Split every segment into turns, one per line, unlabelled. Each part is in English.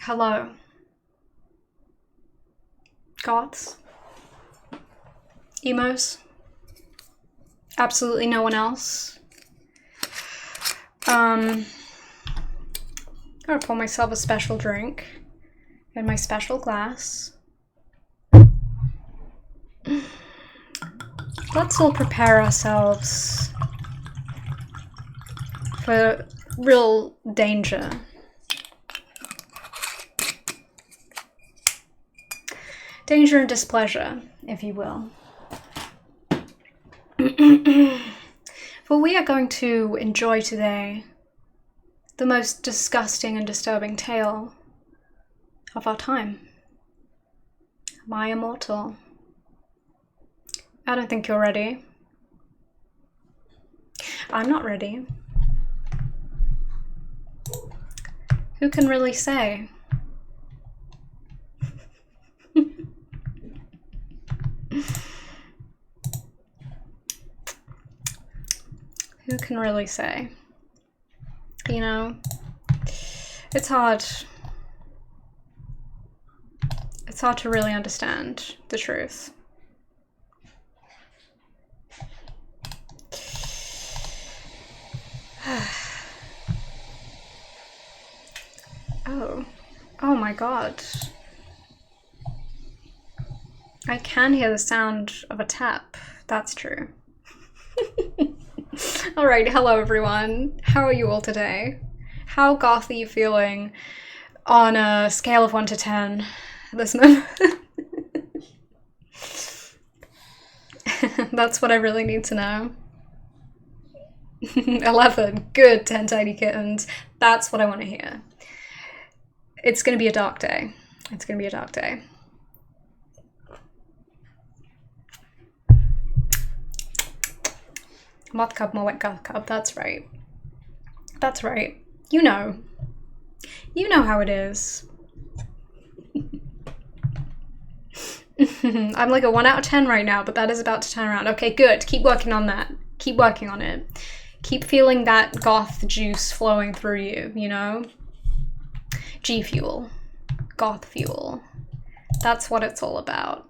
Hello, goths, emos, absolutely no one else. I'm gonna pour myself a special drink in my special glass. Let's all prepare ourselves for real danger. Danger and displeasure, if you will. For we are going to enjoy today the most disgusting and disturbing tale of our time. My Immortal. I don't think you're ready. I'm not ready. Who can really say? Who can really say? You know, it's hard. It's hard to really understand the truth. Oh my god. I can hear the sound of a tap. That's true. Alright, hello everyone. How are you all today? How goth are you feeling on a scale of 1 to 10 this moment? That's what I really need to know. 11. Good, 10 tiny kittens. That's what I want to hear. It's gonna be a dark day. It's gonna be a dark day. Moth cub, more like goth cub. That's right. That's right. You know. You know how it is. I'm like a 1 out of 10 right now, but that is about to turn around. Okay, good. Keep working on that. Keep working on it. Keep feeling that goth juice flowing through you, you know? G fuel. Goth fuel. That's what it's all about.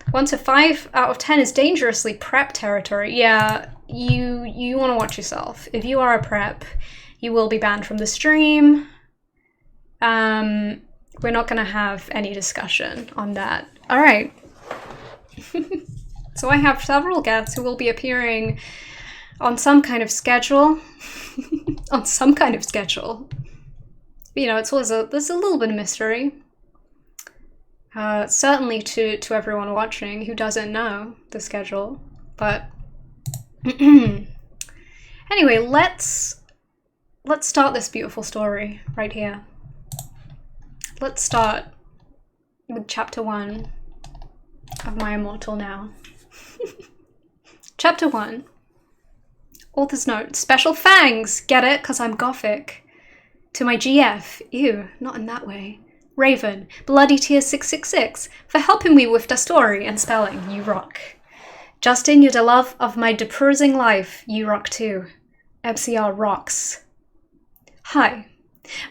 One to 5 out of 10 is dangerously prep territory. Yeah, you want to watch yourself. If you are a prep, you will be banned from the stream. We're not going to have any discussion on that. All right. So I have several guests who will be appearing on some kind of schedule. On some kind of schedule. You know, it's always there's a little bit of mystery. Certainly to everyone watching who doesn't know the schedule, but anyway, let's start this beautiful story right here. Let's start with chapter 1 of My Immortal now. Chapter 1. Author's note, special fangs, get it? 'Cause I'm gothic. To my GF, ew, not in that way. Raven, Bloody Tear 666, for helping me with the story and spelling, you rock. Justin, you're the love of my depressing life, you rock too. MCR rocks. Hi,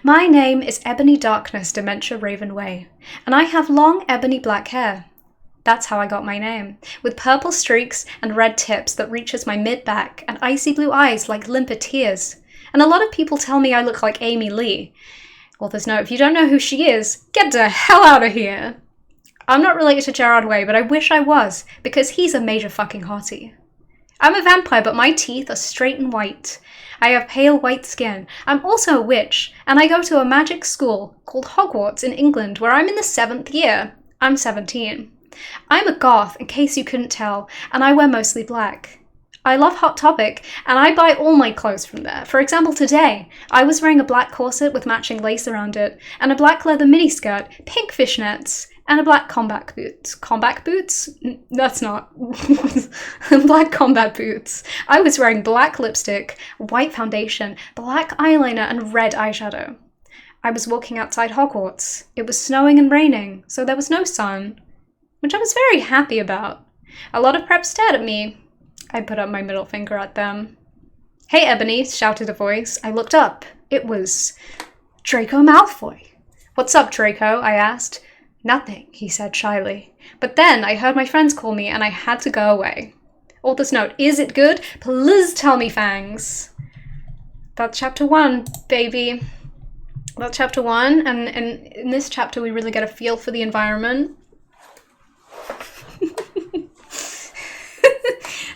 my name is Ebony Darkness Dementia Raven Way, and I have long ebony black hair. That's how I got my name, with purple streaks and red tips that reaches my mid-back and icy blue eyes like limpid tears. And a lot of people tell me I look like Amy Lee. Author's note, if you don't know who she is, get the hell out of here. I'm not related to Gerard Way, but I wish I was, because he's a major fucking hottie. I'm a vampire, but my teeth are straight and white. I have pale white skin. I'm also a witch, and I go to a magic school called Hogwarts in England, where I'm in the 7th year. I'm 17. I'm a goth, in case you couldn't tell, and I wear mostly black. I love Hot Topic, and I buy all my clothes from there. For example, today, I was wearing a black corset with matching lace around it, and a black leather miniskirt, pink fishnets, and a black combat boots. Combat boots? That's not. Black combat boots. I was wearing black lipstick, white foundation, black eyeliner, and red eyeshadow. I was walking outside Hogwarts. It was snowing and raining, so there was no sun, which I was very happy about. A lot of preps stared at me. I put up my middle finger at them. Hey, Ebony, shouted a voice. I looked up. It was Draco Malfoy. What's up, Draco? I asked. Nothing, he said shyly. But then I heard my friends call me and I had to go away. Author's note, is it good? Please tell me, Fangs. That's chapter 1, baby. That's chapter 1, and in this chapter we really get a feel for the environment.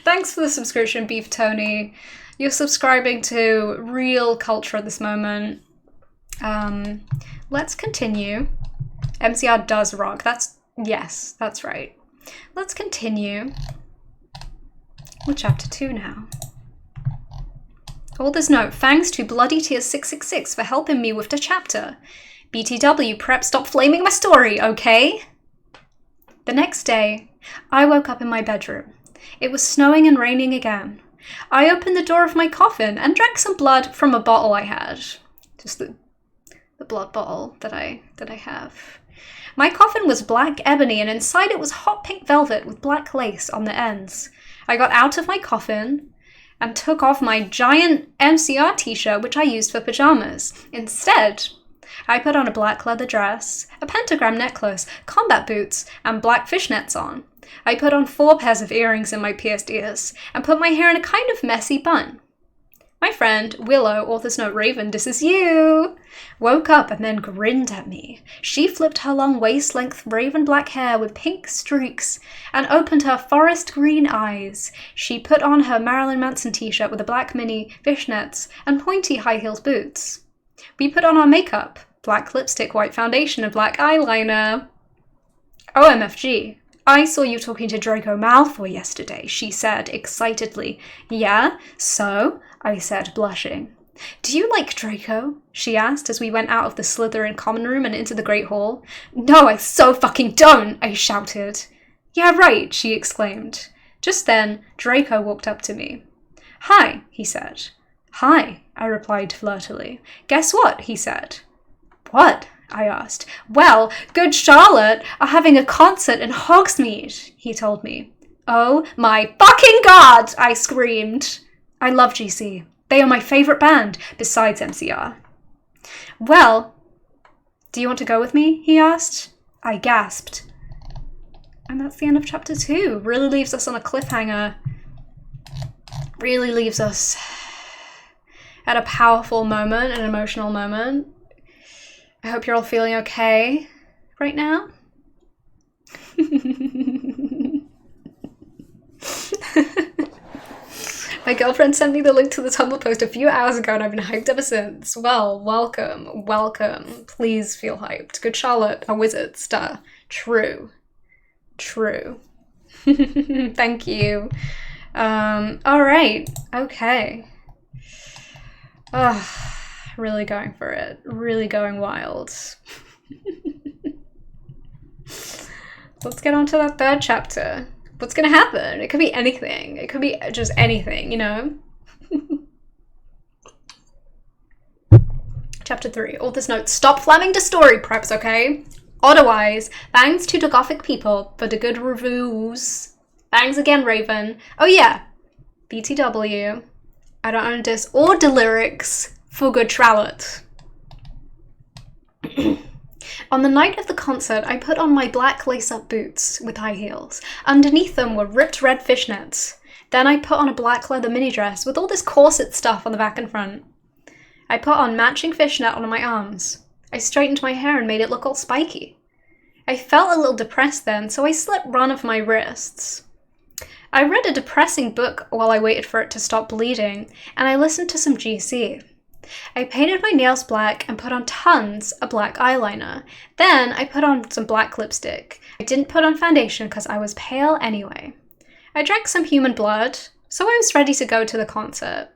Thanks for the subscription, Beef Tony. You're subscribing to real culture at this moment. Let's continue. MCR does rock. Yes, that's right. Let's continue with chapter 2 now. Author's note, thanks to Bloody Tears 666 for helping me with the chapter. BTW, prep, stop flaming my story, okay? The next day, I woke up in my bedroom. It was snowing and raining again. I opened the door of my coffin and drank some blood from a bottle I had. Just the blood bottle that I have. My coffin was black ebony and inside it was hot pink velvet with black lace on the ends. I got out of my coffin and took off my giant MCR t-shirt, which I used for pajamas. Instead, I put on a black leather dress, a pentagram necklace, combat boots, and black fishnets on. I put on 4 pairs of earrings in my pierced ears, and put my hair in a kind of messy bun. My friend, Willow, author's note Raven, this is you, woke up and then grinned at me. She flipped her long waist-length raven black hair with pink streaks and opened her forest green eyes. She put on her Marilyn Manson t-shirt with a black mini, fishnets, and pointy high-heeled boots. We put on our makeup, black lipstick, white foundation, and black eyeliner. OMFG. I saw you talking to Draco Malfoy yesterday, she said excitedly. Yeah, so? I said, blushing. Do you like Draco? She asked as we went out of the Slytherin common room and into the Great Hall. No, I so fucking don't, I shouted. Yeah, right, she exclaimed. Just then, Draco walked up to me. Hi, he said. Hi, I replied flirtily. Guess what? He said. What? I asked. Well, Good Charlotte are having a concert in Hogsmeade, he told me. Oh my fucking god, I screamed. I love GC. They are my favourite band, besides MCR. Well, do you want to go with me? He asked. I gasped. And that's the end of chapter 2. Really leaves us on a cliffhanger. Really leaves us at a powerful moment, an emotional moment. I hope you're all feeling okay right now. My girlfriend sent me the link to the Tumblr post a few hours ago and I've been hyped ever since. Well, welcome, welcome. Please feel hyped. Good Charlotte, a wizard, star. True. True. Thank you. Alright, okay. Really going for it. Really going wild. Let's get on to that 3rd chapter. What's gonna happen? It could be anything. It could be just anything, you know? Chapter 3. Author's note. Stop flamming the story preps, okay? Otherwise, thanks to the Gothic people for the good reviews. Thanks again, Raven. Oh yeah. BTW. I don't own this or the lyrics for Good Charlotte. On the night of the concert, I put on my black lace-up boots with high heels. Underneath them were ripped red fishnets. Then I put on a black leather mini dress with all this corset stuff on the back and front. I put on matching fishnet on my arms. I straightened my hair and made it look all spiky. I felt a little depressed then, so I slit one of my wrists. I read a depressing book while I waited for it to stop bleeding, and I listened to some GC. I painted my nails black and put on tons of black eyeliner. Then I put on some black lipstick. I didn't put on foundation because I was pale anyway. I drank some human blood, so I was ready to go to the concert.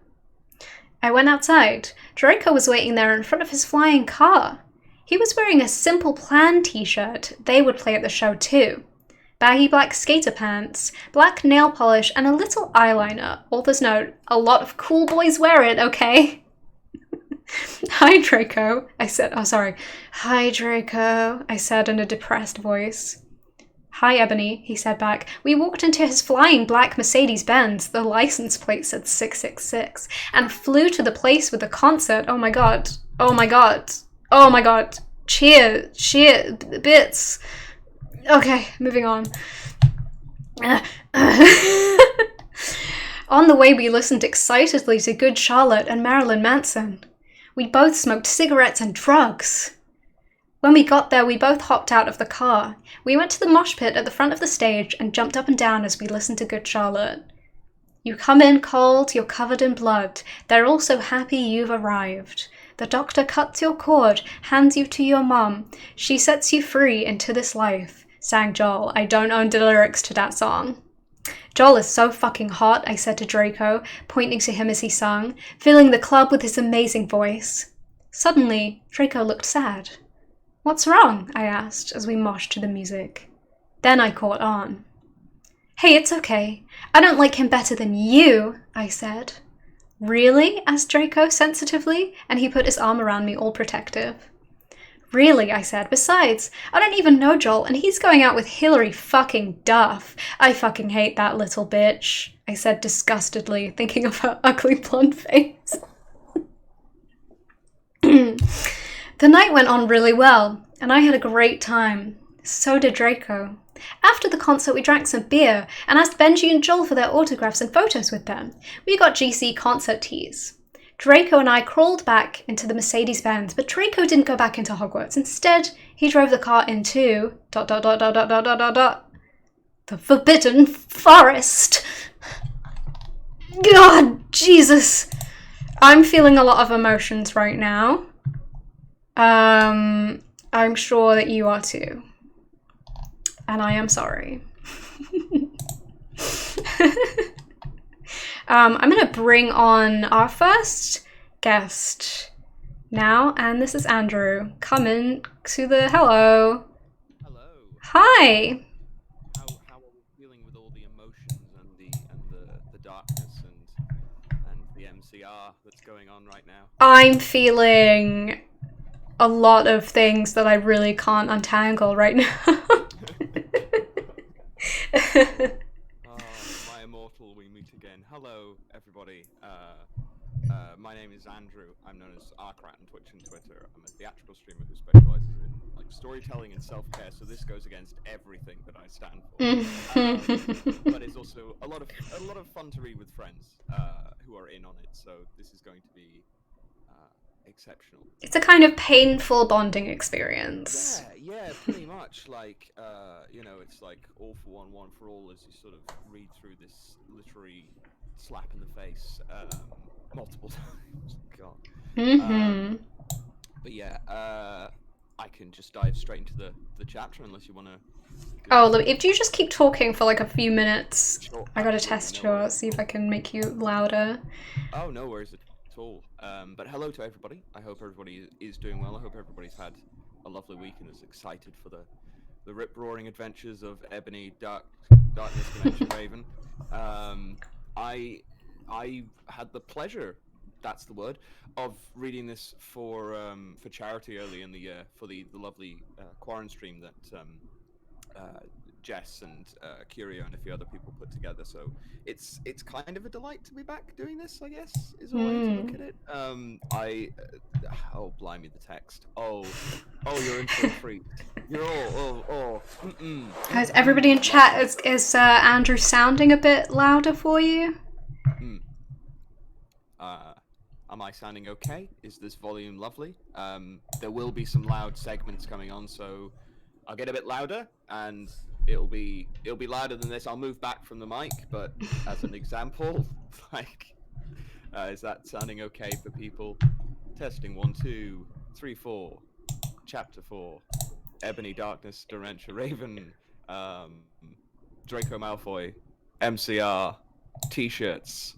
I went outside. Draco was waiting there in front of his flying car. He was wearing a simple plan t-shirt. They would play at the show too. Baggy black skater pants, black nail polish, and a little eyeliner. Author's note, a lot of cool boys wear it, okay? Hi, Draco, I said. Oh, sorry. Hi, Draco, I said in a depressed voice. Hi, Ebony, he said back. We walked into his flying black Mercedes-Benz, the license plate said 666, and flew to the place with the concert. Oh my god. Oh my god. Oh my god. Cheer, bits. Okay, moving on. On the way, we listened excitedly to Good Charlotte and Marilyn Manson. We both smoked cigarettes and drugs. When we got there, we both hopped out of the car. We went to the mosh pit at the front of the stage and jumped up and down as we listened to Good Charlotte. You come in cold, you're covered in blood. They're all so happy you've arrived. The doctor cuts your cord, hands you to your mom. She sets you free into this life, sang Joel. I don't own the lyrics to that song. Joel is so fucking hot, I said to Draco, pointing to him as he sung, filling the club with his amazing voice. Suddenly, Draco looked sad. What's wrong? I asked as we moshed to the music. Then I caught on. Hey, it's okay. I don't like him better than you, I said. Really? Asked Draco sensitively, and he put his arm around me all protective. Really, I said. Besides, I don't even know Joel, and he's going out with Hilary fucking Duff. I fucking hate that little bitch, I said disgustedly, thinking of her ugly blonde face. The night went on really well, and I had a great time. So did Draco. After the concert, we drank some beer and asked Benji and Joel for their autographs and photos with them. We got GC concert tees. Draco and I crawled back into the Mercedes-Benz, but Draco didn't go back into Hogwarts. Instead, he drove the car into... the Forbidden Forest. God, Jesus. I'm feeling a lot of emotions right now. I'm sure that you are too. And I am sorry. I'm going to bring on our first guest now, and this is Andrew. Come in to the hello.
Hello.
Hi.
How are we feeling with all the emotions and the darkness and the MCR that's going on right now?
I'm feeling a lot of things that I really can't untangle right now.
My Immortal, we meet again. Hello, everybody. My name is Andrew. I'm known as Arkrat on Twitch and Twitter. I'm a theatrical streamer who specializes in storytelling and self-care. So this goes against everything that I stand for. But it's also a lot of fun to read with friends who are in on it. So this is going to be exceptional.
It's a kind of painful bonding experience.
Yeah, pretty much. Like, it's like all for one, one for all, as you sort of read through this literary slap in the face multiple times. God.
Mm-hmm.
But yeah, I can just dive straight into the chapter unless you want to.
Oh, if you just keep talking for like a few minutes,
Sure,
I gotta test yours, see if I can make you louder.
Oh, no worries at all. But hello to everybody. I hope everybody is doing well. I hope everybody's had a lovely week and is excited for the rip-roaring adventures of Ebony, Darkness, Dimension Raven. I had the pleasure, that's the word, of reading this for charity early in the year for the lovely Quarren stream that Jess and Curio and a few other people put together. So it's kind of a delight to be back doing this, I guess, is a way to look at it. Oh blimey, the text. Oh, you're in for a treat. You're all.
Is everybody in chat, is Andrew sounding a bit louder for you?
Am I sounding okay? Is this volume lovely? There will be some loud segments coming on, so I'll get a bit louder, and it'll be louder than this. I'll move back from the mic, but as an example, is that sounding okay for people? Testing 1, 2, 3, 4. Chapter 4. Ebony, Darkness, Dementia Raven. Draco Malfoy. MCR. T-shirts.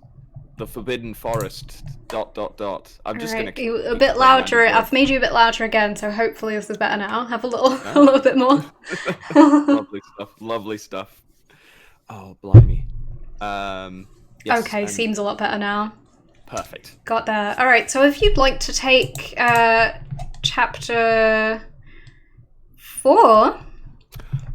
The Forbidden Forest. ... I'm just gonna
a bit louder. I've made you a bit louder again, so hopefully this is better now. Have a little bit more.
Lovely stuff. Oh blimey. Yes,
okay, seems a lot better now.
Perfect.
Got there. All right. So if you'd like to take chapter 4.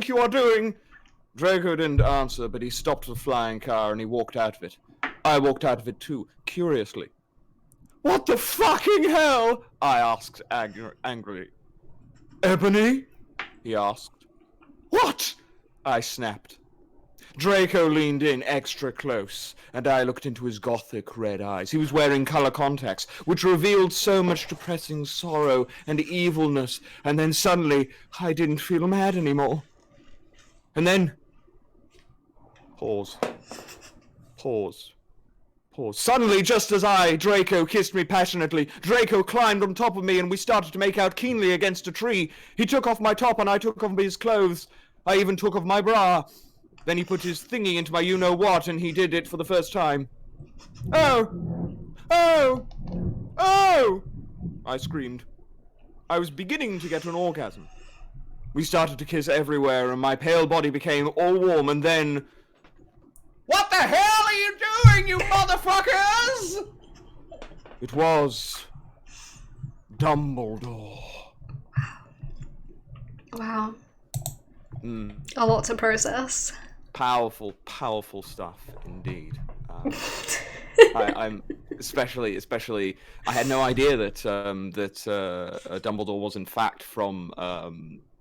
think you are doing? Draco didn't answer, but he stopped the flying car and he walked out of it. I walked out of it too, curiously. What the fucking hell? I asked angrily. Ebony? He asked. What? I snapped. Draco leaned in extra close, and I looked into his gothic red eyes. He was wearing color contacts, which revealed so much depressing sorrow and evilness, and then suddenly, I didn't feel mad anymore. And then... Pause. Suddenly, just as Draco kissed me passionately, Draco climbed on top of me and we started to make out keenly against a tree. He took off my top and I took off his clothes. I even took off my bra. Then he put his thingy into my you-know-what and he did it for the first time. Oh! Oh! Oh! I screamed. I was beginning to get an orgasm. We started to kiss everywhere and my pale body became all warm and then... What the hell are you doing, you motherfuckers? It was... Dumbledore.
Wow. A lot to process.
Powerful stuff, indeed. I'm especially. I had no idea that Dumbledore was in fact from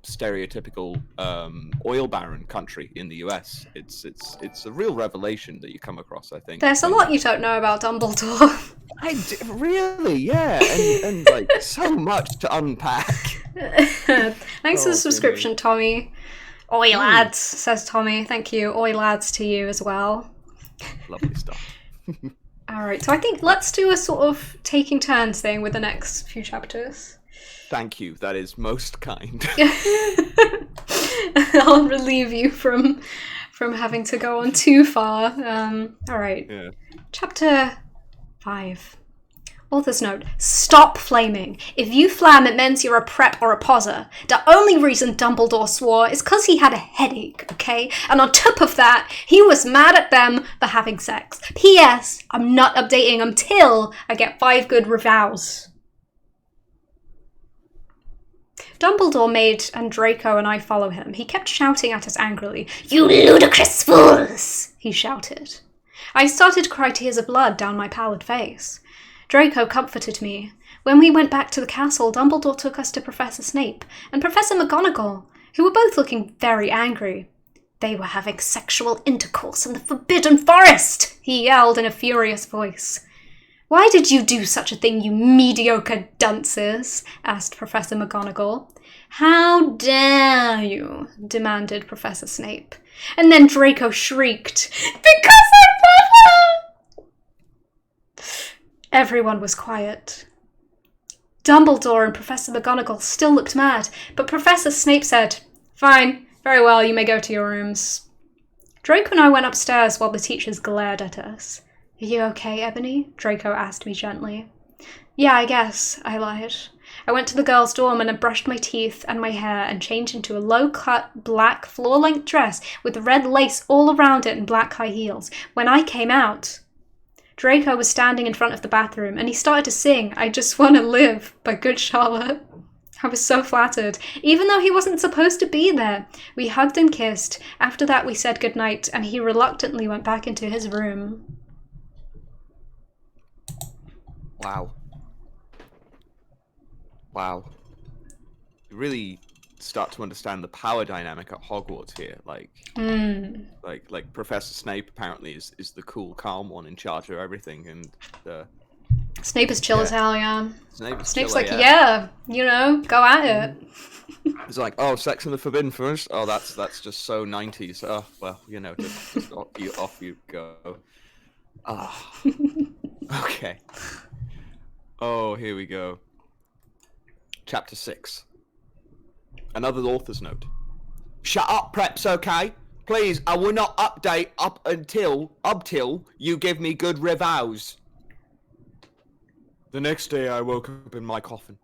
stereotypical oil baron country in the US. It's a real revelation that you come across. I think
there's a lot you don't know about Dumbledore.
Really, yeah, and like so much to unpack.
Thanks for the subscription, Tommy. Oi lads, says Tommy. Thank you. Oi lads to you as well.
Lovely stuff.
Alright, so I think let's do a sort of taking turns thing with the next few chapters.
Thank you, that is most kind.
I'll relieve you from having to go on too far. Alright.
Yeah.
Chapter 5. Author's note, stop flaming. If you flam, it means you're a prep or a poser. The only reason Dumbledore swore is because he had a headache, okay? And on top of that, he was mad at them for having sex. P.S. I'm not updating until I get 5 good reviews. Dumbledore made and Draco and I follow him. He kept shouting at us angrily. You ludicrous fools! He shouted. I started to cry tears of blood down my pallid face. Draco comforted me. When we went back to the castle, Dumbledore took us to Professor Snape and Professor McGonagall, who were both looking very angry. They were having sexual intercourse in the Forbidden Forest, he yelled in a furious voice. Why did you do such a thing, you mediocre dunces? Asked Professor McGonagall. How dare you? Demanded Professor Snape. And then Draco shrieked, Because I love her! Everyone was quiet. Dumbledore and Professor McGonagall still looked mad, but Professor Snape said, Fine, very well, you may go to your rooms. Draco and I went upstairs while the teachers glared at us. Are you okay, Ebony? Draco asked me gently. Yeah, I guess, I lied. I went to the girls' dorm and I brushed my teeth and my hair and changed into a low-cut, black, floor-length dress with red lace all around it and black high heels. When I came out, Draco was standing in front of the bathroom and he started to sing I Just Wanna Live by Good Charlotte. I was so flattered, even though he wasn't supposed to be there. We hugged and kissed. After that we said goodnight and he reluctantly went back into his room.
Wow. You really start to understand the power dynamic at Hogwarts here. Like Professor Snape apparently is the cool, calm one in charge of everything, and
Snape is chill as hell, yeah. Snape's
chiller,
like, yeah, you know, go at it.
It's like, oh, Sex in the Forbidden Forest? Oh, that's just so 90s. Oh, well, you know, just off you go. Ah. Okay. Oh, here we go. Chapter 6. Another author's note. Shut up, preps, okay? Please, I will not update up until you give me good reviews. The next day I woke up in my coffin.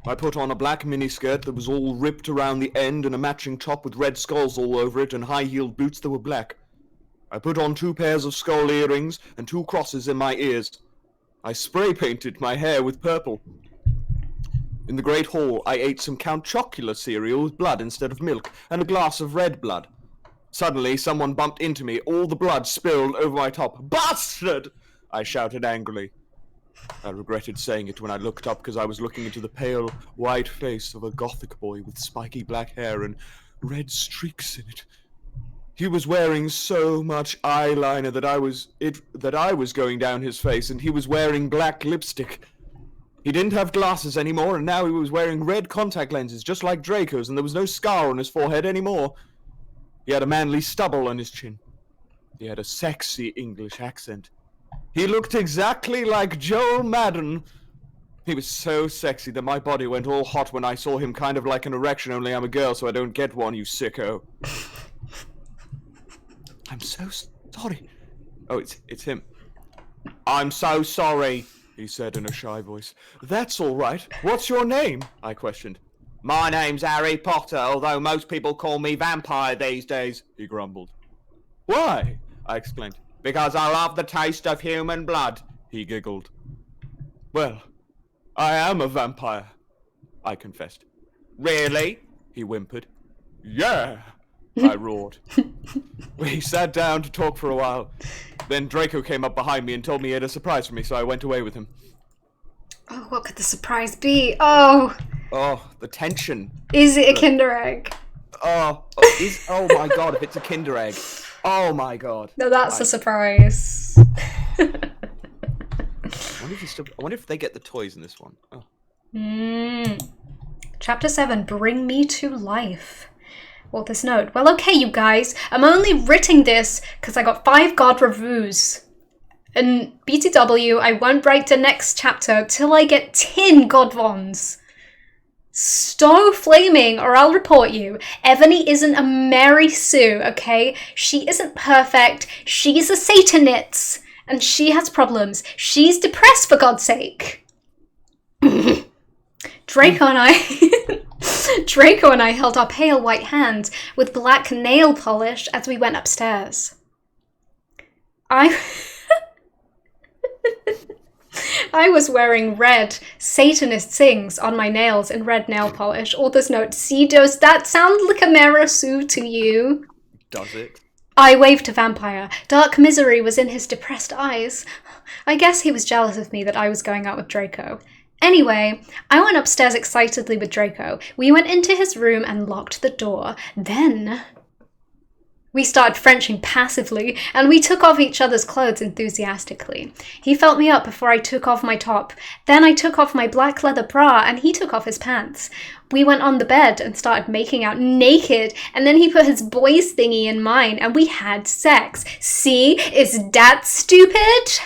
I put on a black miniskirt that was all ripped around the end and a matching top with red skulls all over it and high-heeled boots that were black. I put on 2 pairs of skull earrings and 2 crosses in my ears. I spray-painted my hair with purple. In the Great Hall, I ate some Count Chocula cereal with blood instead of milk and a glass of red blood. Suddenly, someone bumped into me. All the blood spilled over my top. Bastard! I shouted angrily. I regretted saying it when I looked up because I was looking into the pale, white face of a gothic boy with spiky black hair and red streaks in it. He was wearing so much eyeliner that I was going down his face, and he was wearing black lipstick. He didn't have glasses anymore, and now he was wearing red contact lenses, just like Draco's, and there was no scar on his forehead anymore. He had a manly stubble on his chin. He had a sexy English accent. He looked exactly like Joel Madden. He was so sexy that my body went all hot when I saw him, kind of like an erection, only I'm a girl, so I don't get one, you sicko. I'm so sorry. Oh, it's him. I'm so sorry, he said in a shy voice. That's all right. What's your name? I questioned. My name's Harry Potter, although most people call me Vampire these days, he grumbled. Why? I exclaimed. Because I love the taste of human blood, he giggled. Well, I am a vampire, I confessed. Really? He whimpered. Yeah, I roared. We sat down to talk for a while. Then Draco came up behind me and told me he had a surprise for me, so I went away with him.
Oh, what could the surprise be? Oh,
the tension.
is it a Kinder Egg?
Oh my god, if it's a Kinder Egg. Oh my god.
No, that's a surprise.
I wonder if they get the toys in this one. Oh.
Chapter 7, Bring Me to Life. Author's note. Well, okay, you guys. I'm only writing this because I got 5 god reviews. And BTW, I won't write the next chapter till I get 10 god ones. Stop flaming or I'll report you. Ebony isn't a Mary Sue, okay? She isn't perfect. She's a Satanitz. And she has problems. She's depressed, for God's sake. Draco and I held our pale white hands with black nail polish as we went upstairs. I was wearing red Satanist things on my nails and red nail polish. Author's note, see, does that sound like a Marasu to you?
Does it?
I waved to Vampire. Dark misery was in his depressed eyes. I guess he was jealous of me that I was going out with Draco. Anyway, I went upstairs excitedly with Draco. We went into his room and locked the door. Then we started Frenching passively, and we took off each other's clothes enthusiastically. He felt me up before I took off my top. Then I took off my black leather bra, and he took off his pants. We went on the bed and started making out naked, and then he put his boy's thingy in mine, and we had sex. See? Is that stupid?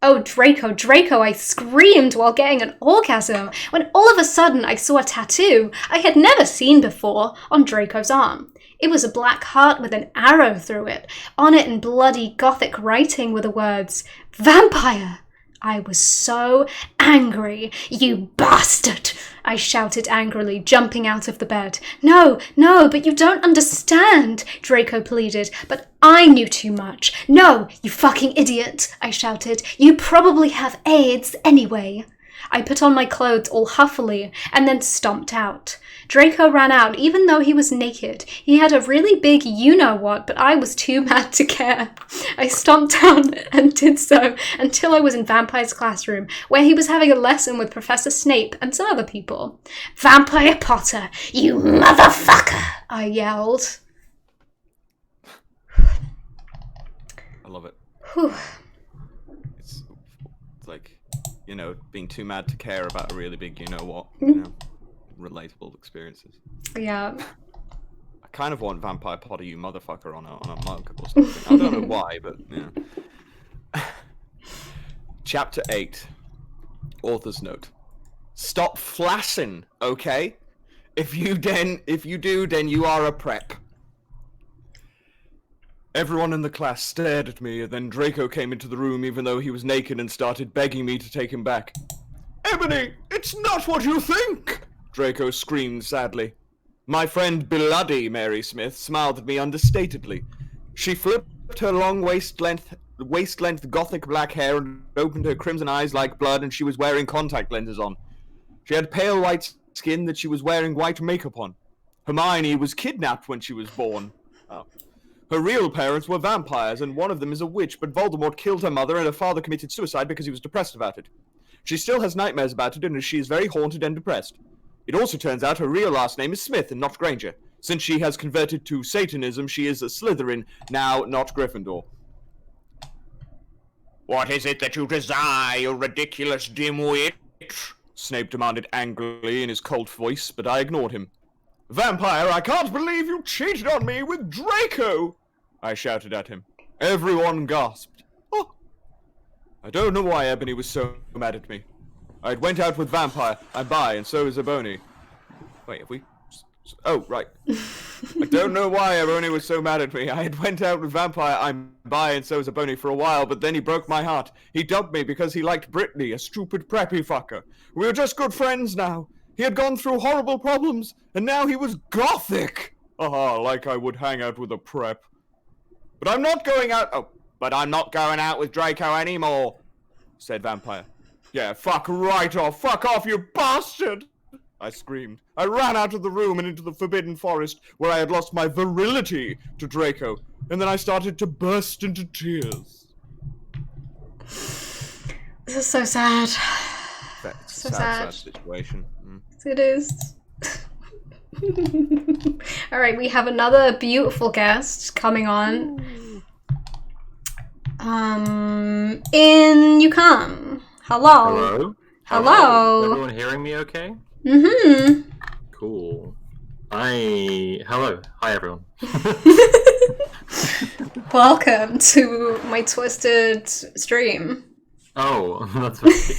Oh, Draco, I screamed while getting an orgasm, when all of a sudden I saw a tattoo I had never seen before on Draco's arm. It was a black heart with an arrow through it. On it in bloody Gothic writing were the words, Vampire! I was so angry. You bastard! I shouted angrily, jumping out of the bed. No, but you don't understand, Draco pleaded, but I knew too much. No, you fucking idiot, I shouted. You probably have AIDS anyway. I put on my clothes all huffily and then stomped out. Draco ran out even though he was naked. He had a really big you-know-what, but I was too mad to care. I stomped down and did so until I was in Vampire's classroom, where he was having a lesson with Professor Snape and some other people. Vampire Potter, you motherfucker, I yelled.
I love it.
Whew.
It's like, being too mad to care about a really big you-know-what, relatable experiences.
Yeah.
I kind of want Vampire Potter, you motherfucker on a mug or something. I don't know why, but yeah. Chapter 8. Author's note. Stop flashing, okay? If you do, then you are a prep. Everyone in the class stared at me, and then Draco came into the room even though he was naked and started begging me to take him back. Ebony, it's not what you think! Draco screamed sadly. My friend Bloody Mary Smith smiled at me understatedly. She flipped her long waist-length gothic black hair and opened her crimson eyes like blood, and she was wearing contact lenses on. She had pale white skin that she was wearing white makeup on. Hermione was kidnapped when she was born. Oh. Her real parents were vampires, and one of them is a witch, but Voldemort killed her mother and her father committed suicide because he was depressed about it. She still has nightmares about it, and she is very haunted and depressed. It also turns out her real last name is Smith and not Granger. Since she has converted to Satanism, she is a Slytherin, now not Gryffindor. What is it that you desire, you ridiculous dimwit? Snape demanded angrily in his cold voice, but I ignored him. Vampire, I can't believe you cheated on me with Draco! I shouted at him. Everyone gasped. Oh. I don't know why Ebony was so mad at me. I went out with Vampire, I'm bi, and so is Ebony. Wait, have we... Oh, right. I don't know why Ebony was so mad at me. I had went out with Vampire, I'm bi, and so is Ebony for a while, but then he broke my heart. He dumped me because he liked Brittany, a stupid preppy fucker. We were just good friends now. He had gone through horrible problems, and now he was gothic! Aha, like I would hang out with a prep. But I'm not going out with Draco anymore, said Vampire. Yeah, fuck right off! Fuck off, you bastard! I screamed. I ran out of the room and into the Forbidden Forest, where I had lost my virility to Draco, and then I started to burst into tears.
This is so sad.
That's
so
a sad
sad.
situation.
It is. Alright, we have another beautiful guest coming on. In you come. Hello.
Hello. Is everyone hearing me okay?
Mm-hmm.
Cool. Hello. Hi, everyone.
Welcome to my twisted stream.
Oh, that's okay.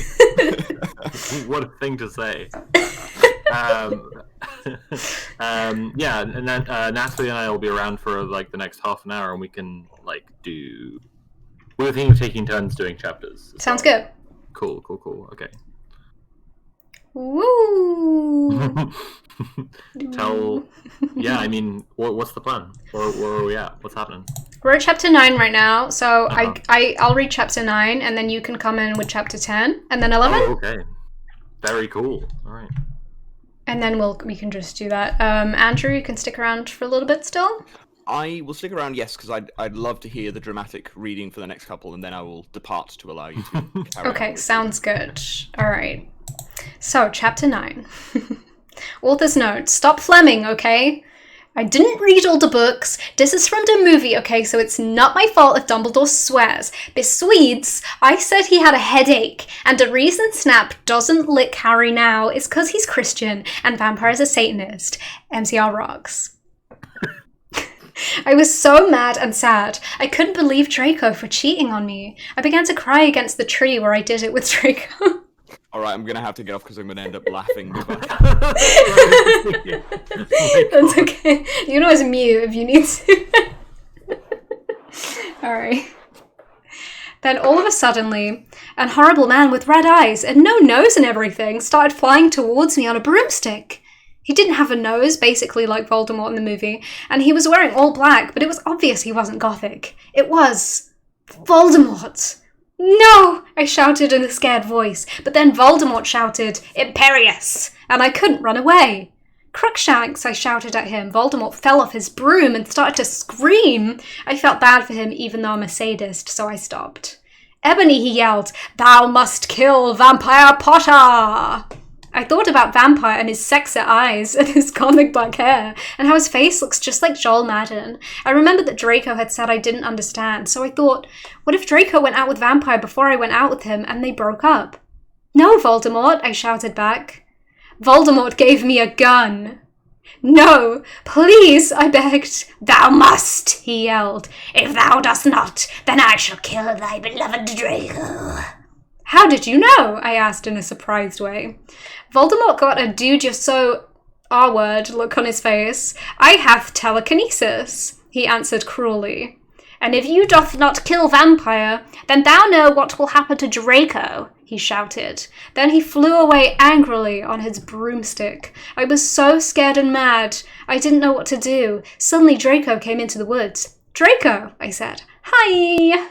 What a thing to say. Yeah, and then Natalie and I will be around for like the next half an hour, and we can like do. We're thinking of taking turns doing chapters.
Sounds good.
Cool. Okay.
Woo!
Yeah, I mean, what's the plan? Where are we at? What's happening?
We're at chapter 9 right now, so I'll read chapter 9, and then you can come in with chapter 10, and then 11.
Oh, okay. Very cool. All right.
And then we can just do that. Andrew, you can stick around for a little bit still?
I will stick around, yes, because I'd love to hear the dramatic reading for the next couple, and then I will depart to allow you to carry
Okay,
on.
sounds good. All right. So, chapter 9. Author's note. Stop Fleming, okay? I didn't read all the books. This is from the movie, okay? So it's not my fault if Dumbledore swears. Besides, I said he had a headache. And the reason Snap doesn't lick Harry now is because he's Christian and Vampire is a Satanist. MCR rocks. I was so mad and sad. I couldn't believe Draco for cheating on me. I began to cry against the tree where I did it with Draco.
Alright, I'm going to have to get off because I'm going to end up laughing.
That's okay. You can always mute if you need to. Alright. Then all of a suddenly, an horrible man with red eyes and no nose and everything started flying towards me on a broomstick. He didn't have a nose, basically like Voldemort in the movie, and he was wearing all black, but it was obvious he wasn't Gothic. It was Voldemort. No! I shouted in a scared voice, but then Voldemort shouted, Imperious! And I couldn't run away. Crookshanks, I shouted at him. Voldemort fell off his broom and started to scream. I felt bad for him even though I'm a sadist, so I stopped. Ebony, he yelled, Thou must kill Vampire Potter! I thought about Vampire and his sexy eyes and his comic black hair and how his face looks just like Joel Madden. I remembered that Draco had said I didn't understand, so I thought, what if Draco went out with Vampire before I went out with him and they broke up? No, Voldemort, I shouted back. Voldemort gave me a gun. No, please, I begged. Thou must, he yelled. If thou dost not, then I shall kill thy beloved Draco. How did you know? I asked in a surprised way. Voldemort got a dude you're so R-word look on his face. I have telekinesis, he answered cruelly. And if you doth not kill vampire, then thou know what will happen to Draco, he shouted. Then he flew away angrily on his broomstick. I was so scared and mad. I didn't know what to do. Suddenly Draco came into the woods. Draco, I said. Hi.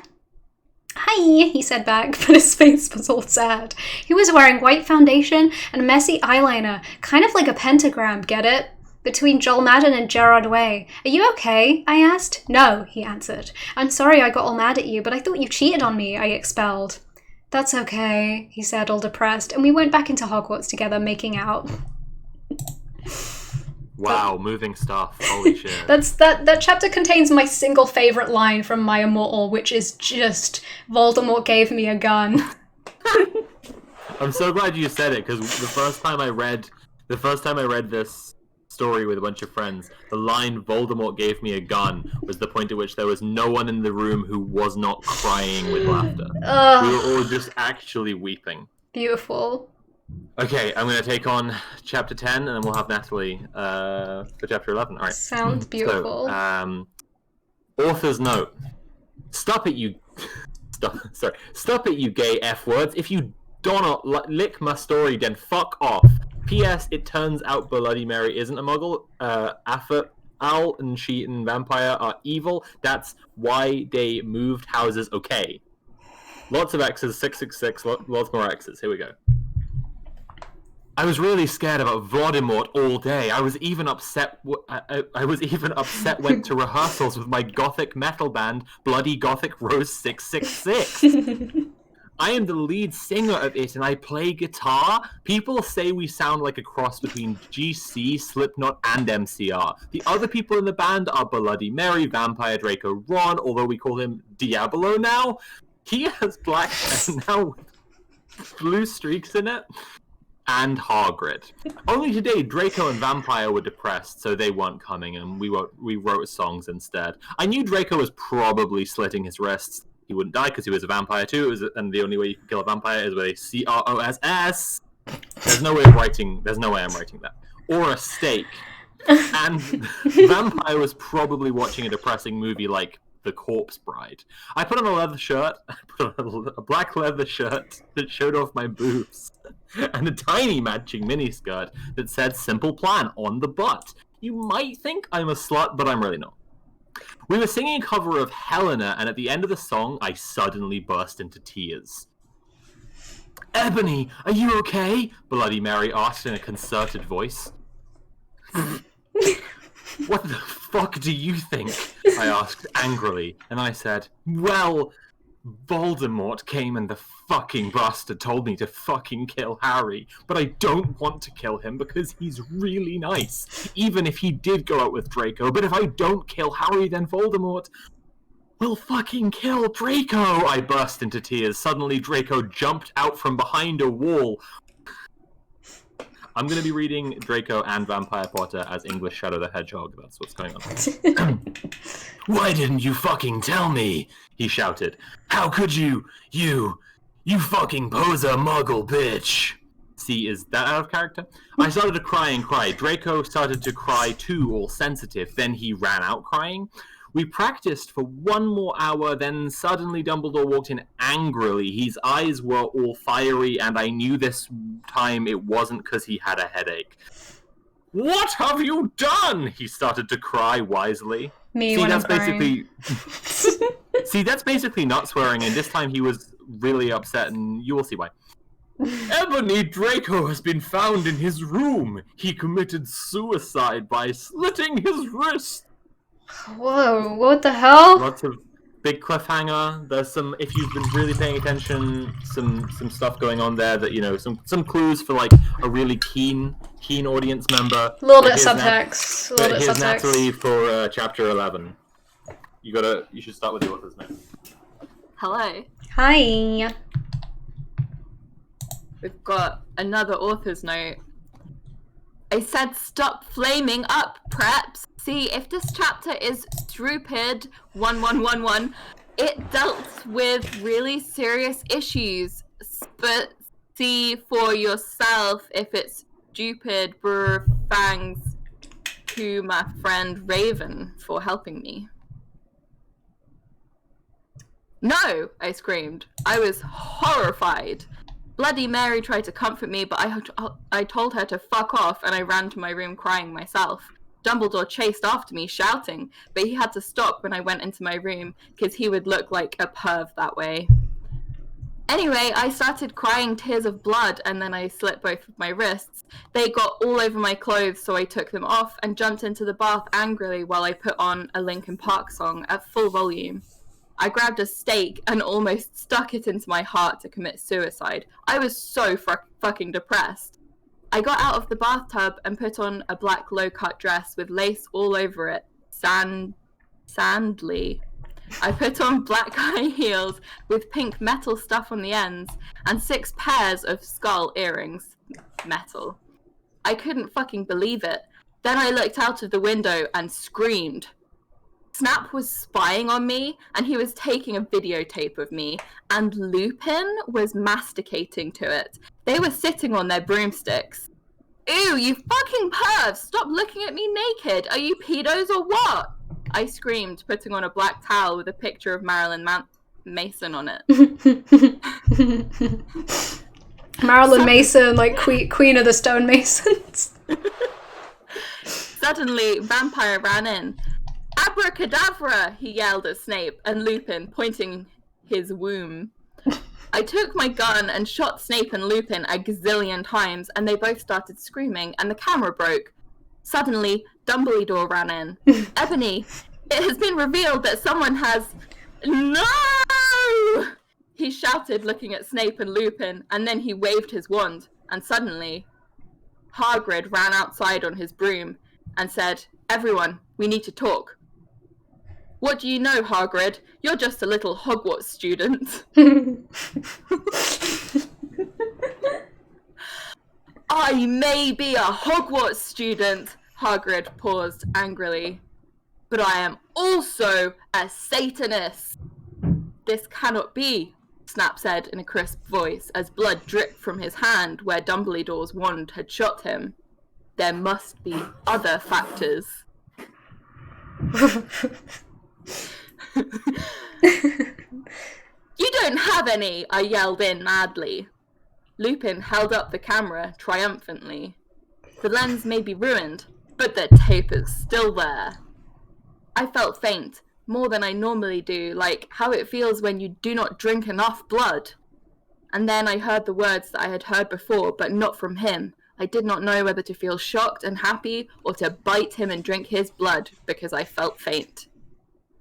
Hi, he said back, but his face was all sad. He was wearing white foundation and messy eyeliner, kind of like a pentagram, get it? Between Joel Madden and Gerard Way. Are you okay? I asked. No, he answered. I'm sorry I got all mad at you, but I thought you cheated on me, I expelled. That's okay, he said, all depressed, and we went back into Hogwarts together, making out.
Wow, moving stuff. Holy shit.
That chapter contains my single favourite line from my Immortal, which is just, Voldemort gave me a gun.
I'm so glad you said it, because the first time I read this story with a bunch of friends, the line "Voldemort gave me a gun" was the point at which there was no one in the room who was not crying with laughter. We were all just actually weeping.
Beautiful.
Okay, I'm going to take on chapter 10, and then we'll have Natalie for chapter 11. All right.
Sounds beautiful.
So, author's note: Stop it, you gay F words. If you do not lick my story, then fuck off. P.S. It turns out Bloody Mary isn't a muggle. Al and she and Vampire are evil. That's why they moved houses. Okay. Lots of X's, 666, lots more X's. Here we go. I was really scared about Voldemort all day. I was even upset. I was even upset. Went to rehearsals with my gothic metal band, Bloody Gothic Rose 666. I am the lead singer of it, and I play guitar. People say we sound like a cross between GC, Slipknot, and MCR. The other people in the band are Bloody Mary, Vampire, Draco, Ron, although we call him Diablo now. He has black hair now with blue streaks in it. And Hagrid. Only today, Draco and Vampire were depressed, so they weren't coming, and we wrote songs instead. I knew Draco was probably slitting his wrists. He wouldn't die because he was a vampire too, and the only way you can kill a vampire is with a CROSS. There's no way I'm writing that. Or a stake. And Vampire was probably watching a depressing movie like The Corpse Bride. I put on a leather shirt, a black leather shirt that showed off my boobs, and a tiny matching miniskirt that said "Simple Plan" on the butt. You might think I'm a slut, but I'm really not. We were singing a cover of Helena, and at the end of the song, I suddenly burst into tears. Ebony, are you okay? Bloody Mary asked in a concerted voice. What the fuck do you think? I asked angrily, and I said, well, Voldemort came and the fucking bastard told me to fucking kill Harry, but I don't want to kill him because he's really nice, even if he did go out with Draco. But if I don't kill Harry, then Voldemort will fucking kill Draco. I burst into tears. Suddenly Draco jumped out from behind a wall. I'm going to be reading Draco and Vampire Potter as English Shadow the Hedgehog. That's what's going on. Why didn't you fucking tell me? He shouted. How could you? You fucking poser muggle bitch. See, is that out of character? I started to cry and cry. Draco started to cry too, all sensitive. Then he ran out crying. We practiced for 1 more hour, then suddenly Dumbledore walked in angrily. His eyes were all fiery, and I knew this time it wasn't because he had a headache. What have you done? He started to cry wisely.
Me when I'm crying.
See, that's basically not swearing, and this time he was really upset, and you will see why. Ebony Draco has been found in his room. He committed suicide by slitting his wrist.
Whoa, what the hell?
Lots of big cliffhanger. There's some, if you've been really paying attention, some stuff going on there that, you know, some clues for like a really keen audience member.
A little bit of subtext.
Here's Natalie for chapter 11. You should start with the author's name.
Hello.
Hi.
We've got another author's note. I said stop flaming up, preps. See, if this chapter is stupid 1111, it dealt with really serious issues. But see for yourself if it's stupid. Brr, thanks to my friend Raven for helping me. No, I screamed. I was horrified. Bloody Mary tried to comfort me, but I told her to fuck off, and I ran to my room crying myself. Dumbledore chased after me, shouting, but he had to stop when I went into my room, because he would look like a perv that way. Anyway, I started crying tears of blood, and then I slit both of my wrists. They got all over my clothes, so I took them off and jumped into the bath angrily while I put on a Linkin Park song at full volume. I grabbed a stake and almost stuck it into my heart to commit suicide. I was so fucking depressed. I got out of the bathtub and put on a black low-cut dress with lace all over it. Sandly. I put on black high heels with pink metal stuff on the ends and 6 pairs of skull earrings. Metal. I couldn't fucking believe it. Then I looked out of the window and screamed. Snap was spying on me, and he was taking a videotape of me, and Lupin was masticating to it. They were sitting on their broomsticks. Ew, you fucking pervs! Stop looking at me naked! Are you pedos or what? I screamed, putting on a black towel with a picture of Marilyn Mason on it.
Marilyn Mason, like queen of the stonemasons.
Suddenly, Vampire ran in. Abracadabra, he yelled at Snape and Lupin, pointing his womb. I took my gun and shot Snape and Lupin a gazillion times, and they both started screaming, and the camera broke. Suddenly, Dumbledore ran in. Ebony, it has been revealed that someone has... No! He shouted, looking at Snape and Lupin, and then he waved his wand, and suddenly, Hagrid ran outside on his broom and said, "Everyone, we need to talk." What do you know, Hagrid? You're just a little Hogwarts student. I may be a Hogwarts student, Hagrid paused angrily, but I am also a Satanist. This cannot be, Snap said in a crisp voice as blood dripped from his hand where Dumbledore's wand had shot him. There must be other factors. You don't have any, I yelled in madly. Lupin held up the camera triumphantly. The lens may be ruined, but the tape is still there. I felt faint, more than I normally do, like how it feels when you do not drink enough blood. And then I heard the words that I had heard before, but not from him. I did not know whether to feel shocked and happy or to bite him and drink his blood because I felt faint.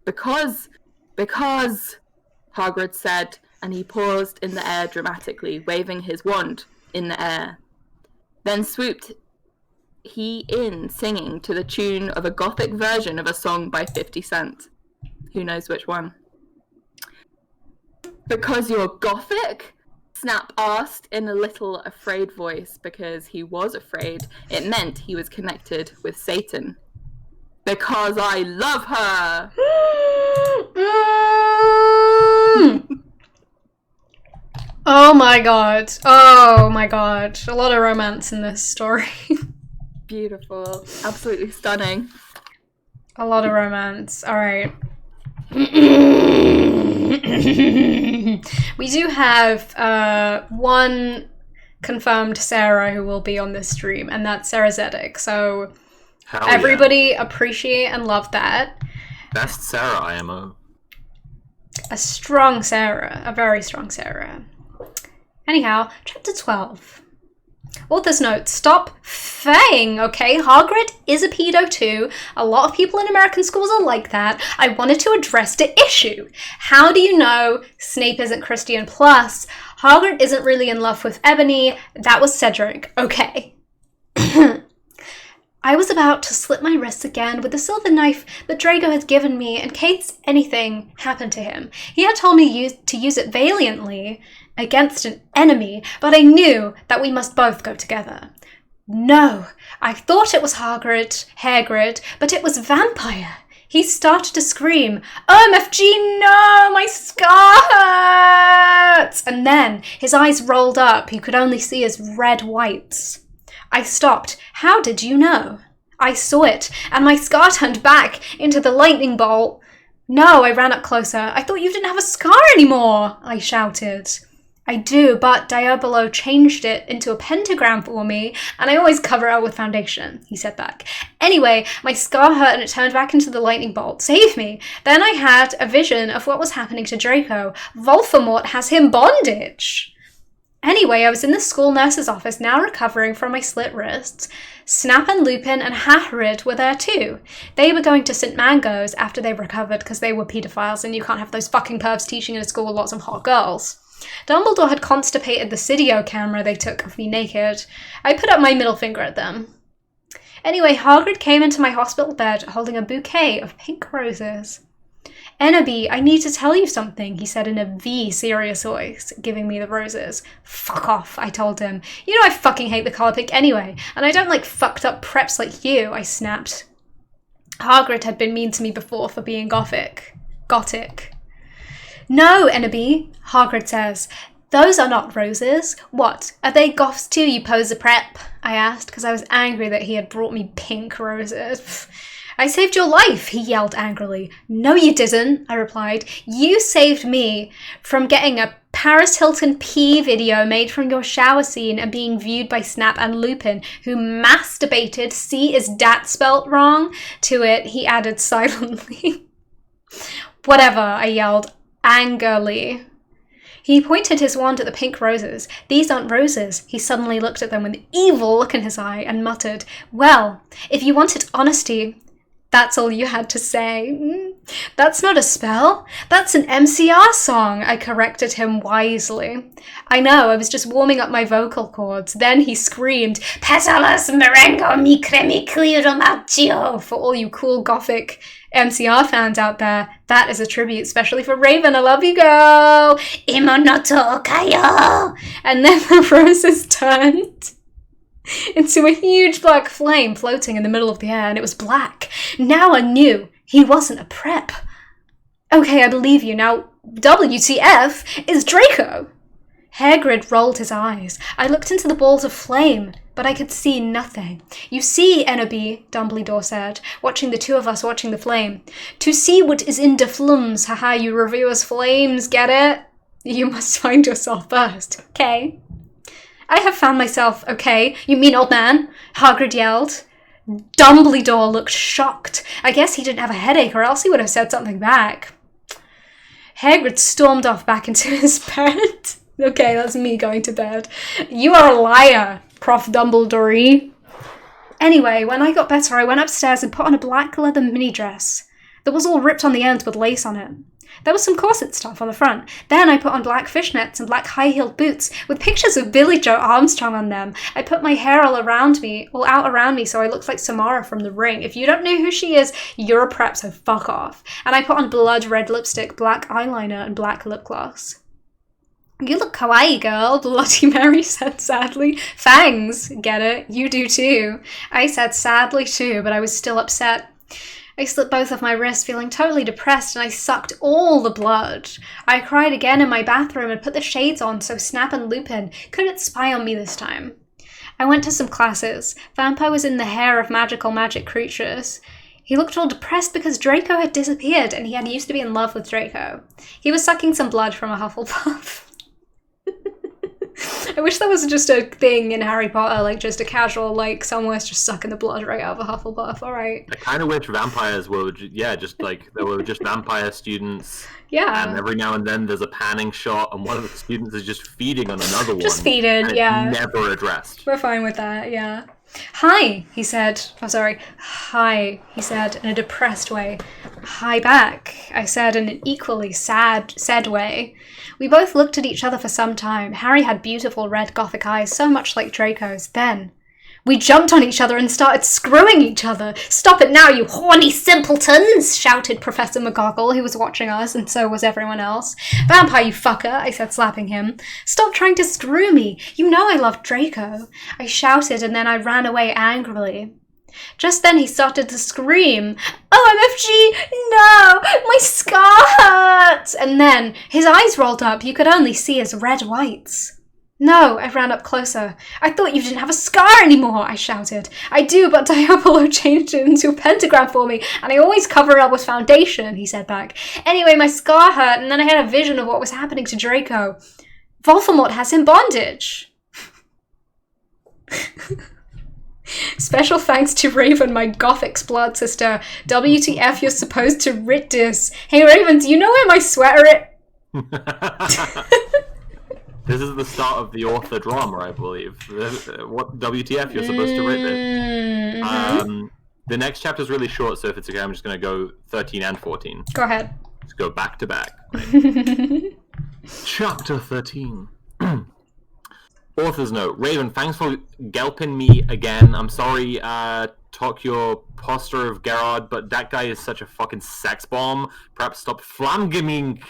Because, Hagrid said, and he paused in the air dramatically, waving his wand in the air. Then swooped he in, singing to the tune of a gothic version of a song by 50 Cent. Who knows which one? Because you're gothic? Snap asked in a little afraid voice, because he was afraid. It meant he was connected with Satan. Because I love her!
Oh my god. Oh my god. A lot of romance in this story.
Beautiful. Absolutely stunning.
A lot of romance. Alright. We do have one confirmed Sarah who will be on this stream, and that's Sarah Zedek. So
Hell
everybody
yeah.
appreciate and love that.
Best Sarah IMO.
A strong Sarah. A very strong Sarah. Anyhow, chapter 12. Author's note, stop fang, okay? Hagrid is a pedo too. A lot of people in American schools are like that. I wanted to address the issue. How do you know Snape isn't Christian? Plus, Hagrid isn't really in love with Ebony. That was Cedric. Okay. I was about to slit my wrists again with the silver knife that Draco had given me in case anything happened to him. He had told me to use it valiantly against an enemy, but I knew that we must both go together. No, I thought it was Hagrid, but it was Vampire. He started to scream, OMFG, no, my scar hurts! And then his eyes rolled up. You could only see his red whites. I stopped. How did you know? I saw it, and my scar turned back into the lightning bolt. No, I ran up closer. I thought you didn't have a scar anymore, I shouted. I do, but Diabolo changed it into a pentagram for me, and I always cover it with foundation, he said back. Anyway, my scar hurt and it turned back into the lightning bolt. Save me. Then I had a vision of what was happening to Draco. Voldemort has him bondage. Anyway, I was in the school nurse's office, now recovering from my slit wrists. Snap and Lupin and Hagrid were there too. They were going to St. Mango's after they recovered because they were paedophiles and you can't have those fucking pervs teaching in a school with lots of hot girls. Dumbledore had constipated the Cydio camera they took of me naked. I put up my middle finger at them. Anyway, Hagrid came into my hospital bed holding a bouquet of pink roses. Ennaby, I need to tell you something, he said in a serious voice, giving me the roses. Fuck off, I told him. You know I fucking hate the colour pink anyway, and I don't like fucked up preps like you, I snapped. Hagrid had been mean to me before for being gothic. No, Ennaby, Hagrid says. Those are not roses. What, are they goths too, you poser prep? I asked, because I was angry that he had brought me pink roses. I saved your life, he yelled angrily. No, you didn't, I replied. You saved me from getting a Paris Hilton pee video made from your shower scene and being viewed by Snap and Lupin, who masturbated, see is dat spelt wrong, to it, he added silently. Whatever, I yelled angrily. He pointed his wand at the pink roses. These aren't roses. He suddenly looked at them with an evil look in his eye and muttered, well, if you wanted honesty, that's all you had to say. That's not a spell. That's an MCR song, I corrected him wisely. I know, I was just warming up my vocal cords. Then he screamed, Petalas merengo mi cremi clearo maggio. For all you cool gothic MCR fans out there, that is a tribute, especially for Raven. I love you, girl. Imonoto kayo. And then the roses turned into a huge black flame floating in the middle of the air, and it was black. Now I knew he wasn't a prep. Okay, I believe you. Now, WTF is Draco? Hagrid rolled his eyes. I looked into the balls of flame, but I could see nothing. You see, Ennaby, Dumbledore said, watching the two of us watching the flame. To see what is in the flames, haha, you reviewers flames, get it? You must find yourself first, okay? I have found myself, okay? You mean old man? Hagrid yelled. Dumbledore looked shocked. I guess he didn't have a headache or else he would have said something back. Hagrid stormed off back into his bed. Okay, that's me going to bed. You are a liar, Prof. Dumbledore. Anyway, when I got better, I went upstairs and put on a black leather mini dress that was all ripped on the ends with lace on it. There was some corset stuff on the front. Then I put on black fishnets and black high-heeled boots with pictures of Billy Joe Armstrong on them. I put my hair all out around me so I looked like Samara from The Ring. If you don't know who she is, you're a prep, so fuck off. And I put on blood red lipstick, black eyeliner, and black lip gloss. You look kawaii, girl, Bloody Mary said sadly. Fangs, get it? You do too. I said sadly too, but I was still upset. I slit both of my wrists, feeling totally depressed, and I sucked all the blood. I cried again in my bathroom and put the shades on so Snap and Lupin couldn't spy on me this time. I went to some classes. Vampire was in the hair of magic creatures. He looked all depressed because Draco had disappeared, and he had used to be in love with Draco. He was sucking some blood from a Hufflepuff. I wish that was just a thing in Harry Potter, like just a casual, like someone's just sucking the blood right out of a Hufflepuff. All right.
I kind of wish vampires were, just like there were just vampire students.
Yeah.
And every now and then there's a panning shot, and one of the students is just feeding on another one.
Just feeding,
and
yeah.
It's never addressed.
We're fine with that, yeah. Hi, he said. Oh, sorry. Hi, he said in a depressed way. Hi back, I said in an equally sad way. We both looked at each other for some time. Harry had beautiful red gothic eyes, so much like Draco's. Then we jumped on each other and started screwing each other. Stop it now, you horny simpletons, shouted Professor McGonagall, who was watching us, and so was everyone else. Vampire, you fucker, I said, slapping him. Stop trying to screw me. You know I love Draco. I shouted, and then I ran away angrily. Just then he started to scream, OMFG, no, my scar hurts! And then his eyes rolled up. You could only see his red whites. No, I ran up closer. I thought you didn't have a scar anymore, I shouted. I do, but Diabolo changed it into a pentagram for me, and I always cover it up with foundation, he said back. Anyway, my scar hurt, and then I had a vision of what was happening to Draco. Voldemort has him bondage. Special thanks to Raven, my Gothic's blood sister. WTF, you're supposed to writ this. Hey Raven, do you know where my sweater is?
This is the start of the author drama, I believe. What WTF, you're supposed to write this. The next chapter is really short, so if it's okay, I'm just going to go 13 and 14.
Go ahead.
Let's go back to back. Right? Chapter 13. Author's note. Raven, thanks for gelping me again. I'm sorry, talk your poster of Gerard, but that guy is such a fucking sex bomb. Perhaps stop flamgaming.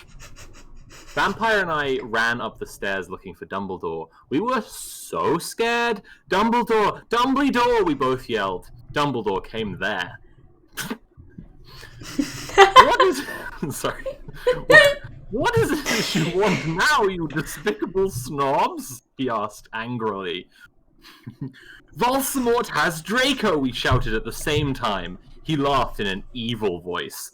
Vampire and I ran up the stairs looking for Dumbledore. We were so scared. Dumbledore! Dumbledore! We both yelled. Dumbledore came there. What is... Sorry. What is it that you want now, you despicable snobs? He asked angrily. Voldemort has Draco, we shouted at the same time. He laughed in an evil voice.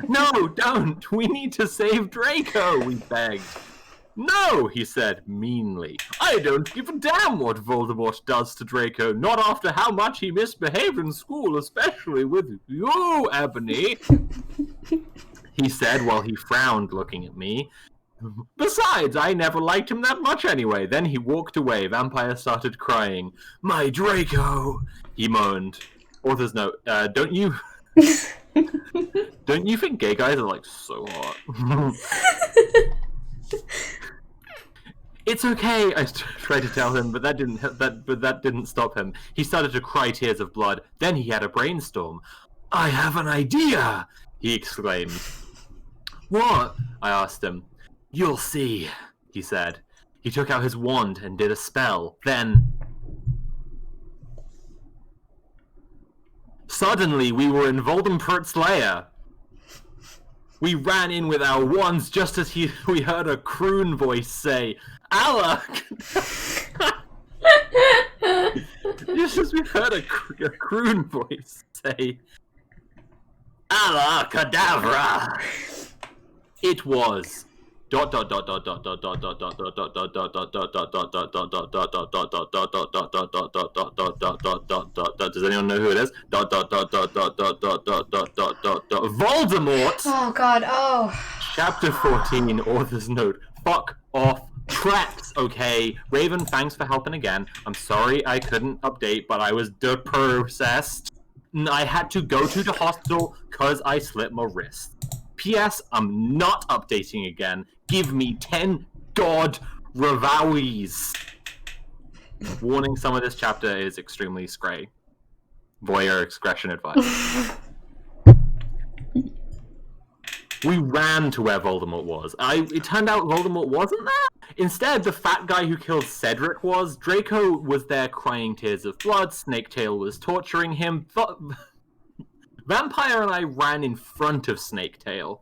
No, don't! We need to save Draco, we begged. No, he said meanly. I don't give a damn what Voldemort does to Draco, not after how much he misbehaved in school, especially with you, Ebony. He said while he frowned, looking at me. Besides, I never liked him that much anyway. Then he walked away. Vampire started crying. My Draco! He moaned. Author's note, don't you think gay guys are, like, so hot? It's okay, I tried to tell him, but that didn't stop him. He started to cry tears of blood. Then he had a brainstorm. I have an idea! He exclaimed. What? I asked him. You'll see, he said. He took out his wand and did a spell. Then... Suddenly, we were in Voldemort's lair. We ran in with our wands just as we heard a croon voice say, Allah! Just as we heard a croon voice say, Allah Kadavra! It was... Does anyone know who it is? Voldemort!
Oh god, oh.
Chapter 14, author's note. Fuck off. Traps, okay. Raven, thanks for helping again. I'm sorry I couldn't update, but I was depressed. I had to go to the hospital because I slipped my wrist. P.S. I'm not updating again. Give me 10 god revowies. Warning, some of this chapter is extremely scray. Voyeur expression advice. We ran to where Voldemort was. It turned out Voldemort wasn't there. Instead, the fat guy who killed Cedric was. Draco was there crying tears of blood. Snaketail was torturing him. Vampire and I ran in front of Snaketail.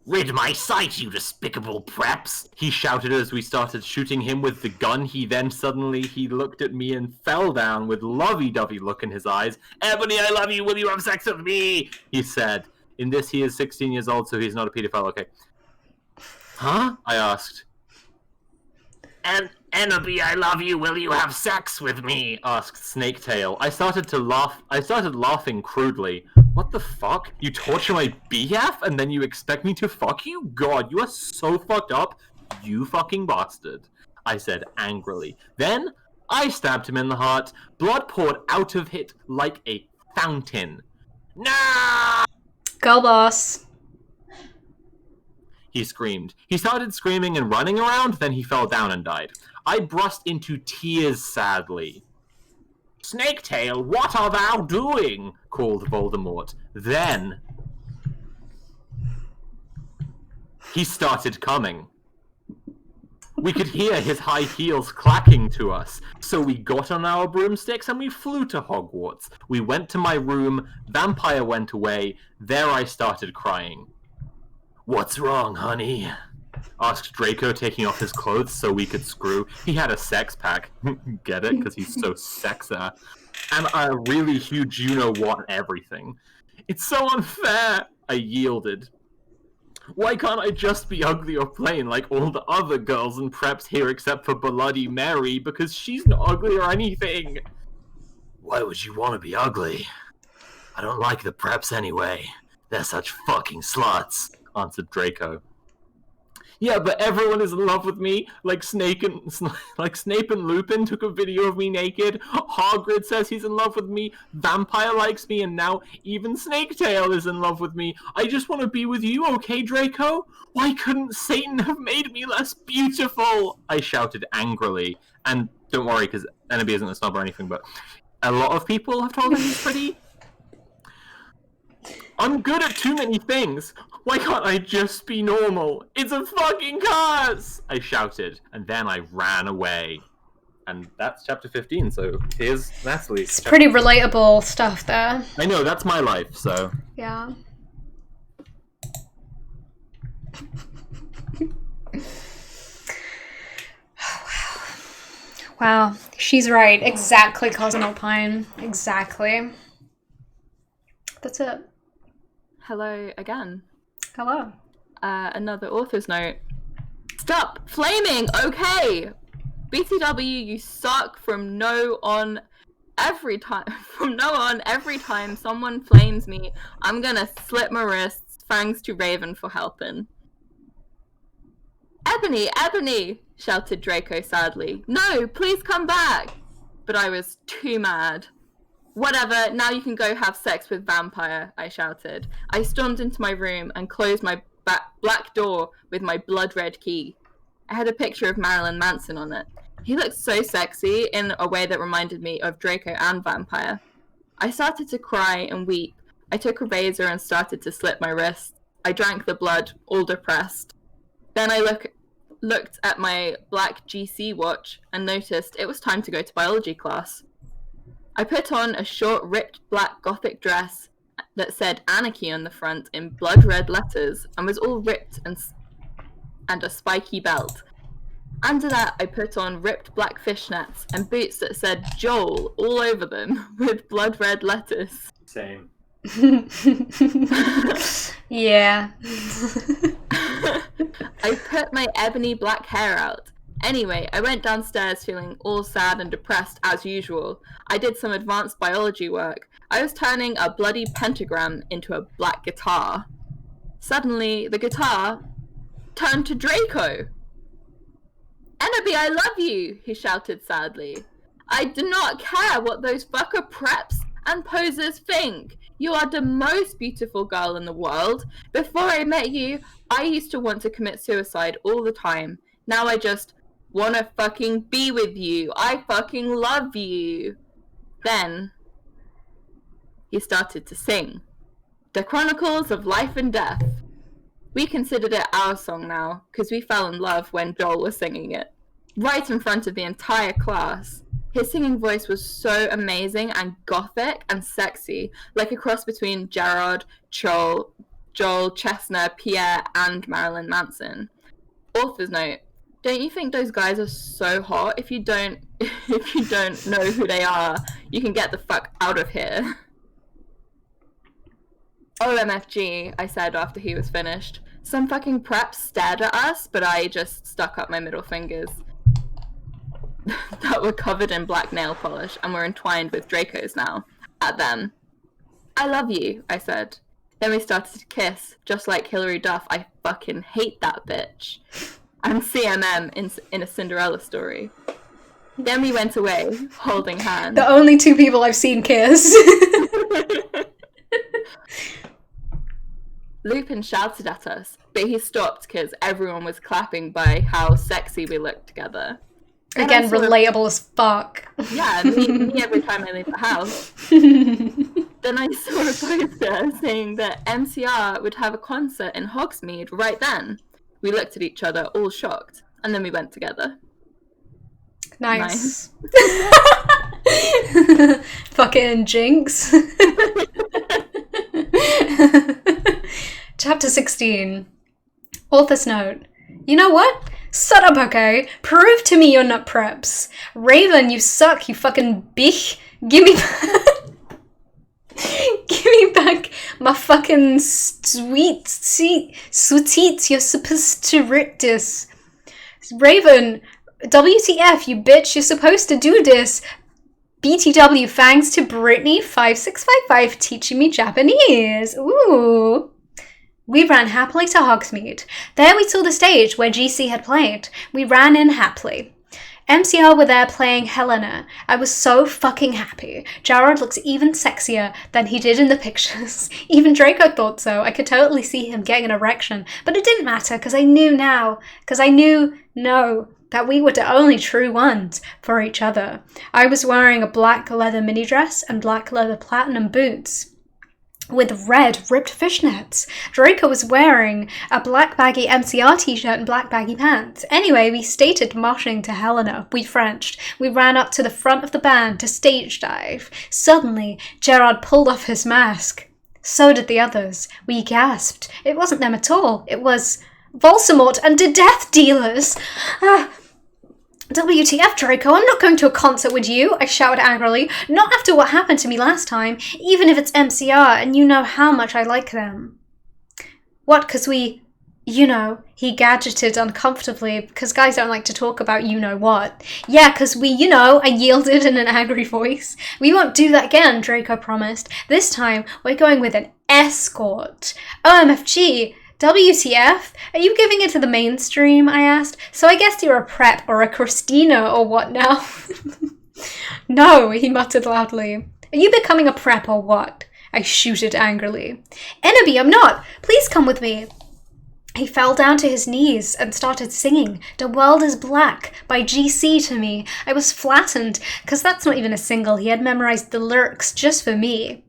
Rid my sight, you despicable preps! He shouted as we started shooting him with the gun. He looked at me and fell down with lovey-dovey look in his eyes. Ebony, I love you, will you have sex with me? He said. In this, he is 16 years old, so he's not a pedophile, okay. Huh? I asked. And Enemy, I love you, will you have sex with me? Asked Snaketail. I started laughing crudely. What the fuck? You torture my BF and then you expect me to fuck you? God, you are so fucked up, you fucking bastard. I said angrily. Then, I stabbed him in the heart. Blood poured out of it like a fountain. No!
Go, boss.
He screamed. He started screaming and running around, then he fell down and died. I burst into tears sadly. Snaketail, what art thou doing? Called Voldemort. Then... he started coming. We could hear his high heels clacking to us. So we got on our broomsticks and we flew to Hogwarts. We went to my room, Vampire went away, there I started crying. What's wrong, honey? Asked Draco, taking off his clothes so we could screw. He had a sex pack. Get it? Because he's so sexa. And a really huge you-know-what and everything. It's so unfair! I yielded. Why can't I just be ugly or plain like all the other girls and preps here except for Bloody Mary, because she's not ugly or anything? Why would you want to be ugly? I don't like the preps anyway. They're such fucking sluts, answered Draco. Yeah, but everyone is in love with me. Like Snape and Lupin took a video of me naked. Hagrid says he's in love with me. Vampire likes me, and now even Snaketail is in love with me. I just want to be with you, okay, Draco? Why couldn't Satan have made me less beautiful? I shouted angrily. And don't worry, because Enemy isn't a snob or anything, but a lot of people have told him he's pretty. I'm good at too many things. Why can't I just be normal? It's a fucking curse! I shouted, and then I ran away. And that's chapter 15, so here's Natalie.
It's pretty relatable stuff there.
I know, that's my life, so...
Yeah. Wow, she's right. Exactly, Cosmopine. Exactly. That's it.
Hello again.
Hello.
Another author's note. Stop flaming, okay? BTW, you suck from now on. Every time someone flames me, I'm gonna slit my wrists. Thanks to Raven for helping. Ebony, shouted Draco sadly. No, please come back. But I was too mad. Whatever, now you can go have sex with Vampire, I shouted. I stormed into my room and closed my black door with my blood-red key. I had a picture of Marilyn Manson on it. He looked so sexy in a way that reminded me of Draco and Vampire. I started to cry and weep. I took a razor and started to slit my wrists. I drank the blood, all depressed. Then I looked at my black GC watch and noticed it was time to go to biology class. I put on a short, ripped black gothic dress that said Anarchy on the front in blood-red letters and was all ripped and a spiky belt. Under that, I put on ripped black fishnets and boots that said Joel all over them with blood-red letters.
Same.
Yeah.
I put my ebony black hair out. Anyway, I went downstairs feeling all sad and depressed as usual. I did some advanced biology work. I was turning a bloody pentagram into a black guitar. Suddenly, the guitar turned to Draco. Enemy, I love you, he shouted sadly. I do not care what those fucker preps and posers think. You are the most beautiful girl in the world. Before I met you, I used to want to commit suicide all the time. Now I just wanna fucking be with you. I fucking love you. Then he started to sing. The Chronicles of Life and Death. We considered it our song now, because we fell in love when Joel was singing it. Right in front of the entire class. His singing voice was so amazing and gothic and sexy, like a cross between Gerard, Joel, Chestnut, Pierre, and Marilyn Manson. Author's note. Don't you think those guys are so hot? If you don't know who they are, you can get the fuck out of here. OMFG, I said after he was finished. Some fucking preps stared at us, but I just stuck up my middle fingers that were covered in black nail polish and were entwined with Draco's now. At them. I love you, I said. Then we started to kiss, just like Hilary Duff. I fucking hate that bitch. And CMM in a Cinderella story. Then we went away, holding hands.
The only two people I've seen kiss.
Lupin shouted at us, but he stopped because everyone was clapping by how sexy we looked together.
Again, relatable as fuck.
Yeah, me every time I leave the house. Then I saw a poster saying that MCR would have a concert in Hogsmeade right then. We looked at each other, all shocked. And then we went together.
Nice. Fucking jinx. Chapter 16. Author's note. You know what? Shut up, okay? Prove to me you're not preps. Raven, you suck, you fucking bitch. Give me back my fucking sweets. You're supposed to rip this. Raven, WTF, you bitch, you're supposed to do this. BTW, thanks to Brittany5655 teaching me Japanese. Ooh. We ran happily to Hogsmeade. There we saw the stage where GC had played. We ran in happily. MCR were there playing Helena. I was so fucking happy. Jared looks even sexier than he did in the pictures. Even Draco thought so. I could totally see him getting an erection. But it didn't matter, because I knew that we were the only true ones for each other. I was wearing a black leather mini dress and black leather platinum boots with red ripped fishnets. Draco was wearing a black baggy MCR t-shirt and black baggy pants. Anyway, we started moshing to Helena. We Frenched. We ran up to the front of the band to stage dive. Suddenly, Gerard pulled off his mask. So did the others. We gasped. It wasn't them at all. It was Voldemort and the Death Dealers. WTF, Draco, I'm not going to a concert with you, I shouted angrily. Not after what happened to me last time, even if it's MCR and you know how much I like them. What, because we, he gadgeted uncomfortably, because guys don't like to talk about you-know-what. Yeah, because we, I yielded in an angry voice. We won't do that again, Draco promised. This time, we're going with an escort. OMFG. WTF? Are you giving it to the mainstream? I asked. So I guess you're a prep or a Christina or what now? No, he muttered loudly. Are you becoming a prep or what? I shooted angrily. Enemy, I'm not. Please come with me. He fell down to his knees and started singing The World is Black by GC to me. I was flattened, because that's not even a single. He had memorized the lyrics just for me.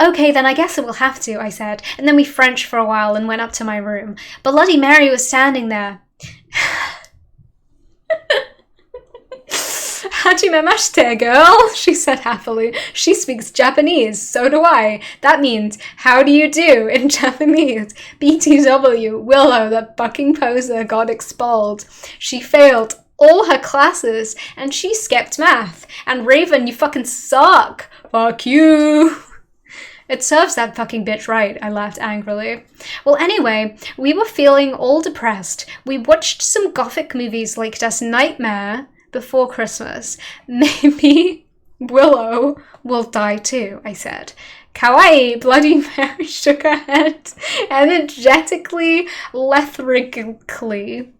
Okay, then I guess it will have to, I said, and then we Frenched for a while and went up to my room. Bloody Mary was standing there. Hajime mashite, girl, she said happily. She speaks Japanese, so do I. That means, how do you do in Japanese? BTW, Willow, that fucking poser, got expelled. She failed all her classes, and she skipped math. And Raven, you fucking suck. Fuck you. It serves that fucking bitch right, I laughed angrily. Well, anyway, we were feeling all depressed. We watched some gothic movies like Das Nightmare before Christmas. Maybe Willow will die too, I said. Kawaii, Bloody Mary shook her head energetically, lethargically.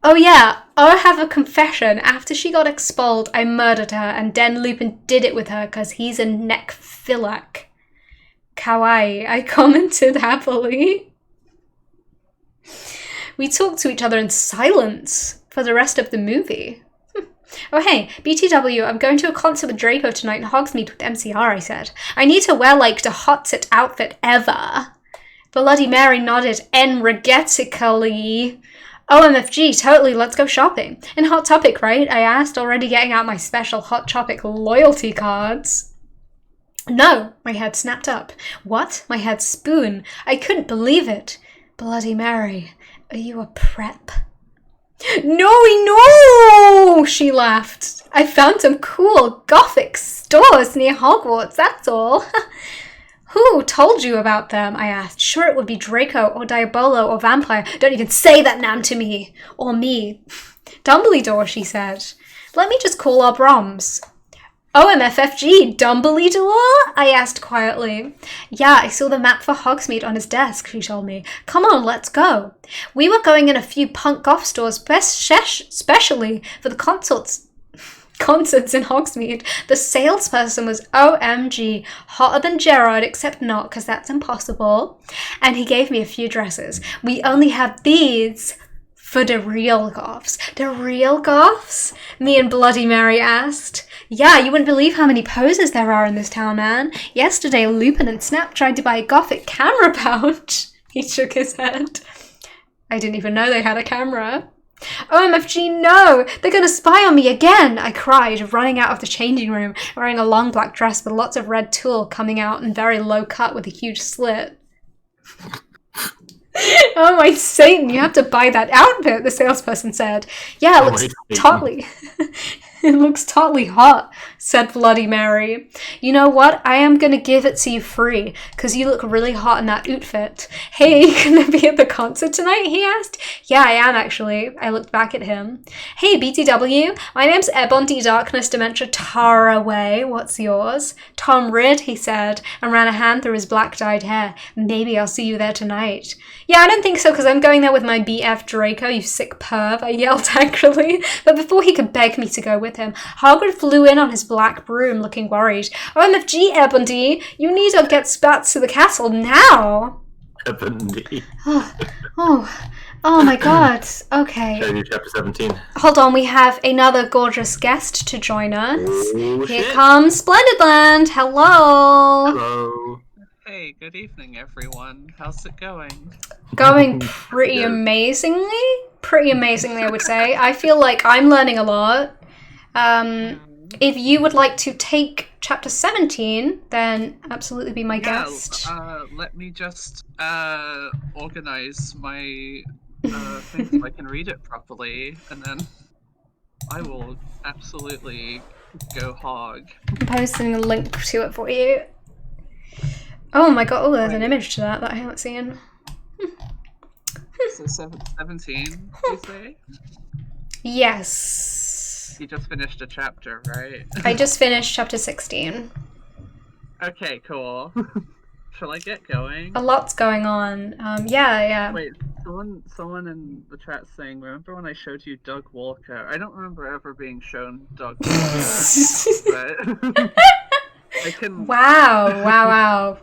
Oh yeah, I have a confession. After she got expelled, I murdered her, and Den Lupin did it with her because he's a necrophiliac. Kawaii, I commented happily. We talked to each other in silence for the rest of the movie. Oh hey, BTW, I'm going to a concert with Draco tonight in Hogsmeade with MCR, I said. I need to wear like the hottest outfit ever. Bloody Mary nodded energetically. OMFG, totally, let's go shopping. In Hot Topic, right? I asked, already getting out my special Hot Topic loyalty cards. No, my head snapped up. What? My head spoon. I couldn't believe it. Bloody Mary, are you a prep? No, she laughed. I found some cool gothic stores near Hogwarts, that's all. Who told you about them? I asked. Sure it would be Draco or Diabolo or Vampire. Don't even say that name to me. Or me. Dumbledore, she said. Let me just call our Broms. OMFFG, Dumbledore? I asked quietly. Yeah, I saw the map for Hogsmeade on his desk, she told me. Come on, let's go. We were going in a few punk goth stores, specially for the concerts in Hogsmeade. The salesperson was OMG, hotter than Gerard, except not, because that's impossible. And he gave me a few dresses. We only have these for the real goths. The real goths? Me and Bloody Mary asked. Yeah, you wouldn't believe how many poses there are in this town, man. Yesterday, Lupin and Snap tried to buy a gothic camera pouch. He shook his head. I didn't even know they had a camera. OMFG, no! They're gonna spy on me again! I cried, running out of the changing room, wearing a long black dress with lots of red tulle coming out and very low cut with a huge slit. Oh my Satan, you have to buy that outfit, the salesperson said. Yeah, it looks totally... It looks totally hot, said Bloody Mary. You know what? I am gonna give it to you free, because you look really hot in that outfit. Hey, are you gonna be at the concert tonight? He asked. Yeah, I am actually. I looked back at him. Hey, BTW. My name's Ebon D. Darkness Dementia Taraway. What's yours? Tom Ridd, he said, and ran a hand through his black-dyed hair. Maybe I'll see you there tonight. Yeah, I don't think so, because I'm going there with my BF Draco, you sick perv, I yelled angrily. But before he could beg me to go with him, Hagrid flew in on his black broom, looking worried. OMFG, Ebony, you need to get back to the castle now.
Ebony.
Oh my god. Okay.
Show you chapter 17.
Hold on, we have another gorgeous guest to join us.
Oh,
Here
shit.
comes Splendidland. Hello.
Hello.
Hey, good evening, everyone. How's it going?
Going pretty
Good.
amazingly. Pretty amazingly, I would say. I feel like I'm learning a lot. If you would like to take chapter 17, then absolutely be my guest.
Let me just organize my thing so I can read it properly, and then I will absolutely go hog.
I'm posting a link to it for you. Oh my god, oh, there's an image to that I haven't seen.
So 17, you say?
Yes.
You just finished a chapter, right?
I just finished chapter 16.
Okay, cool. Shall I get going?
A lot's going on. Yeah.
Wait, someone in the chat saying, remember when I showed you Doug Walker? I don't remember ever being shown Doug Walker, but I can...
Wow.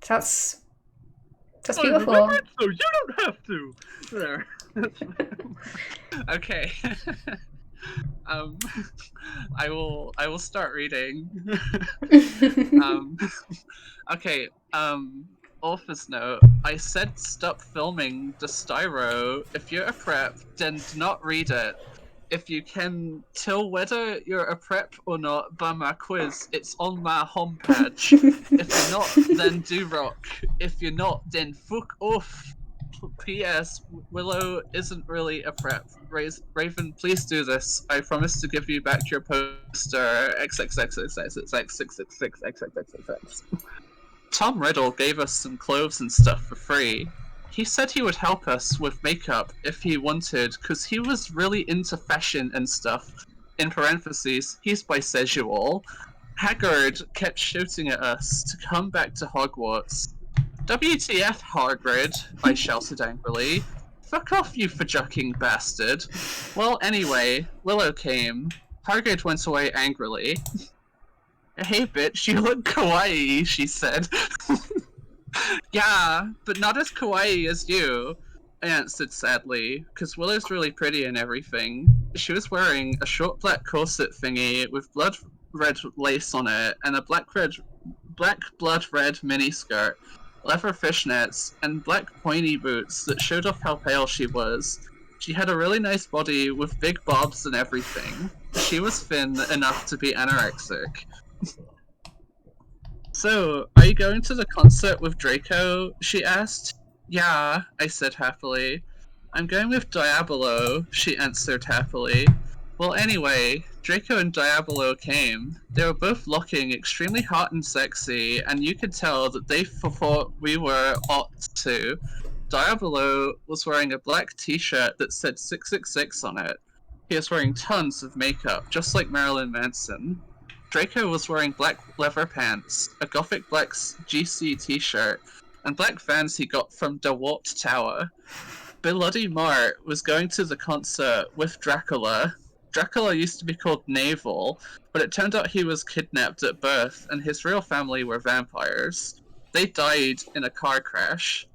That's beautiful.
Remember it, so you don't have to! There. Okay. I will start reading. Okay, author's note. I said stop filming the styro. If you're a prep, then do not read it. If you can tell whether you're a prep or not by my quiz, it's on my homepage. If you're not, then do rock. If you're not, then fuck off. P.S. Willow isn't really a prep. Raven, please do this. I promise to give you back your poster. XXXXXXXXXXXXXX. Tom Riddle gave us some clothes and stuff for free. He said he would help us with makeup if he wanted, cause he was really into fashion and stuff. In parentheses, he's bisexual. Hagrid kept shooting at us to come back to Hogwarts. WTF, Hagrid, I shouted angrily. Fuck off, you fajucking bastard. Well, anyway, Willow came. Hagrid went away angrily. Hey bitch, you look kawaii, she said. Yeah, but not as kawaii as you, I answered sadly, because Willow's really pretty and everything. She was wearing a short black corset thingy with blood red lace on it, and a black blood red miniskirt, leather fishnets, and black pointy boots that showed off how pale she was. She had a really nice body with big bobs and everything. She was thin enough to be anorexic. So, are you going to the concert with Draco? She asked. Yeah, I said happily. I'm going with Diabolo, she answered happily. Well, anyway, Draco and Diabolo came. They were both looking extremely hot and sexy, and you could tell that they thought we were hot too. Diabolo was wearing a black t-shirt that said 666 on it. He was wearing tons of makeup, just like Marilyn Manson. Draco was wearing black leather pants, a gothic black GC t-shirt, and black Vans he got from the Warped Tower. Bloody Mart was going to the concert with Dracula. Dracula used to be called Naval, but it turned out he was kidnapped at birth, and his real family were vampires. They died in a car crash.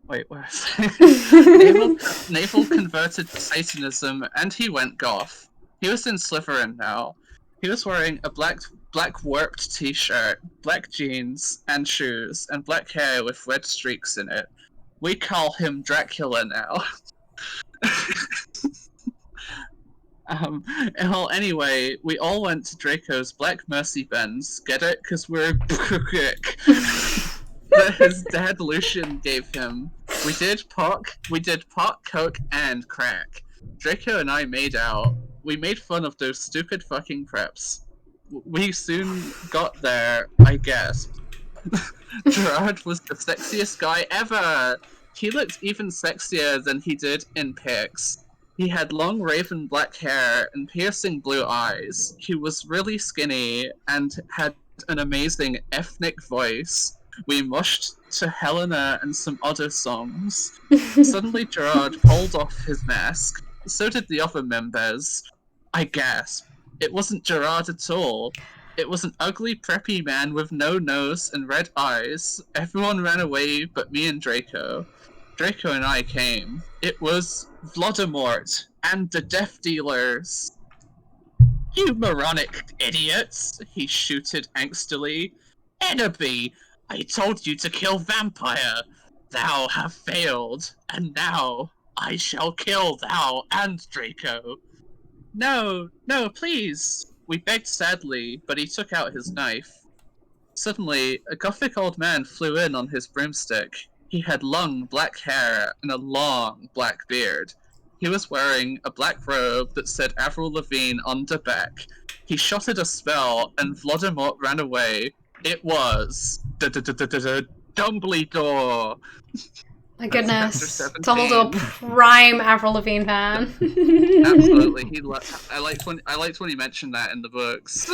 Wait, where is it? Naval converted to Satanism, and he went goth. He was in Slytherin now. He was wearing a black warped t-shirt, black jeans and shoes, and black hair with red streaks in it. We call him Dracula now. Well, anyway, we all went to Draco's Black Mercy Bends. Get it? Because we're quick. That his dad Lucian gave him. We did pot, coke, and crack. Draco and I made out. We made fun of those stupid fucking preps. We soon got there, I guess. Gerard was the sexiest guy ever! He looked even sexier than he did in pics. He had long raven black hair and piercing blue eyes. He was really skinny and had an amazing ethnic voice. We mushed to Helena and some other songs. Suddenly Gerard pulled off his mask. So did the other members. I gasped. It wasn't Gerard at all. It was an ugly, preppy man with no nose and red eyes. Everyone ran away but me and Draco. Draco and I came. It was Voldemort and the Death Dealers. You moronic idiots, he shouted angstily. Enemy, I told you to kill Vampire. Thou have failed, and now I shall kill thou and Draco. No, please. We begged sadly, but he took out his knife. Suddenly, a gothic old man flew in on his broomstick. He had long black hair and a long black beard. He was wearing a black robe that said Avril Lavigne on the back. He shotted a spell, and Voldemort ran away. It was Dumbledore.
My
That's
goodness.
chapter 17.
Dumbledore prime Avril Lavigne fan.
Absolutely, I liked when he mentioned that in the books.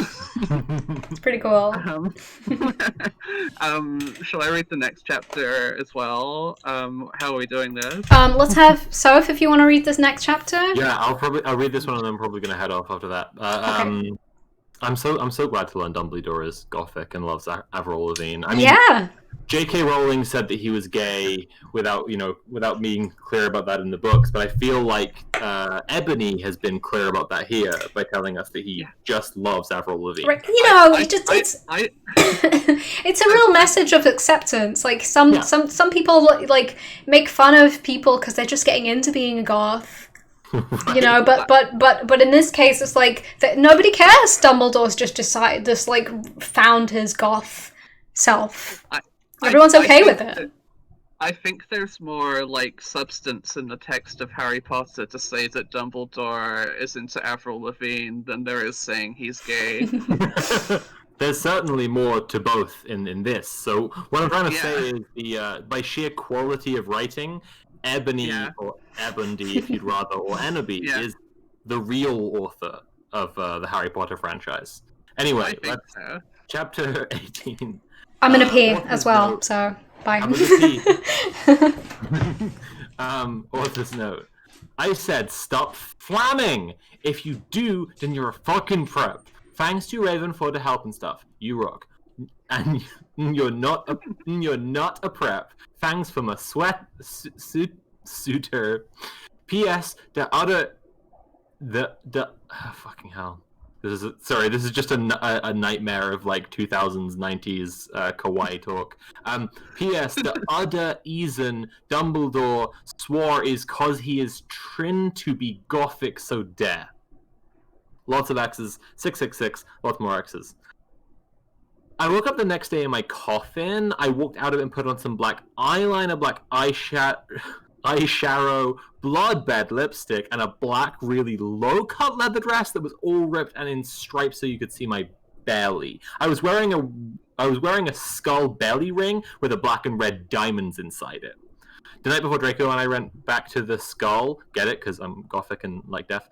It's pretty cool.
Shall I read the next chapter as well? How are we doing this?
Let's have Soph, if you want to read this next chapter.
Yeah, I'll read this one and I'm probably gonna head off after that.
Okay.
I'm so glad to learn Dumbledore is gothic and loves Avril Lavigne. I mean,
Yeah.
J.K. Rowling said that he was gay without being clear about that in the books, but I feel like Ebony has been clear about that here by telling us that he just loves Avril Lavigne.
Right. It's a real message of acceptance. Like some people like make fun of people because they're just getting into being a goth.
Right.
You know, but in this case, it's like that nobody cares. Dumbledore's just decided this, like, found his goth self. Everyone's okay with it.
I think there's more, like, substance in the text of Harry Potter to say that Dumbledore is into Avril Lavigne than there is saying he's gay.
There's certainly more to both in this. So what I'm trying to say is by sheer quality of writing, Ebony or Ebony, if you'd rather, or Ennaby is the real author of the Harry Potter franchise. Anyway, chapter 18.
I'm gonna pee as well, so bye.
I'm gonna pee. Author's note. I said stop flamming! If you do, then you're a fucking prep. Thanks to Raven for the help and stuff. You rock. And you're not a prep. Thanks for my suitor. P.S. Fucking hell. This is just a nightmare of like 2000s, 90s kawaii talk. P.S. The other reason Dumbledore swore is cause he is trying to be gothic so dare. Lots of X's, 666, lots more X's. I woke up the next day in my coffin. I walked out of it and put on some black eyeliner, black eyeshadow, blood-bed lipstick, and a black, really low-cut leather dress that was all ripped and in stripes so you could see my belly. I was wearing a skull belly ring with a black and red diamonds inside it. The night before Draco and I went back to the skull, get it, because I'm gothic and like death,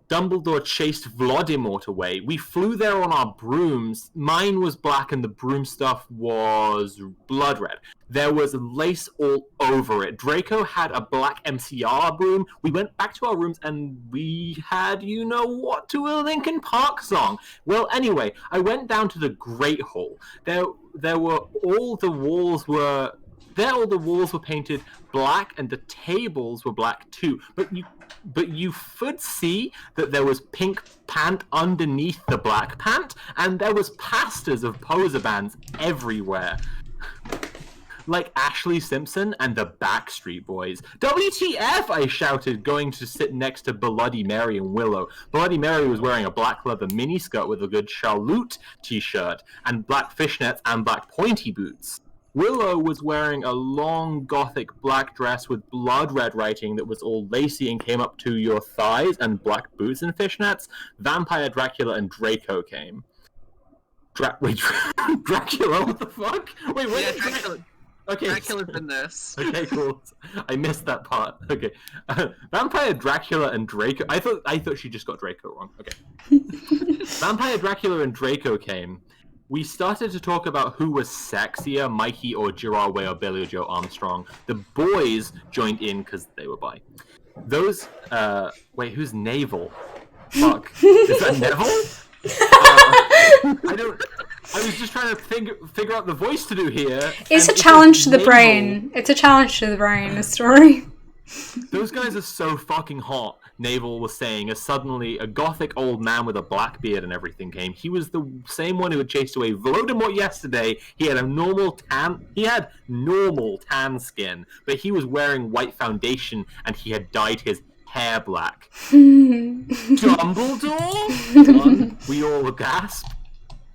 Dumbledore chased Voldemort away. We flew there on our brooms. Mine was black and the broom stuff was blood red. There was lace all over it. Draco had a black MCR broom. We went back to our rooms and we had you-know-what to a Linkin Park song. Well, anyway, I went down to the Great Hall. All the walls were painted black and the tables were black too. But you could see that there was pink pant underneath the black pant, and there was pastors of poser bands everywhere. like Ashley Simpson and the Backstreet Boys. WTF, I shouted, going to sit next to Bloody Mary and Willow. Bloody Mary was wearing a black leather miniskirt with a good Charlotte t-shirt, and black fishnets and black pointy boots. Willow was wearing a long gothic black dress with blood red writing that was all lacy and came up to your thighs, and black boots and fishnets. Vampire Dracula and Draco came. Wait, Dracula? What the fuck? Wait,
Yeah, Dracula.
Okay.
Dracula's in this.
Okay, cool. I missed that part. Okay. Vampire Dracula and Draco. I thought she just got Draco wrong. Okay. Vampire Dracula and Draco came. We started to talk about who was sexier, Mikey or Gerard Way or Billy Joe Armstrong. The boys joined in because they were bi. Those, wait, who's Navel? Fuck. Is that Neville? I was just trying to figure out the voice to do here.
It's a challenge to the brain. It's a challenge to the brain, the story.
Those guys are so fucking hot, Navel was saying, as suddenly a gothic old man with a black beard and everything came. He was the same one who had chased away Voldemort yesterday. He had normal tan skin, but he was wearing white foundation and he had dyed his hair black. Dumbledore? We all gasped.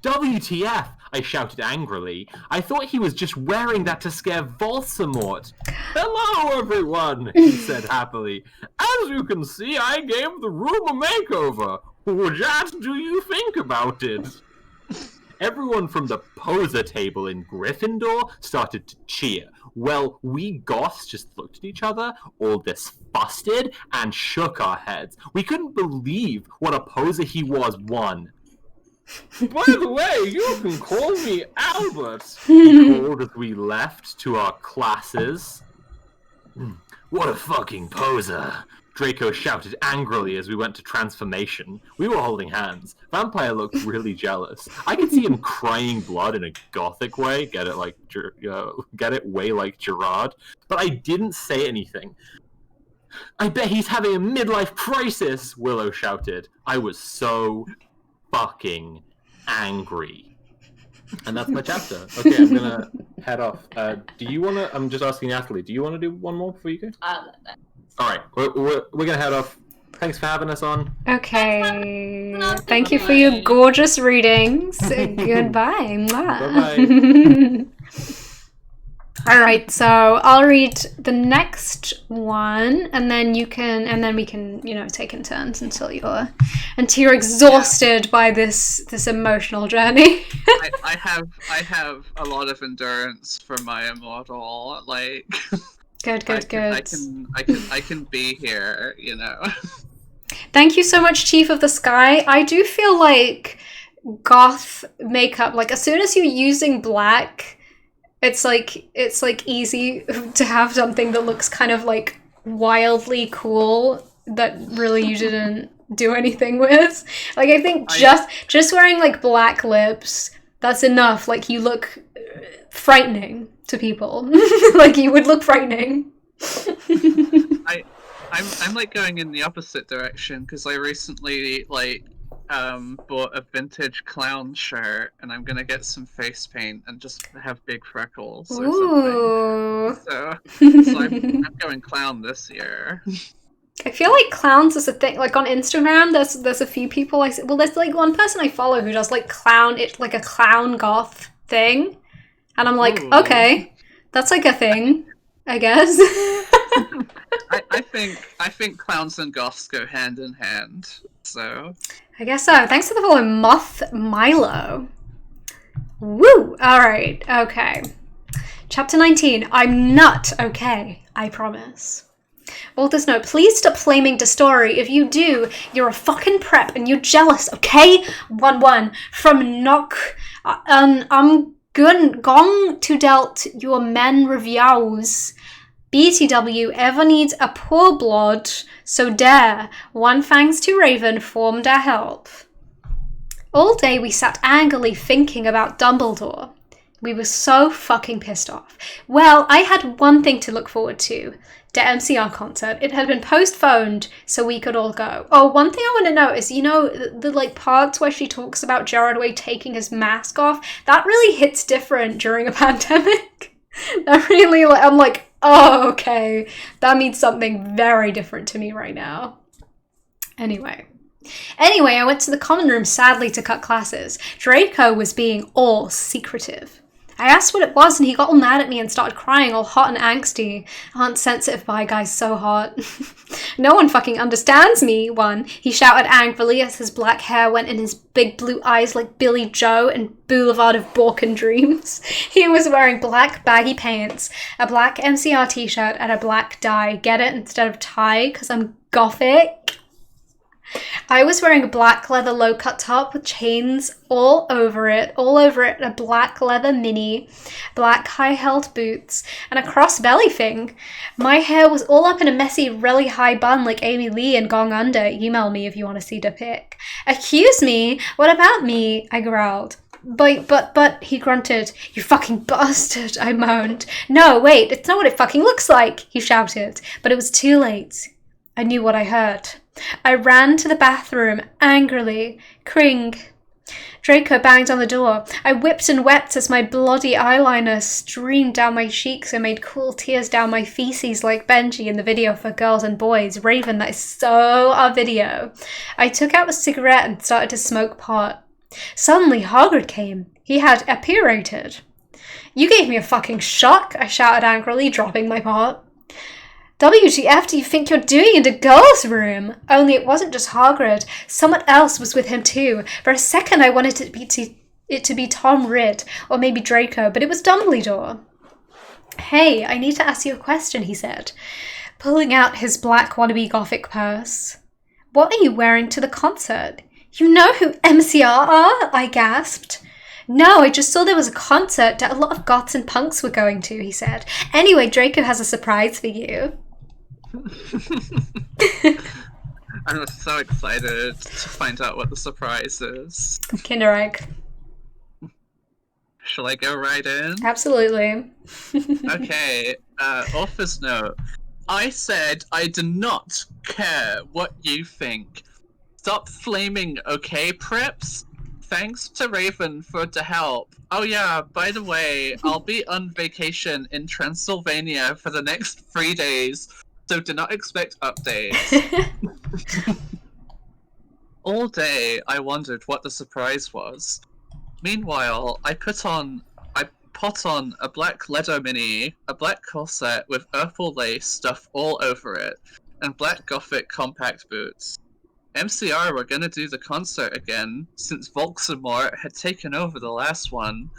WTF, I shouted angrily. I thought he was just wearing that to scare Voldemort. Hello, everyone, he said happily. As you can see, I gave the room a makeover. What do you think about it? Everyone from the poser table in Gryffindor started to cheer. Well, we goths just looked at each other, all disgusted, and shook our heads. We couldn't believe what a poser he was, one. By the way, you can call me Albert, he called as we left to our classes. What a fucking poser, Draco shouted angrily as we went to transformation. We were holding hands. Vampire looked really jealous. I could see him crying blood in a gothic way. Get it way like Gerard. But I didn't say anything. I bet he's having a midlife crisis, Willow shouted. I was so fucking angry. And that's my chapter. Okay, I'm gonna head off. Do you wanna? I'm just asking Natalie. Do you want to do one more before you go? All right, we're gonna head off. Thanks for having us on.
Okay. Thank you for your gorgeous readings. Goodbye.
Bye-bye.
All right, so I'll read the next one, and then we can, take in turns until you're exhausted by this emotional journey.
I have a lot of endurance for my Immortal. Like,
Good.
I can be here,
Thank you so much, Chief of the Sky. I do feel like goth makeup, like as soon as you're using black, it's like easy to have something that looks kind of like wildly cool that really you didn't do anything with. Like I think just wearing like black lips, that's enough. Like you look frightening to people. Like you would look frightening.
I'm like going in the opposite direction because I recently bought a vintage clown shirt and I'm gonna get some face paint and just have big freckles or something. So I'm going clown this year.
I feel like clowns is a thing. Like on Instagram, there's a few people there's like one person I follow who does like a clown goth thing, and I'm like, okay, that's like a thing, I guess.
I think clowns and goths go hand in hand. So
I guess so. Thanks for the follow, Moth Milo. Woo! Alright, okay. Chapter 19. I'm not okay, I promise. Author's note, please stop flaming the story. If you do, you're a fucking prep and you're jealous, okay? 1-1. From Knock. I'm gong to dealt your men reviews. BTW ever needs a poor blood, so dare, one thanks to Raven formed our help. All day we sat angrily thinking about Dumbledore. We were so fucking pissed off. Well, I had one thing to look forward to. The MCR concert. It had been postponed so we could all go. Oh, one thing I want to note is, the like parts where she talks about Gerard Way taking his mask off, that really hits different during a pandemic. I'm like, oh, okay. That means something very different to me right now. Anyway, I went to the common room sadly to cut classes. Draco was being all secretive. I asked what it was and he got all mad at me and started crying all hot and angsty. Aren't sensitive bi guys so hot? No one fucking understands me, he shouted angrily as his black hair went in his big blue eyes like Billy Joe in Boulevard of Borken Dreams. He was wearing black baggy pants, a black MCR t-shirt and a black dye. Get it? Instead of tie, because I'm gothic. I was wearing a black leather low-cut top with chains all over it, a black leather mini, black high-heeled boots, and a cross-belly thing. My hair was all up in a messy, really high bun like Amy Lee in Gong Under. Email me if you want to see the pic. Accuse me? What about me? I growled. But, he grunted. You fucking bastard, I moaned. No, wait, it's not what it fucking looks like, he shouted. But it was too late. I knew what I heard. I ran to the bathroom, angrily. Cring. Draco banged on the door. I whipped and wept as my bloody eyeliner streamed down my cheeks and made cool tears down my feces like Benji in the video for Girls and Boys. Raven, that is so our video. I took out a cigarette and started to smoke pot. Suddenly, Hagrid came. He had appurated. You gave me a fucking shock, I shouted angrily, dropping my pot. WTF do you think you're doing in the girls' room? Only it wasn't just Hagrid. Someone else was with him too. For a second I wanted it to be Tom Ridd, or maybe Draco, but it was Dumbledore. Hey, I need to ask you a question, he said, pulling out his black wannabe gothic purse. What are you wearing to the concert? You know who MCR are? I gasped. No, I just saw there was a concert that a lot of goths and punks were going to, he said. Anyway, Draco has a surprise for you.
I'm so excited to find out what the surprise is.
Kinder Egg.
Shall I go right in?
Absolutely.
Okay, author's note. I said I do not care what you think. Stop flaming, okay, preps? Thanks to Raven for the help. Oh yeah, by the way, I'll be on vacation in Transylvania for the next 3 days, so do not expect updates. All day, I wondered what the surprise was. Meanwhile, I put on a black leather mini, a black corset with purple lace stuff all over it, and black gothic compact boots. MCR were gonna do the concert again, since Voldemort had taken over the last one.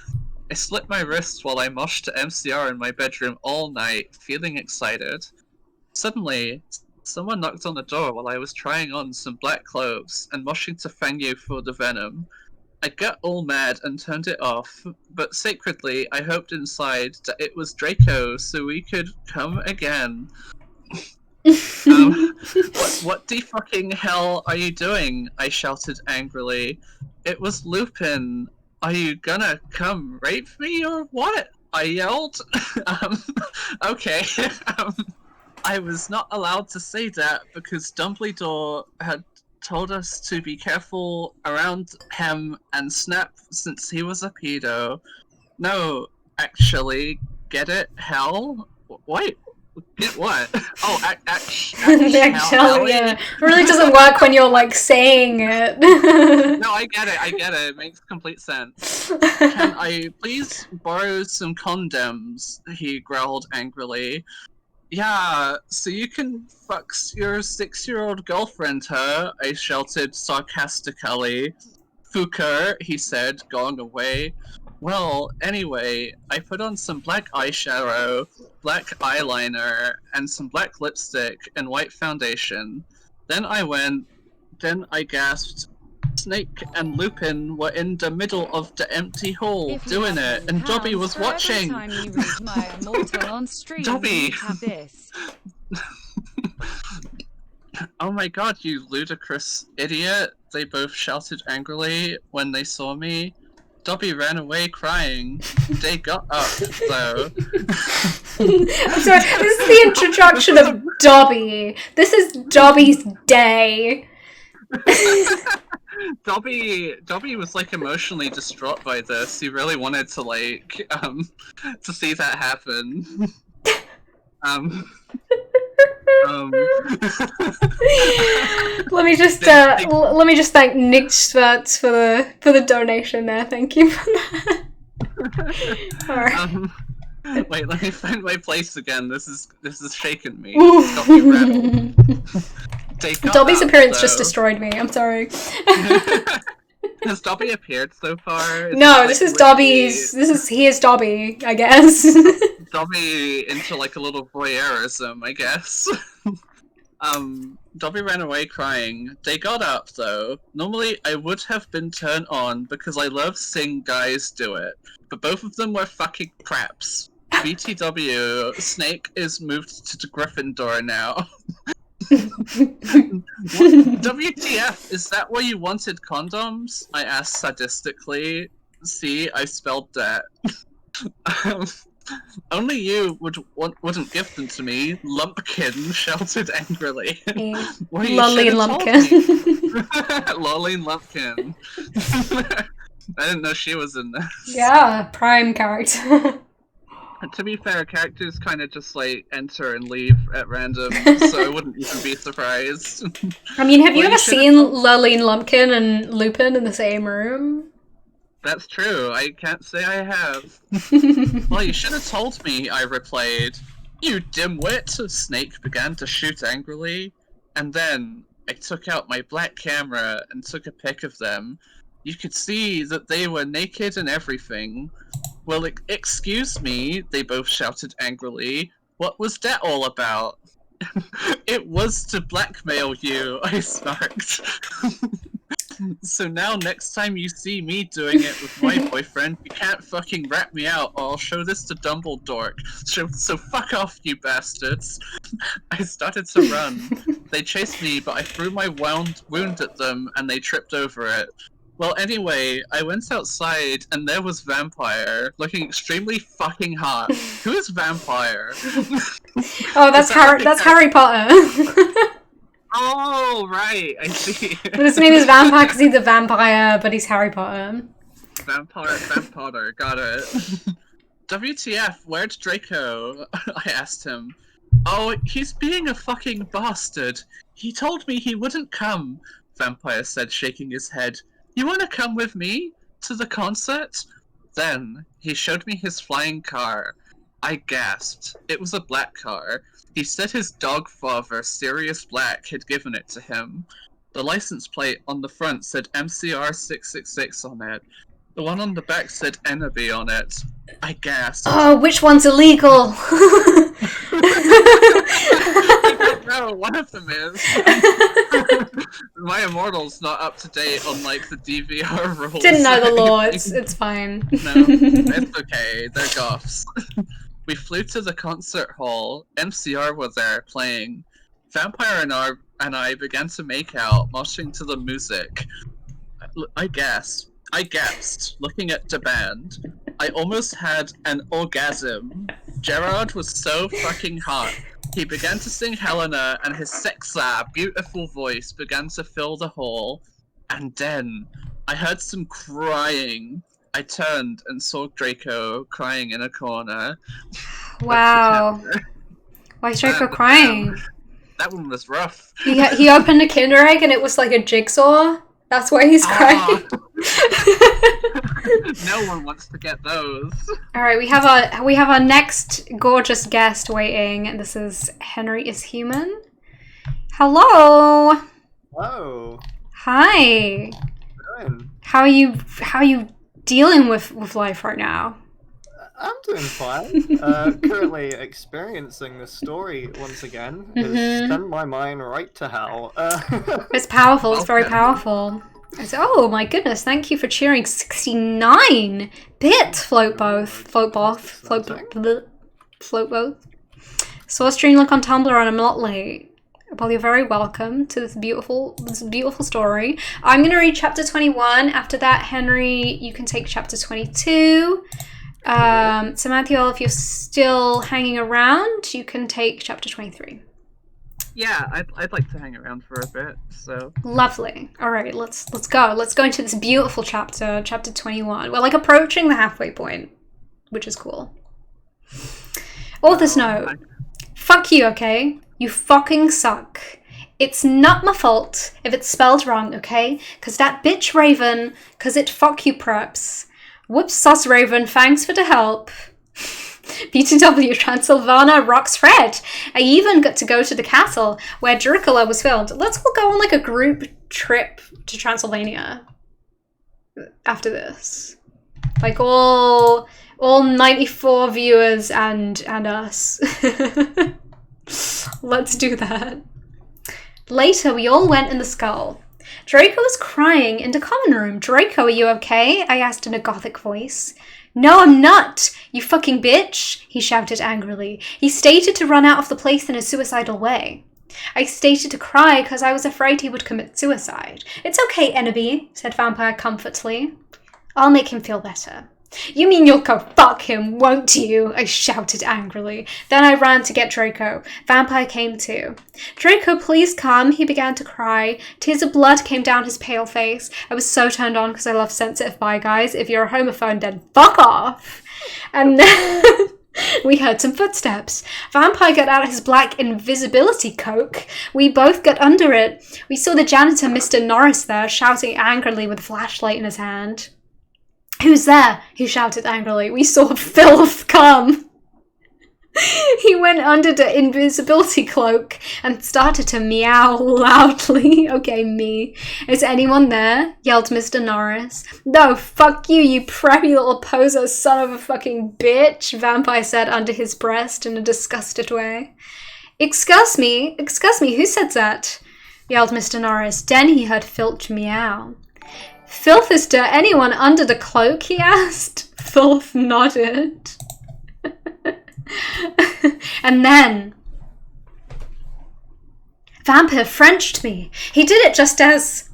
I slit my wrists while I moshed to MCR in my bedroom all night, feeling excited. Suddenly, someone knocked on the door while I was trying on some black clothes and moshing to Fangyu for the venom. I got all mad and turned it off, but secretly I hoped inside that it was Draco so we could come again. What the fucking hell are you doing? I shouted angrily. It was Lupin. Are you gonna come rape me or what? I yelled. Okay. I was not allowed to say that because Dumbledore had told us to be careful around him and Snap since he was a pedo. No, actually, get it? Hell? Wait. Get what? Oh, actually,
yeah. It really doesn't work when you're like saying it.
No, I get it. It makes complete sense. Can I please borrow some condoms? He growled angrily. Yeah, so you can fuck your 6-year-old girlfriend, huh? I shouted sarcastically. Fucker, he said, going away. Well, anyway, I put on some black eyeshadow, black eyeliner, and some black lipstick and white foundation. Then I gasped. Snake and Lupin were in the middle of the empty hall doing it, and Dobby was watching.
Time you read my Immortal on stream,
Dobby!
have this.
Oh my god, you ludicrous idiot! They both shouted angrily when they saw me. Dobby ran away crying. They got up, though.
I'm sorry, this is the introduction of Dobby. This is Dobby's day.
Dobby was like emotionally distraught by this. He really wanted to to see that happen.
Let me just thank Nick Schwartz for the donation there. Thank you for that. All right.
Wait, let me find my place again. This is shaking me. It's got me rattled.
Dobby's appearance just destroyed me. I'm sorry.
Has Dobby appeared so far?
No, this is Dobby's. He is Dobby, I guess.
Dobby into like a little voyeurism, I guess. Dobby ran away crying. They got up though. Normally I would have been turned on because I love seeing guys do it, but both of them were fucking craps. BTW, Snake is moved to Gryffindor now. WTF, is that why you wanted condoms? I asked sadistically. See, I spelled that. Only you wouldn't give them to me, Lumpkin shouted angrily. Well,
Lolly Lumpkin.
Lolly Lumpkin. I didn't know she was in this.
Yeah, prime character.
To be fair, characters kind of just like enter and leave at random, so I wouldn't even be surprised.
I mean, have you ever seen Lolly Lumpkin and Lupin in the same room?
That's true, I can't say I have. Well, you should have told me, I replied. You dimwit! Snake began to shoot angrily, and then I took out my black camera and took a pic of them. You could see that they were naked and everything. Well, excuse me, they both shouted angrily. What was that all about? It was to blackmail you, I snarked. So now next time you see me doing it with my boyfriend, you can't fucking rat me out or I'll show this to Dumbledore. So fuck off, you bastards. I started to run. They chased me, but I threw my wound at them and they tripped over it. Well, anyway, I went outside and there was Vampire, looking extremely fucking hot. Who is Vampire?
Oh, that's Harry Potter.
Oh, right, I see.
But his name is Vampire because he's a vampire, but he's Harry Potter.
Vampire, got it. WTF, where'd Draco? I asked him. Oh, he's being a fucking bastard. He told me he wouldn't come, Vampire said, shaking his head. You wanna come with me? To the concert? Then, he showed me his flying car. I gasped. It was a black car. He said his dog father, Sirius Black, had given it to him. The license plate on the front said MCR 666 on it. The one on the back said Enemy on it. I gasped.
Oh, which one's illegal?
I don't know, one of them is. My Immortal's not up to date on like the DVR rules.
Didn't know the law, it's fine.
No, it's okay, they're goths. We flew to the concert hall. MCR was there, playing. Vampire and I began to make out, moshing to the music. I gasped, looking at the band. I almost had an orgasm. Gerard was so fucking hot. He began to sing Helena, and his sexy, beautiful voice began to fill the hall. And then, I heard some crying. I turned and saw Draco crying in a corner.
Wow. Why is Draco crying?
That one was rough.
He opened a Kinder Egg and it was like a jigsaw. That's why he's crying.
No one wants to get those.
All right, we have our next gorgeous guest waiting, and this is Henry is Human. Hello.
Hello.
Hi.
Good.
How are you dealing with life right now?
I'm doing fine. Currently experiencing this story once again. It's sent my mind right to hell.
It's powerful. It's very powerful. Oh my goodness! Thank you for cheering. 69 bit float both. Saw a stream link on Tumblr and I'm not late. Well, you're very welcome to this beautiful story. I'm gonna read chapter 21. After that, Henry, you can take chapter 22. Samantha, if you're still hanging around, you can take chapter 23.
Yeah, I'd like to hang around for a bit. So
Lovely. All right, let's go. Let's go into this beautiful chapter, chapter 21. We're like approaching the halfway point, which is cool. Author's note. Fuck you, okay? You fucking suck. It's not my fault if it's spelled wrong, okay? Cause that bitch Raven, cause it fuck you preps. Whoops sauce Raven, thanks for the help. BTW Transylvania rocks red. I even got to go to the castle where Dracula was filmed. Let's all go on like a group trip to Transylvania after this. Like all 94 viewers and us. Let's do that. Later, we all went in the skull. Draco was crying in the common room. Draco, are you okay? I asked in a gothic voice. No, I'm not, you fucking bitch, he shouted angrily. He stated to run out of the place in a suicidal way. I stated to cry because I was afraid he would commit suicide. It's okay, Enemy, said Vampire comfortably. I'll make him feel better. You mean you'll go fuck him, won't you? I shouted angrily. Then I ran to get Draco. Vampire came too. Draco, please come. He began to cry. Tears of blood came down his pale face. I was so turned on because I love sensitive bi guys. If you're a homophobe, then fuck off. And then we heard some footsteps. Vampire got out his black invisibility cloak. We both got under it. We saw the janitor, Mr. Norris, there, shouting angrily with a flashlight in his hand. Who's there? He shouted angrily. We saw filth come. He went under the invisibility cloak and started to meow loudly. Okay, me. Is anyone there? Yelled Mr. Norris. No, fuck you, you preppy little poser son of a fucking bitch, Vampire said under his breast in a disgusted way. Excuse me, who said that? Yelled Mr. Norris. Then he heard Filch meow. Filth, is there anyone under the cloak? He asked. Filth nodded. And then Vampire Frenched me. He did it just as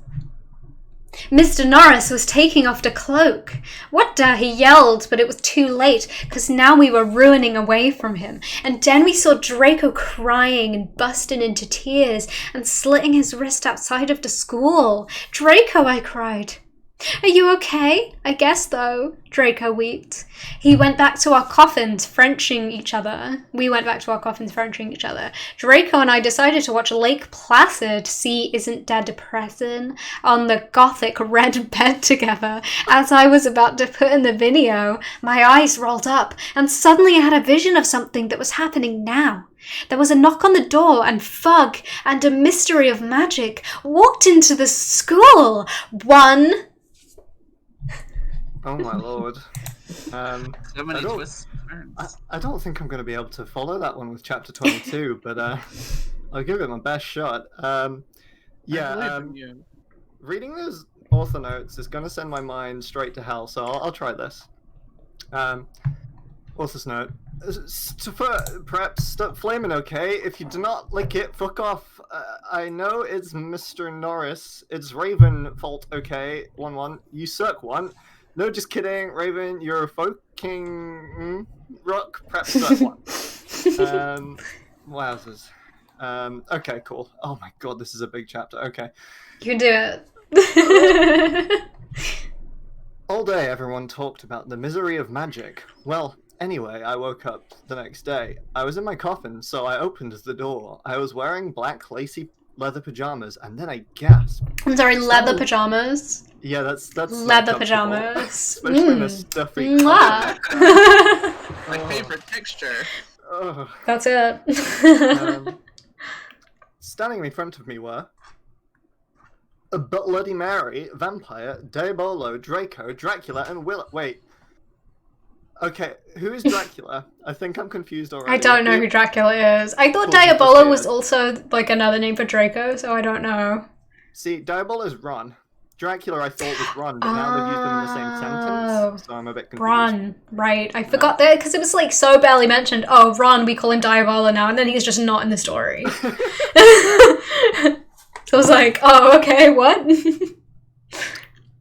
Mr. Norris was taking off the cloak. What the? He yelled, but it was too late, because now we were ruining away from him. And then we saw Draco crying and busting into tears and slitting his wrist outside of the school. Draco, I cried. Are you okay? I guess, though, Draco wept. He went back to our coffins, Frenching each other. We went back to our coffins, Frenching each other. Draco and I decided to watch Lake Placid, See Isn't That Depressing, on the gothic red bed together. As I was about to put in the video, my eyes rolled up, and suddenly I had a vision of something that was happening now. There was a knock on the door, and Fug and a mystery of magic walked into the school. One...
Oh my lord.
so many twists and turns.
I don't think I'm going to be able to follow that one with chapter 22, but I'll give it my best shot. Reading those author notes is going to send my mind straight to hell, so I'll try this. Author's note. Perhaps stop flaming, okay? If you do not like it, fuck off. I know it's Mr. Norris. It's Raven fault, okay? 1-1. You suck, 1. No, just kidding, Raven. You're a fucking rock. Perhaps that 1. Wowzers. Okay, cool. Oh my god, this is a big chapter. Okay.
You can do it.
All day, everyone talked about the misery of magic. Well, anyway, I woke up the next day. I was in my coffin, so I opened the door. I was wearing black lacy leather pajamas, and then I gasped.
I'm sorry, leather pajamas?
Yeah, that's
leather pajamas.
Especially in a stuffy
My favorite texture.
Oh.
That's it.
Standing in front of me were a Bloody Mary, Vampire, Diabolo, Draco, Dracula, and Wait. Okay, who is Dracula? I think I'm confused already.
I don't know who Dracula is. I thought
Cool,
Diabolo was also like another name for Draco, so I don't know.
See, Diabolo is Ron. Dracula I thought was Ron, but now they've used them in the same sentence, so I'm a bit confused.
Ron, right. I forgot that because it was like so barely mentioned. Oh, Ron, we call him Diabolo now, and then he's just not in the story. So I was like, oh, okay, what?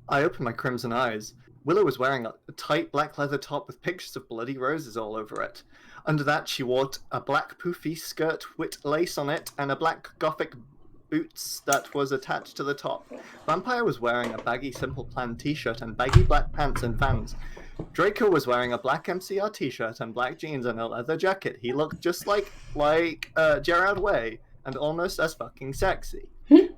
I opened my crimson eyes. Willow was wearing a tight black leather top with pictures of bloody roses all over it. Under that, she wore a black poofy skirt with lace on it and a black gothic boots that was attached to the top. Vampire was wearing a baggy Simple Plan t-shirt and baggy black pants and Vans. Draco was wearing a black MCR t-shirt and black jeans and a leather jacket. He looked just like Gerard Way and almost as fucking sexy.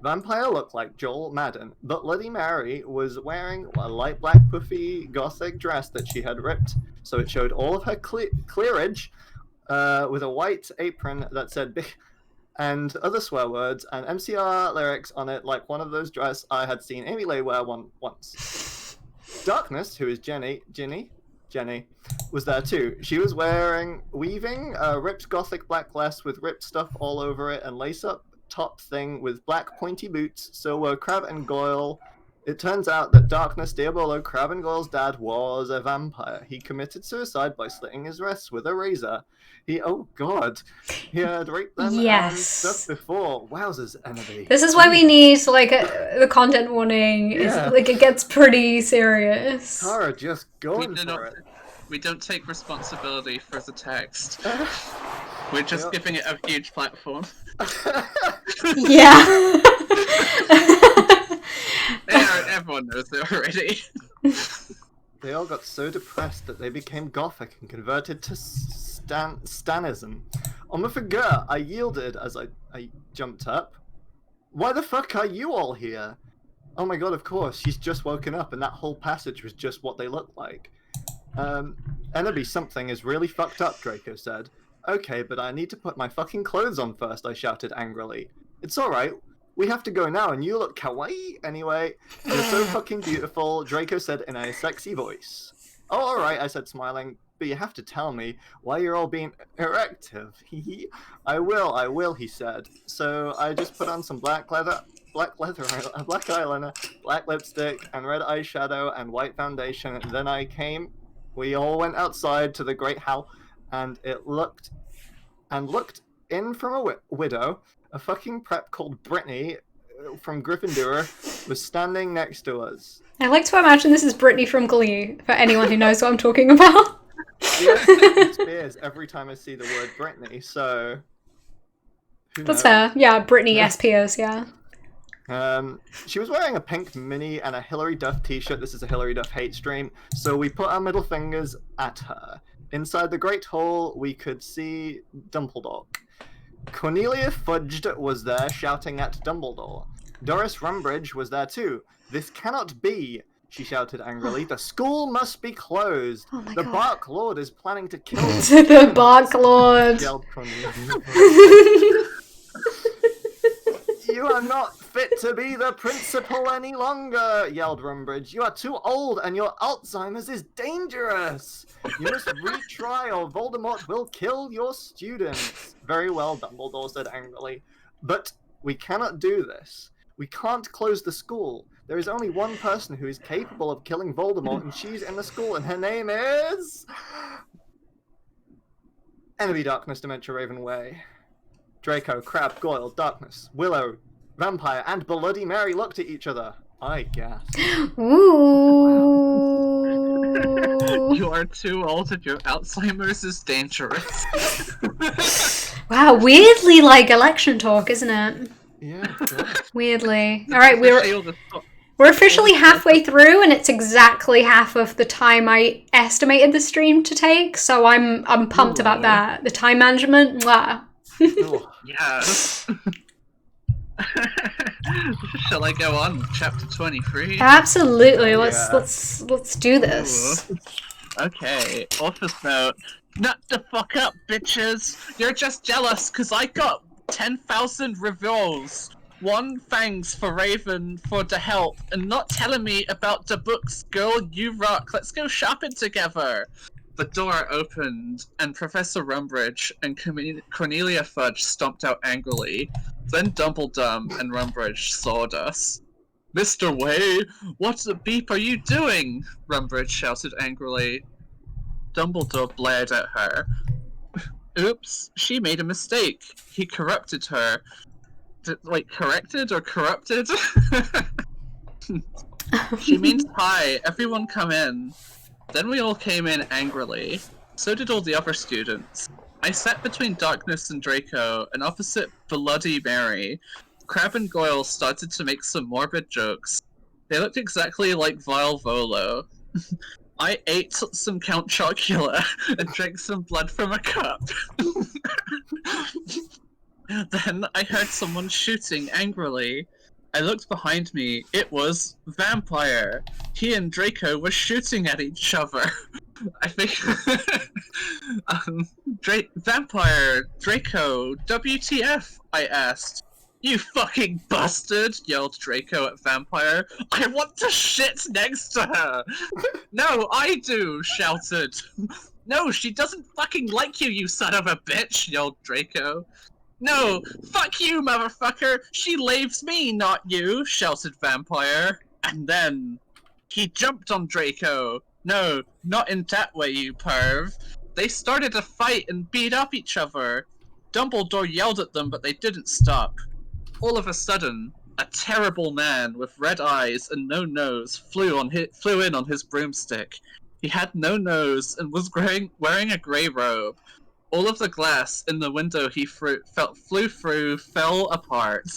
Vampire looked like Joel Madden, but Bloody Mary was wearing a light black puffy gothic dress that she had ripped, so it showed all of her clearage, with a white apron that said big and other swear words and MCR lyrics on it, like one of those dresses I had seen Amy Lay wear once. Darkness, who is Jenny, was there too. She was weaving a ripped gothic black dress with ripped stuff all over it and lace-up top thing with black pointy boots. So were Crab and Goyle. It turns out that Darkness Diabolo, Crab and Goyle's dad, was a vampire. He committed suicide by slitting his wrists with a razor. He had raped them and stuff before. Wowzers, Enemy.
This is why we need like the content warning.
Yeah.
Like it gets pretty serious.
Tara just going for it.
We don't take responsibility for the text. We're just giving it a huge platform.
Yeah.
Everyone knows it already.
They all got so depressed that they became gothic and converted to Stanism. On the figure, I yielded as I jumped up. Why the fuck are you all here? Oh my god, of course, she's just woken up and that whole passage was just what they look like. Enemy something is really fucked up, Draco said. Okay, but I need to put my fucking clothes on first, I shouted angrily. It's alright. We have to go now, and you look kawaii anyway. You're so fucking beautiful, Draco said in a sexy voice. Oh, alright, I said, smiling, but you have to tell me why you're all being erective. I will, he said. So I just put on some black eyeliner, black lipstick, and red eyeshadow, and white foundation, and then we all went outside to the great hall, and looked in from a widow. A fucking prep called Brittany from Gryffindor was standing next to us.
I like to imagine this is Brittany from Glee, for anyone who knows what I'm talking about.
Yeah, it Spears every time I see the word Brittany, so...
That's fair. Yeah, Brittany Spears, yeah.
She was wearing a pink mini and a Hilary Duff t-shirt. This is a Hilary Duff hate stream, so we put our middle fingers at her. Inside the Great Hall, we could see Dumbledore. Cornelia Fudged was there shouting at Dumbledore. Doris Rumbridge was there too. This cannot be, she shouted angrily. The school must be closed.
Oh my
the
God.
Bark Lord is planning to kill
The Bark Lord.
yelled Cornelia. You are not fit to be the principal any longer, yelled Rumbridge. You are too old and your Alzheimer's is dangerous. You must retry or Voldemort will kill your students. Very well, Dumbledore said angrily. But we cannot do this. We can't close the school. There is only one person who is capable of killing Voldemort and she's in the school and her name is... Enemy Darkness, Dementia Ravenway. Draco, Crab, Goyle, Darkness, Willow, Vampire, and Bloody Mary looked at each other. I gasped.
Ooh.
You are too old and your Alzheimer's is dangerous.
Wow, weirdly like election talk, isn't it?
Yeah, God.
Weirdly. Alright,
Shield is not-
we're officially halfway through, and it's exactly half of the time I estimated the stream to take, so I'm pumped about that. The time management, mwah.
Oh,
Yes. Shall I go on? Chapter 23?
Absolutely.
Yeah.
Let's do this.
Ooh. Okay, author's note. Nut the fuck up, bitches! You're just jealous because I got 10,000 reveals. One thanks for Raven for the help and not telling me about the books. Girl, you rock. Let's go shopping together. The door opened, and Professor Rumbridge and Cornelia Fudge stomped out angrily. Then Dumbledore and Rumbridge sawed us. Mr. Way, what the beep are you doing? Rumbridge shouted angrily. Dumbledore blared at her. Oops, she made a mistake. He corrupted her. Corrected or corrupted? She means hi, everyone come in. Then we all came in angrily. So did all the other students. I sat between Darkness and Draco, and opposite Bloody Mary. Crab and Goyle started to make some morbid jokes. They looked exactly like Vile Volo. I ate some Count Chocula and drank some blood from a cup. Then I heard someone shooting angrily. I looked behind me. It was Vampire. He and Draco were shooting at each other. I think Vampire, Draco, WTF? I asked. You fucking bastard! Yelled Draco at Vampire. I want to shit next to her! No, I do! Shouted. No, she doesn't fucking like you, you son of a bitch! Yelled Draco. No, fuck you, motherfucker! She laves me, not you! Shouted Vampire. And then he jumped on Draco. No, not in that way, you perv. They started a fight and beat up each other. Dumbledore yelled at them, but they didn't stop. All of a sudden, a terrible man with red eyes and no nose flew in on his broomstick. He had no nose and was wearing a grey robe. All of the glass in the window he flew through fell apart.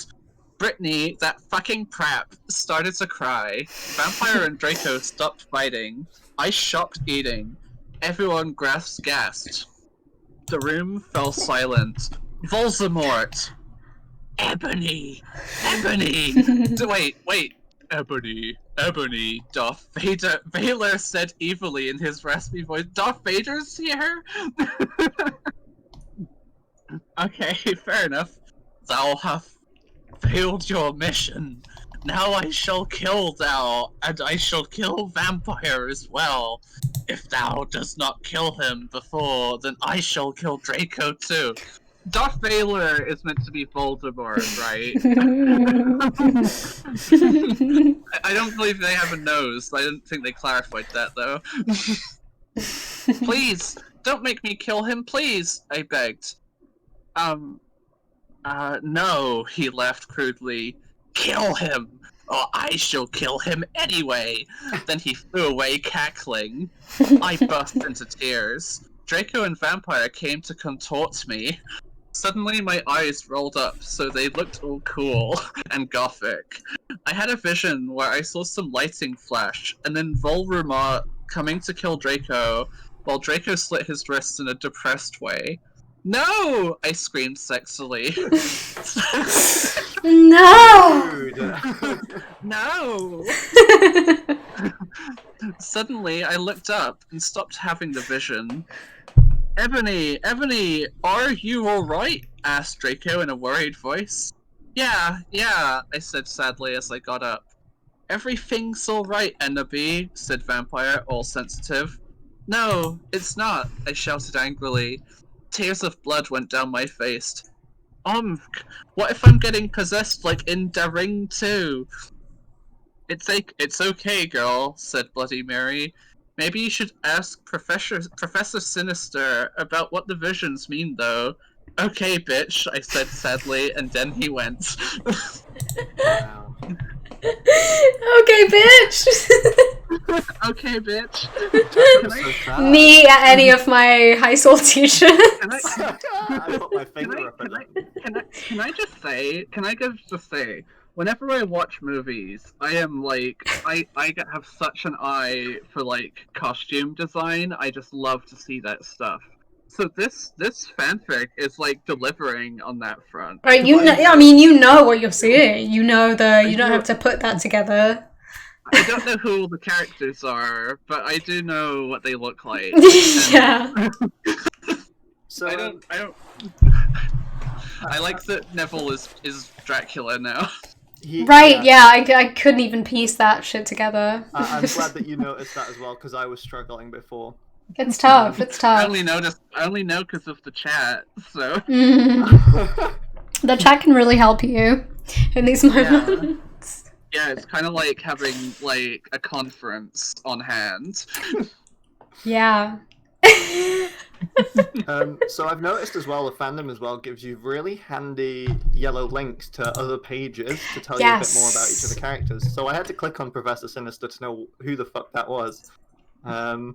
Brittany, that fucking prap, started to cry. Vampire and Draco stopped fighting. I stopped eating. Everyone gasped. The room fell silent. Voldemort! Ebony! Ebony! Wait. Ebony, Darth Vader said evilly in his raspy voice. Darth Vader's here? Okay, fair enough. Thou hast failed your mission. Now I shall kill thou, and I shall kill Vampire as well. If thou does not kill him before, then I shall kill Draco too. Darth Vader is meant to be Voldemort, right? I don't believe they have a nose. I didn't think they clarified that, though. Please, don't make me kill him, please, I begged. No, he laughed crudely. Kill him, or I shall kill him anyway. Then he flew away cackling. I burst into tears. Draco and Vampire came to contort me. Suddenly my eyes rolled up, so they looked all cool and gothic. I had a vision where I saw some lighting flash, and then Voldemort coming to kill Draco, while Draco slit his wrists in a depressed way. No! I screamed sexily.
No!
No! Suddenly, I looked up and stopped having the vision. Ebony, are you alright? Asked Draco in a worried voice. Yeah, I said sadly as I got up. Everything's alright, Enderby, said Vampire, all sensitive. No, it's not, I shouted angrily. Tears of blood went down my face. What if I'm getting possessed like in the Ring too? It's okay, girl, said Bloody Mary. Maybe you should ask Professor Sinister about what the visions mean, though. Okay, bitch, I said sadly, and then he went.
Wow.
Okay, bitch!
Okay, bitch.
So sad.
Me at any of my high school teachers.
I put my finger up at it.
Can I just say, whenever I watch movies, I am like, I have such an eye for like costume design. I just love to see that stuff. So this fanfic is like delivering on that front.
Right, you know what you're seeing. You don't have to put that together.
I don't know who all the characters are, but I do know what they look like.
Yeah.
So
I don't. I like that Neville is Dracula now.
Right, yeah, I couldn't even piece that shit together.
I'm glad that you noticed that as well, because I was struggling before.
It's tough, it's
I
tough.
only know because of the chat, so.
The chat can really help you in these moments.
Yeah, it's kind of like having like a conference on hand.
Yeah.
So I've noticed as well, the fandom as well gives you really handy yellow links to other pages to tell you a bit more about each of the characters. So I had to click on Professor Sinister to know who the fuck that was.
Who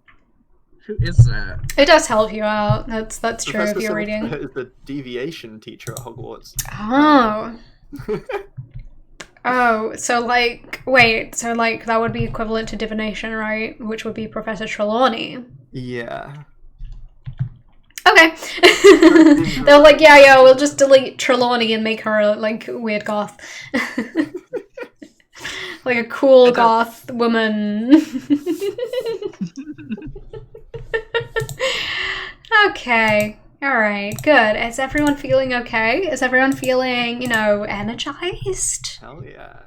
is that?
It does help you out. That's true
Professor
if you're
Sinister
reading.
is the deviation teacher at Hogwarts.
Oh. Oh, so like, wait, so like that would be equivalent to divination, right? Which would be Professor Trelawney.
Yeah.
Okay. They're like, yeah, we'll just delete Trelawney and make her like weird goth. Like a cool goth woman. Okay. Alright, good. Is everyone feeling okay? Is everyone feeling, energized?
Hell yeah.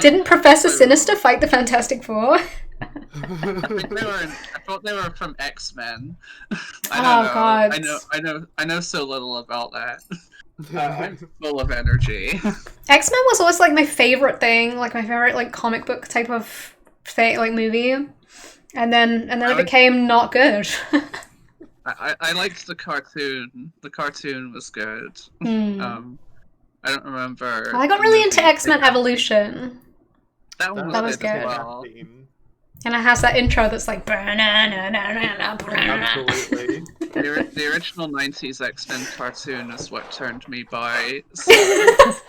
Didn't Professor Sinister fight the Fantastic Four?
I thought they were from X-Men. I
God.
don't know. I know so little about that. I'm full of energy.
X-Men was always like my favorite thing, like my favorite like comic book type of thing, like movie. And then it became not good.
I liked the cartoon. The cartoon was good. I don't remember.
I got really into X-Men Evolution.
That
was good.
As well.
And it has that intro that's like...
Absolutely.
The original 90s X-Men cartoon is what turned me by. Because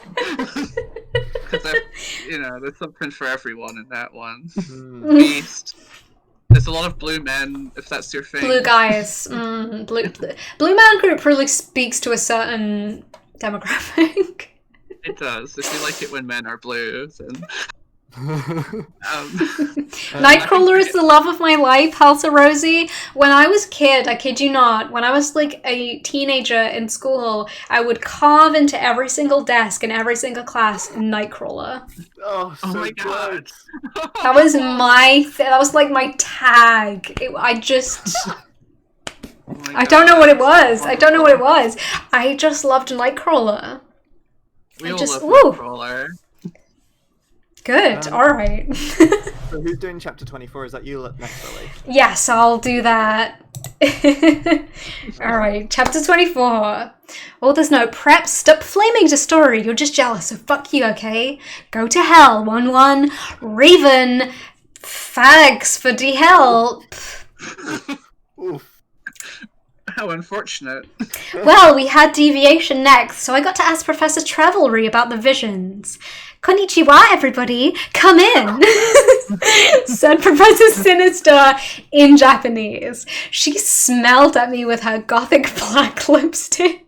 there's something for everyone in that one. Beast. There's a lot of blue men, if that's your thing.
Blue guys. Blue Man Group really speaks to a certain demographic.
It does. If you like it when men are blue, then...
Nightcrawler is the love of my life, Halsa Rosie. When I was a kid, I kid you not, when I was like a teenager in school, I would carve into every single desk in every single class Nightcrawler.
Oh my god.
That was that was like my tag. I don't know what it was. I just loved Nightcrawler.
We all love Nightcrawler.
Good, alright.
So who's doing chapter 24? Is that you next, Lily?
Yes, I'll do that. Alright, chapter 24. Author's note, prep, stop flaming the story. You're just jealous, so fuck you, okay? Go to hell, 1-1. Raven, fags for the help.
Oof.
How unfortunate.
Well, we had deviation next, so I got to ask Professor Travelry about the visions. Konnichiwa, everybody! Come in! Said Professor Sinister in Japanese. She smelled at me with her gothic black lipstick.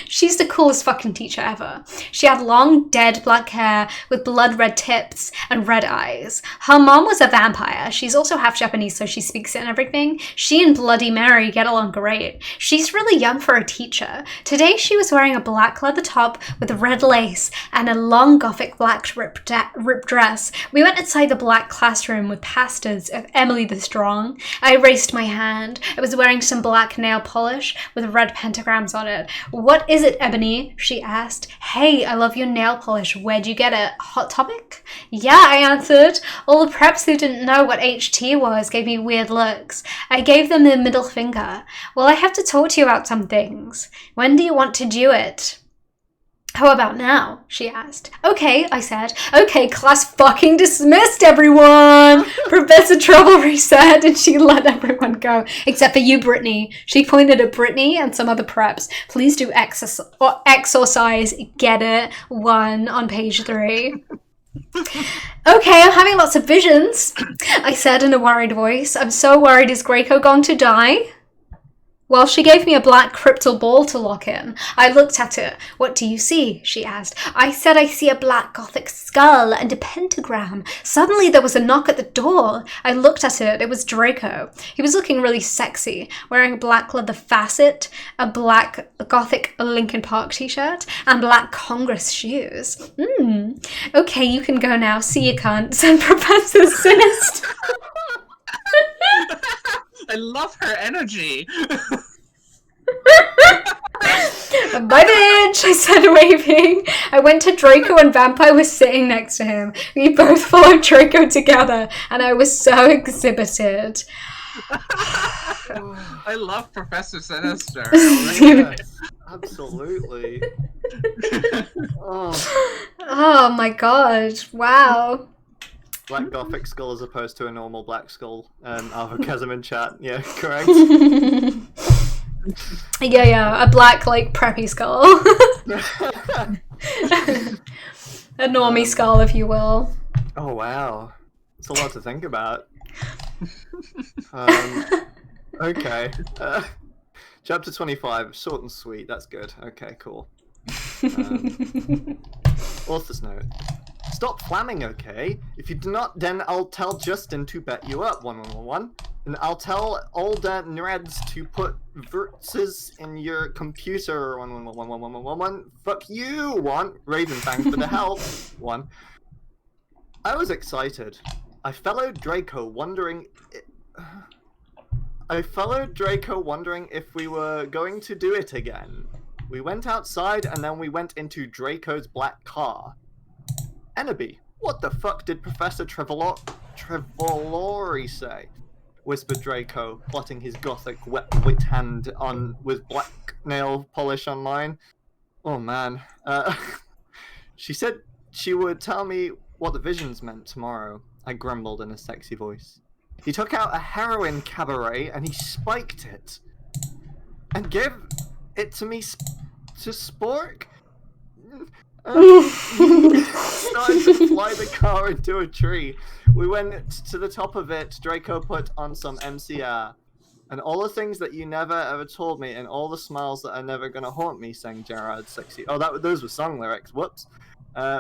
She's the coolest fucking teacher ever. She had long, dead black hair with blood-red tips and red eyes. Her mom was a vampire. She's also half Japanese, so she speaks it and everything. She and Bloody Mary get along great. She's really young for a teacher. Today she was wearing a black leather top with red lace and a long gothic black ripped dress. We went inside the black classroom with pastors of Emily the Strong. I raised my hand. I was wearing some black nail polish with red pentagrams on it. What is it, Ebony? She asked. Hey, I love your nail polish. Where'd you get it? Hot Topic? Yeah, I answered. All the preps who didn't know what HT was gave me weird looks. I gave them the middle finger. Well, I have to talk to you about some things. When do you want to do it? How about now? She asked. Okay, I said. Okay, class fucking dismissed, everyone! Professor Troublery said, and she let everyone go. Except for you, Brittany. She pointed at Brittany and some other preps. Please do exercise, get it, 1 on page 3. Okay, I'm having lots of visions, I said in a worried voice. I'm so worried, is Draco going to die? Well, she gave me a black crystal ball to lock in. I looked at it. What do you see? She asked. I said I see a black gothic skull and a pentagram. Suddenly there was a knock at the door. I looked at it. It was Draco. He was looking really sexy, wearing a black leather facet, a black gothic Linkin Park t-shirt, and black Congress shoes. Okay, you can go now. See you, cunt, said Professor Sinister.
I love her energy.
Bye, bitch, I said, waving. I went to Draco and Vampire was sitting next to him. We both followed Draco together, and I was so exhibited.
I love Professor Sinister.
Yes, absolutely. Oh,
Oh my god! Wow.
black gothic skull as opposed to a normal black skull. Alvocasm in chat. Yeah, correct.
Yeah, a black like preppy skull, a normie skull, if you will.
Oh wow, it's a lot to think about. Okay. Chapter 25, short and sweet. That's good. Okay, cool. Author's note. Stop flamming, okay? If you do not, then I'll tell Justin to bet you up, 1111. And I'll tell all the nerds to put verses in your computer, 111111. Fuck you, one. Raven, thanks for the help, one. I was excited. I followed Draco, wondering if we were going to do it again. We went outside and then we went into Draco's black car. Ennaby, what the fuck did Professor Trevolori say? Whispered Draco, plotting his gothic wet hand on with black nail polish on mine. Oh man. She said she would tell me what the visions meant tomorrow. I grumbled in a sexy voice. He took out a heroin cabaret and he spiked it. And gave it to me to spork? Started to fly the car into a tree. We went to the top of it. Draco put on some MCR. And all the things that you never ever told me, and all the smiles that are never gonna haunt me, sang Gerard sexy. Oh, those were song lyrics. Whoops.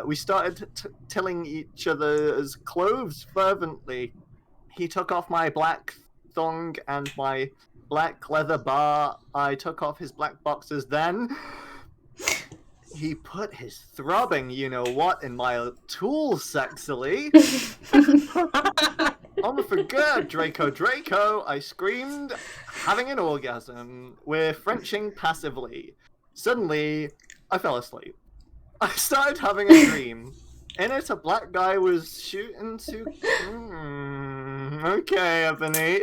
We started tilling each other's clothes fervently. He took off my black thong and my black leather bar. I took off his black boxers. Then he put his throbbing you-know-what in my tool sexily. On for good, Draco, I screamed, having an orgasm. We're Frenching passively. Suddenly, I fell asleep. I started having a dream. In it, a black guy was shooting two... Okay, Ebony.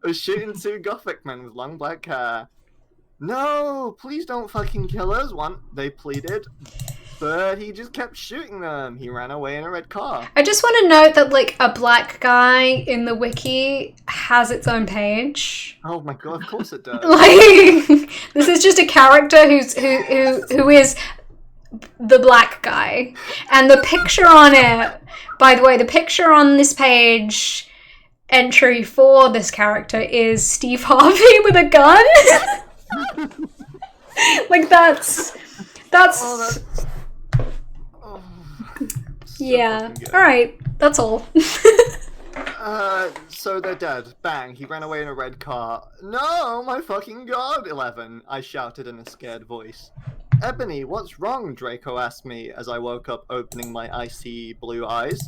Was shooting two gothic men with long black hair. No, please don't fucking kill us, they pleaded. But he just kept shooting them. He ran away in a red car.
I just want to note that like a black guy in the wiki has its own page.
Oh my god, of course it does.
Like this is just a character who is the black guy. And the picture on it, by the way, the picture on this page entry for this character is Steve Harvey with a gun. Like that's yeah. Alright, that's all.
So they're dead. Bang, he ran away in a red car. No, my fucking god, 11, I shouted in a scared voice. Ebony, what's wrong? Draco asked me as I woke up, opening my icy blue eyes.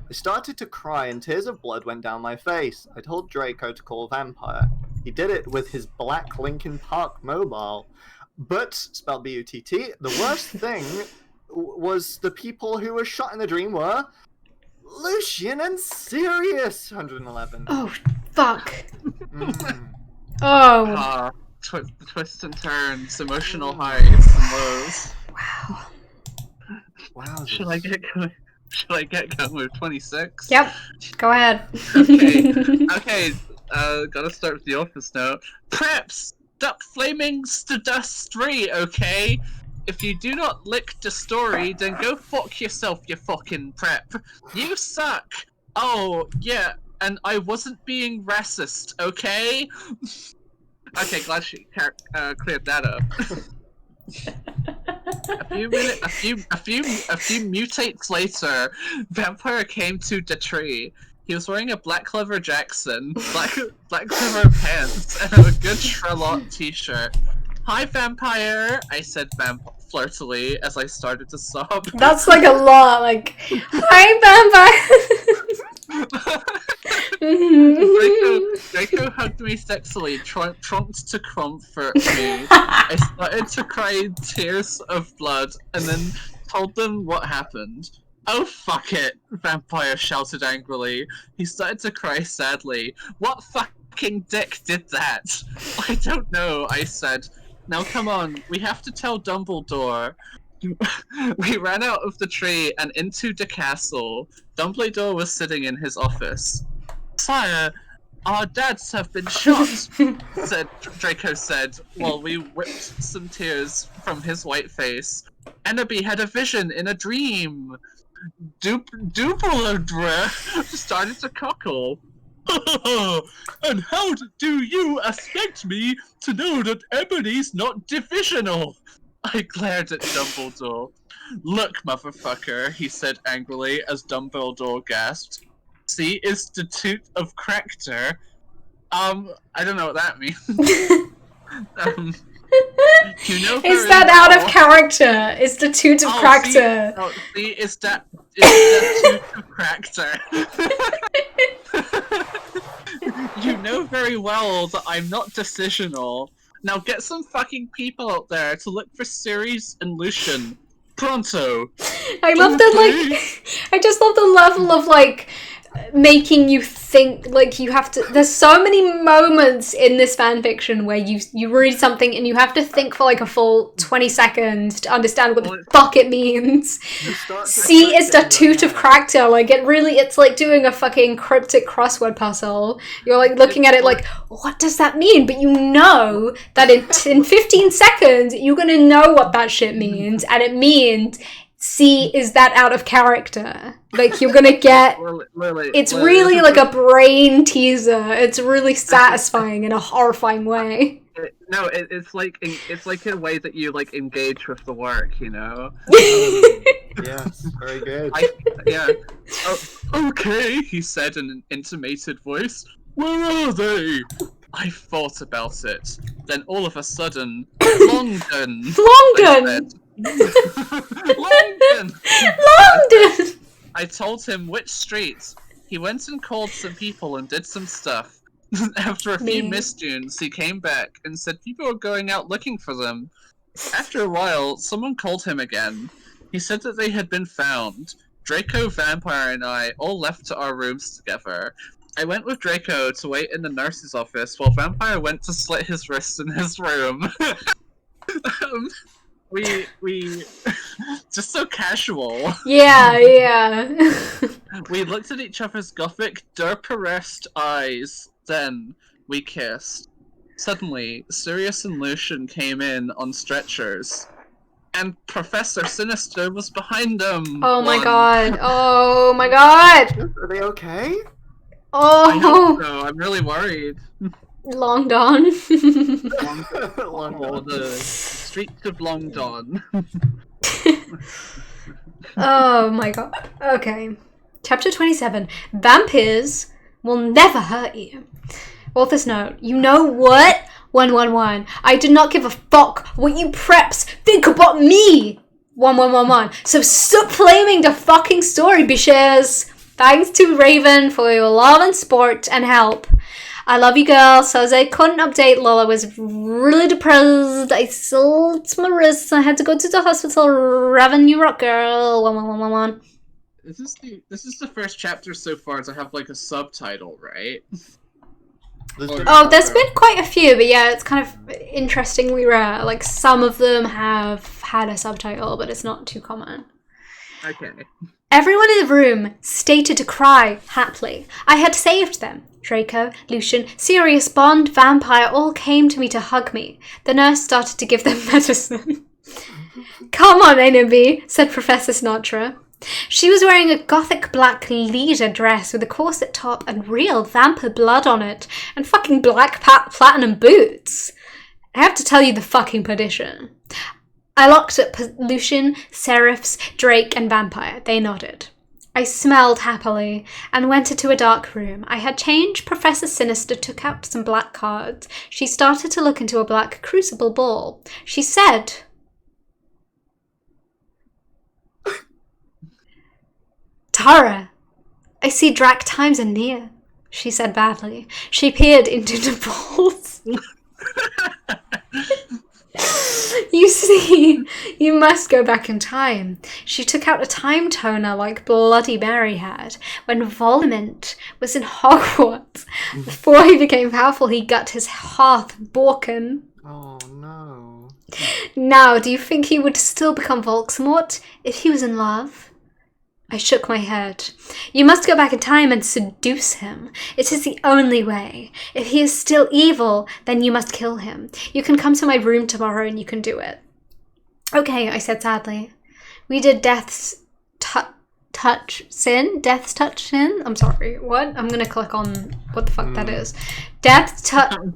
I started to cry and tears of blood went down my face. I told Draco to call Vampire. He did it with his black Linkin Park mobile. But, spelled B-U-T-T, the worst thing was the people who were shot in the dream were Lucian and Sirius, 111.
Oh, fuck. Oh.
Twists and turns, emotional highs and lows.
Wow.
Should I get going? Should I get going with 26?
Yep. Go ahead.
Okay. Gotta start with the office note. Preps! Stop flaming Stardust 3, okay? If you do not lick the story, then go fuck yourself, you fucking prep. You suck! Oh, yeah, and I wasn't being racist, okay? Okay, glad she cleared that up. A few mutates later, Vampire came to the tree. He was wearing a black leather Jackson, black leather pants, and a good Sherlock t-shirt. Hi, Vampire, I said flirtily as I started to sob.
That's like a lot, like, hi, Vampire!
Draco hugged me sexily, trunked to comfort me. I started to cry tears of blood, and then told them what happened. Oh, fuck it! Vampire shouted angrily. He started to cry sadly. What fucking dick did that? I don't know, I said. Now come on, we have to tell Dumbledore. We ran out of the tree and into the castle. Dumbledore was sitting in his office. Sire, our dads have been shot, Draco said, while we whipped some tears from his white face. Ennaby had a vision in a dream. Dumbledore started to cockle. And how do you expect me to know that Ebony's not divisional? I glared at Dumbledore. Look, motherfucker, he said angrily as Dumbledore gasped. See, Institute of Character. I don't know what that means. You know
Is that out of character? Institute of Character.
See, is that Institute of Character. You know very well that I'm not decisional. Now get some fucking people out there to look for Sirius and Lucian. Pronto!
I love that, like, I just love the level of, like, making you think, like, you have to, there's so many moments in this fanfiction where you read something and you have to think for, like, a full 20 seconds to understand what the fuck it means. C is the toot of character, like, it's like doing a fucking cryptic crossword puzzle. You're, like, looking at it like, what does that mean? But you know that in 15 seconds, you're gonna know what that shit means, and it means C is that out of character. Like, you're gonna get... It's really like a brain teaser. It's really satisfying in a horrifying way.
No, it's like a way that you, like, engage with the work, you know?
Yes, very good.
Yeah. Oh, okay, he said in an intimated voice. Where are they? I thought about it. Then all of a sudden, London!
London!
London!
London!
I told him which streets. He went and called some people and did some stuff. After a few mistunes, he came back and said people were going out looking for them. After a while, someone called him again. He said that they had been found. Draco, Vampire, and I all left to our rooms together. I went with Draco to wait in the nurse's office while Vampire went to slit his wrists in his room. We just so casual.
Yeah.
We looked at each other's gothic, derp-arrest eyes. Then we kissed. Suddenly, Sirius and Lucian came in on stretchers, and Professor Sinister was behind them.
Oh my god. Oh my god.
Are they okay?
I hope
Oh.
so. I'm really worried.
Long Dawn.
Oh, the streets of Long Dawn.
Oh my god. Okay. Chapter 27. Vampires will never hurt you. Author's note. You know what? 111. I do not give a fuck what you preps think about me. 1111. So stop flaming the fucking story, bitches. Thanks to Raven for your love and support and help. I love you, girl. So as I couldn't update, Lola was really depressed. I sold my wrists. I had to go to the hospital. Raven, you rock, girl. 1111.
This is the first chapter so far to have like a subtitle, right?
Oh, there's been quite a few, but yeah, it's kind of interestingly rare. Like, some of them have had a subtitle, but it's not too common.
Okay.
Everyone in the room stated to cry happily. I had saved them. Draco, Lucian, Sirius, Bond, Vampire all came to me to hug me. The nurse started to give them medicine. Come on, Ennaby, said Professor Sinatra. She was wearing a gothic black leader dress with a corset top and real vampire blood on it, and fucking black platinum boots. I have to tell you the fucking perdition. I looked at Lucian, Seraphs, Drake, and Vampire. They nodded. I smelled happily and went into a dark room. I had changed. Professor Sinister took out some black cards. She started to look into a black crucible ball. She said, Tara, I see Drac times are near, she said badly. She peered into the balls. You see, you must go back in time. She took out a time toner like Bloody Mary had. When Voldemort was in Hogwarts, before he became powerful, he got his hearth broken.
Oh no.
Now, do you think he would still become Voldemort if he was in love? I shook my head. You must go back in time and seduce him. It is the only way. If he is still evil, then you must kill him. You can come to my room tomorrow and you can do it. Okay, I said sadly. We did Death's touch sin? Death's touch sin? I'm sorry, what? I'm gonna click on what the fuck that is. Death's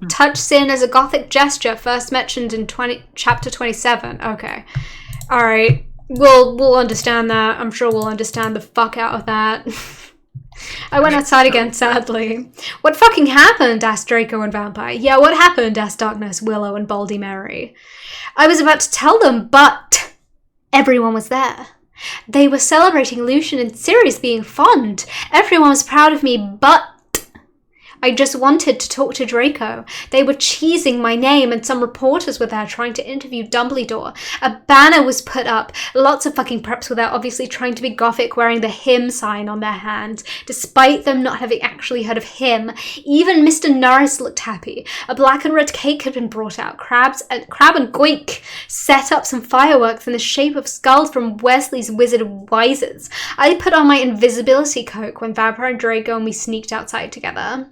touch sin is a gothic gesture first mentioned in chapter 27. Okay. Alright. We'll understand that. I'm sure we'll understand the fuck out of that. I went outside again, sadly. What fucking happened? Asked Draco and Vampire. Yeah, what happened? Asked Darkness, Willow, and Baldy Mary. I was about to tell them, but everyone was there. They were celebrating Lucian and Sirius being fond. Everyone was proud of me, but I just wanted to talk to Draco. They were cheesing my name and some reporters were there trying to interview Dumbledore. A banner was put up. Lots of fucking preps were there, obviously trying to be gothic, wearing the him sign on their hand, despite them not having actually heard of him. Even Mr. Norris looked happy. A black and red cake had been brought out. Crab and Goink set up some fireworks in the shape of skulls from Wesley's Wizard of Wises. I put on my invisibility cloak when Vampire and Draco and we sneaked outside together.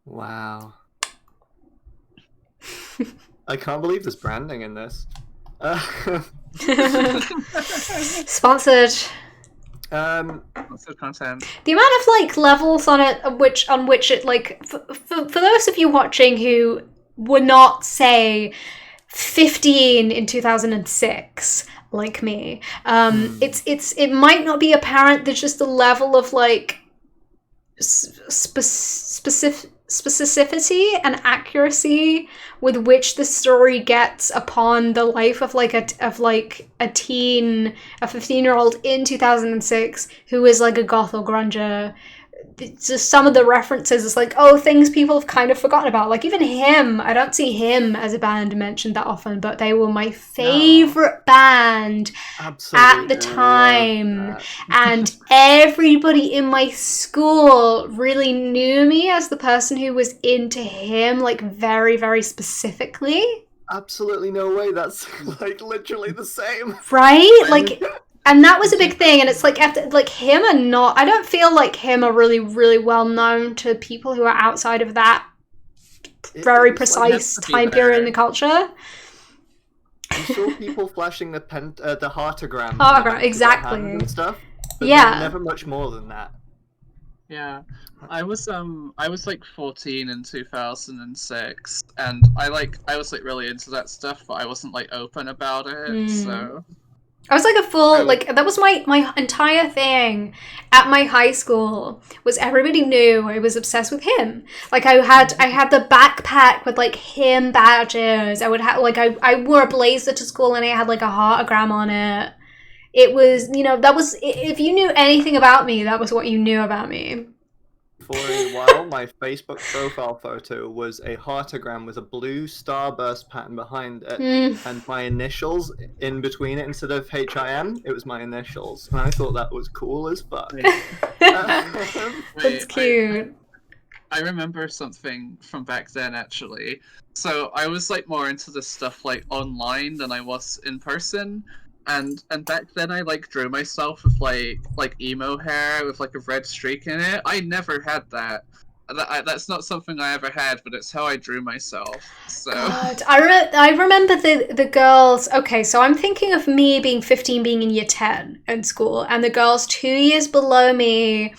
Wow. I can't believe there's branding in this.
Sponsored.
Sponsored content.
The amount of like levels on it, on which it like for those of you watching who were not say 15 in 2006 like me, it might not be apparent. There's just a level of like specificity and accuracy with which the story gets upon the life of like a 15-year-old in 2006 who is like a goth or grunger. It's just some of the references is like, oh, things people have kind of forgotten about. Like even him, I don't see him as a band mentioned that often, but they were my favorite band at the time. And everybody in my school really knew me as the person who was into him, like very, very specifically.
Absolutely no way. That's like literally the same.
Right? Like... And that was a big thing, and it's like after like him are not. I don't feel like him are really, really well known to people who are outside of that very precise time period in the culture.
You saw people flashing the heartogram.
Heartogram, exactly.
And stuff. But
yeah.
Never much more than that.
Yeah, I was like 14 in 2006, and I was like really into that stuff, but I wasn't like open about it, so.
I was like a full, like, that was my entire thing at my high school, was everybody knew I was obsessed with him. Like, I had the backpack with, like, him badges. I would have, like, I wore a blazer to school and I had, like, a heartogram on it. It was, you know, that was, if you knew anything about me, that was what you knew about me.
For a while, my Facebook profile photo was a heartogram with a blue starburst pattern behind it, and my initials in between it. Instead of HIM, it was my initials, and I thought that was cool as fuck.
That's cute.
I remember something from back then, actually. So I was like more into this stuff like online than I was in person. And back then I like drew myself with like emo hair with like a red streak in it. I never had that. That's not something I ever had, but it's how I drew myself. So
God, I remember the girls. Okay, so I'm thinking of me being 15, being in year 10 in school, and the girls 2 years below me,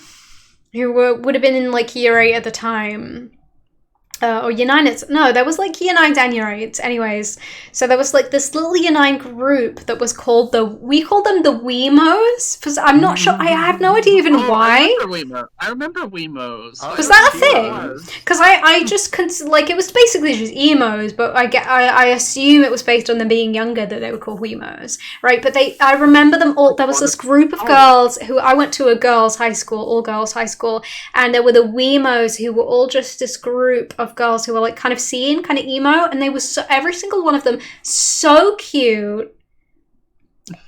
who would have been in like year 8 at the time. Or year 9, there was like year 9s and year 8s, anyways. So there was like this little year 9 group that was called we called them the Weemos, because I'm not sure, I have no idea even why.
I remember Weemos.
Was that a thing? Because I just, like, it was basically just emos, but I assume it was based on them being younger that they were called Weemos, right? But I remember them all, there was this group of girls who, I went to a girls' high school, all girls' high school, and there were the Weemos who were all just this group of girls who were like kind of scene, kind of emo, and they were every single one of them so cute,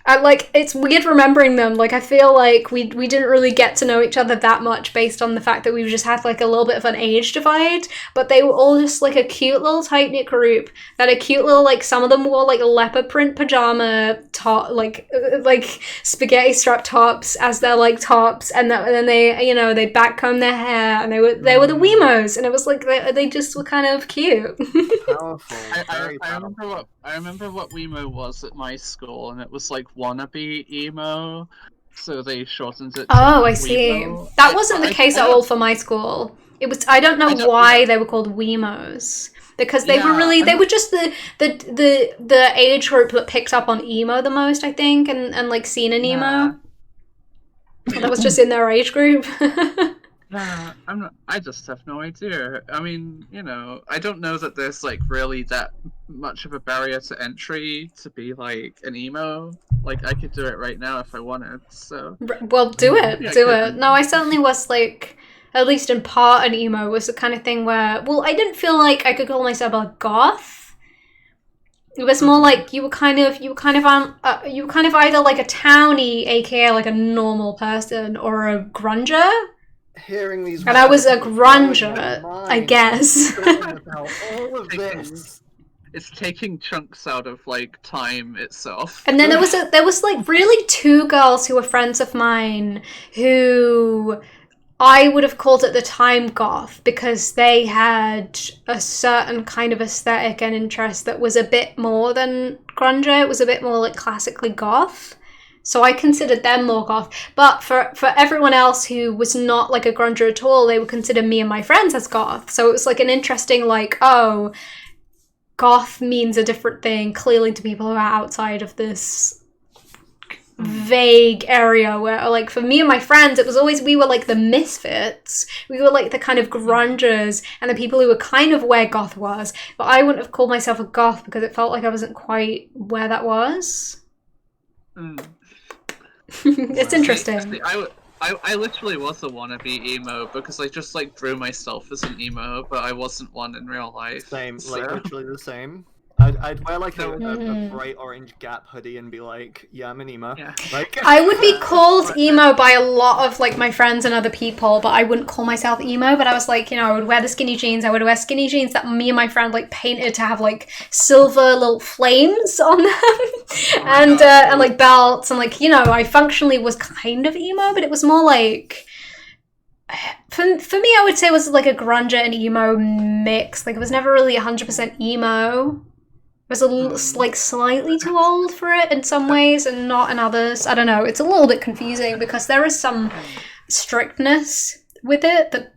It's weird remembering them. Like, I feel like we didn't really get to know each other that much based on the fact that we just had like a little bit of an age divide. But they were all just like a cute little tight knit group that a cute little like some of them wore like leopard print pajama top like spaghetti strap tops as their like tops, and then they they backcomb their hair, and they were the Weemos, and it was like they just were kind of cute.
Powerful.
I remember what Wemo was at my school, and it was like wannabe emo, so they shortened it to
Oh, I see.
Wemo.
That wasn't the case at all for my school. It was. I don't know why they were called Weemos, because they were really they were just the age group that picked up on emo the most, I think, and like seen an emo. That was just in their age group.
Nah, I'm not. I just have no idea. I mean, I don't know that there's like really that much of a barrier to entry to be like an emo. Like, I could do it right now if I wanted. So.
Well, do it.
Yeah,
Do it. No, I certainly was like, at least in part, an emo was the kind of thing where, well, I didn't feel like I could call myself a goth. It was more like you were kind of either like a townie, aka like a normal person, or a grunger.
Hearing these,
and I was a
words
grunger,
blowing my
I
mind.
guess.
About all of this.
It's taking chunks out of like time itself.
And then there was like really two girls who were friends of mine who I would have called at the time goth, because they had a certain kind of aesthetic and interest that was a bit more than grunge. It was a bit more like classically goth. So I considered them more goth. But for everyone else who was not like a grunger at all, they would consider me and my friends as goth. So it was like an interesting like, oh, goth means a different thing clearly to people who are outside of this vague area where, like, for me and my friends, it was always, we were like the misfits. We were like the kind of grungers and the people who were kind of where goth was. But I wouldn't have called myself a goth because it felt like I wasn't quite where that was. It's interesting.
See, I literally was a wannabe emo because I just like drew myself as an emo, but I wasn't one in real life.
Same,
so.
like literally the same. I'd wear like a bright orange Gap hoodie and be like, yeah, I'm an emo.
Yeah.
Like,
I would be called emo by a lot of like my friends and other people, but I wouldn't call myself emo. But I was like, I would wear the skinny jeans. I would wear skinny jeans that me and my friend like painted to have like silver little flames on them, and like belts, and like I functionally was kind of emo, but it was more like. For me, I would say it was like a grunge and emo mix. Like, it was never really 100% emo. It was like slightly too old for it in some ways and not in others. I don't know. It's a little bit confusing because there is some strictness with it that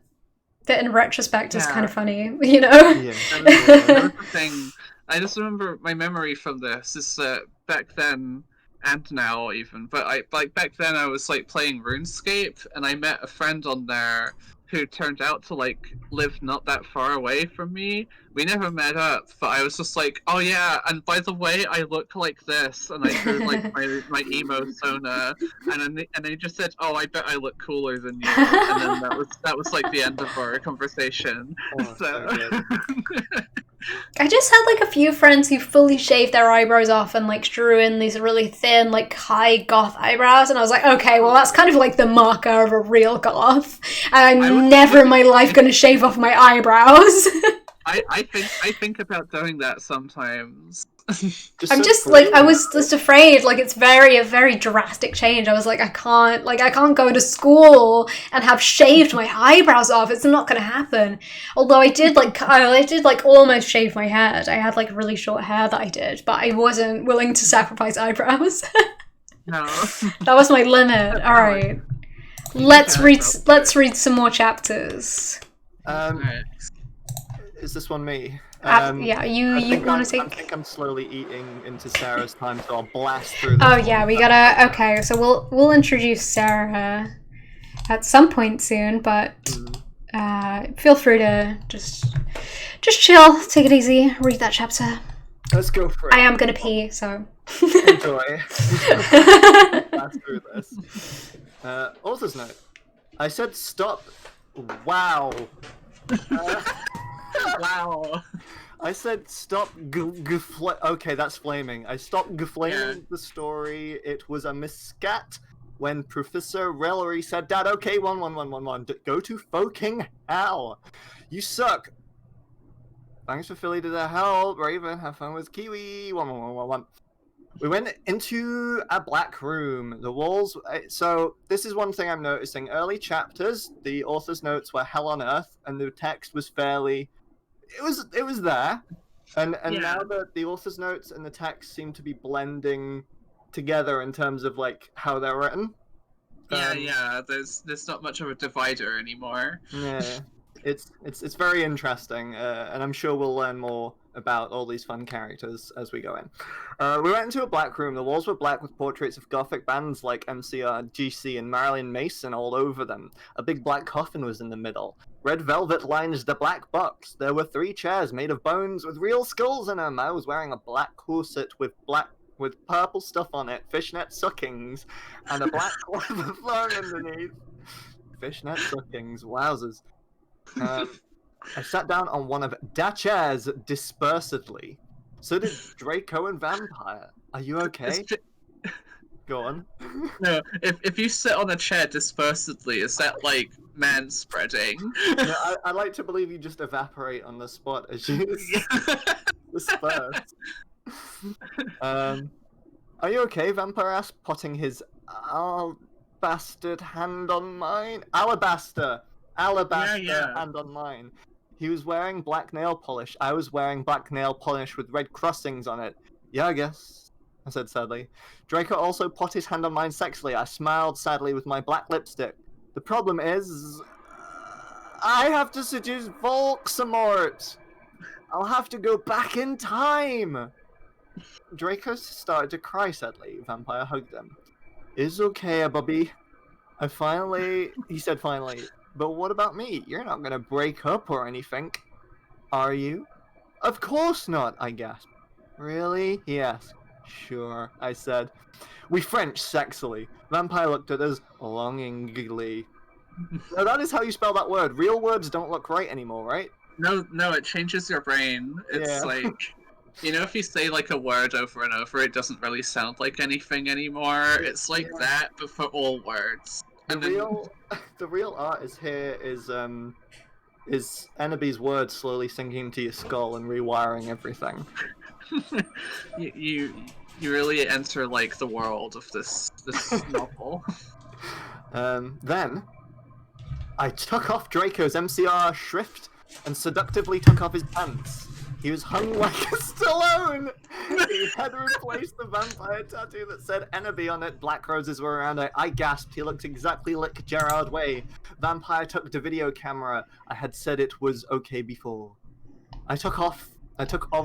in retrospect is kind of funny,
Yeah.
That was the thing. I just remember my memory from this is that back then, and now even, but back then I was like playing RuneScape, and I met a friend on there who turned out to like live not that far away from me. We never met up, but I was just like, oh yeah, and by the way, I look like this, and I drew like my emo Sona, and they just said, oh, I bet I look cooler than you, and then that was like the end of our conversation.
Oh, so good.
I just had like a few friends who fully shaved their eyebrows off and like drew in these really thin, like high goth eyebrows, and I was like, okay, well that's kind of like the marker of a real goth. And I'm never in my life going to shave off my eyebrows.
I think about doing that sometimes.
I'm just like, I was just afraid, like it's a very drastic change. I was like, I can't go to school and have shaved my eyebrows off. It's not gonna happen. Although I did almost shave my head. I had like really short hair that I did, but I wasn't willing to sacrifice eyebrows.
No.
That was my limit. All right. Let's read some more chapters.
Is this one me?
Yeah, you want to take...
I think I'm slowly eating into Sarah's time, so I'll blast through this.
Oh yeah, we gotta... Okay, so we'll introduce Sarah at some point soon, but feel free to just chill, take it easy, read that chapter.
Let's go for it.
I am gonna pee, so...
Enjoy. Blast through this. Author's note. I said stop. Wow.
Wow.
I said stop okay, that's flaming. I stopped flaming the story. It was a miscat when Professor Rellery said, Dad, okay, 11111, go to fucking hell. You suck. Thanks for Philly to the help. Raven, have fun with Kiwi. 11111. We went into a black room. The walls. So this is one thing I'm noticing. Early chapters, the author's notes were hell on earth, and the text was fairly. It was there, and now that the author's notes and the text seem to be blending together in terms of like how they're written.
There's not much of a divider anymore.
Yeah, it's very interesting, and I'm sure we'll learn more about all these fun characters as we go in. We went into a black room. The walls were black with portraits of gothic bands like MCR, GC, and Marilyn Mason all over them. A big black coffin was in the middle. Red velvet lines the black box. There were 3 chairs made of bones with real skulls in them. I was wearing a black corset with purple stuff on it, fishnet suckings, and a black leather flowing underneath. Fishnet suckings, wowzers. I sat down on one of da chairs dispersedly. So did Draco and Vampire. Are you okay? Go on.
No, if you sit on a chair dispersedly, is that like man spreading?
No, I like to believe you just evaporate on the spot as you disperse. Are you okay? Vampire asked, potting his bastard hand on mine. Alabaster hand on mine. He was wearing black nail polish. I was wearing black nail polish with red crossings on it. Yeah, I guess, I said sadly. Draco also put his hand on mine sexily. I smiled sadly with my black lipstick. The problem is, I have to seduce Volksamort. I'll have to go back in time. Draco started to cry sadly. Vampire hugged him. It's okay, Bobby. He said finally. But what about me? You're not gonna break up or anything, are you? Of course not, I gasped. Really? He asked. Sure, I said. We French sexily. Vampire looked at us longingly. Now that is how you spell that word. Real words don't look right anymore, right?
No, it changes your brain. It's like, if you say like a word over and over, it doesn't really sound like anything anymore. It's like that, but for all words.
The real art is Ennaby's words slowly sinking into your skull and rewiring everything.
you really enter like the world of this novel.
Then I took off Draco's MCR shrift and seductively took off his pants. He was hung like a Stallone! He had replaced the vampire tattoo that said Ennaby on it. Black roses were around it. I gasped. He looked exactly like Gerard Way. Vampire took the video camera. I had said it was okay before. I took off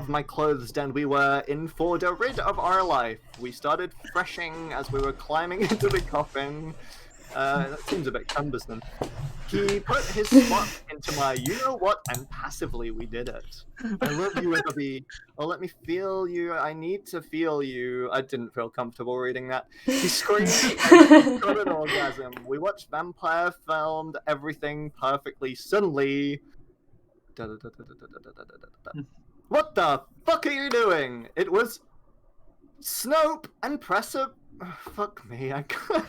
my clothes and we were in for the rid of our life. We started freshing as we were climbing into the coffin. That seems a bit cumbersome. He put his spot into my you-know-what, and passively we did it. I love you, Ennaby. Oh, let me feel you. I need to feel you. I didn't feel comfortable reading that. He screamed and got an orgasm. We watched Vampire filmed everything perfectly. Suddenly... What the fuck are you doing? It was... Snope and Presser... Oh, fuck me, I can't...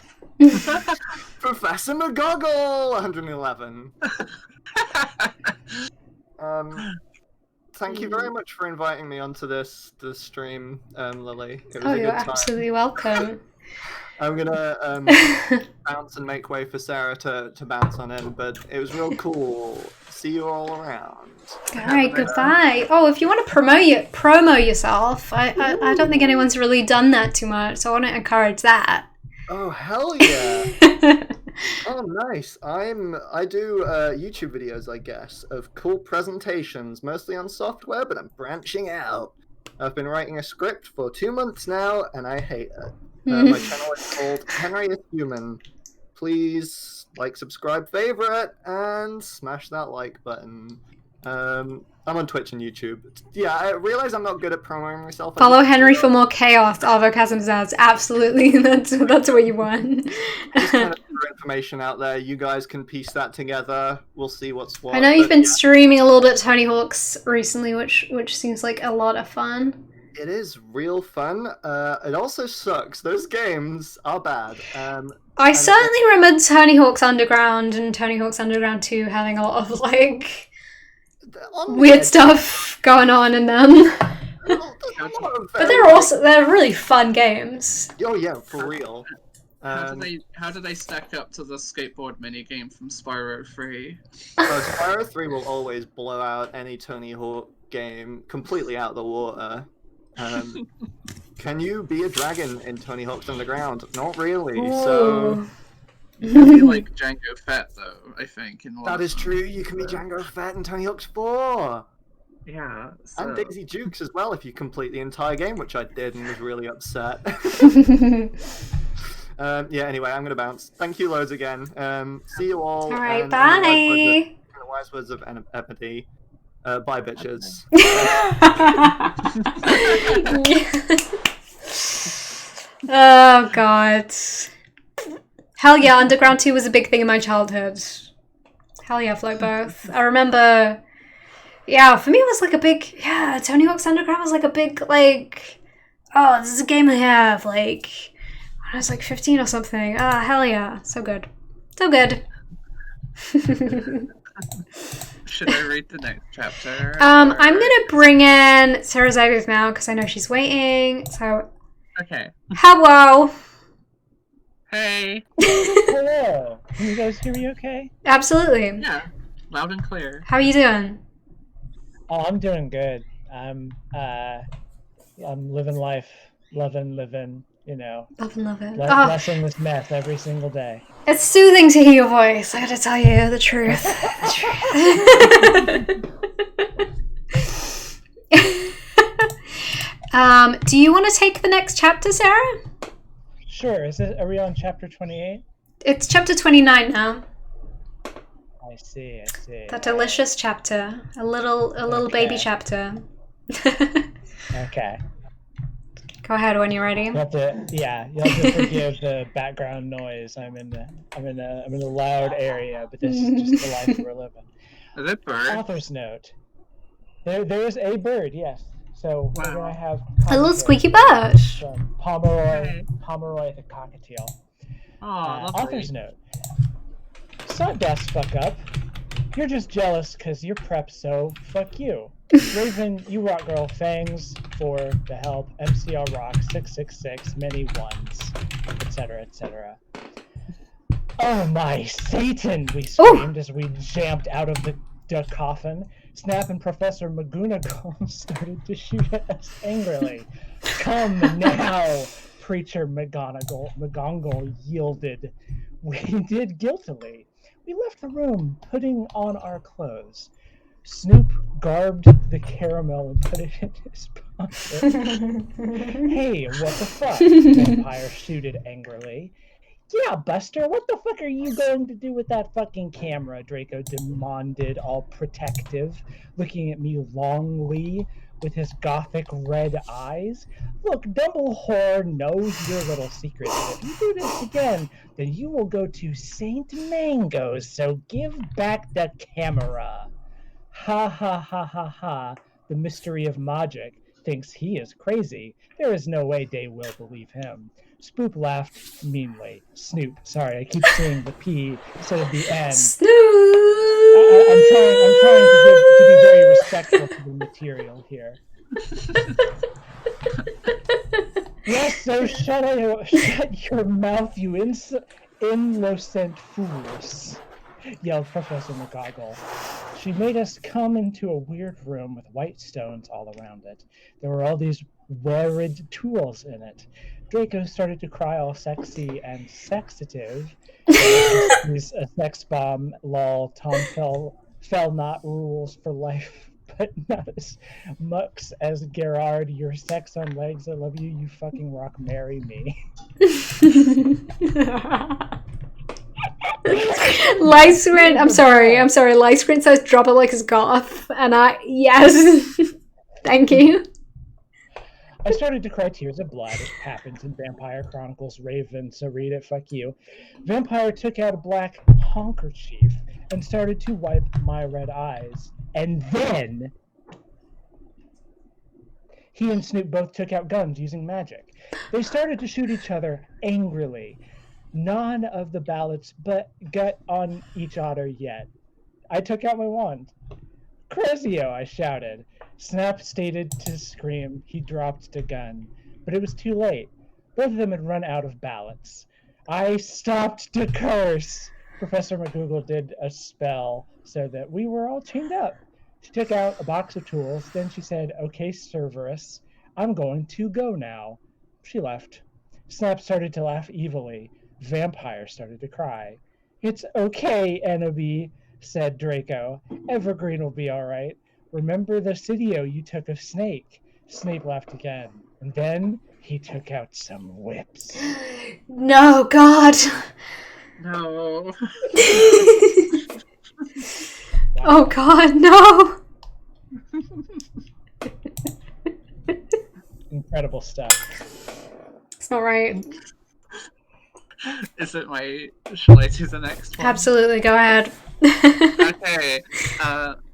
Professor McGoggle 111. Thank you very much for inviting me onto this stream, Lily. It was a good
you're
time.
Absolutely welcome.
I'm gonna bounce and make way for Sarah to bounce on in, but it was real cool. See you all around.
Alright, goodbye. Oh, if you want to promo yourself, I don't think anyone's really done that too much, so I want to encourage that.
Oh, hell yeah. Oh, nice. I do YouTube videos, I guess, of cool presentations, mostly on software, but I'm branching out. I've been writing a script for 2 months now, and I hate it. My channel is called Henry is Human. Please like, subscribe, favorite, and smash that like button. I'm on Twitch and YouTube. Yeah, I realize I'm not good at promoting myself.
Follow Henry for more chaos. Avocasm Zads. Absolutely, that's what you want.
Just kind of throwing information out there. You guys can piece that together. We'll see what's what.
I know you've
but
been
yeah,
streaming a little bit Tony Hawk's recently, which seems like a lot of fun.
it is real fun. It also sucks. Those games are bad.
I certainly remember Tony Hawk's Underground and Tony Hawk's Underground 2 having a lot of like
on the
weird
edge.
stuff going on in them.
There's a lot of
But
very,
they're really fun games.
Oh yeah, for real.
How do they stack up to the skateboard minigame from Spyro 3?
Spyro 3 will always blow out any Tony Hawk game completely out of the water. Can you be a dragon in Tony Hawk's Underground? Not really. So
You can be like Django Fett though, I think. In one
that
of
is
them.
true. You can be Django Fett in Tony Hawk's 4.
Yeah.
And Daisy Dukes as well if you complete the entire game, which I did and was really upset. Yeah, anyway, I'm going to bounce. Thank you loads again. See you all.
Alright,
and
bye.
In the wise words of Empathy, bye bitches.
Oh god. Hell yeah, Underground 2 was a big thing in my childhood. Hell yeah, Float Both. I remember, yeah, for me it was like a big, yeah, Tony Hawk's Underground was like a big, like, oh, this is a game I have, like, when I was like 15 or something. Ah, hell yeah, so good. So good.
Should I read the next chapter?
I'm gonna bring in Sarah Zagos now, because I know she's waiting, so,
Okay.
hello!
Hey.
Hello. Can you guys hear me okay?
Absolutely.
Yeah. Loud and clear.
How are you doing?
Oh, I'm doing good. I'm living life, living, you know,
Love and love it.
lessing this meth every single day.
It's soothing to hear your voice, I gotta tell you the truth. Do you want to take the next chapter, Sarah?
Sure. Are we on chapter 28?
It's chapter 29 now.
I see.
That delicious chapter. A little baby chapter.
Okay.
Go ahead when you're ready.
You'll have to forgive the background noise. I'm in a loud area, but this is just the life we're living.
Is it bird?
Author's note. There is a bird, yes. So we're gonna have
A little
commentary
squeaky bird.
from Pomeroy the cockatiel.
Oh, lovely.
Author's note. Sawdust, fuck up. You're just jealous because you're prepped, so fuck you. Raven, you rock girl, Fangs for the help, MCR rock, 666, many ones, etc., etc. Oh my Satan! We screamed as we jumped out of the coffin. Snap and Professor McGonagall started to shoot at us angrily. Come now, Preacher McGonagall yielded. We did guiltily. We left the room, putting on our clothes. Snoop garbed the caramel and put it in his pocket. Hey, what the fuck? Vampire shooted angrily. Yeah, Buster, what the fuck are you going to do with that fucking camera? Draco demanded, all protective, looking at me longly with his gothic red eyes. Look, Dumbledore knows your little secret. If you do this again, then you will go to Saint Mango's, so give back the camera. Ha ha ha ha ha. The mystery of magic thinks he is crazy. There is no way they will believe him. Spoop laughed meanly. Snoop. Sorry, I keep saying the P instead of the N.
Snoop!
I'm trying to be very respectful to the material here. Yes, so shut your mouth, you innocent fools, yelled Professor McGonagall. She made us come into a weird room with white stones all around it. There were all these weird tools in it. Draco started to cry all sexy and sexative. He's a sex bomb, lol. Tom fell not rules for life, but not as much as Gerard. Your sex on legs, I love you, you fucking rock, marry me.
Lightscreen, I'm sorry, Lightscreen says drop it like it's goth, and yes, thank you.
I started to cry tears of blood. It happens in Vampire Chronicles Raven, so read it, fuck you. Vampire took out a black handkerchief and started to wipe my red eyes. And then he and Snoop both took out guns using magic. They started to shoot each other angrily. None of the ballots but got on each other yet. I took out my wand. Cresio, I shouted. Snap stated to scream. He dropped the gun. But it was too late. Both of them had run out of ballots. I stopped to curse. Professor McGoogle did a spell so that we were all chained up. She took out a box of tools. Then she said, "Okay, Cerberus, I'm going to go now." She left. Snap started to laugh evilly. Vampire started to cry. "It's okay, Enemy," said Draco. "Evergreen will be all right. Remember the video you took of Snake?" Snape laughed again. And then he took out some whips.
No, God.
No.
Oh, God, no.
Incredible stuff.
It's not right.
Is it my... Shall I do the next one?
Absolutely, go ahead.
Okay,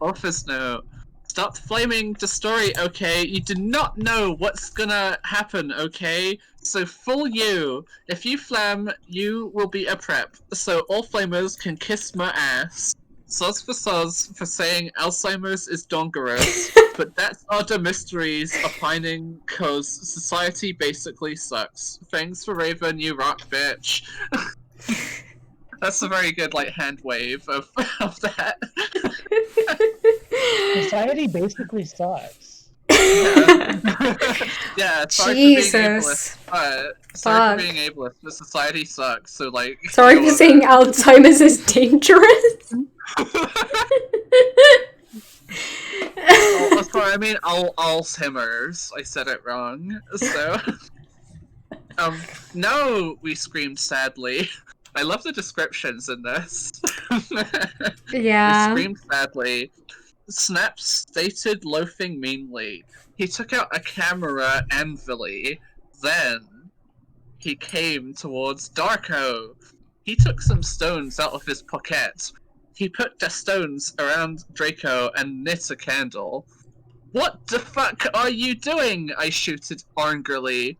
office note. Stop flaming the story, okay? You do not know what's gonna happen, okay? So fool you. If you flam, you will be a prep. So all flamers can kiss my ass. Soz for saying Alzheimer's is dangerous, but that's all the mysteries opining cause society basically sucks. Thanks for Raven, you rock bitch. That's a very good, like, hand wave of that.
Society basically sucks.
Yeah, sorry
Jesus.
for being ableist. Sorry for being ableist, but society sucks, so, like...
Sorry for saying Alzheimer's is dangerous.
Oh, sorry, I mean Alzheimer's. I said it wrong. So... no, we screamed sadly. I love the descriptions in this.
Yeah.
We screamed sadly. Snap stated loafing meanly. He took out a camera anvilly. Then he came towards Darko. He took some stones out of his pocket. He put the stones around Draco and lit a candle. "What the fuck are you doing?" I shouted angrily.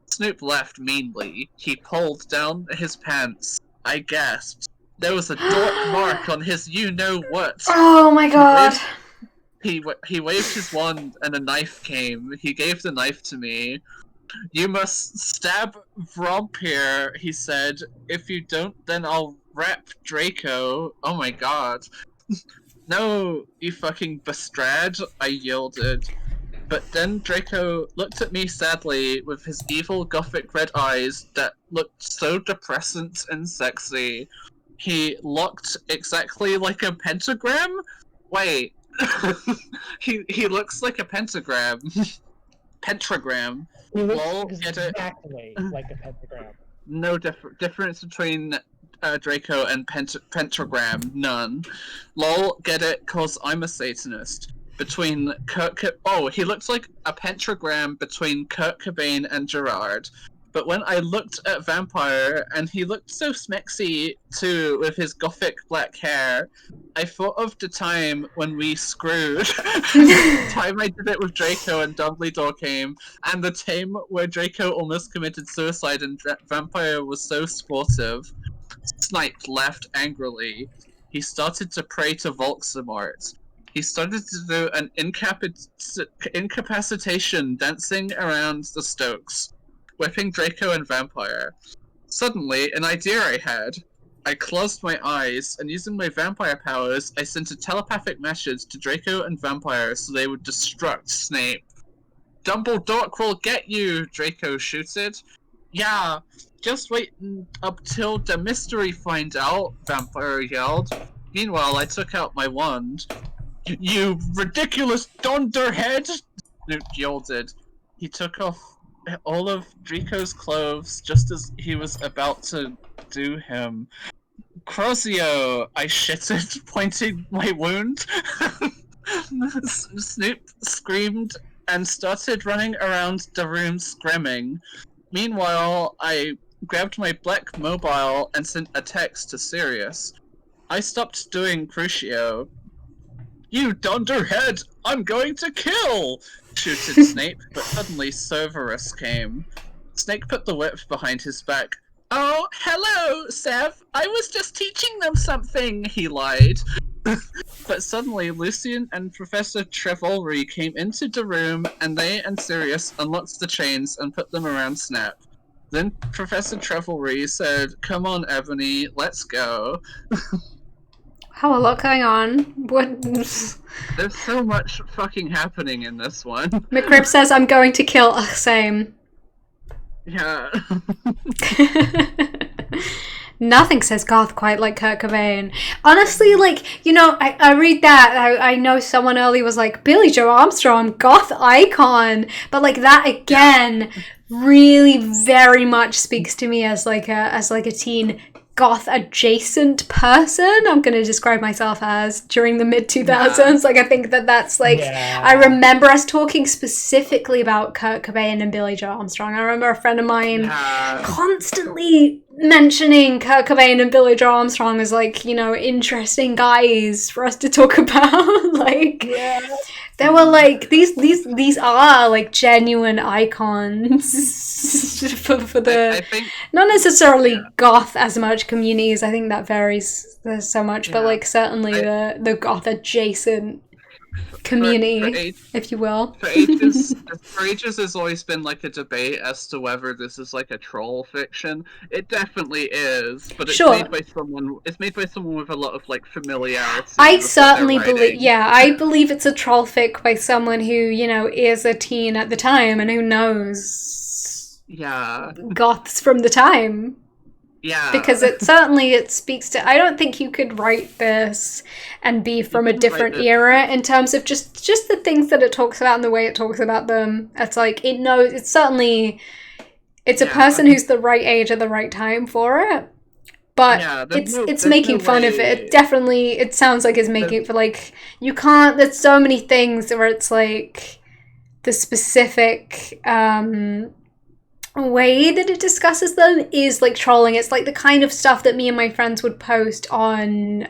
Snoop laughed meanly. He pulled down his pants. I gasped. There was a dark mark on his you-know-what.
Oh my God.
He waved his wand and a knife came. He gave the knife to me. "You must stab Vrompir," he said. "If you don't, then I'll rap Draco." Oh my God. "No, you fucking Bestrad," I yielded. But then Draco looked at me sadly with his evil gothic red eyes that looked so depressant and sexy. He looked exactly like a pentagram? Wait. he looks like a pentagram. Pentagram.
He looks
Lol, get it?
exactly like a pentagram.
No difference between Draco and pentagram. None. Lol, get it? Cause I'm a Satanist. Between he looks like a pentagram between Kurt Cobain and Gerard. But when I looked at Vampire, and he looked so smexy too, with his gothic black hair, I thought of the time when we screwed. The time I did it with Draco and Dumbledore came, and the time where Draco almost committed suicide and Vampire was so sportive. Snipe laughed angrily. He started to pray to Voldemort. He started to do an incapacitation dancing around the Stokes, whipping Draco and Vampire. Suddenly, an idea I had. I closed my eyes, and using my vampire powers, I sent a telepathic message to Draco and Vampire so they would destruct Snape. "Dumbledore will get you," Draco shouted. "Yeah, just wait up till the mystery find out," Vampire yelled. Meanwhile, I took out my wand. "You ridiculous dunderhead!" Snoop yielded. He took off all of Draco's clothes just as he was about to do him. "Crozio!" I shitted, pointing my wound. Snoop screamed and started running around the room screaming. Meanwhile, I grabbed my black mobile and sent a text to Sirius. I stopped doing Crucio. "You dunderhead! I'm going to kill!" shouted Snape, but suddenly Cerberus came. Snape put the whip behind his back. "Oh, hello, Sev! I was just teaching them something," he lied. But suddenly, Lucian and Professor Trevelry came into the room, and they and Sirius unlocked the chains and put them around Snap. Then Professor Trevelry said, "Come on, Ebony, let's go."
How a lot going on. What?
There's so much fucking happening in this one.
McRib says, "I'm going to kill." Ugh, same.
Yeah.
Nothing says goth quite like Kurt Cobain. Honestly, like, you know, I read that. I know someone earlier was like, Billie Joe Armstrong, goth icon. But like that again really very much speaks to me as like a teen goth adjacent person. I'm going to describe myself as during the mid 2000s. Yeah. Like, I think that's like, yeah. I remember us talking specifically about Kurt Cobain and Billie Joe Armstrong. I remember a friend of mine constantly mentioning Kurt Cobain and Billie Joe Armstrong as like, you know, interesting guys for us to talk about. Like, there were like these are like genuine icons for the I think, not necessarily goth as much communities. I think that varies so much, but like certainly the goth adjacent community, if you will.
For ages there's always been like a debate as to whether this is like a troll fiction. It definitely is, but it's made by someone. It's made by someone with a lot of like familiarity.
I certainly believe. Yeah, I believe it's a troll fic by someone who, you know, is a teen at the time and who knows.
Yeah.
Goths from the time.
Yeah.
Because it speaks to, I don't think you could write this and be from a different era in terms of just the things that it talks about and the way it talks about them. It's like, it knows, it's a person who's the right age at the right time for it. But it's making fun of it. It definitely, it sounds like it's making it for like, you can't, there's so many things where it's like the specific, way that it discusses them is like trolling. It's like the kind of stuff that me and my friends would post on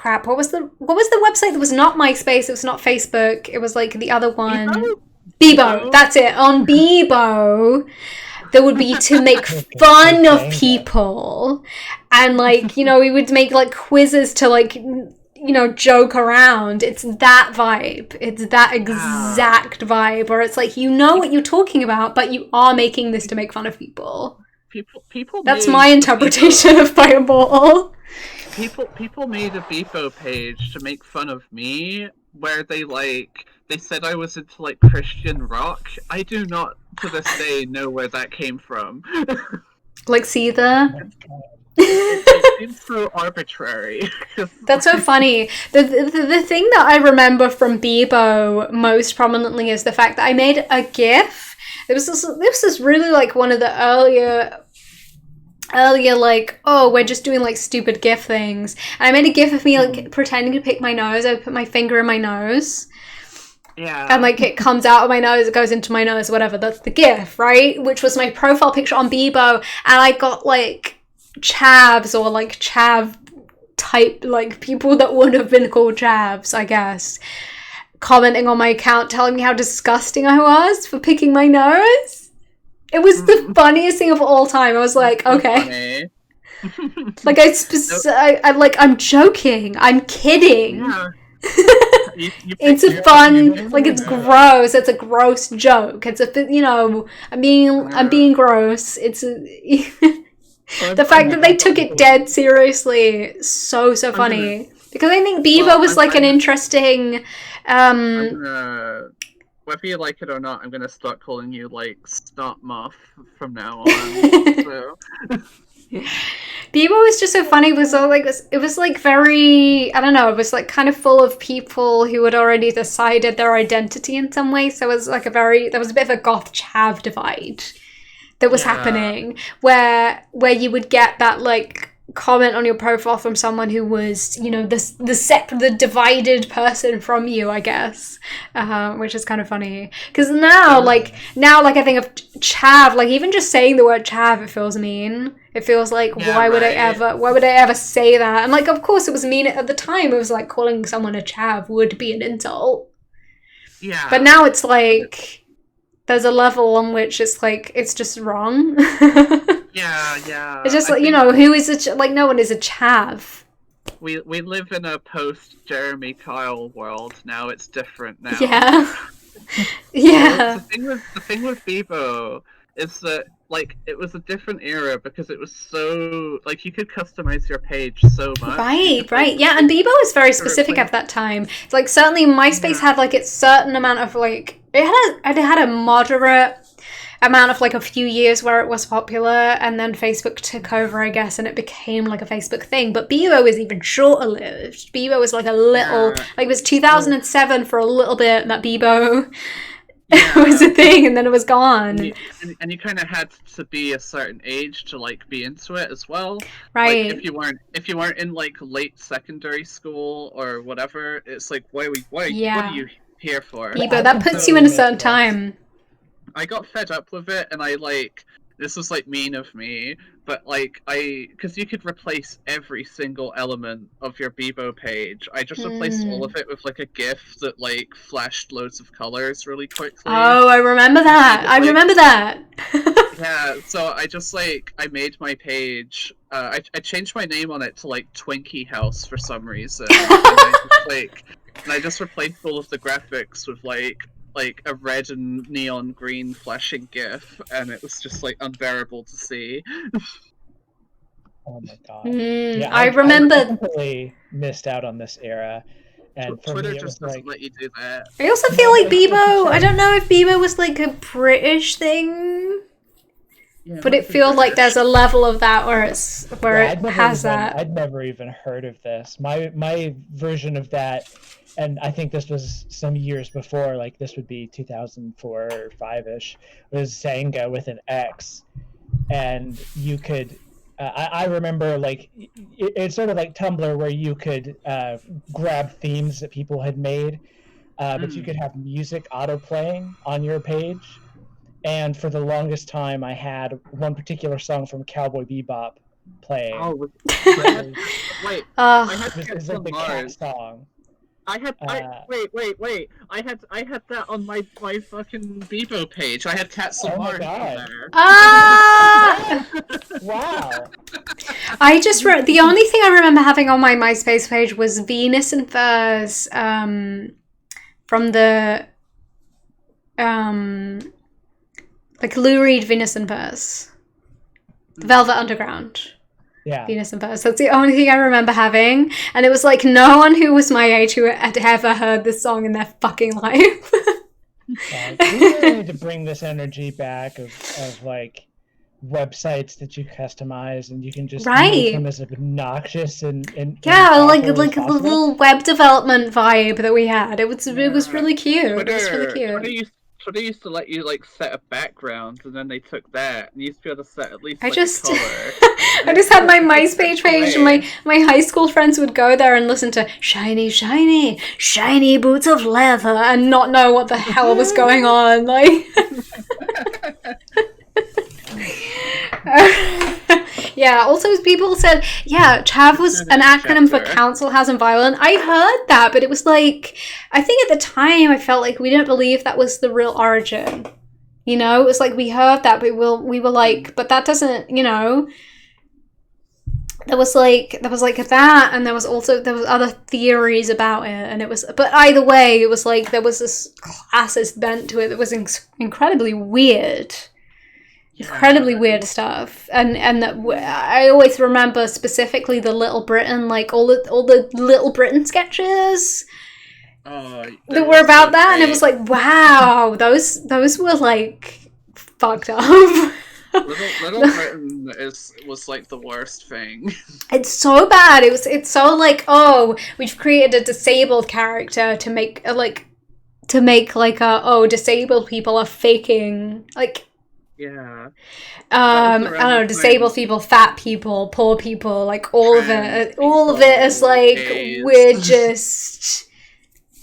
what was the website that was not MySpace, it was not Facebook, it was like the other one, Bebo. That's it. On Bebo, there would be to make fun of people, and like, you know, we would make like quizzes to like, you know, joke around. It's that vibe. It's that exact vibe where it's like, you know what you're talking about, but you are making this to make fun of people.
People.
That's my interpretation of by Immortal.
People made a Beefo page to make fun of me, where they said I was into like Christian rock. I do not to this day know where that came from.
Like Seether?
It seems so arbitrary.
That's so funny. The thing that I remember from Bebo most prominently is the fact that I made a GIF. This was really like one of the earlier like, oh, we're just doing like stupid GIF things. And I made a GIF of me like pretending to pick my nose. I put my finger in my nose.
Yeah.
And like it comes out of my nose, it goes into my nose, whatever. That's the GIF, right? Which was my profile picture on Bebo. And I got like chavs or like chav type, like people that would have been called chavs, I guess, commenting on my account telling me how disgusting I was for picking my nose. It was the funniest thing of all time. I was like, okay. Like I'm joking. I'm kidding.
Yeah.
It's a fun, like it's gross. It's a gross joke. It's a, you know, I'm being gross. It's the fact that they took it dead seriously, so funny. Because I think Bebo was like an interesting.
Whether you like it or not, I'm gonna start calling you like Snot Muff from now on. So.
Bebo was just so funny. It was like very, I don't know, it was like kind of full of people who had already decided their identity in some way. So it was like there was a bit of a goth chav divide that was happening where you would get that like comment on your profile from someone who was, you know, the divided person from you, I guess, which is kind of funny. Because now, like I think of chav, like even just saying the word chav, it feels mean. It feels like, why would I ever say that? And like, of course, it was mean at the time. It was like calling someone a chav would be an insult.
Yeah.
But now it's like there's a level on which it's like it's just wrong.
Yeah.
It's just like, you know, who is like no one is a chav.
We live in a post Jeremy Kyle world now. It's different now.
Yeah. Yeah.
The thing with Bebo is that like it was a different era because it was so like you could customize your page so much.
Right. Yeah, and Bebo was very specific at that time. It's like certainly MySpace had like its certain amount of like it had a moderate amount of like a few years where it was popular, and then Facebook took over, I guess, and it became like a Facebook thing. But Bebo was even shorter lived. Bebo was like a little like it was 2007 for a little bit that Bebo was a thing, and then it was gone.
And you kind of had to be a certain age to like be into it as well.
Right.
Like, if you weren't in like late secondary school or whatever, it's like what are you here for?
Bebo, that puts you in a certain time.
I got fed up with it, and I like this was like mean of me, but like because you could replace every single element of your Bebo page. I just replaced all of it with like a GIF that like flashed loads of colors really quickly.
Oh, I remember that. I remember that.
Yeah, so I just like I made my page. I changed my name on it to like Twinkie House for some reason. And I just replaced all of the graphics with like a red and neon green flashing GIF, and it was just like unbearable to see.
Oh my god!
Yeah, I remember.
I completely missed out on this era, and for
Twitter
me, it
just
was
doesn't
like...
let you do that.
I also feel like Bebo. I don't know if Bebo was like a British thing, but it feels like there's a level of that where it has that.
I'd never even heard of this. My version of that. And I think this was some years before, like this would be 2004 or 5-ish, was Zanga with an X. And you could, I remember like, it's sort of like Tumblr where you could grab themes that people had made, but you could have music auto-playing on your page. And for the longest time, I had one particular song from Cowboy Bebop playing.
Oh, wait.
It was like the cat song.
Wait. I had that on my fucking Bebo page. I had Cat Samar on there.
Ah!
Wow.
I just the only thing I remember having on my MySpace page was Venus and Furs from the like Lou Reed Venus and Furs. Velvet Underground.
Yeah.
Venus and Furs. That's the only thing I remember having. And it was like no one who was my age who had ever heard this song in their fucking life.
We really need to bring this energy back of like websites that you customize and you can just make them as obnoxious and
like a little web development vibe that we had. It was really cute. It was really cute.
Twitter used to let you like set a background, and then they took that, and you used to be able to set at least
a
color.
I just had my MySpace page, and my high school friends would go there and listen to "Shiny, shiny, shiny boots of leather" and not know what the hell was going on. Like, yeah. Also, people said, yeah, Chav was an acronym for Council Housing Violent. I heard that, but it was like, I think at the time I felt like we didn't believe that was the real origin. You know, it was like we heard that, but we were like, but that doesn't, you know. There was like that, and there was other theories about it, and it was, but either way, it was like there was this classist bent to it that was incredibly weird. Incredibly weird stuff, and that I always remember specifically the Little Britain, like all the Little Britain sketches that were about that, and it was like, wow, those were like fucked up.
Little Britain was like the worst thing.
It's so bad. It's so like, oh, we've created a disabled character to make disabled people are faking like.
Yeah.
I
around
don't know,
the
disabled
time-
people, fat people, poor people, like all of
Trans
it is like
gays.
we're just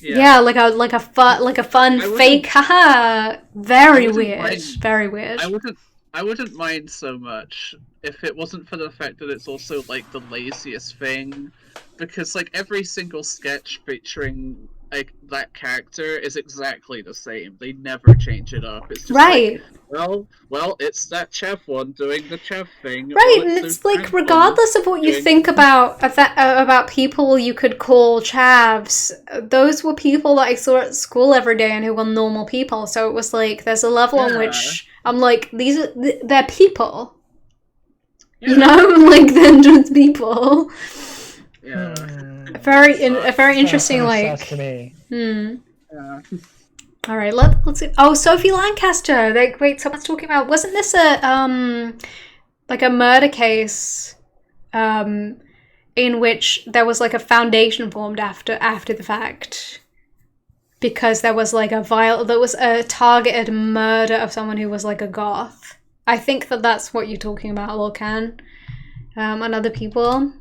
yeah, like a fun
I wouldn't-
fake haha. Very
I wouldn't
weird.
mind-
Very weird.
I wouldn't mind so much if it wasn't for the fact that it's also like the laziest thing, because like every single sketch featuring like that character is exactly the same. They never change it up. It's just
Right.
like, well, it's that Chev one doing the Chev thing.
Right,
Well,
and
the
it's like
trans one
regardless of what you
doing-
think about people you could call chavs, those were people that I saw at school every day and who were normal people. So it was like there's a level on
Yeah.
which I'm like they're people,
Yeah.
you know, like they're just people.
Yeah.
A very interesting
Sounds
like.
sus to me.
Yeah.
All right, let's see. Oh, Sophie Lancaster. Like, wait, someone's talking about. Wasn't this a like a murder case, in which there was like a foundation formed after the fact, because there was like there was a targeted murder of someone who was like a goth. I think that's what you're talking about, Lorcan, and other people.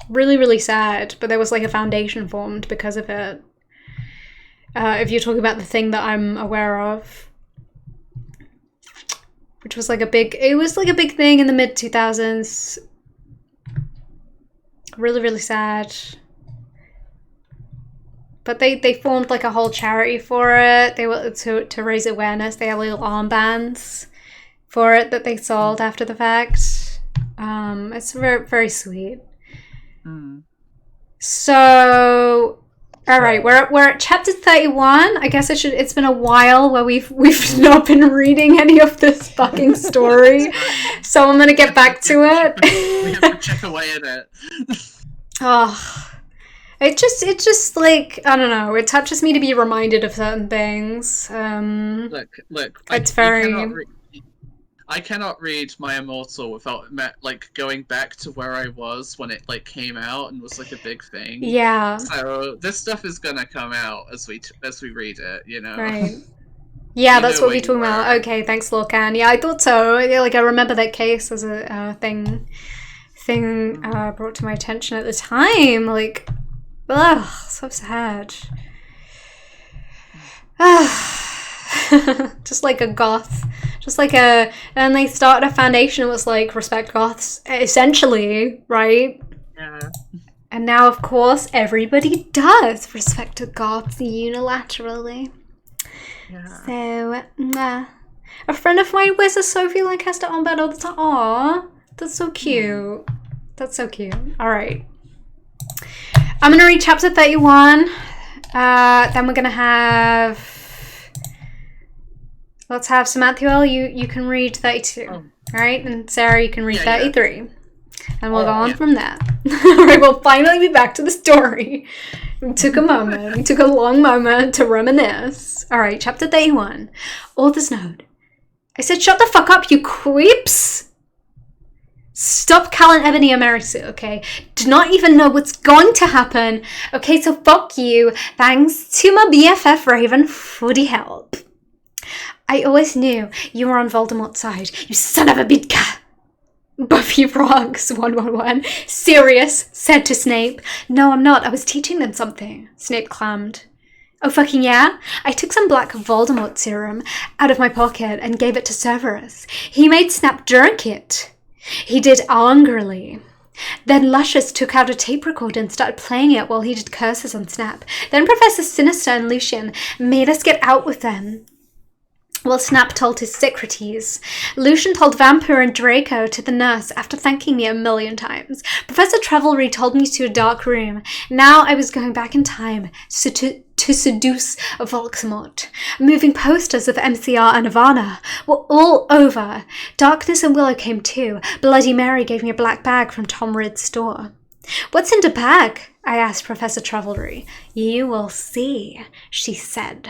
Really, really sad, but there was like a foundation formed because of it. If you're talking about the thing that I'm aware of, which was like a big thing in the mid 2000s. Really, really sad. But they formed like a whole charity for it. They were to raise awareness. They had little armbands for it that they sold after the fact. It's very, very sweet. So, all right, we're at chapter 31. I guess it's been a while where we've not been reading any of this fucking story, so I'm gonna get back to it.
We have to chip away at it.
Oh, it just like I don't know. It touches me to be reminded of certain things.
Look.
It's
I cannot read my Immortal without like going back to where I was when it like came out and was like a big thing.
Yeah.
So this stuff is gonna come out as we read it, you know.
Right. Yeah,
You
that's
know
what we're
where
talking
you
about.
were.
Okay, thanks, Lorcan. Yeah, I thought so. Yeah, like I remember that case as a thing brought to my attention at the time. Like, ugh, so sad. Just like a goth. And they started a foundation that was like, respect goths, essentially, right?
Yeah.
And now, of course, everybody does respect the goths unilaterally.
Yeah.
So, a friend of mine wears a Sophie Lancaster armband all the time. Aww, that's so cute. That's so cute. All right. I'm going to read chapter 31. Then we're going to have... Let's have Samantha, you can read 32.
Oh.
All right? And Sarah, you can read
Yeah,
33. And we'll go on
yeah.
from there. All right, we'll finally be back to the story. We took a moment. We took a long moment to reminisce. All right, chapter 31. Author's note. I said, shut the fuck up, you creeps! Stop calling Ebony a Mary Sue, okay? Do not even know what's going to happen. Okay, so fuck you. Thanks to my BFF Raven for the help. I always knew you were on Voldemort's side, you son of a bitch. Buffy Rocks 111. Serious, said to Snape. No, I'm not. I was teaching them something. Snape clammed. Oh, fucking yeah? I took some black Voldemort serum out of my pocket and gave it to Severus. He made Snap drink it. He did angrily. Then Luscious took out a tape recorder and started playing it while he did curses on Snap. Then Professor Sinister and Lucian made us get out with them. Well, Snap told his Socrates. Lucian told Vampire and Draco to the nurse after thanking me 1,000,000 times. Professor Trevelry told me to a dark room. Now I was going back in time to seduce Voldemort. Moving posters of MCR and Ivana were all over. Darkness and Willow came too. Bloody Mary gave me a black bag from Tom Ridd's store. What's in the bag? I asked Professor Trevelry. You will see, she said.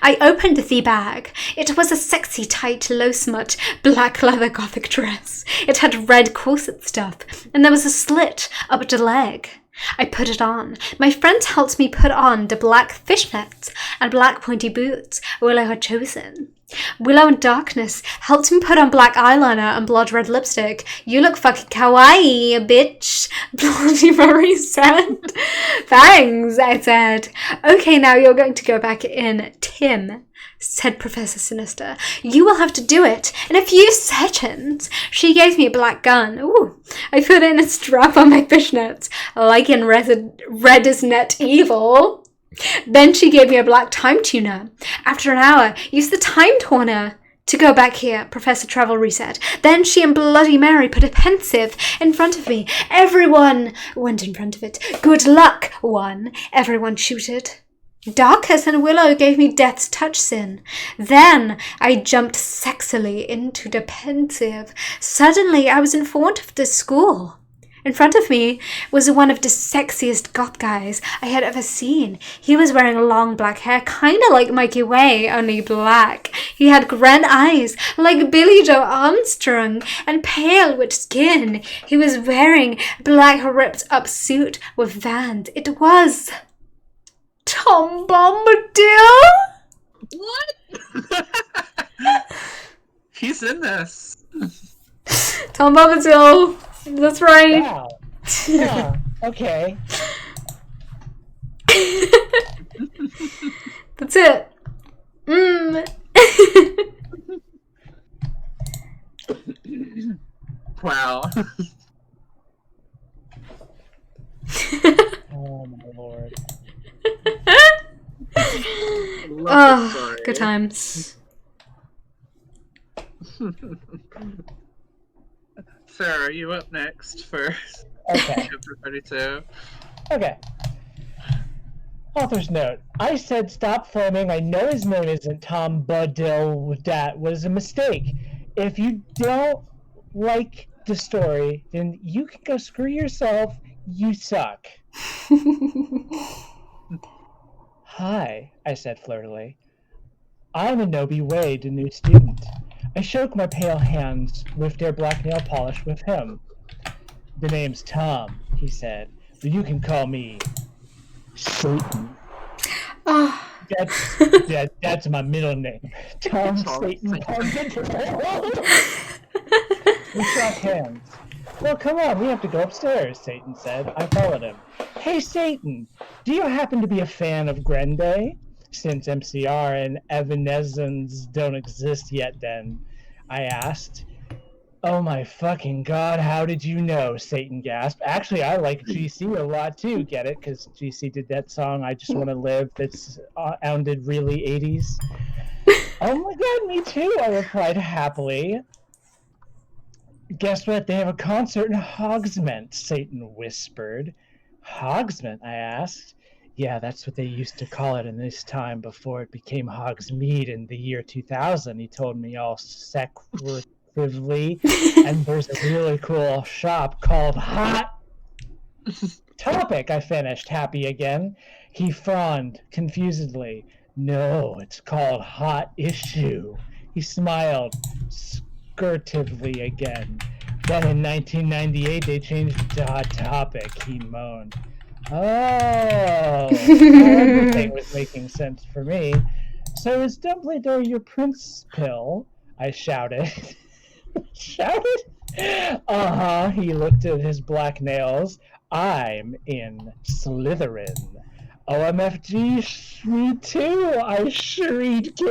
I opened the bag. It was a sexy, tight, low-smut, black leather gothic dress. It had red corset stuff, and there was a slit up the leg. I put it on. My friends helped me put on the black fishnets and black pointy boots Willow had chosen. Willow in darkness helped him put on black eyeliner and blood red lipstick. You look fucking kawaii, bitch, Bloody Mary said. Thanks, I said. Okay, now you're going to go back in, Tim, said Professor Sinister. You will have to do it in a few seconds. She gave me a black gun. Ooh, I put in a strap on my fishnets, like in Red is Net Evil. Then she gave me a black time tuner. After an hour, use the time tuner to go back here, Professor Travelry said. Then she and Bloody Mary put a pensive in front of me. Everyone went in front of it. Good luck, one. Everyone shooted. Darkus and Willow gave me Death's Touch Sin. Then I jumped sexily into the pensive. Suddenly I was in front of the school. In front of me was one of the sexiest goth guys I had ever seen. He was wearing long black hair, kind of like Mikey Way, only black. He had grand eyes, like Billy Joe Armstrong, and pale with skin. He was wearing a black ripped-up suit with Vans. It was Tom Bombadil?
What? He's in this.
Tom Bombadil. That's right.
Wow. Yeah, okay.
That's it.
Wow.
Oh my lord.
Oh, good times.
Sarah, you up next for
Okay.
chapter 32.
Okay. Author's note. I said stop flaming. I know his name isn't Tom Buddill. That was a mistake. If you don't like the story, then you can go screw yourself. You suck. Hi, I said flirtily. I'm Anobi Wade, a new student. I shook my pale hands with their black nail polish with him. The name's Tom, he said, but you can call me Satan.
Oh.
That's my middle name. Tom Satan. We shook hands. Well, come on, we have to go upstairs, Satan said. I followed him. Hey, Satan, do you happen to be a fan of Grende? Since MCR and Evanescence don't exist yet then, I asked. Oh my fucking god, how did you know? Satan gasped. Actually, I like GC a lot too, get it? Because GC did that song, I Just Want to Live, that's sounded really 80s. Oh my god, me too, I replied happily. Guess what? They have a concert in Hogsmeade, Satan whispered. Hogsmeade, I asked. Yeah, that's what they used to call it in this time before it became Hogsmeade in the year 2000, he told me all secretively. And there's a really cool shop called Hot Topic, I finished, happy again. He frowned confusedly. No, it's called Hot Issue. He smiled skirtively again. Then in 1998, they changed it to Hot Topic, he moaned. Oh, everything was making sense for me. So is Dumbledore your prince pill? I shouted. Shouted? Uh-huh, he looked at his black nails. I'm in Slytherin. OMFG, me too, I shrieked.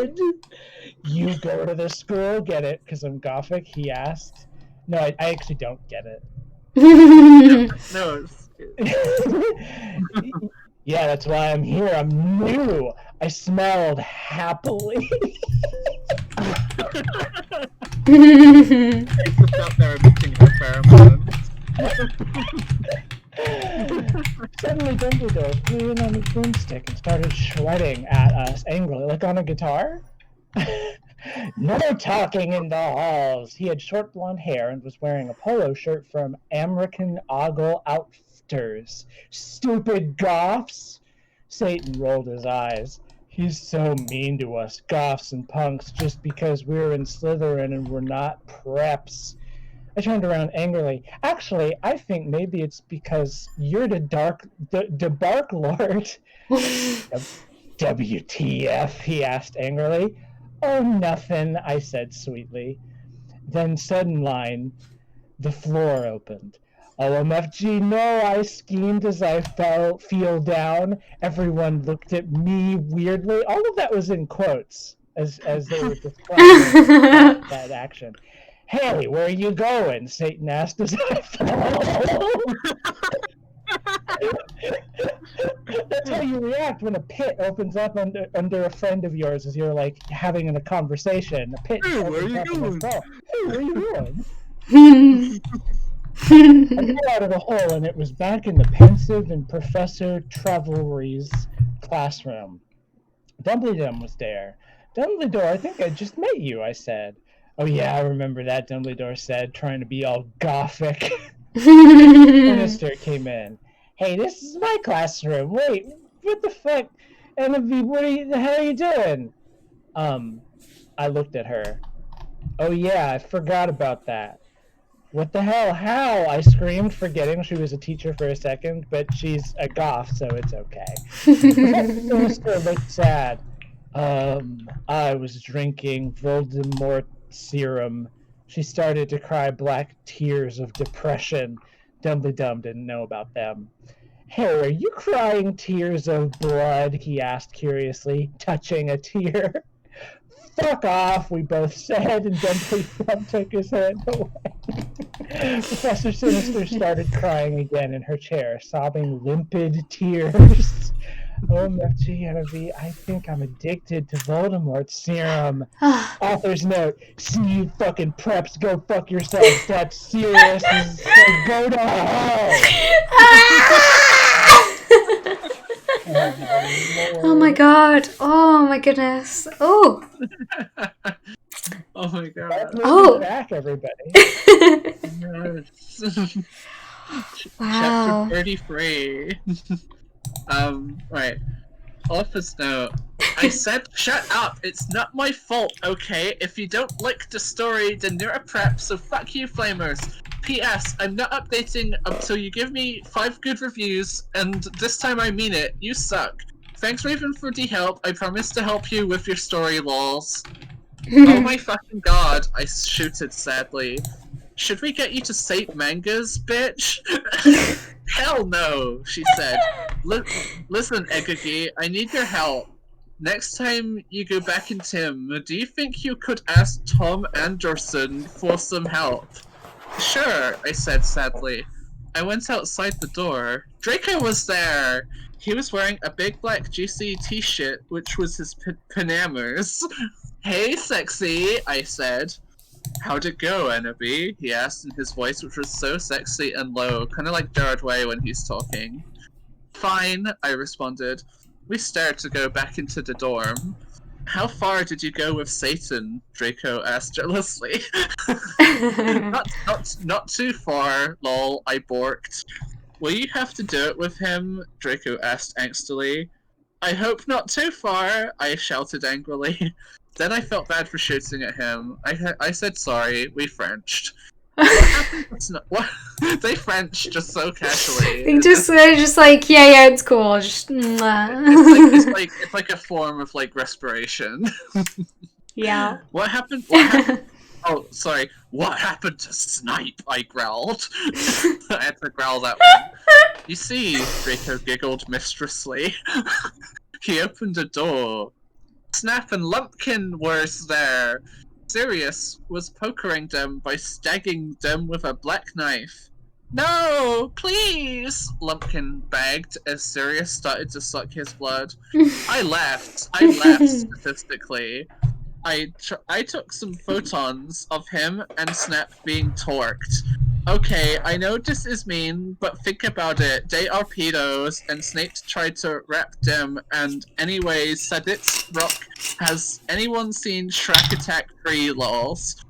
You go to the school, get it, because I'm Gothic, he asked. No, I actually don't get it.
No,
yeah, that's why I'm here. I'm new. I smelled happily.
It's just out there emitting her pheromones.
Suddenly Dumbledore flew in on his broomstick and started shredding at us angrily, like on a guitar. No talking in the halls. He had short blonde hair and was wearing a polo shirt from American Ogle Outfitters. Stupid goths! Satan rolled his eyes. He's so mean to us, goths and punks, just because we're in Slytherin and we're not preps. I turned around angrily. Actually, I think maybe it's because you're the Dark Lord. WTF, he asked angrily. Oh, nothing, I said sweetly. Then sudden line, the floor opened. OMFG, no, I schemed as I feel down. Everyone looked at me weirdly. All of that was in quotes as they were describing that action. Hey, where are you going? Satan asked as I fell. That's how you react when a pit opens up under a friend of yours as you're like having a conversation. A pit
Hey, where are
opens
you
up and
going?
they fall. Hey, where are you going? I got out of the hole and it was back in the pensive and Professor Travelry's classroom. Dumbledore was there. Dumbledore, I think I just met you, I said. Oh yeah, I remember that, Dumbledore said, trying to be all gothic. Minister came in. Hey, this is my classroom. Wait, what the fuck? Envy, the hell are you doing? I looked at her. Oh yeah, I forgot about that. What the hell? How? I screamed, forgetting she was a teacher for a second, but she's a goth, so it's okay. Minister looked sad. I was drinking Voldemort serum. She started to cry black tears of depression. Dumbledore didn't know about them. Hey, are you crying tears of blood? He asked curiously, touching a tear. Fuck off, we both said, and Dumbledore took his hand away. Professor Sinister started crying again in her chair, sobbing limpid tears. OMFG, Envy, I think I'm addicted to Voldemort serum. Author's note, see you fucking preps, go fuck yourselves, that's serious, so go to hell!
Oh my god. Oh my goodness. Oh.
Oh my god.
That's
Oh.
back, everybody.
Wow.
Chapter 33. Right. Office note. I said shut up, it's not my fault, okay? If you don't like the story, then you're a prep, so fuck you, flamers. P.S. I'm not updating until you give me 5 good reviews, and this time I mean it, you suck. Thanks Raven for the help, I promise to help you with your story, lols. Oh my fucking god, I shooted sadly. Should we get you to Saint Mangas, bitch? Hell no, she said. Listen, Egagi, I need your help. Next time you go back in Tim, do you think you could ask Tom Anderson for some help? Sure, I said sadly. I went outside the door. Draco was there! He was wearing a big black juicy t-shirt, which was his Panamas. Hey, sexy, I said. How'd it go, Envy? He asked in his voice, which was so sexy and low, kind of like Jared Way when he's talking. Fine, I responded. We started to go back into the dorm. How far did you go with Satan? Draco asked jealously. Not too far, lol, I borked. Will you have to do it with him? Draco asked angstily. I hope not too far, I shouted angrily. Then I felt bad for shooting at him. I said sorry, we Frenched. What happened? What? They French just so casually.
They're just like, yeah, it's cool. Just,
it's like a form of like respiration.
yeah.
What happened? Oh, sorry. What happened to Snipe? I growled. I had to growl that one. You see, Draco giggled mistressly. He opened a door. Snap and Lumpkin were there. Sirius was pokering them by stabbing them with a black knife. No, please! Lumpkin begged as Sirius started to suck his blood. I laughed statistically. I took some photons of him and Snap being torqued. Okay, I know this is mean, but think about it. They are pedos, and Snape tried to rap them, and anyways, Sadit's Rock. Has anyone seen Shrek Attack 3, lols?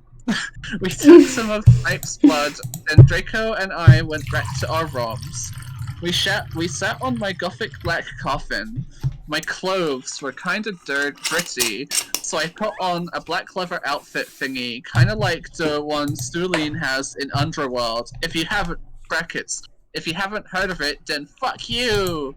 We took some of Snape's blood, and Draco and I went back to our rooms. We sat on my gothic black coffin. My clothes were kinda gritty, so I put on a black leather outfit thingy, kinda like the one Stuline has in Underworld. If you haven't heard of it, then fuck you!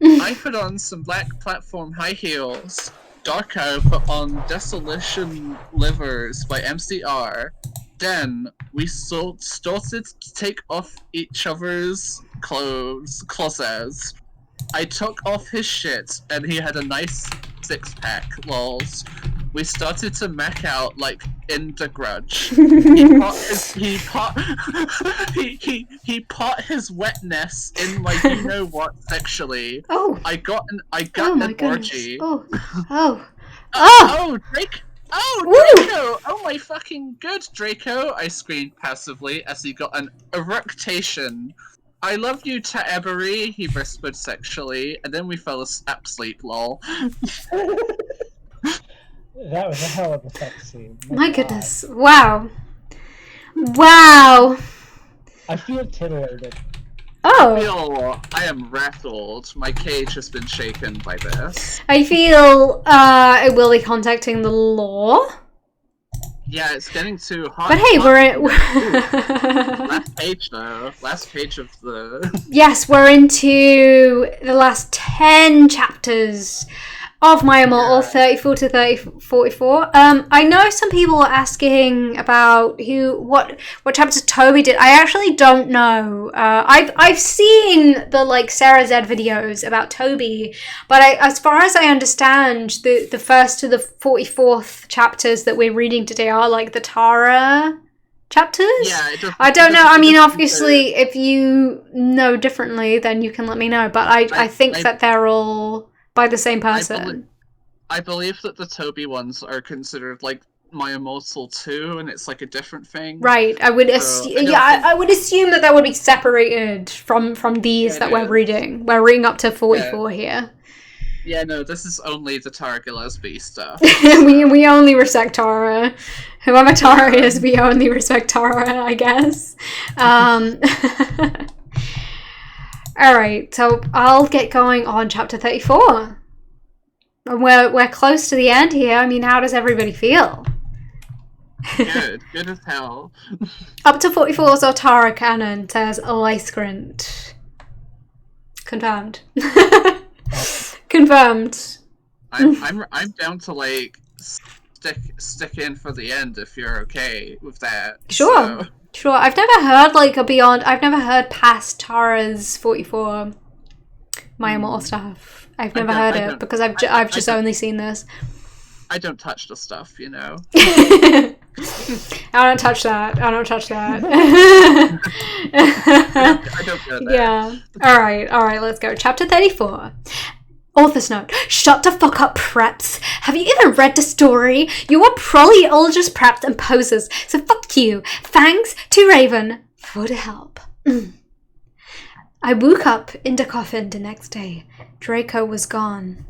I put on some black platform high heels. Darko put on Desolation Livers by MCR. Then we started to take off each other's clothes. I took off his shit, and he had a nice six-pack, lols. We started to mech out like in The Grudge. He put his wetness in my you know what sexually.
Oh.
I got
Oh my
an
goodness.
orgy.
Oh.
Drake! Oh,
Woo!
Draco! Oh my fucking good, Draco! I screamed passively as he got an eructation. I love you, Taeberi, he whispered sexually, and then we fell asleep, lol.
That was a hell of a sex scene.
My
God.
goodness. Wow. Wow.
I feel titillated.
Oh.
I am rattled. My cage has been shaken by this.
I feel I will be contacting the law.
Yeah, it's getting too hot.
But hey, we're in.
Last page though. Last page of the.
Yes, we're into the last 10 chapters of My Immortal, 34 to 44. I know some people are asking about what chapter Toby did. I actually don't know. I've seen the like Sarah Z videos about Toby, but as far as I understand, the first to the 44th chapters that we're reading today are like the Tara chapters.
Yeah,
I don't know. I mean, obviously, if you know differently, then you can let me know. But I think that they're all by the same person.
I believe that the Toby ones are considered like My Immortal 2, and it's like a different thing.
Right. I would I would assume that would be separated from these that we're reading. We're reading up to 44 here.
Yeah, no, this is only the Tara Gillespie stuff.
we only respect Tara. Whoever Tara is, we only respect Tara, I guess. Alright, so I'll get going on chapter 34. We're close to the end here. I mean, how does everybody feel?
Good as hell.
Up to 44 is our Tara canon, says Lysgrint. Confirmed. Confirmed.
I'm down to like stick in for the end if you're okay with that.
Sure.
So.
Sure. I've never heard like a beyond. I've never heard past Tara's 44 My Immortal stuff. I've never heard it because I've just only seen this.
I don't touch the stuff, you know.
I don't touch that. I don't touch that.
I don't know that.
Yeah. All right. Let's go. Chapter 34. Author's note. Shut the fuck up, preps. Have you even read the story? You are probably all just preps and posers, so fuck you. Thanks to Raven for the help. I woke up in the coffin the next day. Draco was gone.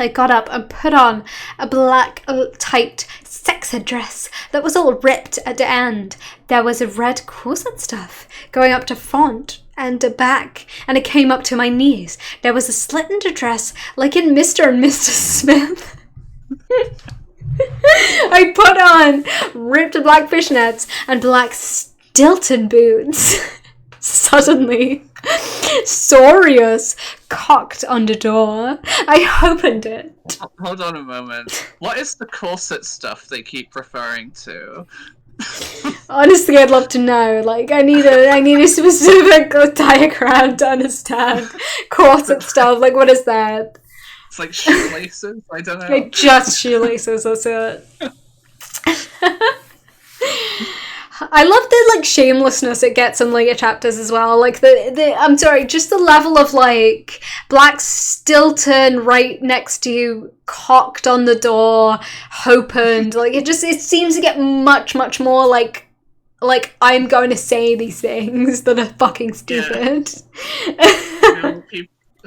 I got up and put on a black, tight, sexy dress that was all ripped at the end. There was a red corset stuff going up to front and the back, and it came up to my knees. There was a slit in the dress, like in Mr. and Mrs. Smith. I put on ripped black fishnets and black Stilton boots. Suddenly, Sorius cocked on the door. I opened it.
Hold on a moment. What is the corset stuff they keep referring to?
Honestly, I'd love to know. Like, I need a specific diagram to understand corset stuff. Like, what is that?
It's like shoelaces? I don't know.
Like, just shoelaces, that's it. I love the like shamelessness it gets in later chapters as well. Like just the level of like black Stilton right next to you, cocked on the door, opened. Like it seems to get much more like I'm going to say these things that are fucking stupid.
Yeah.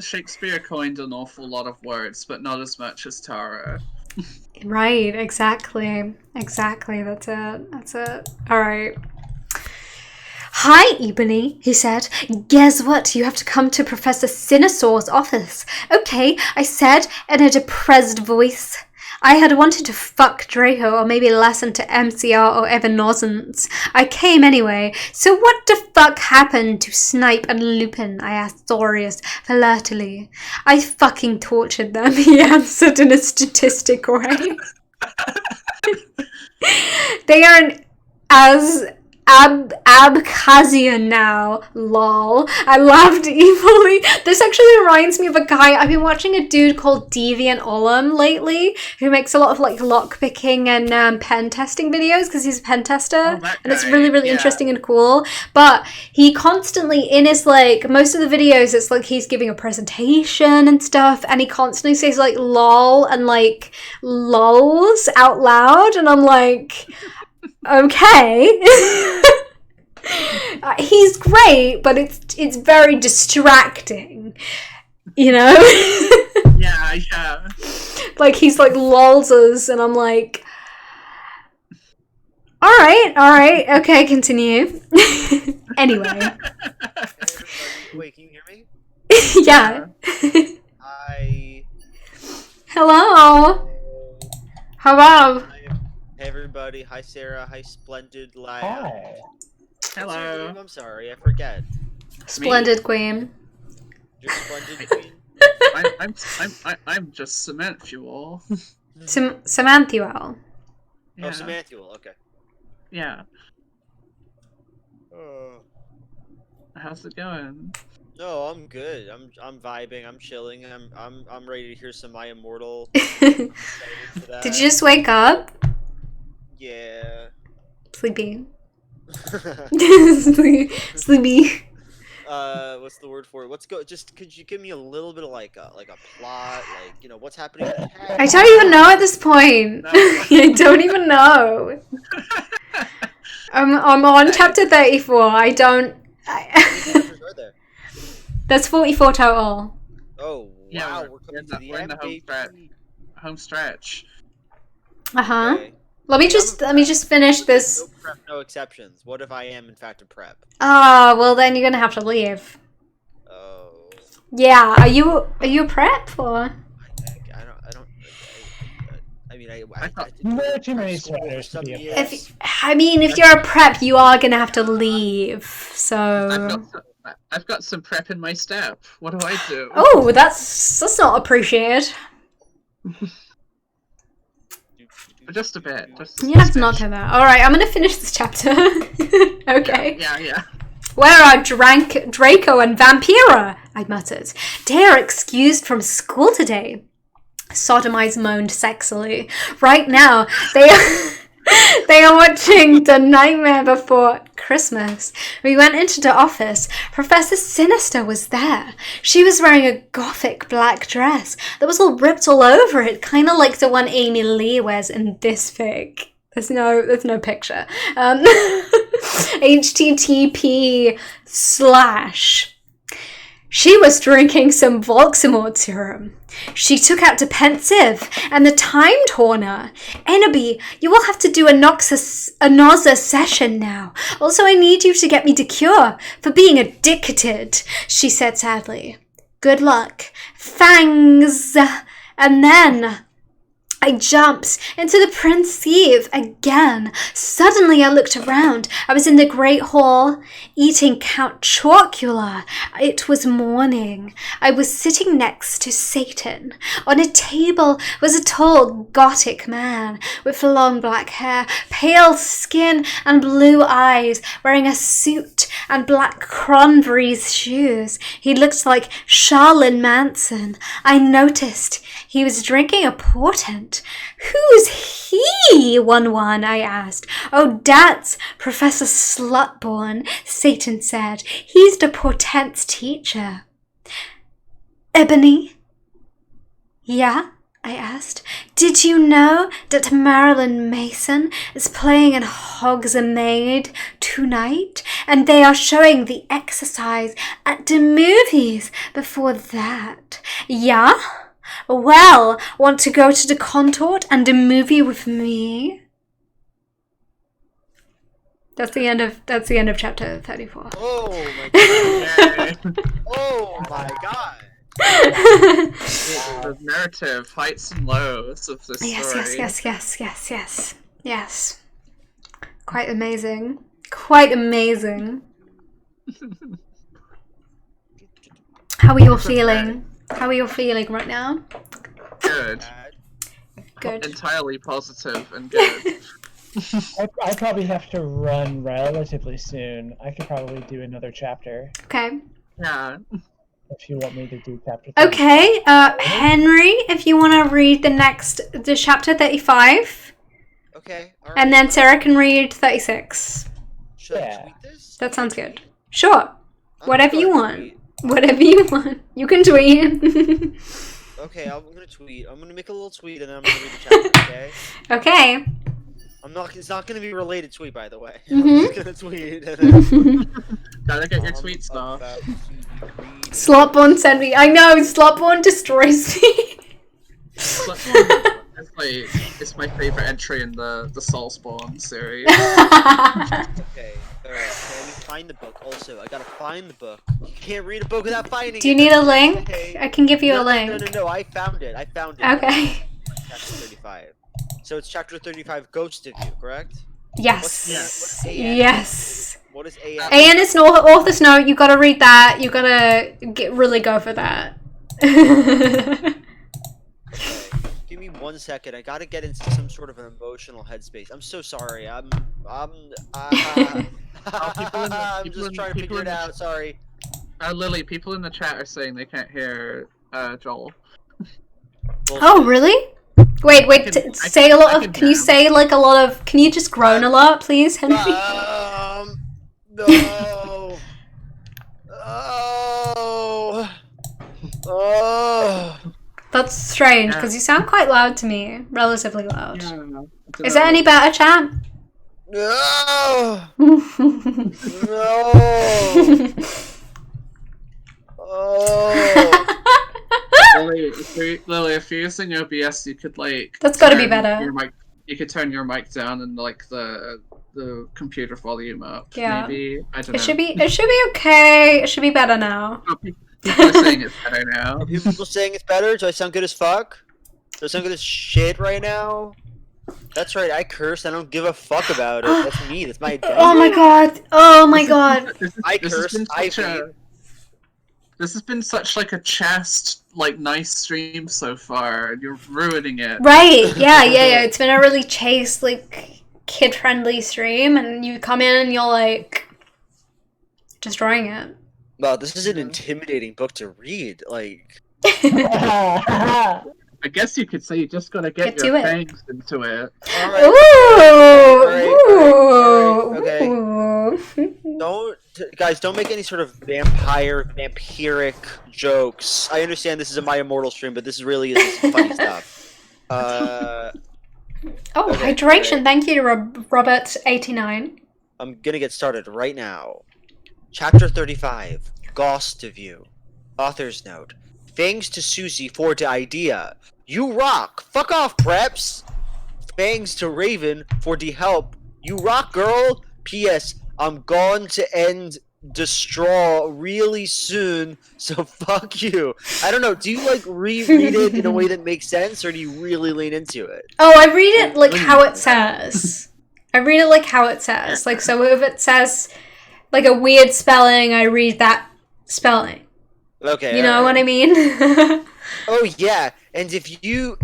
Shakespeare coined an awful lot of words, but not as much as Tara.
Right, exactly. That's it. Alright. Hi, Ebony, he said. Guess what? You have to come to Professor Sinisor's office. Okay, I said in a depressed voice. I had wanted to fuck Draco or maybe listen to MCR or Evanescence. I came anyway. So what the fuck happened to Snipe and Lupin? I asked Thorius flirtily. I fucking tortured them, he answered in a statistic way. They are an Abkhazian now, lol. I laughed evilly. This actually reminds me of a guy. I've been watching a dude called Deviant Olam lately, who makes a lot of like lockpicking and pen testing videos because he's a pen tester, and it's really, really interesting and cool. But he constantly, in his like, most of the videos, it's like he's giving a presentation and stuff, and he constantly says like lol and like lols out loud, and I'm like, okay. He's great, but it's very distracting, you know.
Yeah.
Like he's like lols us, and I'm like, all right, okay, continue. Anyway.
Wait, can you hear me?
Yeah.
Hi.
Hello. Hello.
Hey everybody. Hi Sarah. Hi Splendid Lab.
Hi.
Hello.
What's your name? I'm sorry, I forget.
Splendid Queen.
You're Splendid Queen.
I'm just cement fuel.
Samanthuel.
Yeah.
Oh, Samanthuel. Okay.
Yeah.
Oh.
How's it going?
No, I'm good. I'm vibing. I'm chilling. I'm ready to hear some My Immortal.
Did you just wake up?
Yeah.
Sleepy. Sleepy.
What's the word for it? Could you give me a little bit of like a plot, like, you know, what's happening in the chat?
I don't even know at this point. I don't even know. I'm on chapter 34.
How many chapters are there?
That's 44 total.
Oh,
Yeah,
wow, we're coming to the
we're in
end,
the home stretch.
baby.
Home stretch.
Uh-huh.
Okay.
Let me just finish this.
No prep, no exceptions. What if I am in fact a prep?
Ah, well then you're gonna have to leave.
Oh.
Yeah, are you a prep or?
I mean,
There are too many sweaters to be a prep.
If you're a prep, you are gonna have to leave. So.
I've got some prep in my step. What do I do?
Oh, that's not appreciated.
Just a bit.
You have to not do that. All right, I'm gonna finish this chapter. Okay.
Yeah.
Where are Draco and Vampira? I muttered. They are excused from school today. Sodomize moaned sexily. Right now, they are watching The Nightmare Before Christmas. We went into the office. Professor Sinister was there. She was wearing a gothic black dress that was all ripped all over it, kind of like the one Amy Lee wears in this fic. There's no picture. HTTP/. She was drinking some Volximort serum. She took out the pensive and the time torner. Ennaby, you will have to do another session now. Also, I need you to get me the cure for being addicted, she said sadly. Good luck. Thanks. And then I jumped into the Princeve again. Suddenly I looked around. I was in the Great Hall, eating Count Chocula. It was morning. I was sitting next to Satan. On a table was a tall, gothic man with long black hair, pale skin, and blue eyes, wearing a suit and black Cranberries shoes. He looked like Charlene Manson. I noticed he was drinking a portent. Who's he, 1-1? I asked. Oh, that's Professor Slutborn, Satan said. He's the portent's teacher. Ebony? Yeah? I asked. Did you know that Marilyn Mason is playing in Hogsmeade tonight? And they are showing The Exercise at the movies before that. Yeah? Well, want to go to the contort and the movie with me? That's the end of chapter 34.
Oh my god. Oh my god.
The narrative heights and lows of this story.
Yes. Quite amazing. Quite amazing. How are you feeling? How are you feeling right now?
Good.
Good.
Entirely positive and good.
I probably have to run relatively soon. I could probably do another chapter
Okay.
Yeah.
if you want me to do chapter 3.
Okay, Henry, if you want to read the chapter 35,
Okay. All right.
and then Sarah can read 36.
Should I
Yeah.
tweet this?
That sounds good. Sure.
I'm
Whatever you
gonna
want.
tweet.
Whatever you want. You can tweet.
Okay, I'm gonna tweet. I'm gonna make a little tweet and then I'm gonna read the chapter. Okay.
Okay.
I'm not. It's not gonna be a related tweet, by the way.
Mhm.
I'm just gonna tweet. And then,
Gotta get your tweets off.
about to read it.
Slotborn sent me. I know, Slotborn destroys me.
It's my favorite entry in the Soulspawn series.
Okay. Alright. Let me find the book. Also, I gotta find the book. You can't read a book without finding it.
Do you need a link?
Okay.
I can give you a
No,
link.
No. I found it.
Okay.
Chapter 35. So it's chapter 35, Ghost of You, correct?
Yes.
What's AN?
Yes.
What is AN?
And it's an author's note. You gotta read that. You gotta really go for that.
Okay. Give me 1 second. I gotta get into some sort of an emotional headspace. I'm so sorry. I'm just trying to figure it out. Sorry.
Lily, people in the chat are saying they can't hear Joel.
Oh, really? Wait. Say a lot of.
can
Can you
jam.
say like a lot of? Can you just groan a lot, please, Henry?
No. Oh.
That's strange because you sound quite loud to me, relatively loud. Is it any better, chat?
No. No. Oh.
Lily, if you're using OBS, you could like.
That's gotta be
turn
better.
your mic- you could turn your mic down and like the computer volume up.
Yeah.
Maybe I don't know.
It should be okay. It should be better now.
Oh, people are saying it's better now.
Are people saying it's better? Do I sound good as fuck? Do I sound good as shit right now? That's right, I curse. I don't give a fuck about it. That's me. That's my identity.
Oh my god. Oh my god.
I
This has
curse.
been
I
such a- This has been such like a chest, like nice stream so far, and you're ruining it.
Right. Yeah. It's been a really chaste, like, kid-friendly stream, and you come in and you're like destroying it.
Wow, this is an intimidating book to read. Like,
I guess you could say you just gotta get
Get
your
to it.
fangs into it.
alright.
Ooh.
Don't make any sort of vampiric jokes. I understand this is a My Immortal stream, but this really is funny stuff.
Oh,
Okay,
hydration.
alright.
Thank you, Robert89.
I'm gonna get started right now. Chapter 35, Ghost of You. Author's note. Thanks to Susie for the idea. You rock! Fuck off, preps! Thanks to Raven for the help. You rock, girl! P.S. I'm going to end the straw really soon, so fuck you. I don't know, do you like reread it in a way that makes sense, or do you really lean into it?
Oh, I read it like how it says. Like, so if it says like a weird spelling, I read that spelling.
Okay.
You know
alright.
what I mean?
Oh yeah, and if you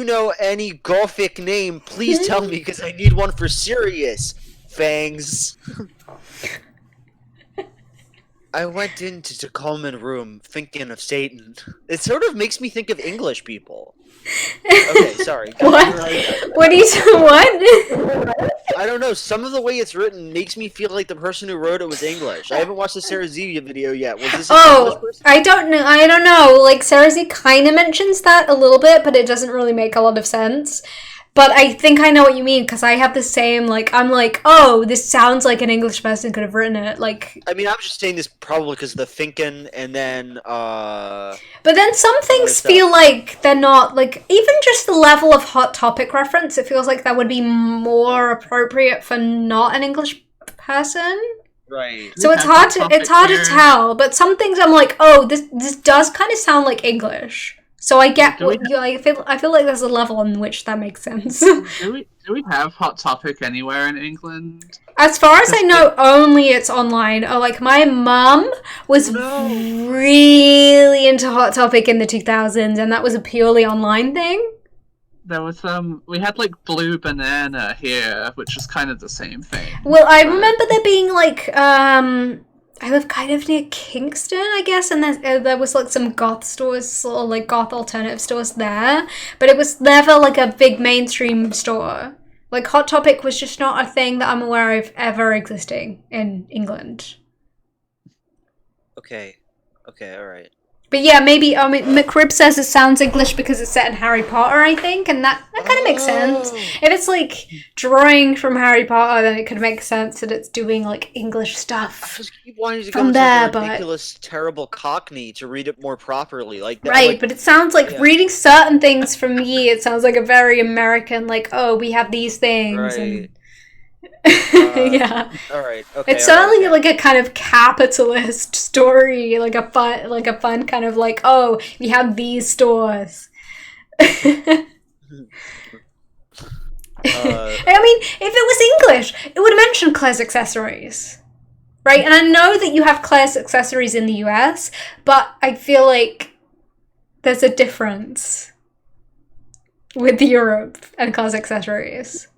know any Gothic name, please tell me because I need one for serious. Fangs. I went into the common room thinking of Satan. It sort of makes me think of English people. Okay, sorry.
What? What do you what?
I don't know. Some of the way it's written makes me feel like the person who wrote it was English. I haven't watched the Sarah Z video yet. Was this an English person?
I don't know. Like, Sarah Z kind of mentions that a little bit, but it doesn't really make a lot of sense. But I think I know what you mean, because I have the same, like, I'm like, oh, this sounds like an English person could have written it, like...
I mean, I'm just saying this probably because of the thinking, and then,
But then some things
stuff.
feel like they're not, like, even just the level of Hot Topic reference, it feels like that would be more appropriate for not an English person.
Right.
So it's hard to tell, but some things I'm like, oh, this does kind of sound like English. So I get I feel like there's a level in which that makes sense.
Do we have Hot Topic anywhere in England?
As far as I know, only it's online. Oh, like my mum was really into Hot Topic in the 2000s, and that was a purely online thing.
There was we had like Blue Banana here, which is kind of the same thing.
Well, I remember there being like I live kind of near Kingston, I guess, and there was like some goth stores or like goth alternative stores there, but it was never like a big mainstream store. Like Hot Topic was just not a thing that I'm aware of ever existing in England.
Okay, alright.
But yeah, maybe, I mean, McRib says it sounds English because it's set in Harry Potter, I think, and that kind of makes sense. If it's, like, drawing from Harry Potter, then it could make sense that it's doing, like, English stuff
I just keep wanting to
from
go
there,
into ridiculous, terrible Cockney to read it more properly. Like that,
right,
like,
but it sounds like reading certain things from me, it sounds like a very American, like, oh, we have these things,
right.
and... yeah.
Alright, okay.
It's certainly like a kind of capitalist story, like a fun kind of like, oh, we have these stores. I mean, if it was English, it would mention Claire's accessories. Right? And I know that you have Claire's accessories in the US, but I feel like there's a difference with Europe and Claire's accessories.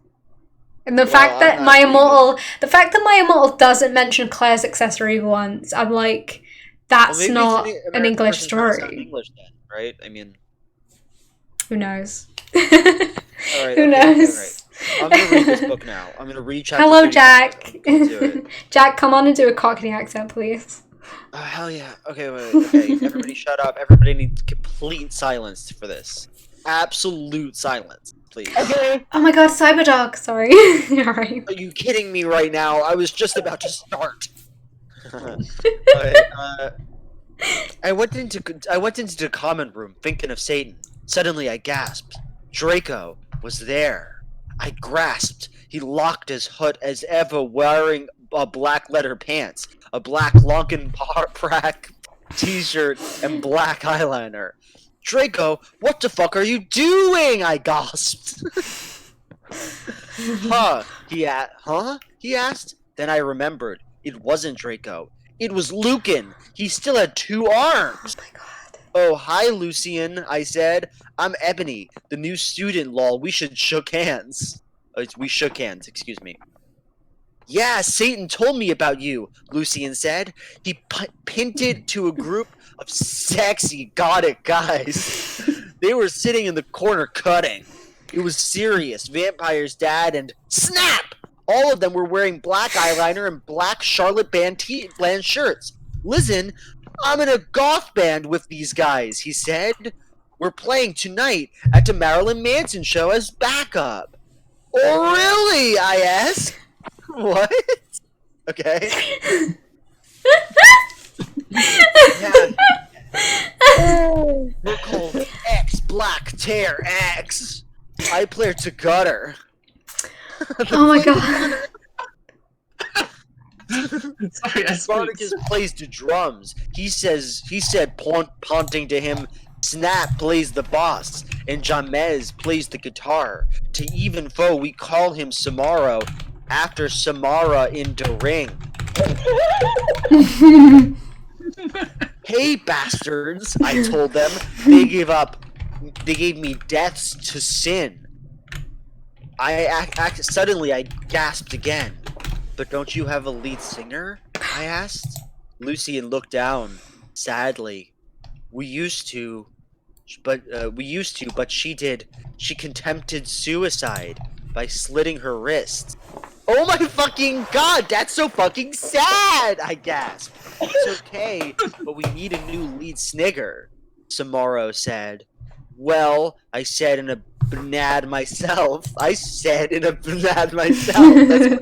And the fact that my Immortal doesn't mention Claire's accessory once, I'm like, that's not an English story.
English then, right? I mean,
who knows?
Alright,
Who knows?
Alright. I'm gonna read this book now. I'm gonna read chapter
Hello,
35.
Jack.
Do it.
Jack, come on and do a Cockney accent, please.
Oh, hell yeah. Okay, wait. Okay, everybody shut up. Everybody needs complete silence for this. Absolute silence. Please.
Okay.
Oh my god, Cyberdog, sorry. Alright.
Are you kidding me right now? I was just about to start. I went into the common room thinking of Satan. Suddenly I gasped. Draco was there. I grasped. He locked his hood as ever, wearing black leather pants, a black Lonkenbrack t-shirt, and black eyeliner. Draco, what the fuck are you doing? I gasped. Huh? He asked. Then I remembered. It wasn't Draco. It was Lucan. He still had 2 arms.
Oh my god.
Oh, hi, Lucian, I said. I'm Ebony, the new student, lol. We shook hands. We shook hands, excuse me. Yeah, Satan told me about you, Lucian said. He pinted to a group of sexy, gothic guys. They were sitting in the corner cutting. It was serious. Vampire's dad and snap! All of them were wearing black eyeliner and black Charlotte band shirts. Listen, I'm in a goth band with these guys, he said. We're playing tonight at the Marilyn Manson show as backup. Oh, really? I asked. What? Okay. Yeah. We're called X Black Tear X. I play to gutter.
Oh my god.
Sorry,
Spartacus plays the drums. He said, pointing to him, Snap plays the bass, and Jamez plays the guitar. To even foe, we call him Samaro, after Samara in the ring. Hey, bastards, I told them. They gave me deaths to sin. Suddenly I gasped again. But don't you have a lead singer? I asked. Lucian looked down, sadly. We used to, but she did. She attempted suicide by slitting her wrist. Oh my fucking god, that's so fucking sad! I gasped. It's okay, but we need a new lead snigger, Samaro said. Well, I said in a bnad myself. That's what he says.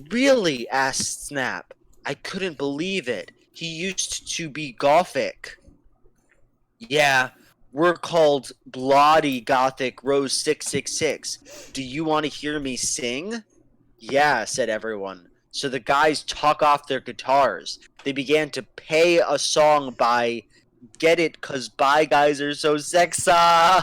Really? Asked Snap. I couldn't believe it. He used to be gothic. Yeah, we're called Bloody Gothic Rose 666. Do you want to hear me sing? Yeah, said everyone. So the guys took off their guitars. They began to play a song by Get It, 'Cause Bye Guys Are So Sexy. Nah.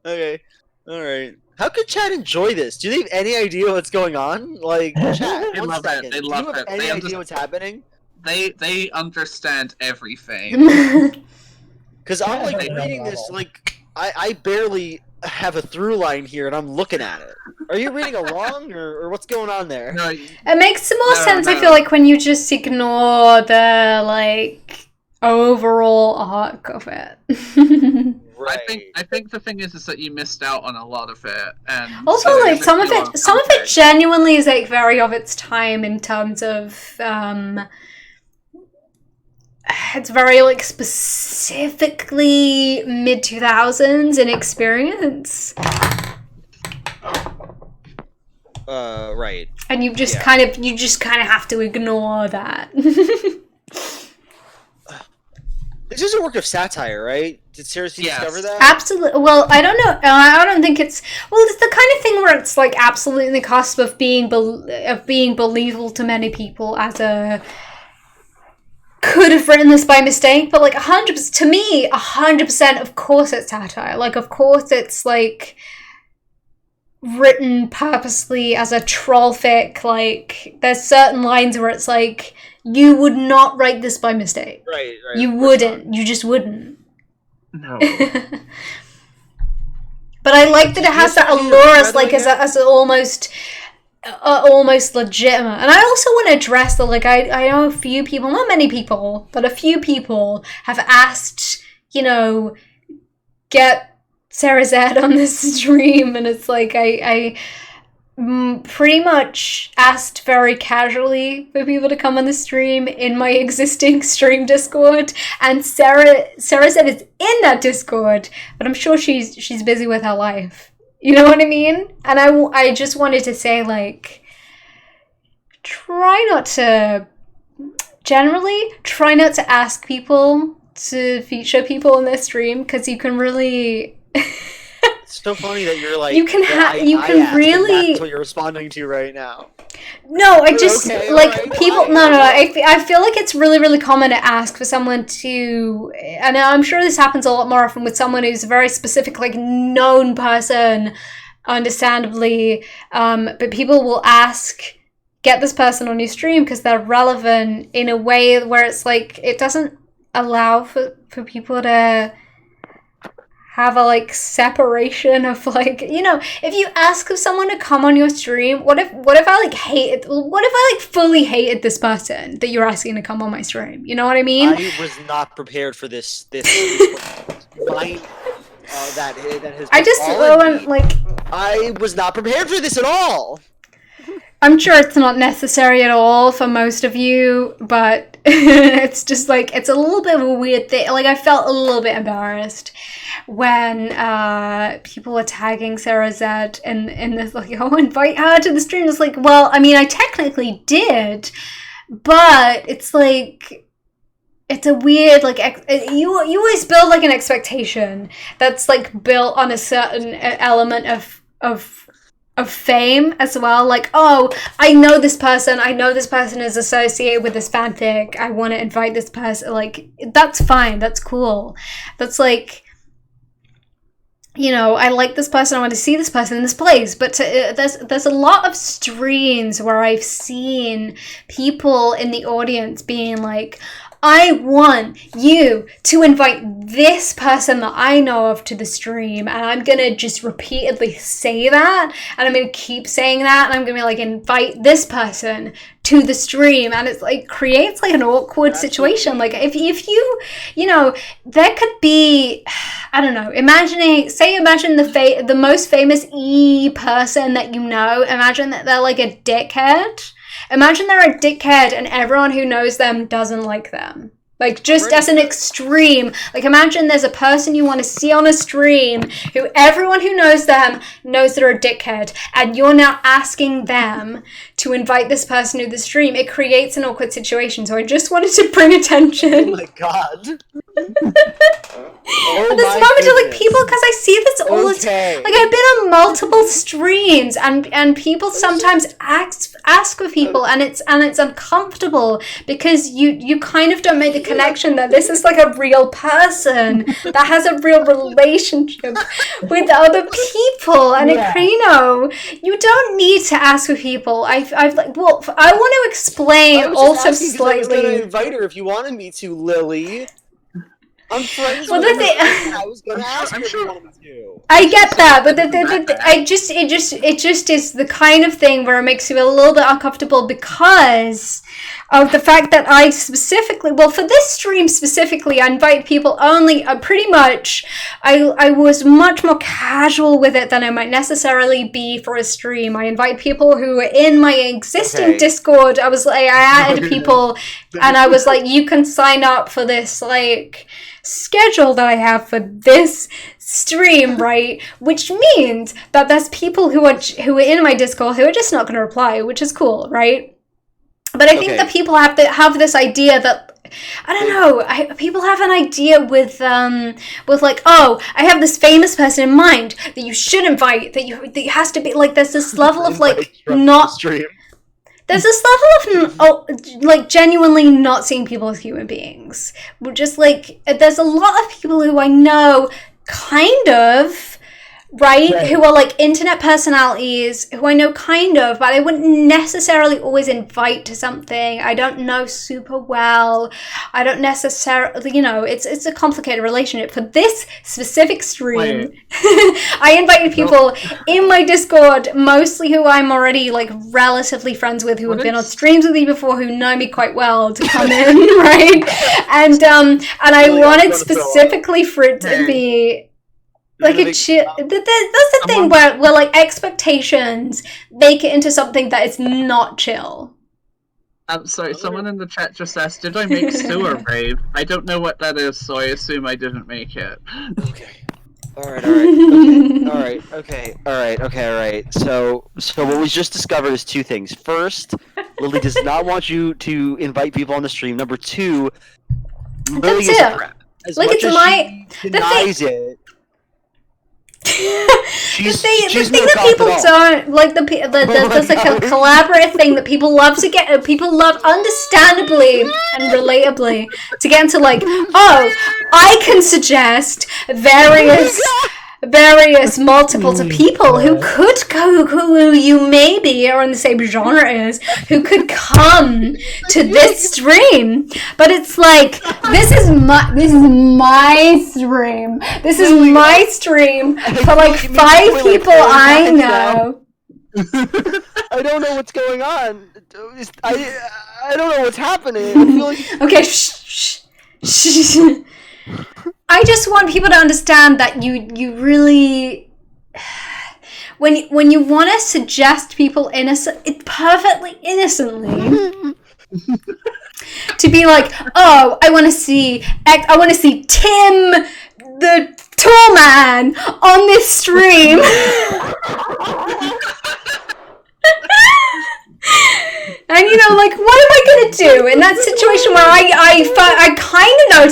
Okay. Alright. How could chat enjoy this? Do they have any idea what's going on? Like, chat,
They
one
love
second.
it. They
Do
love
you have
it.
any
They
idea what's happening?
They understand everything.
Because I'm,
Yeah,
like,
they know
reading this,
level.
like, I barely have a through line here, and I'm looking at it. Are you reading along, or what's going on there?
No,
It makes some more
No,
sense, I
no.
feel like, when you just ignore the, like, overall arc of it.
Right.
I think the thing is that you missed out on a lot of it, and
Also,
so
like,
if
some of
you want
it
context-
genuinely is, like, very of its time in terms of, it's very, like, specifically mid-2000s in experience.
Right.
And you just
Yeah.
kind of have to ignore that.
This is a work of satire, right? Did seriously
Yes.
discover that?
Absolutely. Well, I don't know. I don't think it's. Well, it's the kind of thing where it's like absolutely in the cusp of being believable to many people as a. Could have written this by mistake, but like 100% to me, 100%. Of course, it's satire. Like, of course, it's like written purposely as a troll fic. Like, there's certain lines where it's like you would not write this by mistake.
Right.
You
of course
wouldn't. You just wouldn't.
No.
But I like that it has that
something
allure
you're
as like
reading
as a almost legitimate. And I also want to address that, like, I know a few people, not many people, but a few people have asked, you know, get Sarah Z on this stream, and it's like I pretty much asked very casually for people to come on the stream in my existing stream Discord, and Sarah Z is in that Discord, but I'm sure she's busy with her life. You know what I mean? And I just wanted to say, like, try not to ask people to feature people in their stream, because you can really
It's so funny that you're like.
You can
"Yeah,
you
I
can
asked," and
really.
That's what you're responding to right now.
No, I just
Okay,
like
alright,
people.
fine.
No. I feel like it's really, really common to ask for someone to, and I'm sure this happens a lot more often with someone who's a very specific, like, known person, understandably. But people will ask, get this person on your stream because they're relevant in a way where it's like it doesn't allow for people to have a, like, separation of, like, you know, if you ask of someone to come on your stream, what if I fully hated this person that you're asking to come on my stream? You know what I mean?
I was not prepared for this mind that has.
I just
befallen me.
like,
I was not prepared for this at all.
I'm sure it's not necessary at all for most of you, but it's just like, it's a little bit of a weird thing. Like, I felt a little bit embarrassed when people were tagging Sarah Z in this, like, oh, invite her to the stream. It's like, well, I mean, I technically did, but it's like, it's a weird, like, you always build, like, an expectation that's, like, built on a certain element of fame as well. Like, oh, I know this person is associated with this fanfic, I want to invite this person. Like, that's fine, that's cool, that's like, you know, I like this person, I want to see this person in this place. But there's a lot of streams where I've seen people in the audience being like, I want you to invite this person that I know of to the stream, and I'm gonna just repeatedly say that, and I'm gonna keep saying that, and I'm gonna be like, invite this person to the stream, and it's like, creates like an awkward situation. Like, if you know, there could be, I don't know, imagine the most famous person that you know, imagine that they're like a dickhead. Imagine they're a dickhead and everyone who knows them doesn't like them. Like, just as an extreme. Like, imagine there's a person you want to see on a stream who everyone who knows them knows they're a dickhead, and you're now asking them to invite this person to the stream. It creates an awkward situation. So I just wanted to bring attention.
Oh my god.
for this
my
moment to like
goodness.
people, because I see this all the time.
Okay.
Like I've been on multiple streams, and people sometimes ask for people, and it's uncomfortable because you kind of don't make the connection that this is like a real person that has a real relationship with other people, and
Yeah.
you don't need to ask for people. I've like, well, I want to explain
I was
also
just asking 'cause I was gonna
slightly.
invite her if you wanted me to, Lily. I'm friends
Well,
with
the
her.
thing-
I was gonna ask
I'm
her if
sure-
you wanted me to.
I get that, but
It
it just is the kind of thing where it makes you a little bit uncomfortable because of the fact that I specifically, well, for this stream specifically, I invite people only. Pretty much, I was much more casual with it than I might necessarily be for a stream. I invite people who were in my existing
Okay.
Discord. I added people, and I was like, you can sign up for this like schedule that I have for this stream, right? Which means that there's people who are in my Discord who are just not going to reply, which is cool, right? But I think
Okay.
that people have this idea that I don't know. People have an idea with like, oh, I have this famous person in mind that you should invite. That you has to be like. There's this level of like not.
Stream.
There's this level of like genuinely not seeing people as human beings. We're just like, there's a lot of people who I know kind of, right? Who are like internet personalities who I know kind of, but I wouldn't necessarily always invite to something I don't know super well. I don't necessarily, it's a complicated relationship. For this specific stream, I invited people in my Discord, mostly who I'm already like relatively friends with, who have been on streams with me before, who know me quite well, to come in, right? And I wanted specifically for it to be like a chill. That's the thing where like expectations make it into something that is not chill.
I'm sorry, someone in the chat just asked, did I make sewer rave? I don't know what that is, so I assume I didn't make it.
Okay. Alright. So what we just discovered is two things. First, Lily does not want you to invite people on the stream. Number two, Lily is a prep. As
Like,
much
it's
as
my-
she denies it.
The thing
no
that
cop
people
at all.
don't like, there's like a collaborative thing that people love understandably and relatably to get into, like, oh, I can suggest various multiples of people who you maybe are in the same genre as, who could come to this stream. But it's like, this is my stream. This is my stream for like 5 people I know.
I don't know what's going on. I don't know what's happening. I feel like...
Okay, shh. I just want people to understand that you really, when you want to suggest people perfectly innocently, to be like, oh, I want to see Tim the Tool Man on this stream. And like, what am I gonna do in that situation where I kind of know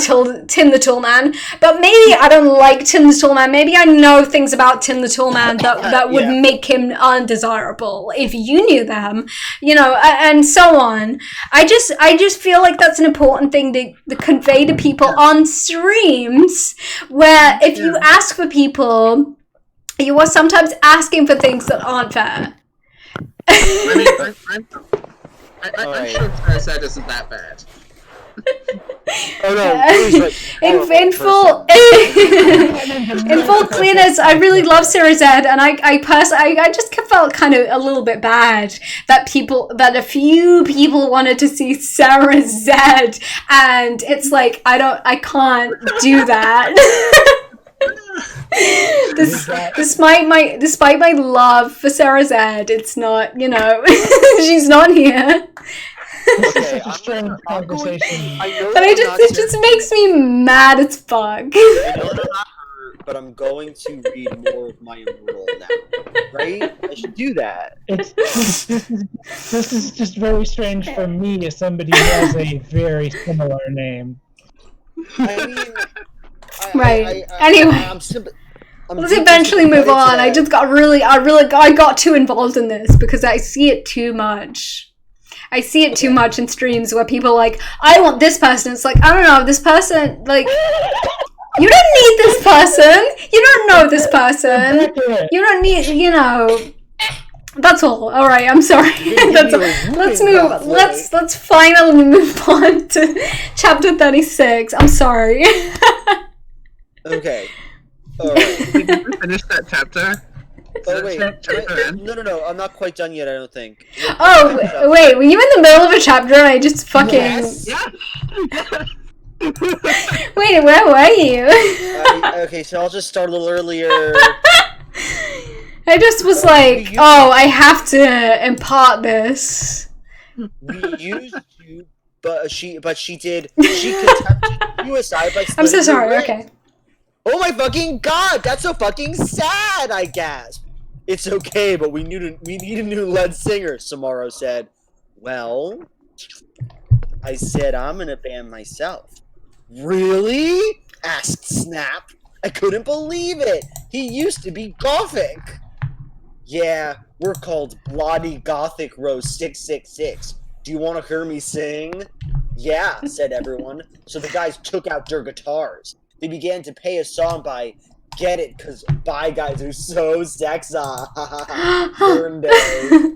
Tim the Toolman, but maybe I don't like Tim the Toolman. Maybe I know things about Tim the Toolman that would make him undesirable if you knew them, and so on. I just feel like that's an important thing to convey to people on streams, where if you ask for people, you are sometimes asking for things that aren't fair.
I mean, I'm
Alright.
sure Parasite isn't that bad.
Oh no, right.
In full clearness, I really love Sarah Zed, and I just felt kind of a little bit bad that a few people wanted to see Sarah Zed, and it's like, I can't do that. Despite my love for Sarah Zed, it's not, she's not here.
Okay,
Such a strange conversation.
But it just makes me mad as fuck.
I know they're not her, but I'm going to read more of my Immortal now. Right? I should do that.
This is just very strange for me as somebody who has a very similar name.
I mean,
Right. Anyway. Let's eventually move on. I got too involved in this because I see it too much. I see it too much in streams where people are like, I want this person. It's like, I don't know, this person, like, you don't need this person. You don't know this person. You don't need, you know. That's all. All right, I'm sorry. That's all. Let's move. Let's finally move on to chapter 36. I'm sorry.
Okay. All right.
Did you finish that chapter?
Oh wait, no, I'm not quite done yet. I don't think.
Oh wait, were you in the middle of a chapter and I just fucking?
Yes.
Wait, where were you?
Okay, so I'll just start a little earlier.
I just was like, oh, I have to impart this.
We used you, but she did. She contempted suicide by.
I'm so sorry. Okay.
Oh my fucking god, that's so fucking sad, I gasped. It's okay, but we need a new lead singer, Samaro said. Well, I said I'm gonna band myself. Really? Asked Snap. I couldn't believe it. He used to be Gothic. Yeah, we're called Bloody Gothic Row 666. Do you want to hear me sing? Yeah, said everyone. So the guys took out their guitars. They began to play a song by Get It, cause Bye Guys are so sexy. Burn day.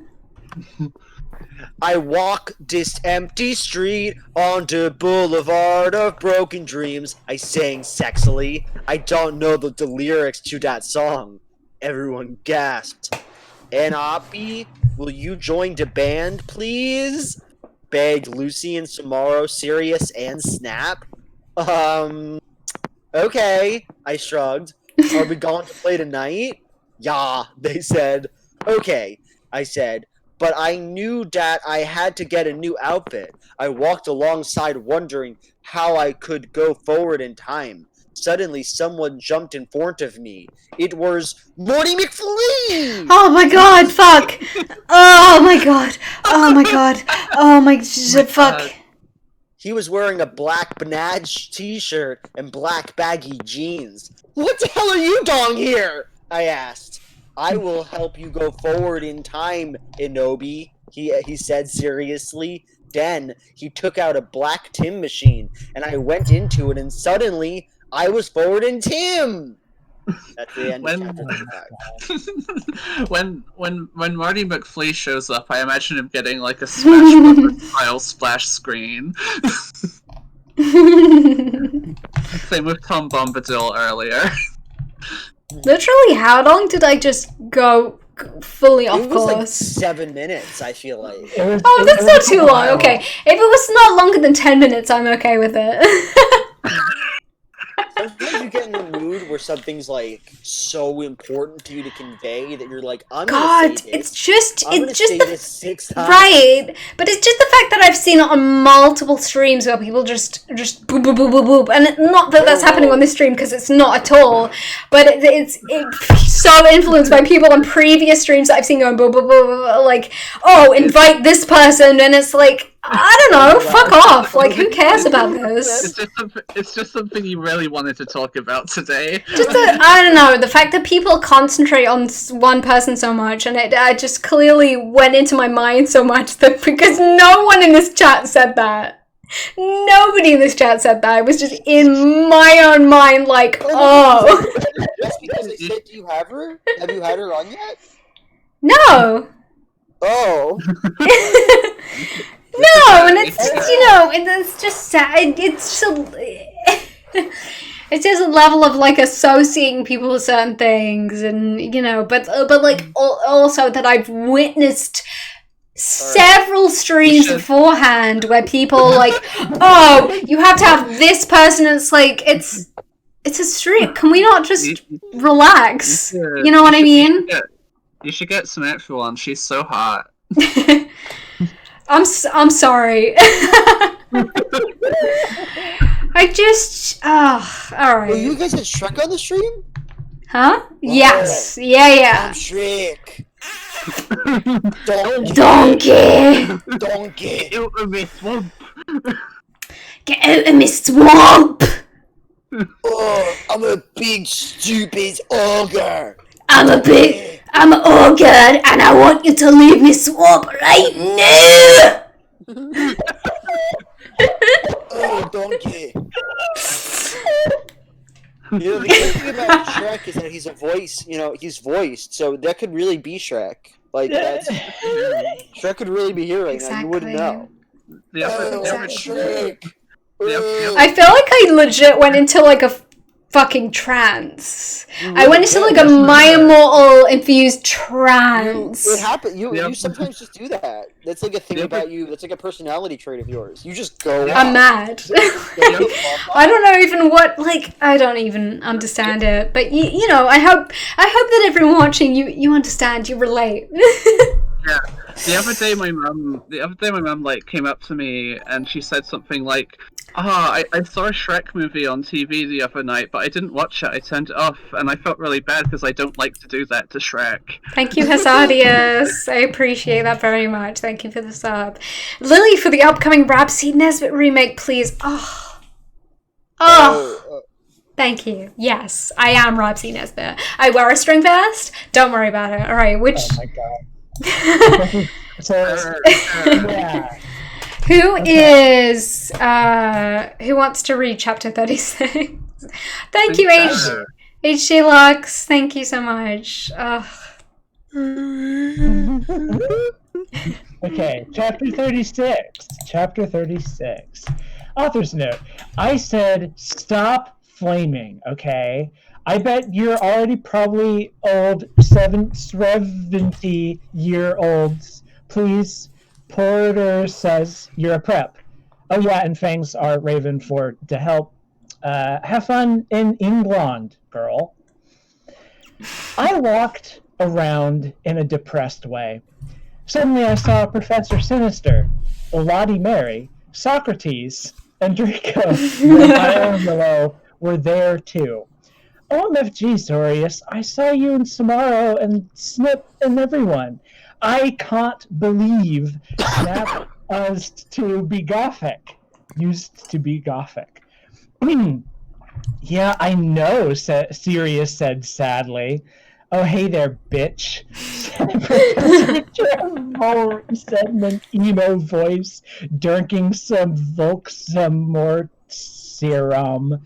I walk this empty street on the boulevard of broken dreams. I sang sexily. I don't know the lyrics to that song. Everyone gasped. And Oppie, will you join the band, please? Begged Lucy and Samaro, Sirius, and Snap. Okay, I shrugged. Are we going to play tonight? Yeah, they said. Okay, I said. But I knew that I had to get a new outfit. I walked alongside wondering how I could go forward in time. Suddenly, someone jumped in front of me. It was Morty McFlea!
Oh my god, fuck! Oh my god! Oh my god! Oh my fuck!
He was wearing a black Banaj t-shirt and black baggy jeans. What the hell are you doing here? I asked. I will help you go forward in time, Inobi, he said seriously. Then he took out a black Tim machine, and I went into it, and suddenly I was forward in Tim. That's the end of chapter 35.
when Marty McFlea shows up, I imagine him getting like a Smash Brothers style splash screen. Same with Tom Bombadil earlier.
Literally, how long did I just go fully off
It was like
course?
7 minutes, I feel like.
Oh, that's not too long. Okay, if it was not longer than 10 minutes, I'm okay with it.
Sometimes you get in a mood where something's like so important to you to convey that you're like, I'm
God,
gonna say this.
it's just
say
the
this 6 times.
right, but it's just the fact that I've seen it on multiple streams where people just boop boop boop boop boop, and not that that's happening on this stream because it's not at all, but it's so influenced by people on previous streams that I've seen going boop boop boop, like, oh, invite this person, and it's like, I don't know, fuck off. Like, who cares about this?
It's just something you really wanted to talk about today.
I don't know, the fact that people concentrate on one person so much, and it just clearly went into my mind so much that because no one in this chat said that. Nobody in this chat said that. It was just in my own mind, like, oh.
Just because they said, do you have her? Have you had her on yet?
No.
Oh.
No, and it's just, you know, it's just sad. It's just it's just a level of like associating people with certain things, and you know, but like also that I've witnessed several streams beforehand where people like, oh, you have to have this person. And it's like it's a stream. Can we not just relax? You know what I mean?
You should get Symmetrical on. She's so hot.
I'm sorry. I just alright.
Well, you guys had Shrek on the stream?
Huh? Oh. Yes. Yeah.
I'm Shrek.
Donkey.
Get out of my swamp.
Get out of my swamp.
Oh, I'm a big stupid ogre.
I'm an ogre, and I want you to leave me swamp right now!
Oh, donkey. You know, the good thing about Shrek is that he's a voice, he's voiced, so that could really be Shrek. Like, Shrek could really be here right now, you wouldn't know.
Shrek.
I feel like I legit went into like a fucking trance. I went into like a My Immortal infused trance.
It happens. You sometimes just do that. That's like a thing about you. That's like a personality trait of yours. You just go.
I'm mad. I don't know even what. Like, I don't even understand it. But you know, I hope that everyone watching you understand. You relate.
Yeah. The other day my mom like came up to me and she said something like, I saw a Shrek movie on TV the other night, but I didn't watch it. I turned it off, and I felt really bad because I don't like to do that to Shrek.
Thank you, Hasadius. I appreciate that very much. Thank you for the sub. Lily, for the upcoming Rhapsody Nesbit remake, please. Thank you. Yes, I am Rhapsody Nesbit. I wear a string vest. Don't worry about it. All right, which...
Oh my god. So, yeah.
Who is who wants to read chapter 36? Thank you, HG Lux. Thank you so much.
Okay, chapter 36. Chapter 36. Author's note. I said stop flaming, okay? I bet you're already probably old 70-year-olds. Please. Porter says you're a prep. Oh yeah, and thanks are Raven for to help. Have fun in England, girl. I walked around in a depressed way. Suddenly I saw Professor Sinister, Lottie Mary, Socrates, and Draco below were there too. OMFG, Sorius, I saw you and Samaro and Snip and everyone. I can't believe Snap used to be Gothic. Yeah, I know, Sirius said sadly. Oh, hey there, bitch. Professor Trevor said in an emo voice, drinking some Volksmort serum.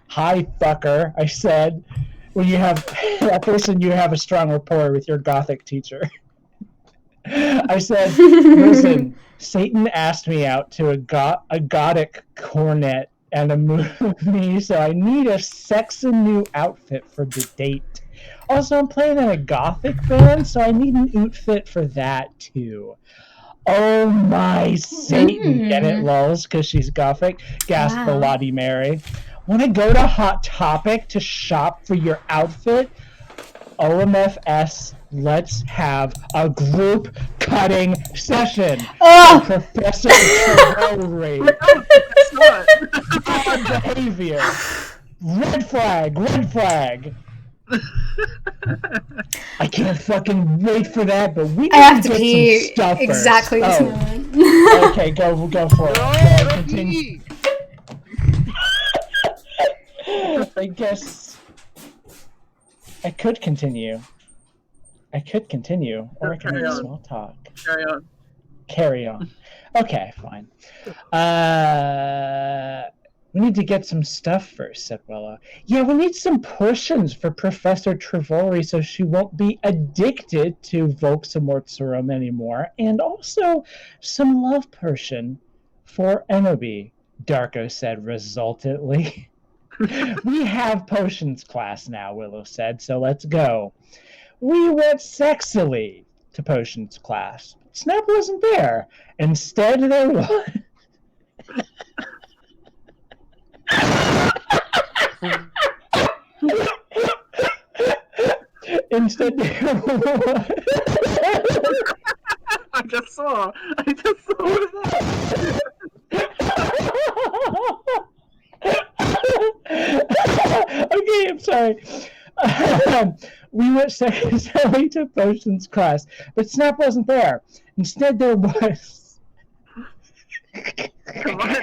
Hi, fucker, I said. When you have that person, you have a strong rapport with your Gothic teacher. I said, listen, Satan asked me out to a Gothic cornet and a movie, so I need a sexy new outfit for the date. Also, I'm playing in a Gothic band, so I need an outfit for that, too. Oh my Satan! Get it, lulz, because she's Gothic? Gasped the Lottie Mary. Want to go to Hot Topic to shop for your outfit? OMFS, let's have a group cutting session. Professor Trevor. Bad behavior. Red flag, red flag. I can't fucking wait for that, but we need to get some stuff
exactly
first.
This moment.
Okay, go for it. Continue. I guess I could continue. Or I can make small talk. Carry on. Okay, fine. We need to get some stuff first, said Willow. Yeah, we need some potions for Professor Trevori so she won't be addicted to Volksmort serum anymore, and also some love potion for Enobi, Darko said resultantly. We have potions class now, Willow said, so let's go. We went sexily to potions class. Snap wasn't there. Instead, there was... Instead, there was...
I just saw that.
Okay, I'm sorry. We went secondly to potions class, but Snap wasn't there. Instead, there was...
Come on,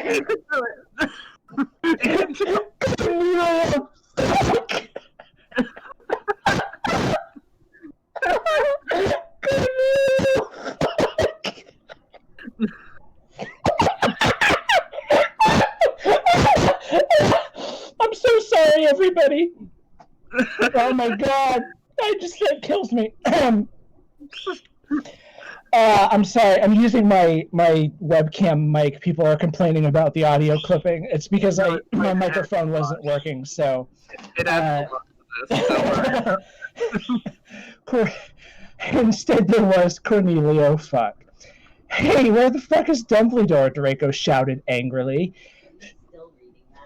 I'm so sorry, everybody. Oh my god, that kills me. I'm sorry. I'm using my webcam mic. People are complaining about the audio clipping. It's because my microphone wasn't working. So
It adds a lot to this.
instead, there was Cornelio. Fuck. Hey, where the fuck is Dumbledore? Draco shouted angrily.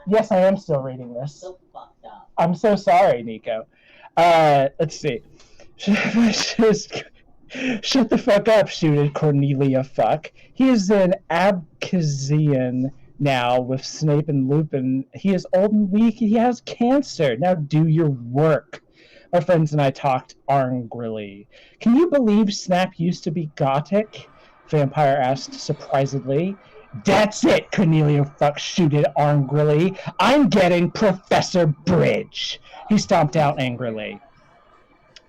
Yes, I am still reading this.
So fucked up.
I'm so sorry, Nico. Let's see. Shut the fuck up, shooted Cornelia fuck. He is an Abkhazian now with Snape and Lupin. He is old and weak. He has cancer. Now do your work. Our friends and I talked angrily. Can you believe Snap used to be Gothic? Vampire asked surprisedly. That's it, Cornelia fuck shooted angrily. I'm getting Professor Bridge. He stomped out angrily.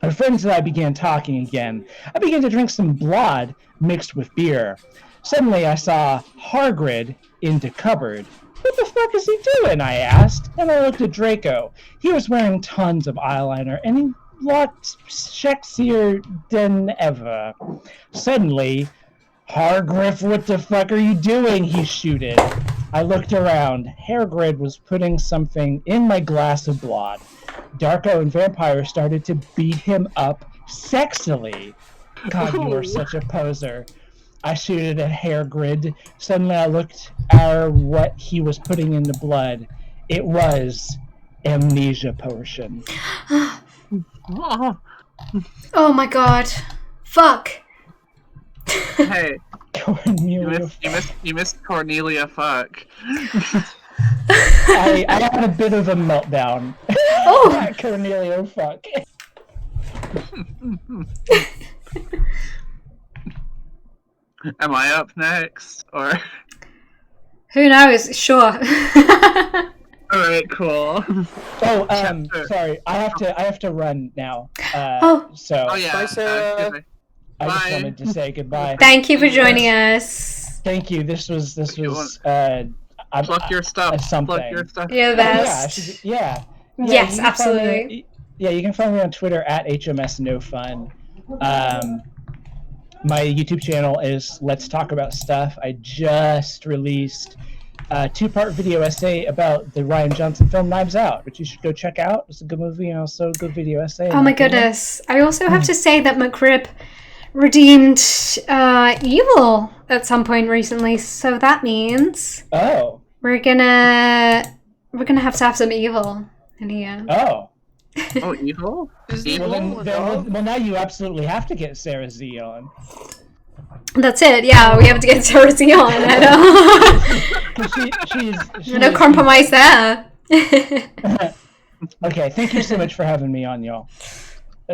Our friends and I began talking again. I began to drink some blood mixed with beer. Suddenly I saw Hagrid in the cupboard. What the fuck is he doing? I asked, and I looked at Draco. He was wearing tons of eyeliner, and he looked sexier than ever. Suddenly, Hagrid, what the fuck are you doing? He shooted. I looked around. Hagrid was putting something in my glass of blood. Darko and Vampire started to beat him up sexily. God, you are such a poser. I shooted at Hagrid. Suddenly I looked at what he was putting in the blood. It was amnesia potion.
Oh my god. Fuck.
Hey,
Cornelia.
you missed Cornelia fuck.
I had a bit of a meltdown.
Oh!
Cornelio, fuck.
Am I up next? Or
Who knows? Sure.
alright, cool.
Oh,
Chapter.
sorry. I have to run now.
Oh.
So
Oh yeah.
Bye, Sarah.
I just
Bye.
wanted to say goodbye.
Thank you for joining us.
Thank you. This was
Plug your stuff.
something.
Plug your stuff.
You're the
Yeah,
best.
yeah.
Yes,
you can find
absolutely.
me- yeah, you can find me on Twitter at HMSNoFun. My YouTube channel is Let's Talk About Stuff. I just released a 2-part video essay about the Rian Johnson film Knives Out, which you should go check out. It's a good movie and also a good video essay.
Oh my goodness. I also have to say that McRib redeemed evil at some point recently, so that means
Oh.
we're gonna have to have some evil in here.
Oh.
Oh, evil?
Well, now you absolutely have to get Sarah Z on.
That's it, yeah, we have to get Sarah Z on. No compromise there.
Okay, thank you so much for having me on, y'all.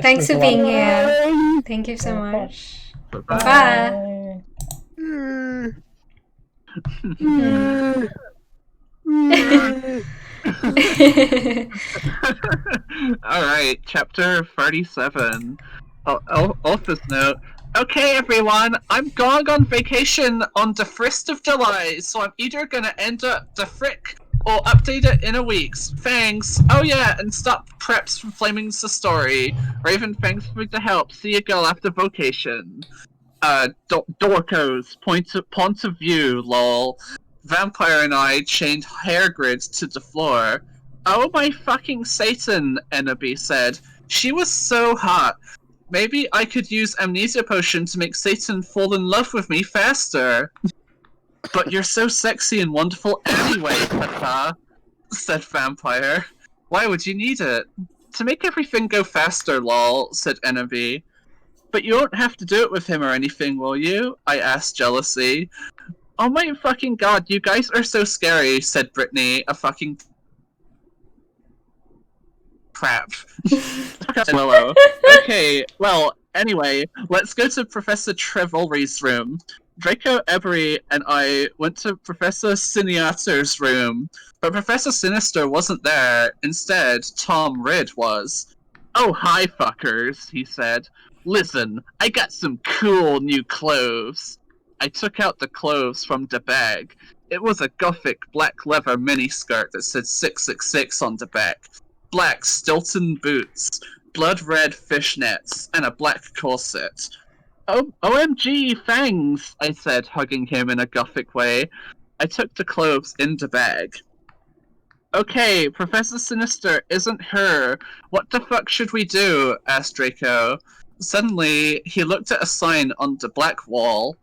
Thanks for being here. Thank you so much. Bye.
Alright, chapter 37. Author's note. Okay, everyone, I'm going on vacation on the 1st of July, so I'm either gonna end up the frick or update it in a week's. Thanks. Oh yeah, and stop preps from flaming the story. Raven, thanks for the help. See you girl after vacation. Dorco's point of view, lol. Vampire and I chained hair grids to the floor. Oh my fucking Satan, Ennaby said. She was so hot. Maybe I could use amnesia potion to make Satan fall in love with me faster. But you're so sexy and wonderful anyway, Papa, said Vampire. Why would you need it? To make everything go faster, lol, said Ennaby. But you won't have to do it with him or anything, will you? I asked jealously. Oh my fucking god, you guys are so scary, said Brittany, a fucking crap. Willow. Okay, well, anyway, let's go to Professor Trevelry's room. Draco Ebery and I went to Professor Sinister's room, but Professor Sinister wasn't there. Instead, Tom Ridd was. "Oh, hi, fuckers," he said. "Listen, I got some cool new clothes." I took out the clothes from the bag. It was a gothic black leather miniskirt that said 666 on the back, black Stilton boots, blood red fishnets, and a black corset. "Oh, OMG, thanks," I said, hugging him in a gothic way. I took the clothes in the bag. "Okay, Professor Sinister isn't her. What the fuck should we do?" asked Draco. Suddenly, he looked at a sign on the black wall.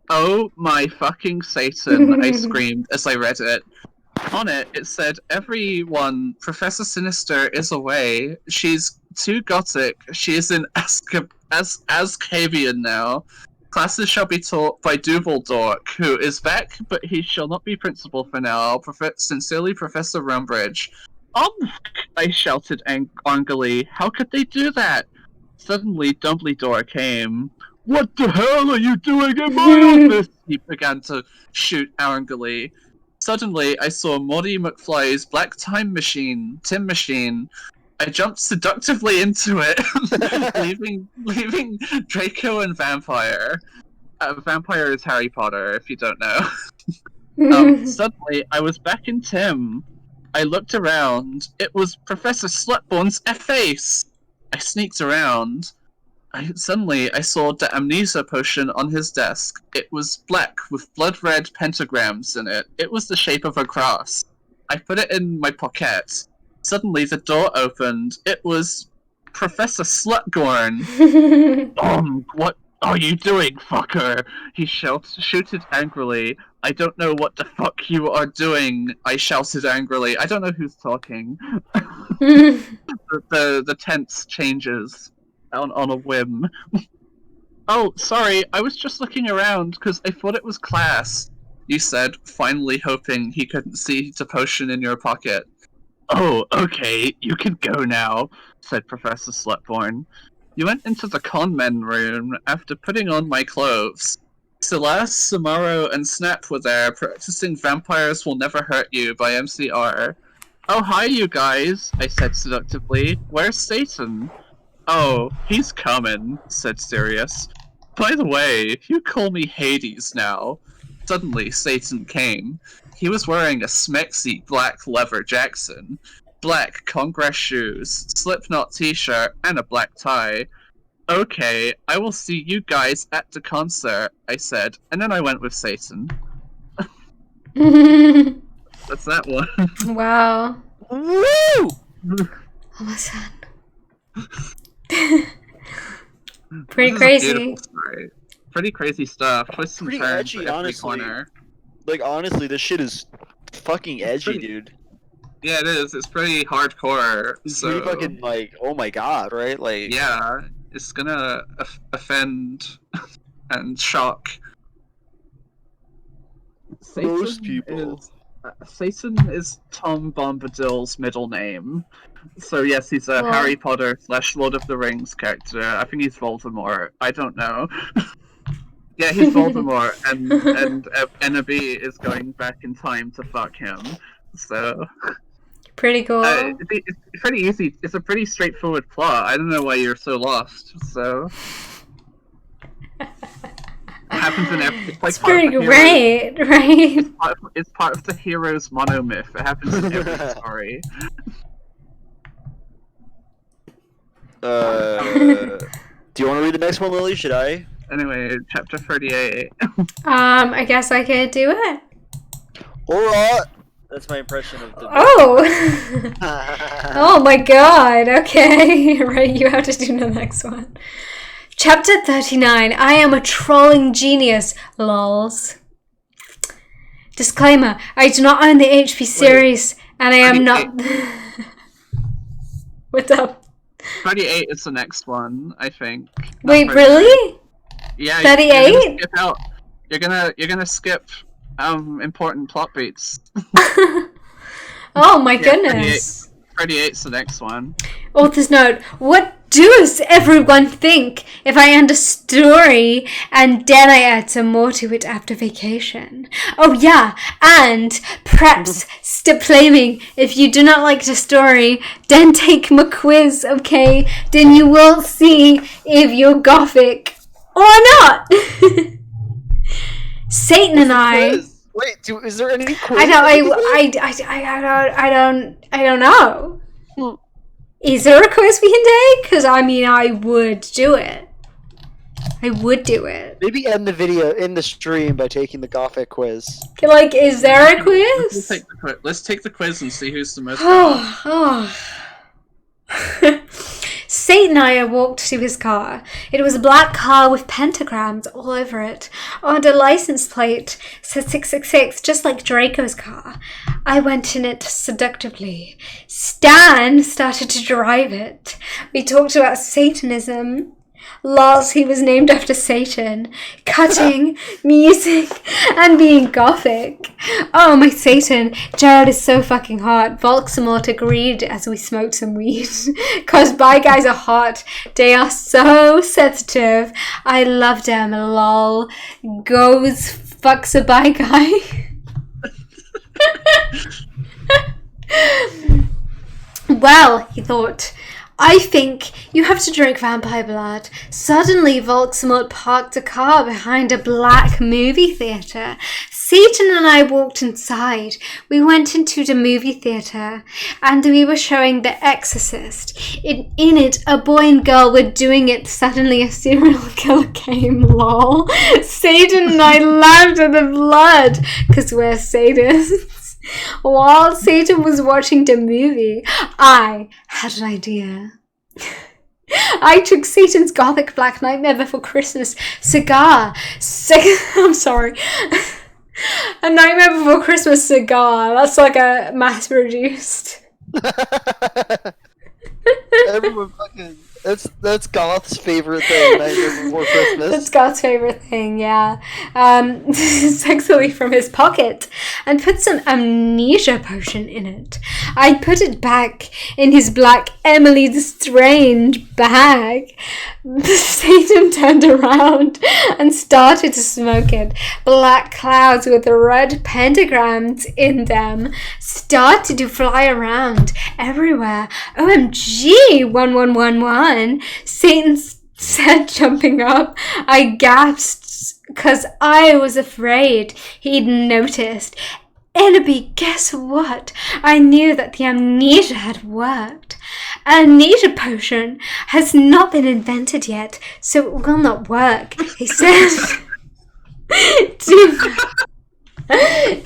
"Oh my fucking Satan," I screamed as I read it. On it, it said, "Everyone, Professor Sinister is away. She's too gothic. She is in Azkaban now. Classes shall be taught by Dumbledore, who is back, but he shall not be principal for now. Sincerely, Professor Rumbridge." I shouted angrily. "How could they do that?" Suddenly, Dumbledore came. "What the hell are you doing in my office?" He began to shoot angrily. Suddenly, I saw Morty McFly's black Tim machine. I jumped seductively into it, leaving Draco and Vampire. Vampire is Harry Potter, if you don't know. Suddenly, I was back in Tim. I looked around. It was Professor Slutborn's face. I sneaked around. Suddenly, I saw the amnesia potion on his desk. It was black with blood red pentagrams in it. It was the shape of a cross. I put it in my pocket. Suddenly, the door opened. It was Professor Slutgorn. "What are you doing, fucker?" He shouted angrily. "I don't know what the fuck you are doing," I shouted angrily. I don't know who's talking. The tense changes on a whim. "Oh, sorry, I was just looking around because I thought it was class," you said, finally hoping he couldn't see the potion in your pocket. "Oh, okay, you can go now," said Professor Slutborn. You went into the conmen room after putting on my clothes. Celeste, Samaro, and Snap were there, practicing Vampires Will Never Hurt You by MCR. "Oh, hi, you guys," I said seductively. "Where's Satan?" "Oh, he's coming," said Sirius. "By the way, you call me Hades now." Suddenly, Satan came. He was wearing a smexy black leather Jackson, black Congress shoes, Slipknot t-shirt, and a black tie. "Okay, I will see you guys at the concert," I said, and then I went with Satan. That's that one.
Wow.
Woo!
Almost done. Pretty crazy.
Pretty crazy stuff. Twists and
Pretty
turns
edgy,
at every
honestly.
corner.
Like, honestly, this shit is fucking edgy, dude.
Yeah, it is. It's pretty hardcore.
It's
so
pretty fucking, like, oh my god, right? Like,
yeah, it's gonna offend and shock
most people.
Satan is Tom Bombadil's middle name. So yes, he's a
Well-
Harry Potter / Lord of the Rings character. I think he's Voldemort. I don't know. Yeah, he's Voldemort, and Ennaby is going back in time to fuck him. So
Pretty cool.
it's pretty easy. It's a pretty straightforward plot. I don't know why you're so lost. So it happens in every. It's like
It's pretty
part of the
great, right?
It's part of the hero's monomyth. It happens in every story.
Do you want to read the next one, Lily? Should I?
Anyway, chapter 38.
I guess I could do it.
Alright! That's my impression of the.
Oh! Oh my god, okay. Right, you have to do the next one. Chapter 39. I am a trolling genius. Lols. Disclaimer. I do not own the HP series, and I am not... What's up?
38 is the next one, I think.
Wait,
Not 39.
really?
Yeah.
38?
You're gonna skip important plot beats.
Oh my
Yeah,
goodness.
38's the next one.
Author's note, what does everyone think if I end a story and then I add some more to it after vacation? Oh yeah, and perhaps stop claiming if you do not like the story, then take my quiz, okay? Then you will see if you're gothic or not. Satan and I...
Wait, is there any quiz?
I don't know. Is there a quiz we can take? Because I mean, I would do it. I would do it.
Maybe end the video in the stream by taking the Gothic quiz.
Like, is there a quiz?
Let's take the quiz and see who's the most.
Satan and I walked to his car. It was a black car with pentagrams all over it. On the license plate said 666, just like Draco's car. I went in it seductively. Stan started to drive it. We talked about Satanism. Lols, he was named after Satan. Cutting, music, and being gothic. Oh, my Satan. Jared is so fucking hot. Volksamort agreed as we smoked some weed. Cause bi guys are hot. They are so sensitive. I love them, lol. Goes fucks a bi guy. Well, he thought, I think you have to drink vampire blood. Suddenly, Volksamort parked a car behind a black movie theatre. Satan and I walked inside. We went into the movie theatre and we were showing The Exorcist. In it, a boy and girl were doing it. Suddenly, a serial killer came, lol. Satan and I laughed at the blood because we're sadists. While Satan was watching the movie, I had an idea. I took Satan's gothic Black Nightmare Before Christmas cigar. I'm sorry. A Nightmare Before Christmas cigar. That's like a mass-produced.
Everyone fucking... That's Goth's favorite thing, Nightmare Before Christmas.
That's Goth's favorite thing, yeah. Sexually from his pocket and put some amnesia potion in it. I put it back in his black Emily the Strange bag. Satan turned around and started to smoke it. Black clouds with red pentagrams in them started to fly around everywhere. OMG, 1111. Satan said, jumping up. I gasped because I was afraid he'd noticed. Enemy, guess what? I knew that the amnesia had worked. Amnesia potion has not been invented yet, so it will not work, he said.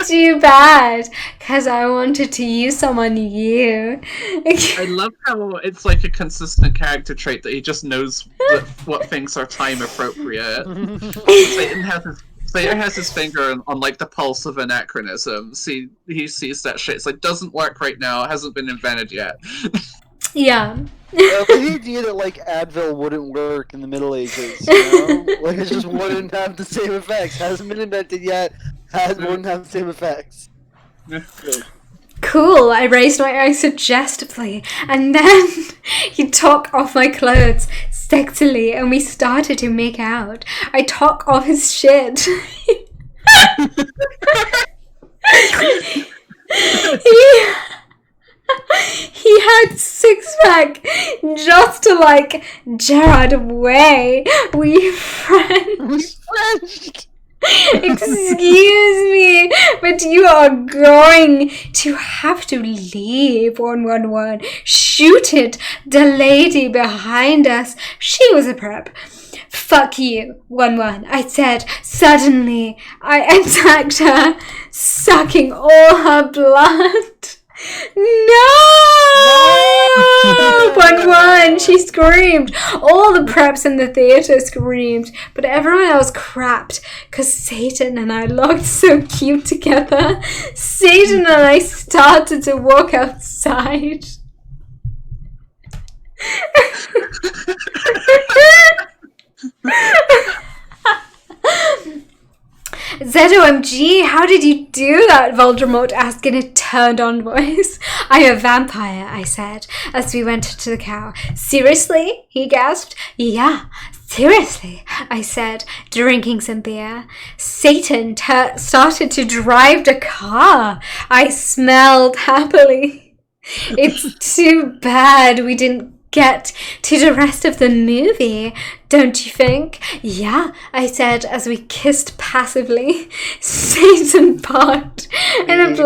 Too bad, because I wanted to use some on you.
I love how it's like a consistent character trait that he just knows what things are time appropriate. Satan has his finger on like the pulse of anachronism. He sees that shit. It's like, doesn't work right now. It hasn't been invented yet.
Yeah.
The idea that like Advil wouldn't work in the Middle Ages, you know? Like it just wouldn't have the same effects. Hasn't been invented yet. Wouldn't have the same effects.
Cool, I raised my eyes suggestively, and then he took off my clothes sexily, and we started to make out. I took off his shit. He had six-pack just to like Gerard away. We Frenched. Excuse me, but you are going to have to leave, 111. Shoot it, the lady behind us. She was a prep. Fuck you, 11. I said. Suddenly, I attacked her, sucking all her blood. No! 11, she screamed. All the preps in the theatre screamed, but everyone else crapped because Satan and I looked so cute together. Satan and I started to walk outside. ZOMG, how did you do that? Voldemort asked in a turned-on voice. I'm a vampire, I said, as we went to the cow. Seriously? He gasped. Yeah, seriously, I said, drinking some beer. Satan started to drive the car. I smelled happily. It's too bad we didn't get to the rest of the movie, don't you think? Yeah, I said as we kissed passively. Satan parked in a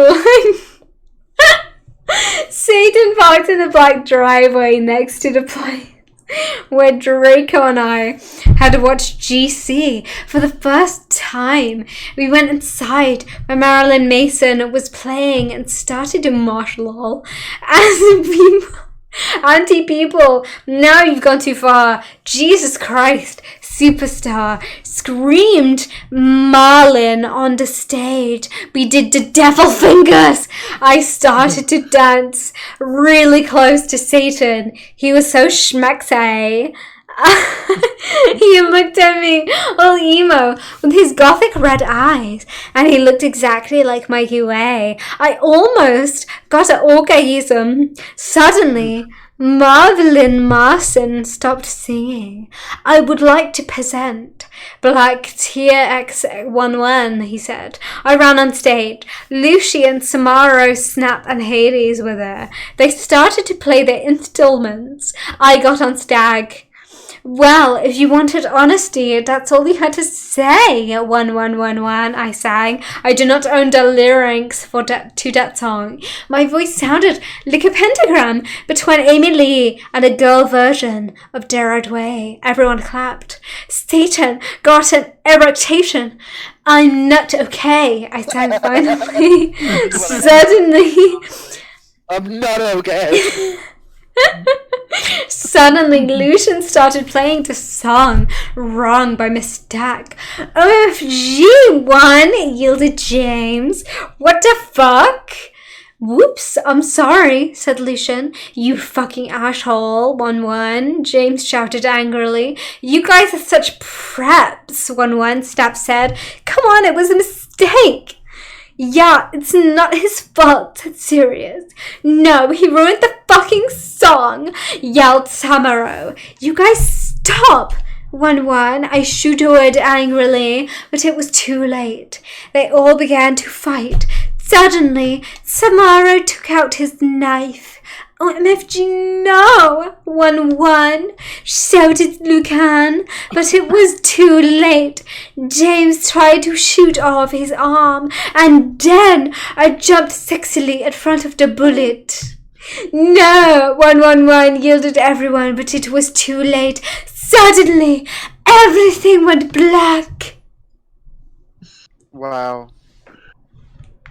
black driveway next to the place where Draco and I had watched GC for the first time. We went inside where Marilyn Mason was playing and started Immortal as people. Anti-people, now you've gone too far. Jesus Christ, superstar, screamed Marlin on the stage. We did the devil fingers. I started to dance really close to Satan. He was so schmexy. He looked at me all emo with his gothic red eyes, and he looked exactly like Mikey Way. I almost got an orgasm. Suddenly, Marvelyn Marson stopped singing. I would like to present Black Tier X11, he said. I ran on stage. Lucy and Samaro, Snap and Hades were there. They started to play their instruments. I got on stage. Well, if you wanted honesty, that's all you had to say. 1111, I sang. I do not own the lyrics to that song. My voice sounded like a pentagram between Amy Lee and a girl version of Derard Way. Everyone clapped. Satan got an erection. I'm not okay, I sang finally. Suddenly,
I'm not okay.
Suddenly, Lucian started playing the song wrong by mistake. OFG1, yielded James. What the fuck? Whoops, I'm sorry, said Lucian. You fucking asshole, 1-1, James shouted angrily. You guys are such preps, 1-1, Stapp said. Come on, it was a mistake. Yeah, it's not his fault, serious. No, he ruined the fucking song, yelled Samaro. You guys stop! 1-1, I shooted angrily, but it was too late. They all began to fight. Suddenly, Samaro took out his knife. OMFG, no! 1-1, shouted Lucan, but it was too late. James tried to shoot off his arm, and then I jumped sexily in front of the bullet. No! 1-1-1, yielded everyone, but it was too late. Suddenly, everything went black.
Wow.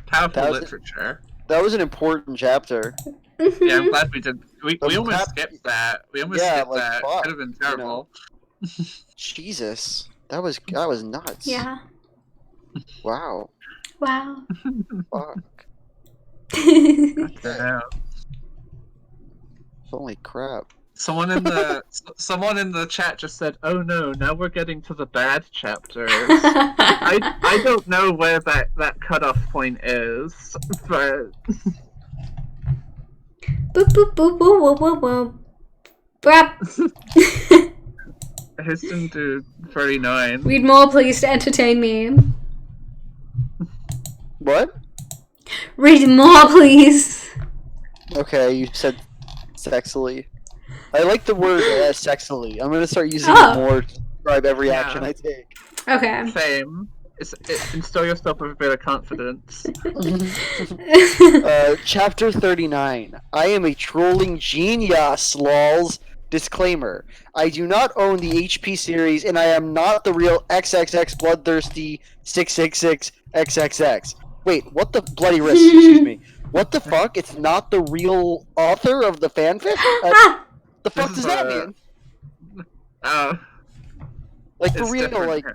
Powerful literature.
That was an important chapter.
Yeah, I'm glad we did. We almost skipped that. We almost skipped
like,
that.
fuck,
Could have been terrible.
Jesus, that was nuts.
Yeah.
Wow.
Wow.
Fuck.
Yeah.
Holy crap.
Someone in the chat just said, "Oh no, now we're getting to the bad chapters." I don't know where that cutoff point is, but.
Boop boop boop boop boop boop boop.
Houston to 39.
Read more, please, to entertain me.
What?
Read more, please.
Okay, you said sexily. I like the word sexily. I'm gonna start using it more to describe every action I take.
Okay.
Same. Instill yourself with a bit of confidence.
Chapter 39. I am a trolling genius, lols. Disclaimer. I do not own the HP series, and I am not the real XXX Bloodthirsty 666 XXX. Wait, what the bloody wrist? Excuse me. What the fuck? It's not the real author of the fanfic? The fuck does that mean? Like for real, like.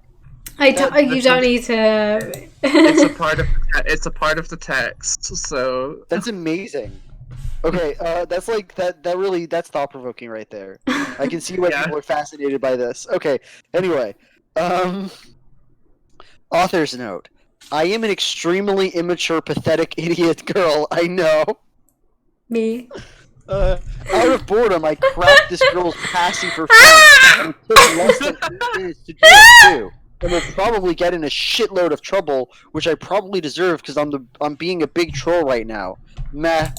You don't need to.
It's a part of the text, so.
That's amazing. Okay, that's like that's thought provoking right there. I can see why people are fascinated by this. Okay, anyway, author's note. I am an extremely immature, pathetic idiot girl, I know.
Me.
Out of boredom, I cracked this girl's passy for fun, and it took less than 8 minutes to do it, too. And will probably get in a shitload of trouble, which I probably deserve because I'm being a big troll right now. Meh.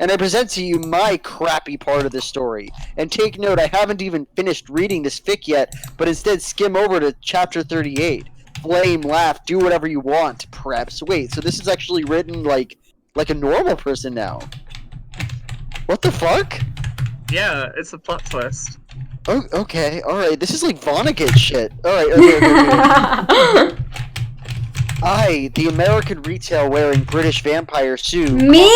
And I present to you my crappy part of this story. And take note, I haven't even finished reading this fic yet, but instead skim over to chapter 38. Flame, laugh, do whatever you want, preps. Wait, so this is actually written like a normal person now. What the fuck?
Yeah, it's a plot twist.
Oh, okay, alright, this is like Vonnegut shit. Alright, okay. I, the American retail wearing British vampire Sue.
Me!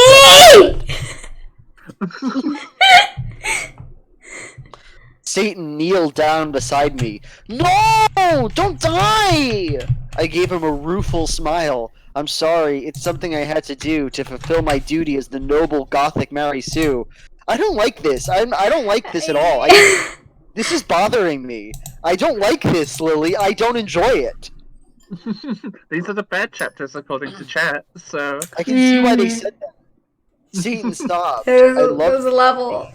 Satan kneeled down beside me. No! Don't die! I gave him a rueful smile. I'm sorry, it's something I had to do to fulfill my duty as the noble gothic Mary Sue. I don't like this. I don't like this at all. This is bothering me. I don't like this, Lily. I don't enjoy it.
These are the bad chapters according to chat, so...
I can see why they said that. Satan, stop.
There's a level.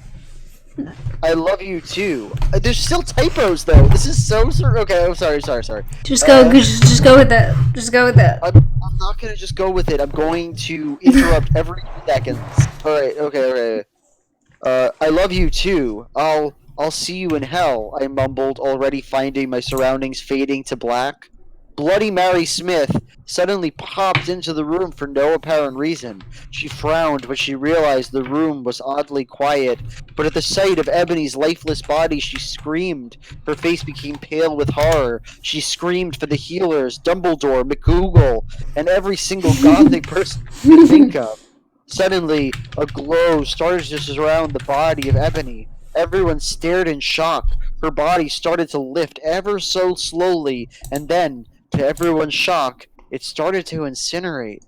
I love you too. There's still typos though. This is so okay. I'm sorry.
Just go with it. Just go with it.
I'm not gonna just go with it. I'm going to interrupt every 2 seconds. All right. Okay. I love you too. I'll see you in hell. I mumbled, already finding my surroundings fading to black. Bloody Mary Smith suddenly popped into the room for no apparent reason. She frowned when she realized the room was oddly quiet, but at the sight of Ebony's lifeless body, she screamed. Her face became pale with horror. She screamed for the healers, Dumbledore, McGoogle, and every single gothic person you could think of. Suddenly, a glow started to surround the body of Ebony. Everyone stared in shock. Her body started to lift ever so slowly, and then, to everyone's shock, it started to incinerate.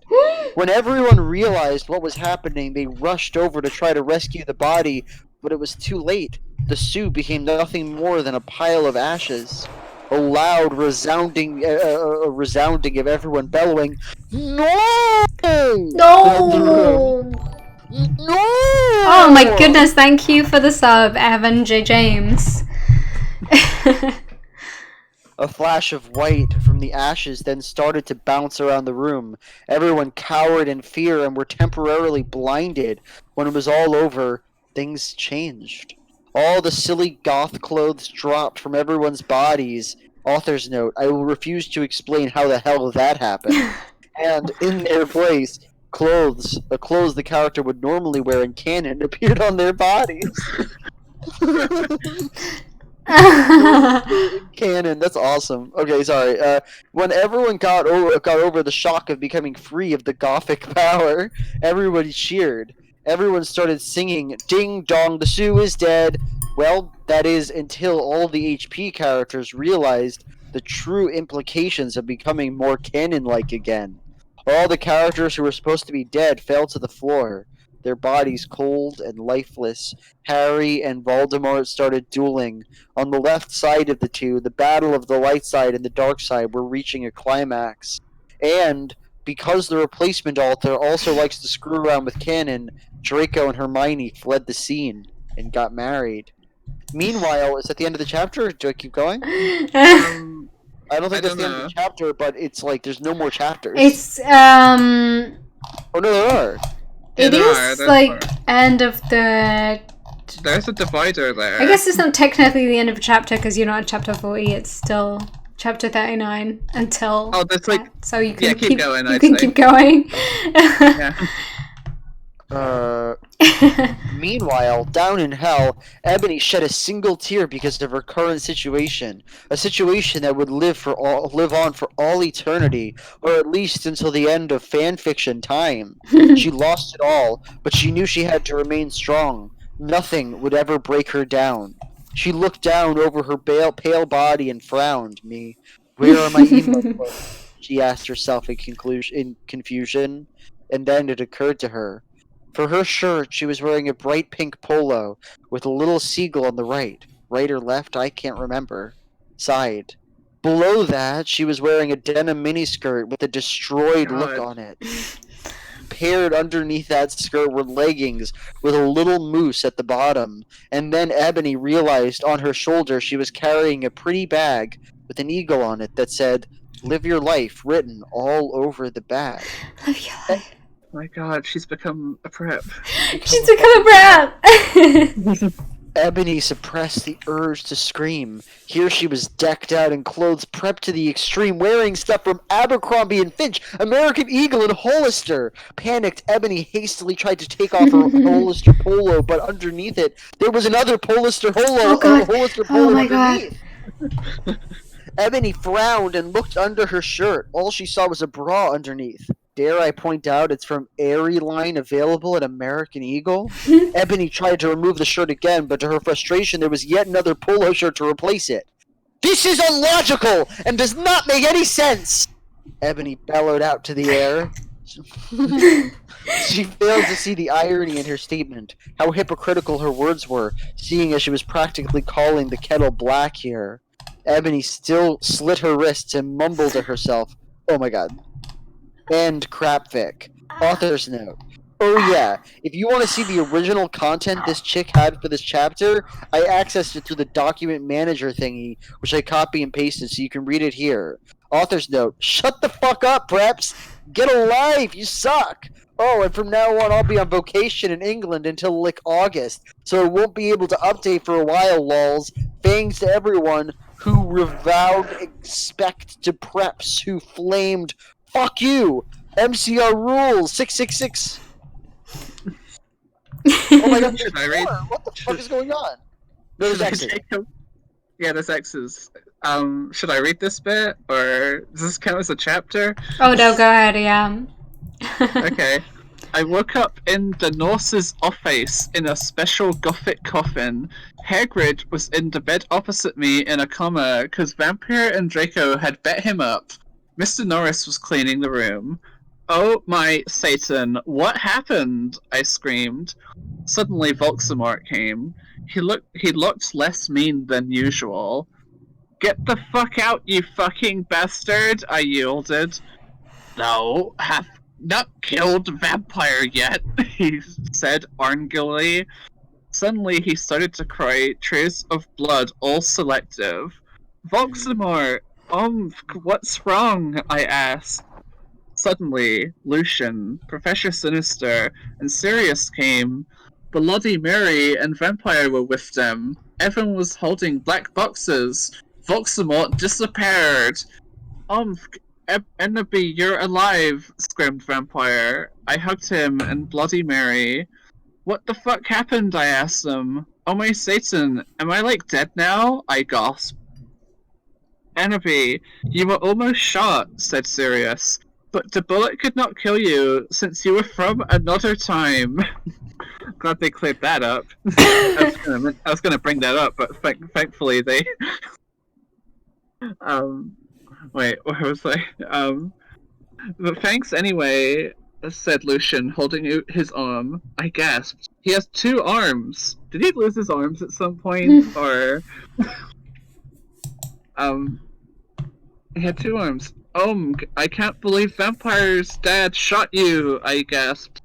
When everyone realized what was happening, they rushed over to try to rescue the body, but it was too late. The Sue became nothing more than a pile of ashes. A loud, resounding of everyone bellowing, "No!
No!
No!"
Oh my goodness, thank you for the sub, Evan J. James.
A flash of white from the ashes then started to bounce around the room. Everyone cowered in fear and were temporarily blinded. When it was all over, things changed. All the silly goth clothes dropped from everyone's bodies. Author's note, I will refuse to explain how the hell that happened. And in their place, clothes the character would normally wear in canon appeared on their bodies. Canon, that's awesome. Okay, sorry. When everyone got over the shock of becoming free of the gothic power, everybody cheered. Everyone started singing, "Ding dong, the Sue is dead." Well, that is until all the HP characters realized the true implications of becoming more canon-like again. All the characters who were supposed to be dead fell to the floor, their bodies cold and lifeless. Harry and Voldemort started dueling. On the left side of the two, the battle of the light side and the dark side were reaching a climax. And, because the replacement author also likes to screw around with canon, Draco and Hermione fled the scene and got married. Meanwhile, is that the end of the chapter? Do I keep going? I don't think that's the end of the chapter, but it's like there's no more chapters.
It's
Oh no, there are.
It is like end of the.
There's a divider there.
I guess it's not technically the end of a chapter because you're not at chapter 40. It's still chapter 39 until.
Oh, that's like.
So you can
keep going.
You can keep going.
Yeah.
Meanwhile, down in hell, Ebony shed a single tear because of her current situation, a situation that would live on for all eternity, or at least until the end of fanfiction time. She lost it all, but she knew she had to remain strong. Nothing would ever break her down. She looked down over her pale body and frowned. Me, where are my emo clothes? She asked herself in confusion, and then it occurred to her. For her shirt, she was wearing a bright pink polo with a little seagull on the right or left, I can't remember, side. Below that, she was wearing a denim miniskirt with a destroyed look
God.
on it. Paired underneath that skirt were leggings with a little moose at the bottom. And then Ebony realized on her shoulder she was carrying a pretty bag with an eagle on it that said, "Live your life," written all over the bag.
Live your life.
My God, she's become a prep.
She's become a brat!
Ebony suppressed the urge to scream. Here she was decked out in clothes prepped to the extreme, wearing stuff from Abercrombie and Fitch, American Eagle, and Hollister. Panicked, Ebony hastily tried to take off her Hollister polo, but underneath it, there was another Hollister
Oh
polo
my God.
underneath. Ebony frowned and looked under her shirt. All she saw was a bra underneath. Dare I point out it's from Aerie line, available at American Eagle? Ebony tried to remove the shirt again, but to her frustration, there was yet another polo shirt to replace it. "This is illogical and does not make any sense!" Ebony bellowed out to the air. She failed to see the irony in her statement, how hypocritical her words were, seeing as she was practically calling the kettle black here. Ebony still slit her wrists and mumbled to herself, "Oh my God." And crapfic. Author's note. Oh yeah, if you want to see the original content this chick had for this chapter, I accessed it through the document manager thingy, which I copy and pasted so you can read it here. Author's note. Shut the fuck up, preps! Get a life, you suck! Oh, and from now on I'll be on vacation in England until like August, so I won't be able to update for a while, lols. Thanks to everyone who revowed expect to preps who flamed "Fuck you! MCR rules 666." Oh my God!
Should I read?
What the fuck is going on? There's X's.
Yeah, there's X's. Should I read this bit, or does this count as a chapter?
Oh no, go ahead, yeah.
Okay. I woke up in the Norse's office in a special gothic coffin. Hagrid was in the bed opposite me in a coma because Vampire and Draco had bet him up. Mr. Norris was cleaning the room. "Oh my Satan, what happened?" I screamed. Suddenly Voldemort came. He looked less mean than usual. "Get the fuck out, you fucking bastard," I yielded. "Thou have not killed Vampire yet," he said angrily. Suddenly he started to cry, tears of blood, all selective. "Voldemort, what's wrong?" I asked. Suddenly, Lucian, Professor Sinister, and Sirius came. Bloody Mary and Vampire were with them. Everyone was holding black boxes. Voldemort disappeared. Enderby, you're alive, screamed Vampire. I hugged him and Bloody Mary. "What the fuck happened?" I asked him. "Oh my Satan, am I like dead now?" I gasped. "Enderby, you were almost shot," said Sirius. "But the bullet could not kill you, since you were from another time." Glad they cleared that up. I was gonna bring that up, but thankfully they... Wait, where was I? But thanks anyway, said Lucian, holding out his arm. I gasped. He has 2 arms. Did he lose his arms at some point? Or... He had 2 arms. I can't believe Vampire's dad shot you, I gasped.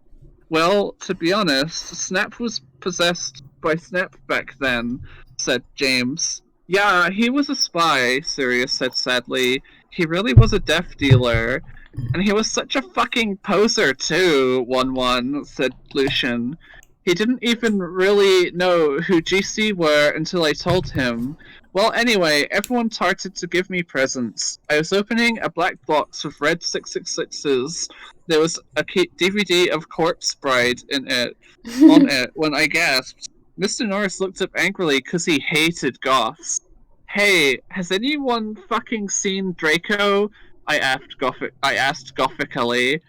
Well, to be honest, Snap was possessed by Snap back then, said James. Yeah, he was a spy, Sirius said sadly. He really was a death dealer. And he was such a fucking poser too, 1-1, said Lucian. He didn't even really know who GC were until I told him. Well, anyway, everyone started to give me presents. I was opening a black box with red 666s. There was a DVD of Corpse Bride on it when I gasped. Mr. Norris looked up angrily because he hated goths. Hey, has anyone fucking seen Draco? I asked gothically.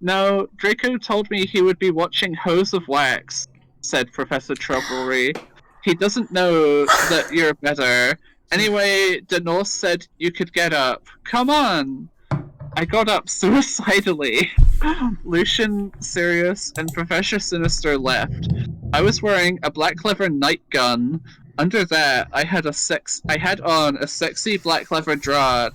No, Draco told me he would be watching Hose of Wax, said Professor Troublery. He doesn't know that you're better. Anyway, the Norse said you could get up. Come on! I got up suicidally. Lucian, Sirius, and Professor Sinister left. I was wearing a black leather night gun. under that, I had on a sexy black leather bra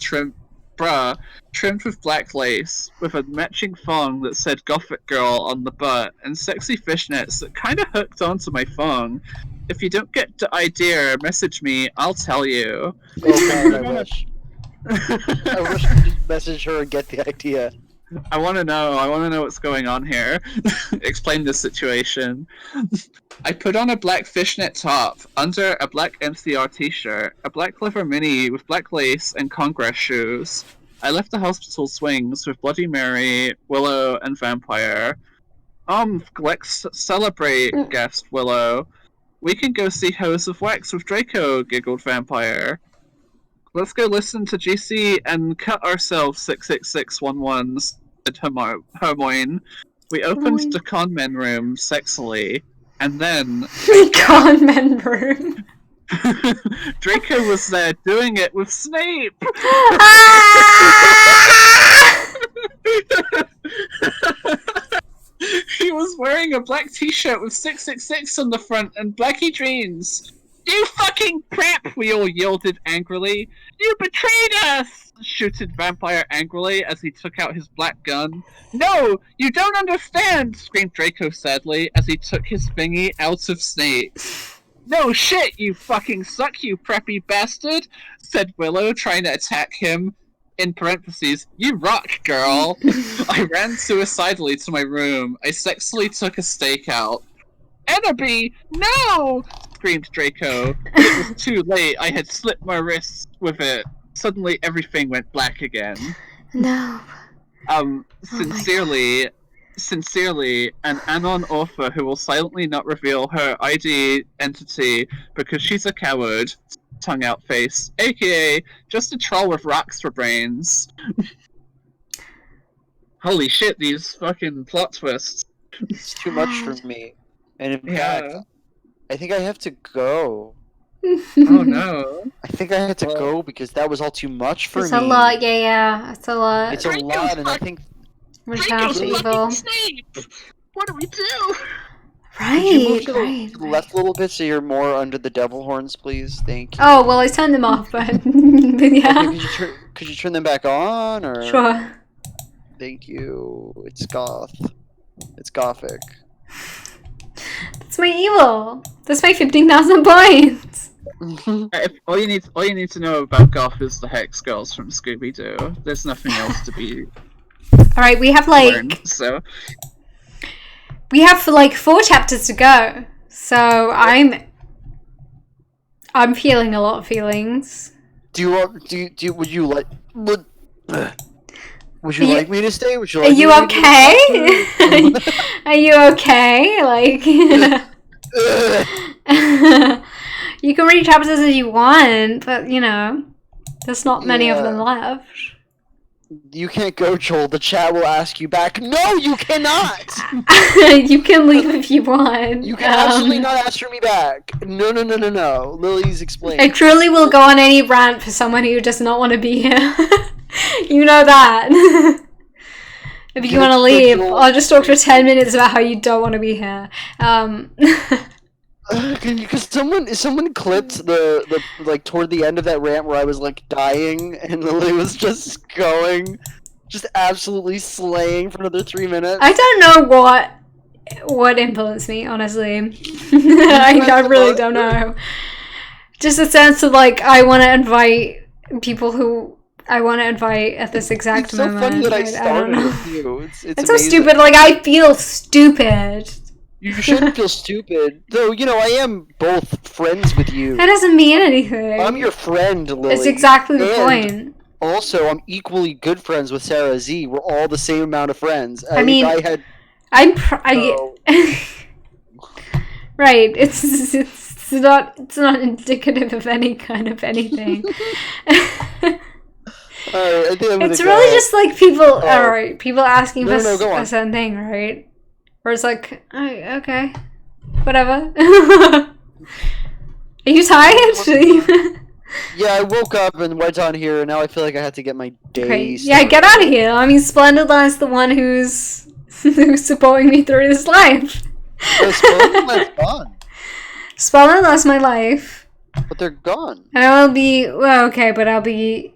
trimmed with black lace, with a matching thong that said "Gothic Girl" on the butt, and sexy fishnets that kind of hooked onto my thong. If you don't get the idea, message me. I'll tell you.
Oh man, I wish. I wish I could just message her and get the idea.
I want to know. I want to know what's going on here. Explain the situation. I put on a black fishnet top under a black MCR t-shirt, a black leather mini with black lace and Congress shoes. I left the hospital swings with Bloody Mary, Willow, and Vampire. Let's celebrate, gasped Willow. We can go see Hose of Wax with Draco, giggled Vampire. Let's go listen to GC and cut ourselves 66611, said Hermione. We opened the conmen room sexily, and then...
Conmen room?
Draco was there doing it with Snape! He was wearing a black t-shirt with 666 on the front and blacky jeans. You fucking prep! We all yielded angrily. You betrayed us! Shooted Vampire angrily as he took out his black gun. No, you don't understand! Screamed Draco sadly as he took his thingy out of Snape. No shit, you fucking suck, you preppy bastard! Said Willow, trying to attack him. In parentheses, you rock, girl! I ran suicidally to my room. I sexily took a stake out. Enderby! No! Screamed Draco. It was too late. I had slipped my wrists with it. Suddenly everything went black again.
No.
Sincerely, an anon author who will silently not reveal her ID entity because she's a coward. Tongue out face, aka just a troll with rocks for brains. Holy shit, these fucking plot twists.
It's too much for me. And in fact, I think I have to go.
Oh no.
I think I had to go because that was all too much for
It's
me.
a lot, yeah. It's a lot.
It's a lot, and I think...
Draco's evil.
Snape! What do we do?
Could you move
Right,
to
right.
the left a little bit so you're more under the devil horns, please? Thank you.
Oh, well, I turned them off, but, but
Okay,
yeah.
could you turn them back on, or...?
Sure.
Thank you. It's goth. It's gothic.
That's my evil. That's my 15,000 points.
All you need to know about Goth is the Hex Girls from Scooby-Doo. There's nothing else to be
Alright, we have like...
learned, so...
We have like 4 chapters to go. So I'm feeling a lot of feelings.
Would you like... Would you like me to stay? Would you
Are
like
you
me to
okay? Are you okay? Like... You can read chapters as you want, but you know, there's not many of them left.
You can't go, Joel. The chat will ask you back. No, you cannot!
You can leave if you want.
You can absolutely not ask for me back. No. Lily's explaining.
I truly will go on any rant for someone who does not want to be here. You know that. If you want to leave, I'll just talk for 10 minutes about how you don't want to be here.
Because someone clipped the like toward the end of that rant where I was like dying and Lily was just absolutely slaying for another 3 minutes.
I don't know what influenced me, honestly. I really don't know. Just a sense of like I want to invite people who I want to invite at this exact moment.
It's so funny that I started
don't know.
with you. It's
so
amazing.
stupid. Like I feel stupid.
You shouldn't feel stupid. Though, you know, I am both friends with you.
That doesn't mean anything.
I'm your friend, Lily.
It's exactly the
And
point.
Also, I'm equally good friends with Sarah Z. We're all the same amount of friends.
I mean, right. It's not indicative of any kind of anything.
I think I'm
It's
gonna
really
go.
just like people. Alright, people asking
No,
for
no, go on.
a certain thing, right? Where it's like, oh, okay, whatever. Are you tired?
Yeah, I woke up and went on here, and now I feel like I have to get my day
Okay. Yeah,
started.
get out of here. I mean, Splendid Line's the one who's supporting me through this life.
Oh, Splendid Line's fun.
Splendid Line's my life.
But they're gone.
And I'll be, well, okay, but I'll be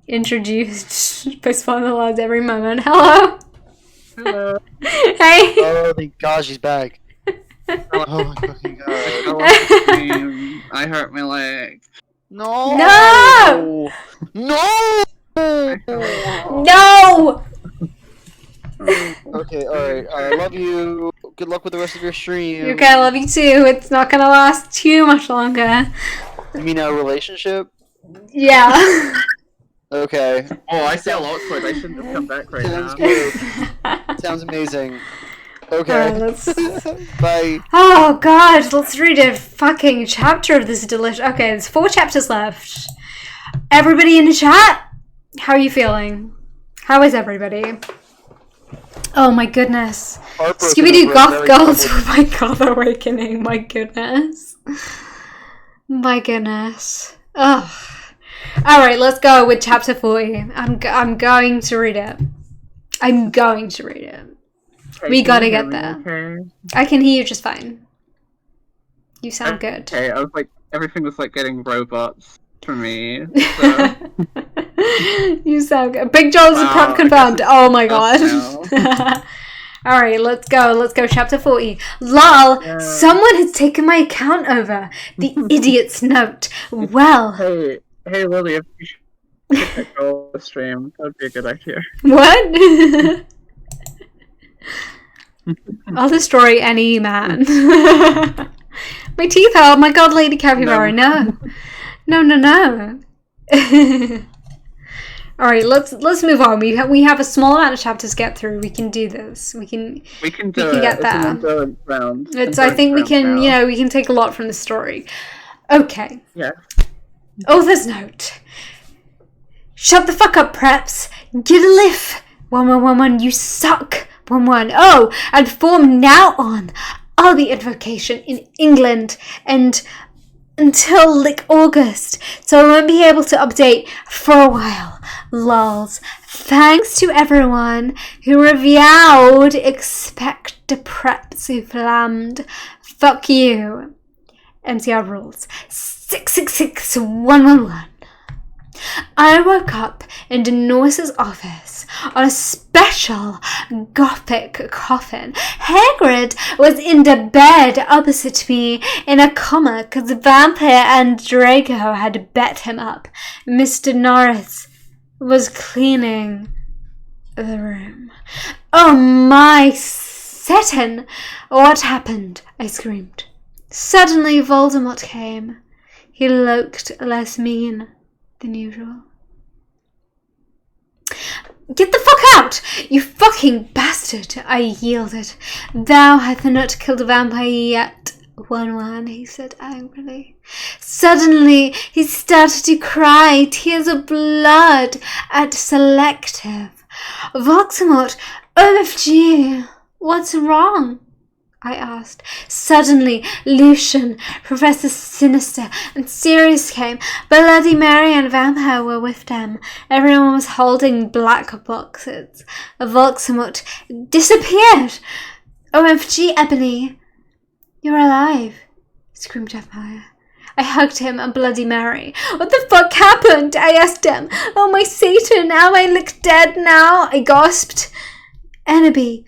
introduced by Spawn Alarms every moment. Hello?
Hello.
Hey!
Oh, thank God she's back. Oh my fucking God.
I hurt my leg.
No!
No!
No!
No!
Okay, alright. I love you. Good luck with the rest of your stream.
Okay, I love you too. It's not gonna last too much longer.
You mean our relationship?
Yeah.
Okay.
Oh, I feel awkward. I shouldn't have come back right
Sounds
now.
good. Sounds amazing. Okay.
Let's...
Bye.
Oh god, let's read a fucking chapter of this delicious... Okay, there's 4 chapters left. Everybody in the chat? How are you feeling? How is everybody? Oh my goodness. Scooby-Doo Goth Girls. Oh my god, Awakening. My goodness. My goodness. Ugh. Alright, let's go with chapter 40. I'm going to read it. I'm going to read it. We gotta get there.
Okay.
I can hear you just fine. You sound good.
Okay, I was like, everything was like getting robots for me. So.
You sound good. Big Joel's a prep confirmed. Oh my god. Alright, let's go. Let's go. Chapter 40. LOL, someone has taken my account over. The idiot's note. Well.
Hey Lily, if you should go the stream, that would be a good idea.
What? I'll destroy any man. My teeth out. Oh my god, Lady Capybara. No. No. Alright, let's move on. We have a small amount of chapters to get through. We can do this. We can get there. I think we can, you know, we can take a lot from the story. Okay.
Yeah.
Author's note. Shut the fuck up, preps. Get a lift. 1111, you suck. 11. Oh, and from now on, I'll be invocation in England and until like August, so I won't be able to update for a while. Lols. Thanks to everyone who reviewed. Expect the preps who flammed. Fuck you. MCR rules. 666-111. I woke up in the nurse's office on a special gothic coffin. Hagrid was in the bed opposite me in a coma because the vampire and Draco had bet him up. Mr. Norris was cleaning the room. Oh my Satan! What happened? I screamed. Suddenly Voldemort came. He looked less mean than usual. Get the fuck out! You fucking bastard! I yielded. Thou hast not killed a vampire yet. 11, he said angrily. Suddenly he started to cry, tears of blood at selective. Voldemort, OMG, what's wrong? I asked. Suddenly, Lucian, Professor Sinister, and Sirius came. Bloody Mary and Vampire were with them. Everyone was holding black boxes. Voldemort disappeared. OMG, Ebony, you're alive, screamed Vampire. I hugged him and Bloody Mary. What the fuck happened? I asked him. Oh my Satan, am I look dead now? I gasped. Enemy,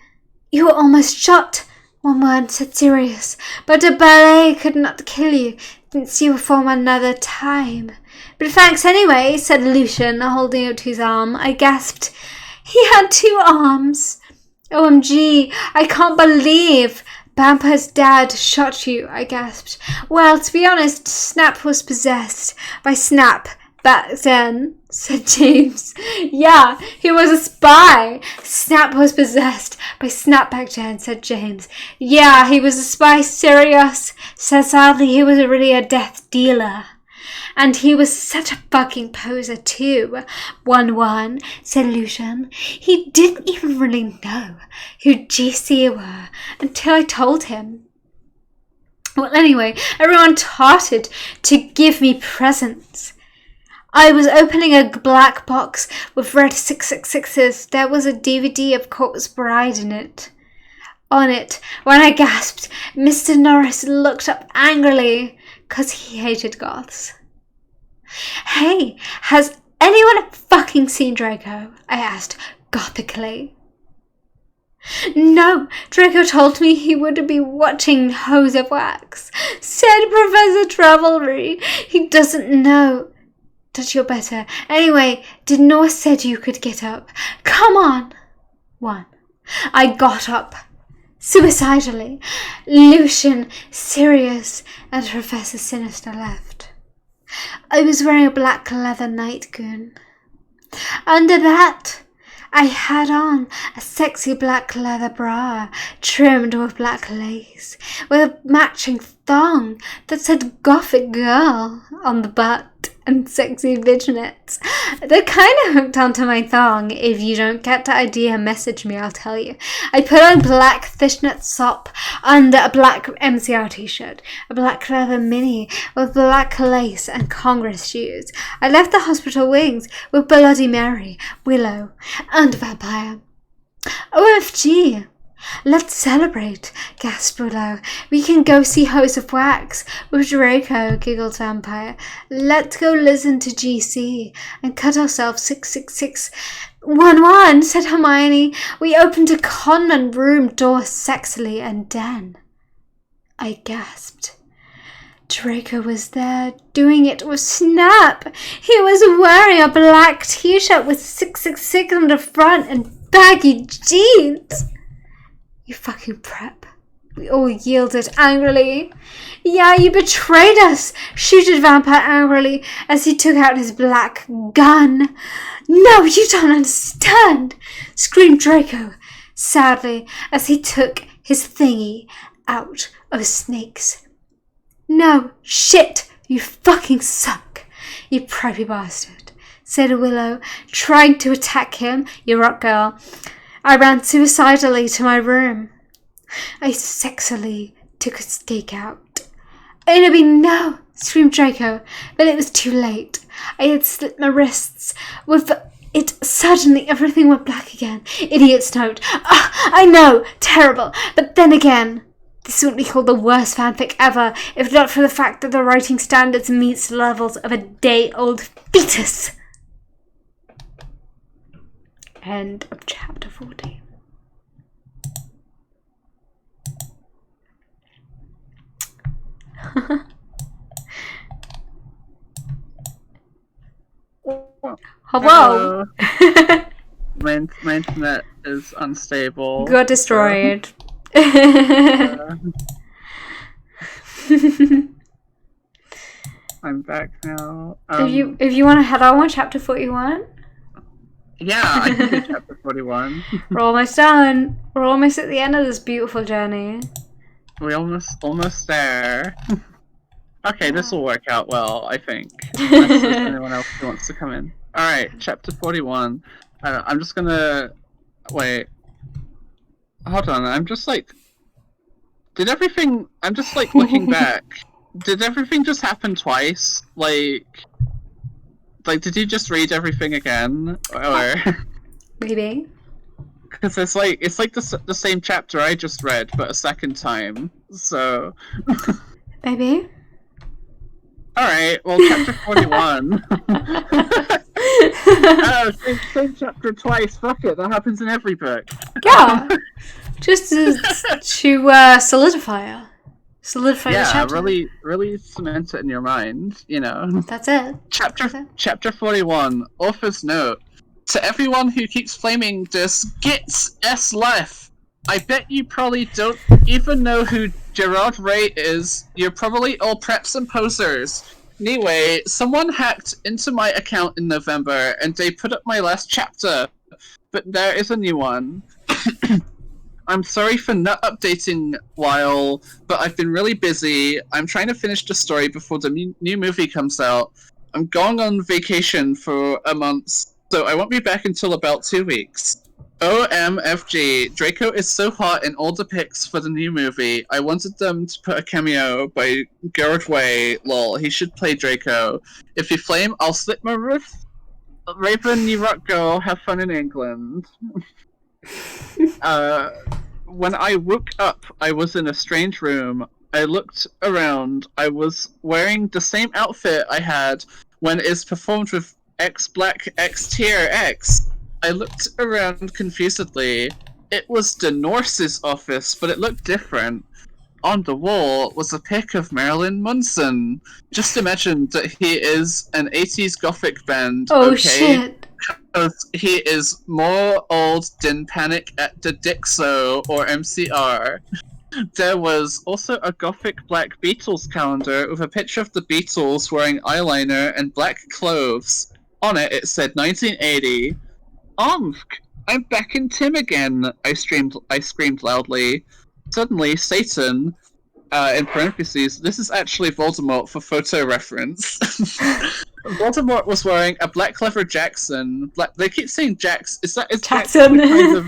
you were almost shot. 11 said Sirius, but the ballet could not kill you since you were from another time. But thanks anyway, said Lucian, holding out his arm. I gasped. He had 2 arms. OMG, I can't believe Vampire's dad shot you, I gasped. Well, to be honest, Snap was possessed by Snap back then, said James. Yeah, he was a spy. Snap was possessed by Snap back then, said James. Yeah, he was a spy. Sirius said sadly he was really a death dealer. And he was such a fucking poser too. 11, said Lucian. He didn't even really know who GC were until I told him. Well, anyway, everyone started to give me presents. I was opening a black box with red 666s. There was a DVD of Corpse Bride in it. On it, when I gasped, Mr. Norris looked up angrily. because he hated goths. Hey, has anyone fucking seen Draco? I asked gothically. No, Draco told me he would be watching Hose of Wax, said Professor Travelry. He doesn't know that you're better. Anyway, Denor said you could get up. Come on. 1. I got up. Suicidally. Lucian, Sirius, and Professor Sinister left. I was wearing a black leather nightgown. Under that, I had on a sexy black leather bra trimmed with black lace, with a matching thong that said Gothic Girl on the butt and sexy vignettes. They're kind of hooked onto my thong. If you don't get the idea, message me, I'll tell you. I put on black fishnet sop under a black MCR t-shirt, a black leather mini with black lace and Congress shoes. I left the hospital wings with Bloody Mary, Willow, and Vampire. OFG! Let's celebrate, gasped Willow. We can go see Hose of Wax with Draco, giggled Vampire. Let's go listen to GC and cut ourselves 66611, said Hermione. We opened a conman room door sexily and then I gasped. Draco was there, doing it with Snap. He was wearing a black t-shirt with 666 on the front and baggy jeans. You fucking prep. We all yielded angrily. Yeah, you betrayed us, shouted Vampire angrily as he took out his black gun. No, you don't understand, screamed Draco sadly as he took his thingy out of Snake's. No, shit, you fucking suck, you preppy bastard, said Willow, trying to attack him. You rock girl. I ran suicidally to my room. I sexily took a stake out. Enemy, no, screamed Draco, but it was too late. I had slit my wrists. With it, suddenly everything went black again. Idiot's note. I know, terrible, but then again, this wouldn't be called the worst fanfic ever if not for the fact that the writing standards meets the levels of a day-old fetus. End of chapter 14. Hello.
My internet is unstable.
Got destroyed.
I'm back now.
If you want to head on with chapter 41.
Yeah, I can do chapter 41.
We're almost done. We're almost at the end of this beautiful journey.
We almost there. Okay, this will work out well, I think. Unless there's anyone else who wants to come in. Alright, chapter 41. I'm just gonna... Wait. Hold on, I'm just like... Did everything... I'm just like looking back. Did everything just happen twice? Like, did you just read everything again? Or...
Maybe.
Because it's like the same chapter I just read, but a second time. So...
Maybe.
Alright, well, chapter 41. Same chapter twice, fuck it, that happens in every book.
Yeah. Just to solidify the chapter.
Really cement it in your mind, you know.
That's it.
Chapter 41, author's note. To everyone who keeps flaming this Gits S life, I bet you probably don't even know who Gerard Ray is. You're probably all preps and posers. Anyway, someone hacked into my account in November and they put up my last chapter, but there is a new one. I'm sorry for not updating while, but I've been really busy. I'm trying to finish the story before the new movie comes out. I'm going on vacation for a month, so I won't be back until about 2 weeks. OMFG, Draco is so hot in all the pics for the new movie. I wanted them to put a cameo by Gerard Way. Lol, he should play Draco. If you flame, I'll slit my wrist. Raven, you rock girl, have fun in England. When I woke up, I was in a strange room. I looked around. I was wearing the same outfit I had when it's performed with X Black X Tier X. I looked around confusedly. It was the Norse's office, but it looked different. On the wall was a pic of Marilyn Manson. Just imagine that he is an 80s gothic band,
Oh
okay?
shit.
Because he is more old than Panic at the Dixo or MCR. There was also a gothic black Beatles calendar with a picture of the Beatles wearing eyeliner and black clothes. On it said 1980. I'm back in Tim again, I screamed loudly. Suddenly, Satan, in parentheses, this is actually Voldemort for photo reference. Voldemort was wearing a black leather Jackson. They keep saying Jax. Is
Jackson.
Jackson kind of?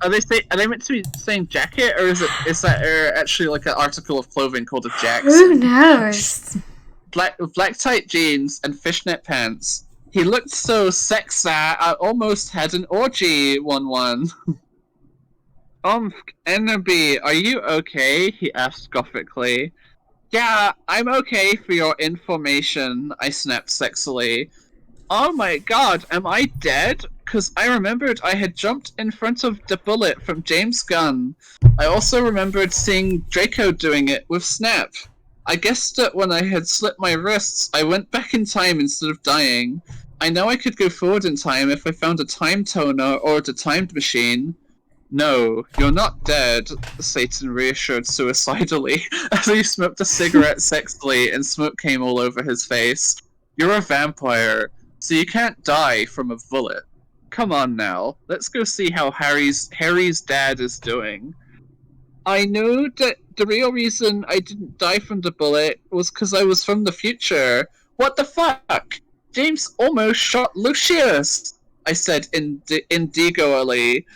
Are they meant to be saying jacket, or is that actually like an article of clothing called a Jackson?
Who knows?
Black tight jeans and fishnet pants. He looked so sexy. I almost had an orgy. 1-1. Enderby, are you okay? He asked gothically. Yeah, I'm okay for your information, I snapped sexily. Oh my god, am I dead? Because I remembered I had jumped in front of the bullet from James Gunn. I also remembered seeing Draco doing it with Snap. I guessed that when I had slit my wrists, I went back in time instead of dying. I know I could go forward in time if I found a time toner or the timed machine. No, you're not dead, Satan reassured suicidally as he smoked a cigarette sexily and smoke came all over his face. You're a vampire, so you can't die from a bullet. Come on now, let's go see how Harry's dad is doing. I know that the real reason I didn't die from the bullet was because I was from the future. What the fuck? James almost shot Lucius, I said indigoally.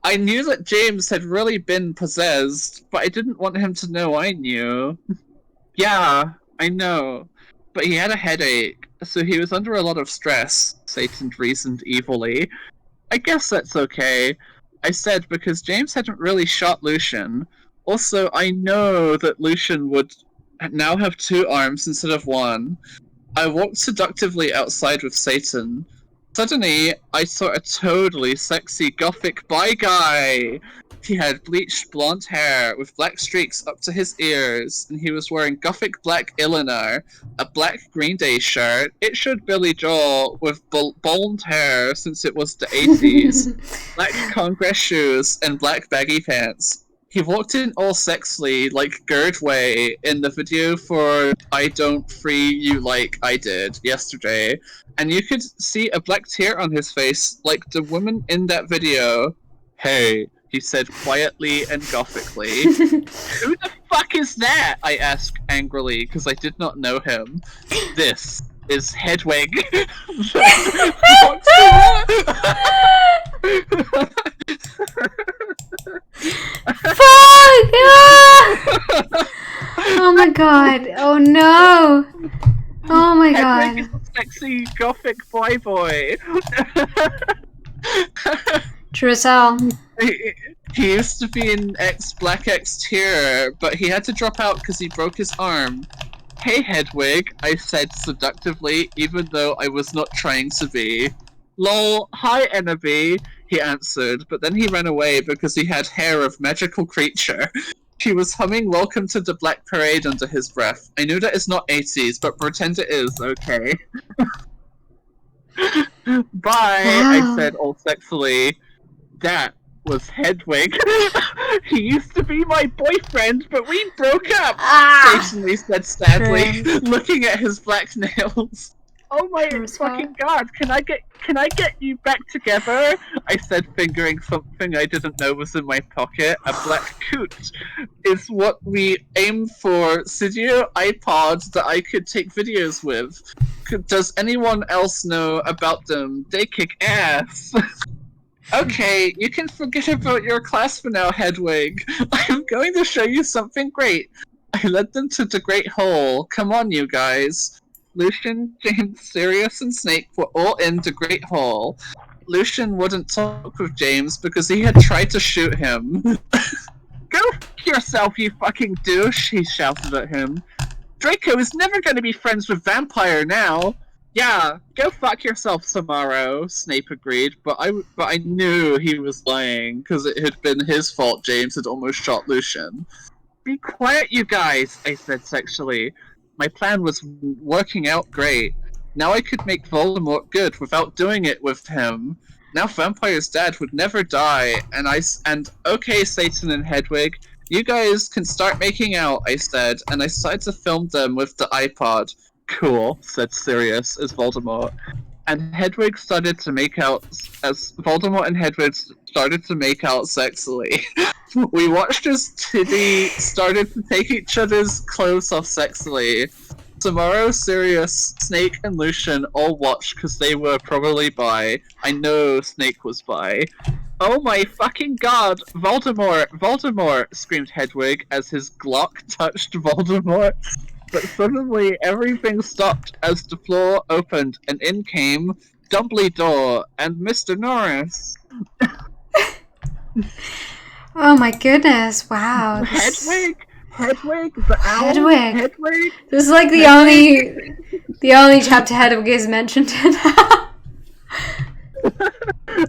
I knew that James had really been possessed, but I didn't want him to know I knew. Yeah, I know. But he had a headache, so he was under a lot of stress, Satan reasoned evilly. I guess that's okay, I said, because James hadn't really shot Lucian. Also, I know that Lucian would now have 2 arms instead of 1. I walked seductively outside with Satan. Suddenly, I saw a totally sexy gothic bi guy. He had bleached blonde hair with black streaks up to his ears, and he was wearing gothic black Illinois, a black Green Day shirt. It showed Billy Joel with blonde hair since it was the 80s, black Congress shoes, and black baggy pants. He walked in all sexily, like Gerd Way, in the video for I Don't Free You Like I Did yesterday, and you could see a black tear on his face, like the woman in that video. Hey, he said quietly and gothically. Who the fuck is that? I asked angrily, because I did not know him. This is Hedwig.
Fuck! Ah! Oh my god. Oh no. Oh my god.
Hedwig is a sexy gothic boy.
True as hell.
He used to be in Black X tier, but he had to drop out because he broke his arm. Hey Hedwig, I said seductively, even though I was not trying to be. Lol, hi Enemy, he answered, but then he ran away because he had hair of magical creature. He was humming Welcome to the Black Parade under his breath. I knew that is not 80s, but pretend it is, okay? Bye, I said all sexily. That was Hedwig. He used to be my boyfriend, but we broke up, Stationally said sadly, looking at his black nails. Oh my fucking god, can I get you back together? I said, fingering something I didn't know was in my pocket. A black coot is what we aim for. Studio iPods that I could take videos with. Does anyone else know about them? They kick ass. Okay, you can forget about your class for now, Hedwig. I'm going to show you something great. I led them to the Great Hole. Come on, you guys. Lucian, James, Sirius, and Snake were all in the Great Hall. Lucian wouldn't talk with James because he had tried to shoot him. Go f*** yourself, you fucking douche, he shouted at him. Draco is never going to be friends with Vampire now. Yeah, go fuck yourself, Samaro, Snape agreed, but I knew he was lying, because it had been his fault James had almost shot Lucian. Be quiet, you guys, I said sexually. My plan was working out great. Now I could make Voldemort good without doing it with him. Now Vampire's dad would never die, and okay, Satan and Hedwig, you guys can start making out, I said, and I started to film them with the iPod. Cool, said Sirius as Voldemort. And Hedwig started to make out, as Voldemort and Hedwig started to make out sexily. We watched as Tiddy started to take each other's clothes off sexily. Tomorrow, Sirius, Snake, and Lucian all watched because they were probably bi. I know Snake was bi. Oh my fucking god! Voldemort! Voldemort! Screamed Hedwig as his Glock touched Voldemort. But suddenly everything stopped as the floor opened and in came Dumbledore and Mr. Norris.
Oh my goodness! Wow.
Hedwig, the owl. Hedwig.
This is like the only chapter Hedwig is mentioned in.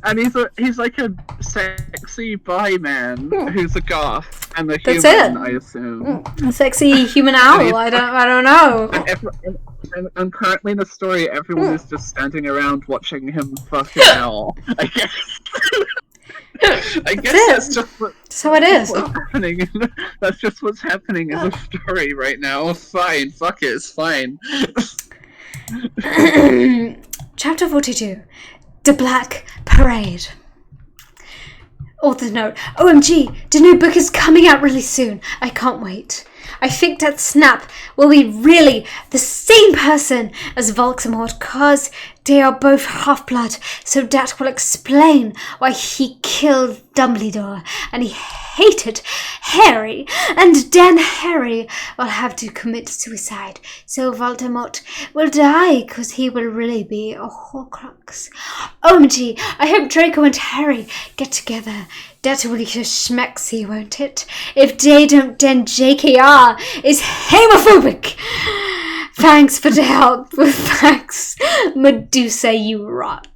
And he's like a sexy bi man who's a goth and a
That's
human,
it.
I assume.
A sexy human owl. I don't know.
And currently in the story, everyone is just standing around watching him fuck an owl. I guess. I guess that's just
So it is.
what's happening. That's just what's happening in the story right now. Fine, fuck it, it's fine.
Chapter 42. The Black Parade. Author's note. OMG, the new book is coming out really soon. I can't wait. I think that Snap will be really the same person as Voldemort, cause they are both half-blood, so that will explain why he killed Dumbledore and he hated Harry, and then Harry will have to commit suicide, so Voldemort will die cause he will really be a Horcrux. OMG, I hope Draco and Harry get together. That will be schmexy, won't it? If they don't, then JKR is homophobic. Thanks for the help with facts. Medusa, you rock.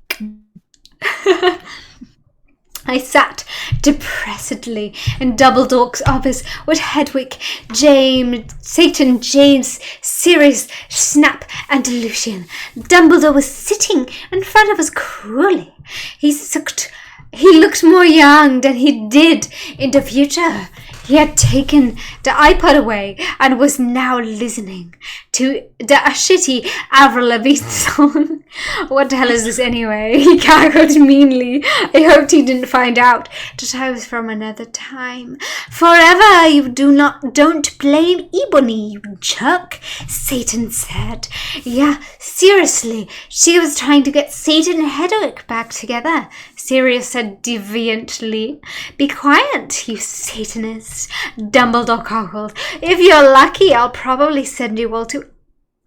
I sat depressedly in Dumbledore's office with Hedwig, James, Satan, James, Sirius, Snap, and Lucian. Dumbledore was sitting in front of us cruelly. He looked more young than he did in the future. He had taken the iPod away and was now listening to the shitty Avril Lavigne song. What the hell is this anyway? He cackled meanly. I hoped he didn't find out that I was from another time. Forever you don't blame Ebony, you jerk, Satan said. Yeah, seriously, she was trying to get Satan and Hedwig back together, Sirius said deviantly. Be quiet, you Satanist, Dumbledore cackled. If you're lucky, I'll probably send you all to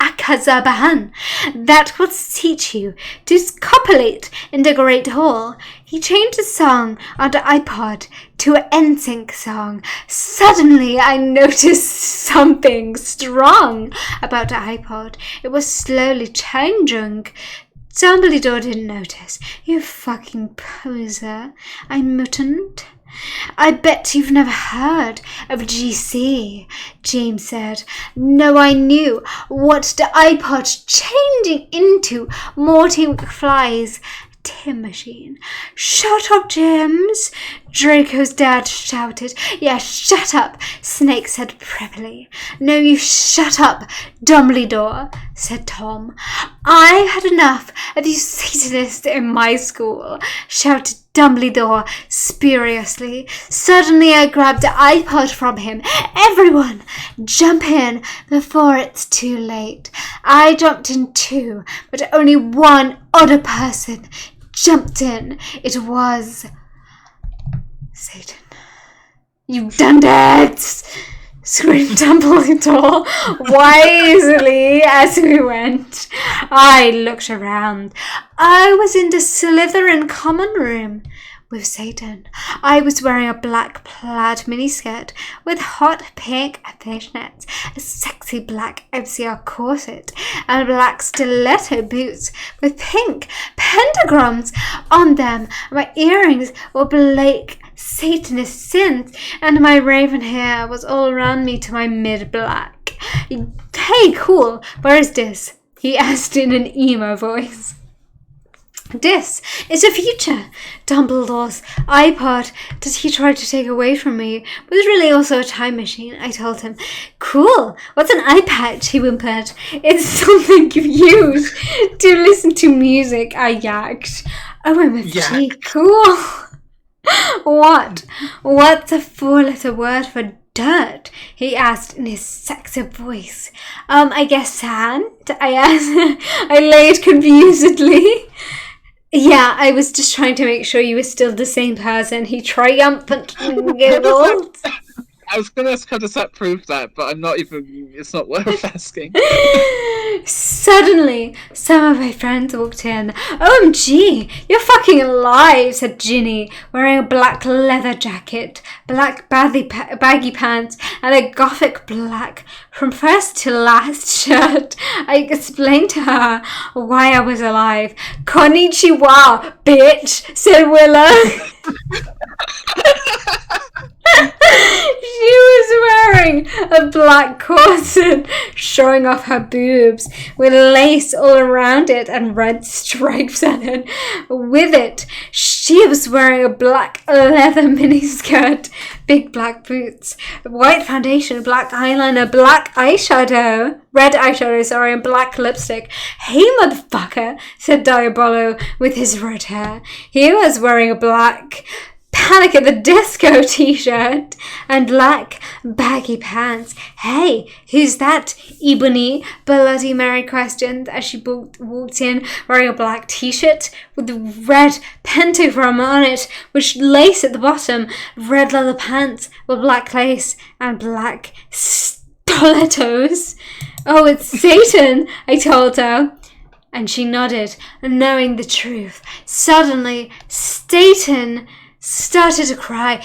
Akazaban. That will teach you to copulate in the Great Hall. He changed the song on the iPod to an NSYNC song. Suddenly, I noticed something strong about the iPod. It was slowly changing. Dumbledore didn't notice. You fucking poser. I'm mutant. I bet you've never heard of GC, James said. No, I knew what the iPod's changing into. Morty McFly's Tim Machine. Shut up, James, Draco's dad shouted. Yeah, shut up, Snake said prettily. No, you shut up, Dumbledore, said Tom. I had enough of you Satanists in my school, shouted Dumbledore spuriously. Suddenly I grabbed the iPod from him. Everyone, jump in before it's too late. I jumped in too, but only one other person jumped in. It was Satan. You done that! Screamed Dumbledore wisely as we went. I looked around. I was in the Slytherin common room. with Satan. I was wearing a black plaid miniskirt with hot pink fishnets, a sexy black MCR corset, and black stiletto boots with pink pentagrams on them. My earrings were black Satanist sins, and my raven hair was all around me to my mid-black. Hey, cool, where is this? He asked in an emo voice. This is the future. Dumbledore's iPod that he tried to take away from me was really also a time machine, I told him. Cool. What's an iPad? He whimpered. It's something you use to listen to music, I yacked. OMFG, cool. What? What's a four-letter word for dirt? He asked in his sexy voice. I guess sand? I asked. I laid confusedly. Yeah, I was just trying to make sure you were still the same person. He triumphantly giggled.
I was gonna ask how does that prove that, but I'm not even. It's not worth asking.
Suddenly, some of my friends walked in. OMG, you're fucking alive, said Ginny, wearing a black leather jacket, black baggy pants, and a gothic black from first to last shirt. I explained to her why I was alive. Konnichiwa, bitch, said Willow. She was wearing a black corset, showing off her boobs, with lace all around it and red stripes on it. With it, she was wearing a black leather miniskirt, big black boots, white foundation, black eyeliner, black eyeshadow, red eyeshadow, sorry, and black lipstick. Hey, motherfucker, said Diabolo with his red hair. He was wearing a black Panic at the Disco t-shirt and black baggy pants. Hey, who's that? Ebony Bloody Mary questioned as she walked in wearing a black t-shirt with the red pentagram on it, with lace at the bottom, red leather pants with black lace and black stilettos. Oh, it's Satan, I told her. And she nodded, knowing the truth. Suddenly, Satan started to cry.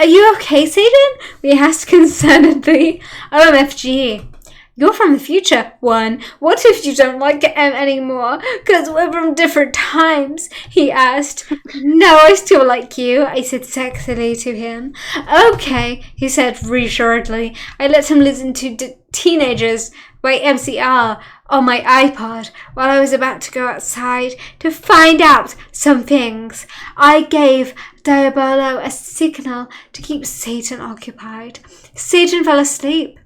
Are you okay, Satan? We asked concernedly. OMFG. You're from the future. One. What if you don't like M anymore? Because we're from different times, he asked. No, I still like you, I said sexily to him. Okay, he said reassuredly. I let him listen to Teenagers by MCR on my iPod while I was about to go outside to find out some things. I gave Diabolo a signal to keep Satan occupied. Satan fell asleep.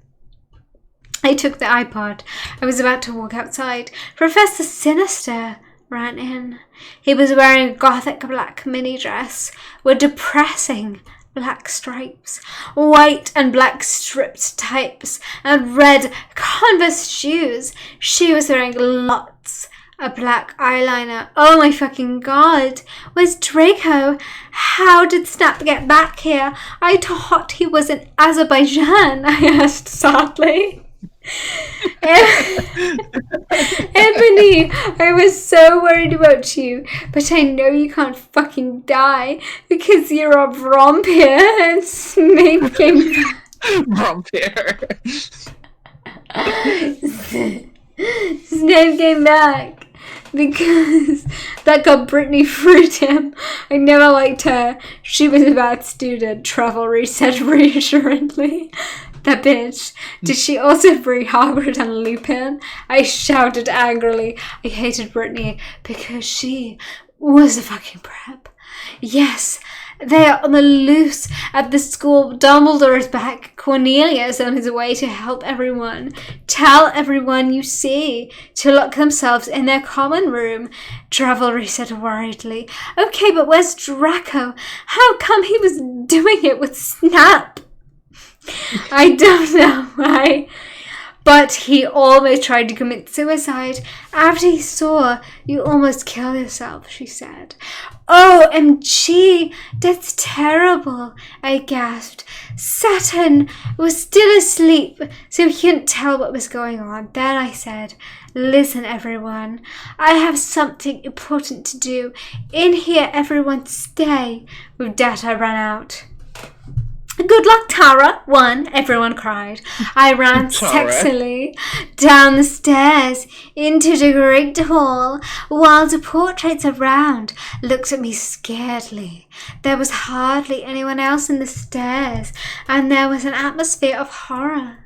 I took the iPod. I was about to walk outside. Professor Sinister ran in. He was wearing a gothic black mini dress with depressing black stripes, white and black stripped tights, and red Converse shoes. She was wearing lots of black eyeliner. Oh my fucking god. Where's Draco? How did Snap get back here? I thought he was in Azerbaijan, I asked sadly. Ebony, I was so worried about you, but I know you can't fucking die because you're a vampire. And Snape came back.
Vampire.
Snape came back because that got Brittany fruit him. I never liked her. She was a bad student, Travelry said reassuringly. That bitch. Did she also bring Hagrid and Lupin? I shouted angrily. I hated Brittany because she was a fucking prep. Yes, they are on the loose at the school. Dumbledore is back. Cornelius on his way to help everyone. Tell everyone you see to lock themselves in their common room, Travelry said worriedly. Okay, but where's Draco? How come he was doing it with Snap? I don't know why. But he almost tried to commit suicide after he saw you almost kill yourself, she said. OMG, that's terrible, I gasped. Saturn was still asleep, so he couldn't tell what was going on. Then I said, listen, everyone, I have something important to do. In here, everyone stay. With that, I ran out. Good luck, Tara. Everyone cried. I ran
Tara.
sexily down the stairs into the great hall, while the portraits around looked at me scaredly. There was hardly anyone else in the stairs, and there was an atmosphere of horror.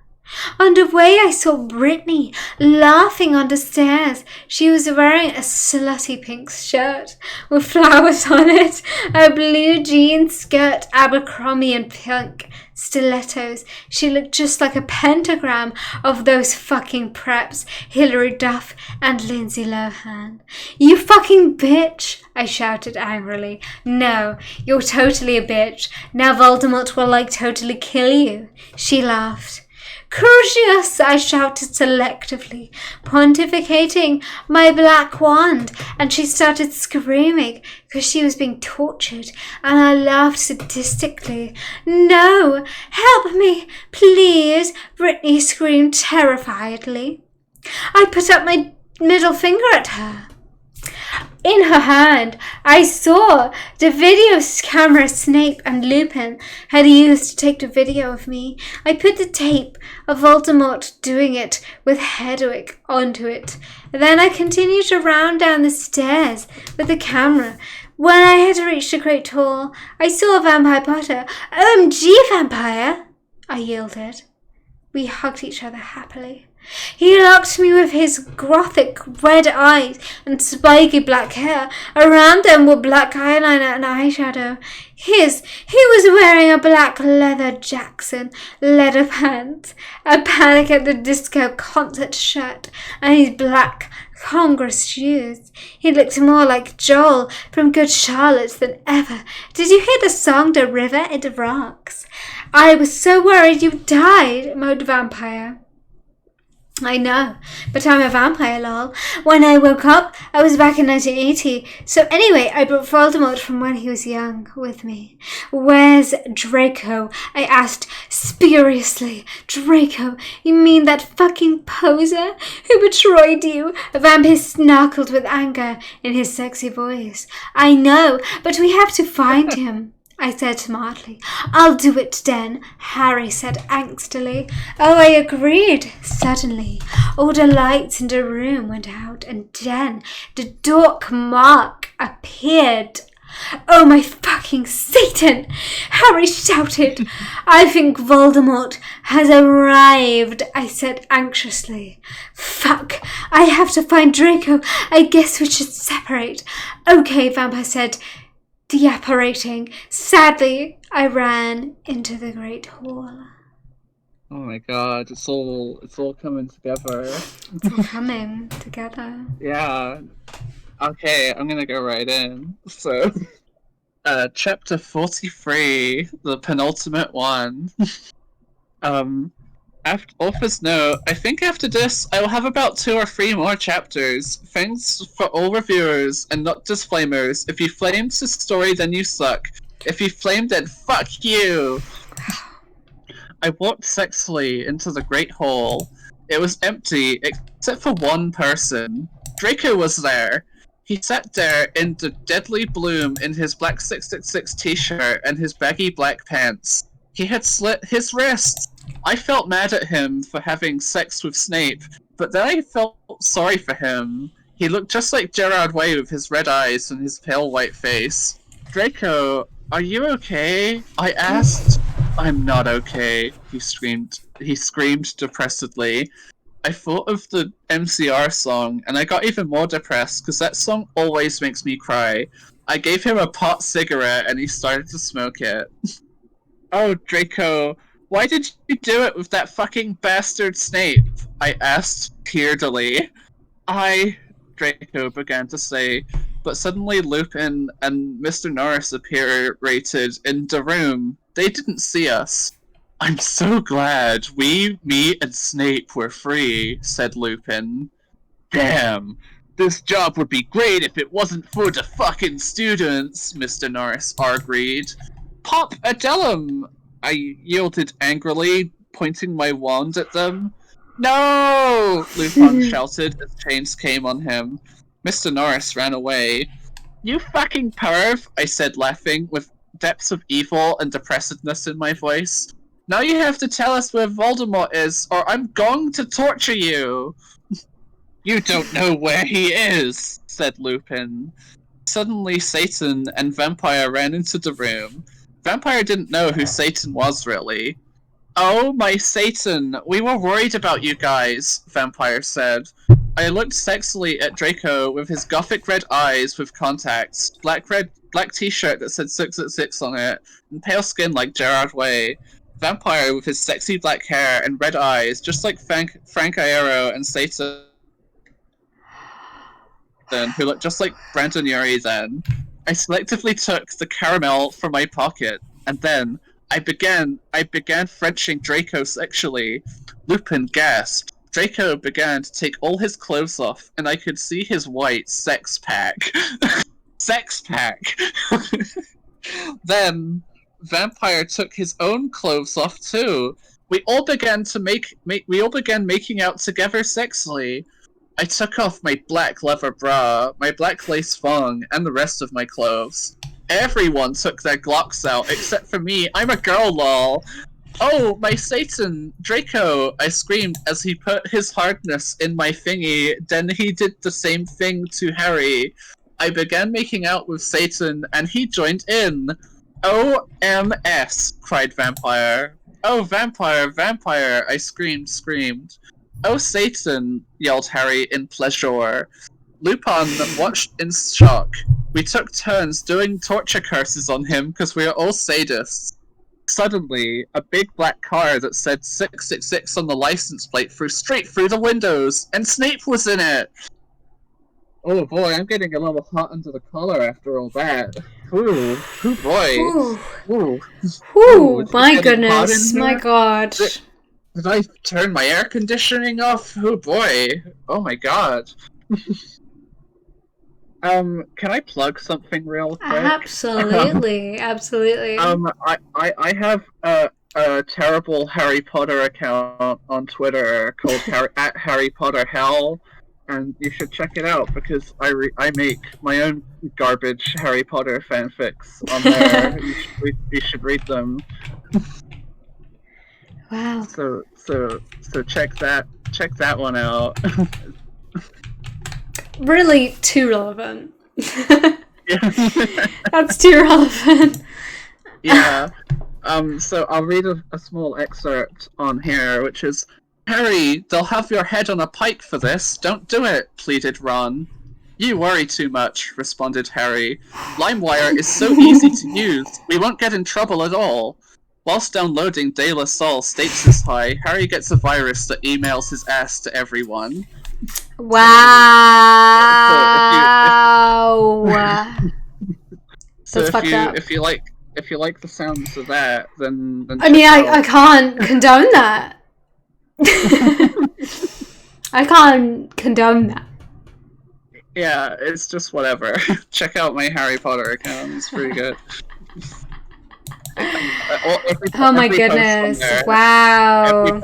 On the way, I saw Brittany laughing on the stairs. She was wearing a slutty pink shirt with flowers on it, a blue jean skirt, Abercrombie and pink stilettos. She looked just like a pentagram of those fucking preps, Hilary Duff and Lindsay Lohan. You fucking bitch, I shouted angrily. No, you're totally a bitch. Now Voldemort will totally kill you. She laughed. Crucius, I shouted selectively, pontificating my black wand, and she started screaming because she was being tortured, and I laughed sadistically. No, help me, please, Brittany screamed terrifiedly. I put up my middle finger at her. In her hand, I saw the video camera Snape and Lupin had used to take the video of me. I put the tape of Voldemort doing it with Hedwig onto it. Then I continued to round down the stairs with the camera. When I had reached the Great Hall, I saw Vampire Potter. OMG, Vampire! I yielded. We hugged each other happily. He looked me with his gothic red eyes and spiky black hair. Around them were black eyeliner and eyeshadow. He was wearing a black leather Jackson leather pants, a Panic at the Disco concert shirt, and his black Congress shoes. He looked more like Joel from Good Charlotte than ever. Did you hear the song The River It Rocks? I was so worried you died, moaned Vampire. I know, but I'm a vampire, lol. When I woke up, I was back in 1980. So anyway, I brought Voldemort from when he was young with me. Where's Draco? I asked spuriously. Draco? You mean that fucking poser who betrayed you? Vampire snarkled with anger in his sexy voice. I know, but we have to find him, I said smartly. I'll do it then, Harry said angstily. Oh, I agreed. Suddenly, all the lights in the room went out, and then the Dork Mark appeared. Oh, my fucking Satan! Harry shouted. I think Voldemort has arrived, I said anxiously. Fuck, I have to find Draco. I guess we should separate. Okay, Vampire said, de-apparating. Sadly, I ran into the Great Hall.
Oh my god, it's all coming together.
It's all coming together.
Yeah. Okay, I'm gonna go right in. So, chapter 43, the penultimate one. Author's note, I think after this, I will have about 2 or 3 more chapters. Thanks for all reviewers, and not just flamers. If you flamed the story, then you suck. If you flamed it, fuck you! I walked sexily into the Great Hall. It was empty, except for one person. Draco was there. He sat there in the deadly bloom in his black 666 t-shirt and his baggy black pants. He had slit his wrists. I felt mad at him for having sex with Snape, but then I felt sorry for him. He looked just like Gerard Way with his red eyes and his pale white face. Draco, are you okay? I asked. I'm not okay, he screamed. He screamed depressedly. I thought of the MCR song, and I got even more depressed, because that song always makes me cry. I gave him a pot cigarette, and he started to smoke it. Oh, Draco, why did you do it with that fucking bastard Snape? I asked tearfully. Draco began to say, but suddenly Lupin and Mr. Norris appeared in the room. They didn't see us. I'm so glad we, me, and Snape were free, said Lupin. Damn, this job would be great if it wasn't for the fucking students, Mr. Norris agreed. Pop Adelum, I yielded angrily, pointing my wand at them. No! Lupin shouted as chains came on him. Mr. Norris ran away. You fucking perv, I said, laughing, with depths of evil and depressedness in my voice. Now you have to tell us where Voldemort is, or I'm going to torture you! You don't know where he is, said Lupin. Suddenly Satan and Vampire ran into the room. Vampire didn't know who Satan was, really. Oh, my Satan, we were worried about you guys, Vampire said. I looked sexily at Draco with his gothic red eyes with contacts, black t-shirt that said 666 on it, and pale skin like Gerard Way. Vampire with his sexy black hair and red eyes, just like Frank Iero and Satan, who looked just like Brandon Urie then. I selectively took the caramel from my pocket, and then I began Frenching Draco sexually. Lupin gasped. Draco began to take all his clothes off, and I could see his white sex pack. Sex pack! Then, Vampire took his own clothes off too. We all began making out together sexily. I took off my black leather bra, my black lace thong, and the rest of my clothes. Everyone took their Glocks out, except for me. I'm a girl, lol. Oh, my Satan! Draco! I screamed as he put his hardness in my thingy. Then he did the same thing to Harry. I began making out with Satan, and he joined in. OMS! Cried Vampire. Oh, Vampire, Vampire! I screamed. Oh, Satan! Yelled Harry in pleasure. Lupin watched in shock. We took turns doing torture curses on him because we are all sadists. Suddenly, a big black car that said 666 on the license plate flew straight through the windows, and Snape was in it! Oh boy, I'm getting a little hot under the collar after all that. Ooh, boy.
Ooh, my goodness, my god.
Did I turn my air conditioning off? Oh boy. Oh my god. Can I plug something real quick?
Absolutely, absolutely.
I have a terrible Harry Potter account on Twitter called at Harry Potter Hell, and you should check it out because I make my own garbage Harry Potter fanfics on there. you should read them.
Wow.
So check that one out.
Really too relevant. That's too relevant.
Yeah. So I'll read a small excerpt on here, which is, Harry, they'll have your head on a pike for this. Don't do it, pleaded Ron. You worry too much, responded Harry. LimeWire is so easy to use, we won't get in trouble at all. Whilst downloading De La Salle States' High, Harry gets a virus that emails his ass to everyone.
Wow. That's fucked up.
If you like the sounds of that, then
I mean, I can't condone that. I can't condone that.
Yeah, it's just whatever. Check out my Harry Potter account; it's pretty good.
Oh my goodness! Wow.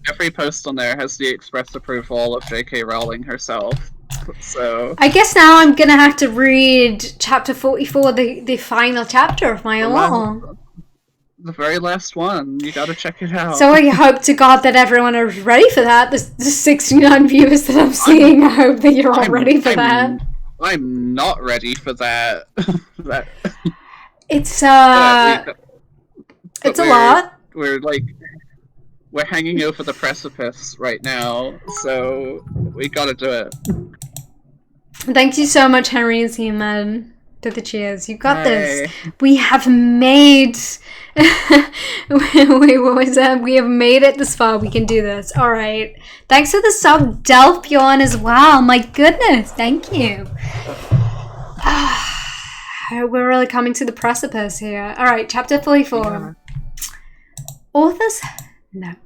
Every post on there has the express approval of J.K. Rowling herself. So
I guess now I'm gonna have to read chapter 44, the final chapter of my own.
The very last one. You gotta check it out.
So I hope to God that everyone is ready for that. The 69 viewers that I'm seeing, I hope that you're all ready for that.
I'm not ready for that.
It's it's a lot.
We're hanging over the precipice right now, so we gotta do it.
Thank you so much, Henry and Seaman, to the cheers. You got this. We have made we have made it this far. We can do this. All right. Thanks for the sub, Delphion, as well. My goodness, thank you. We're really coming to the precipice here. All right, chapter 44. Author's note.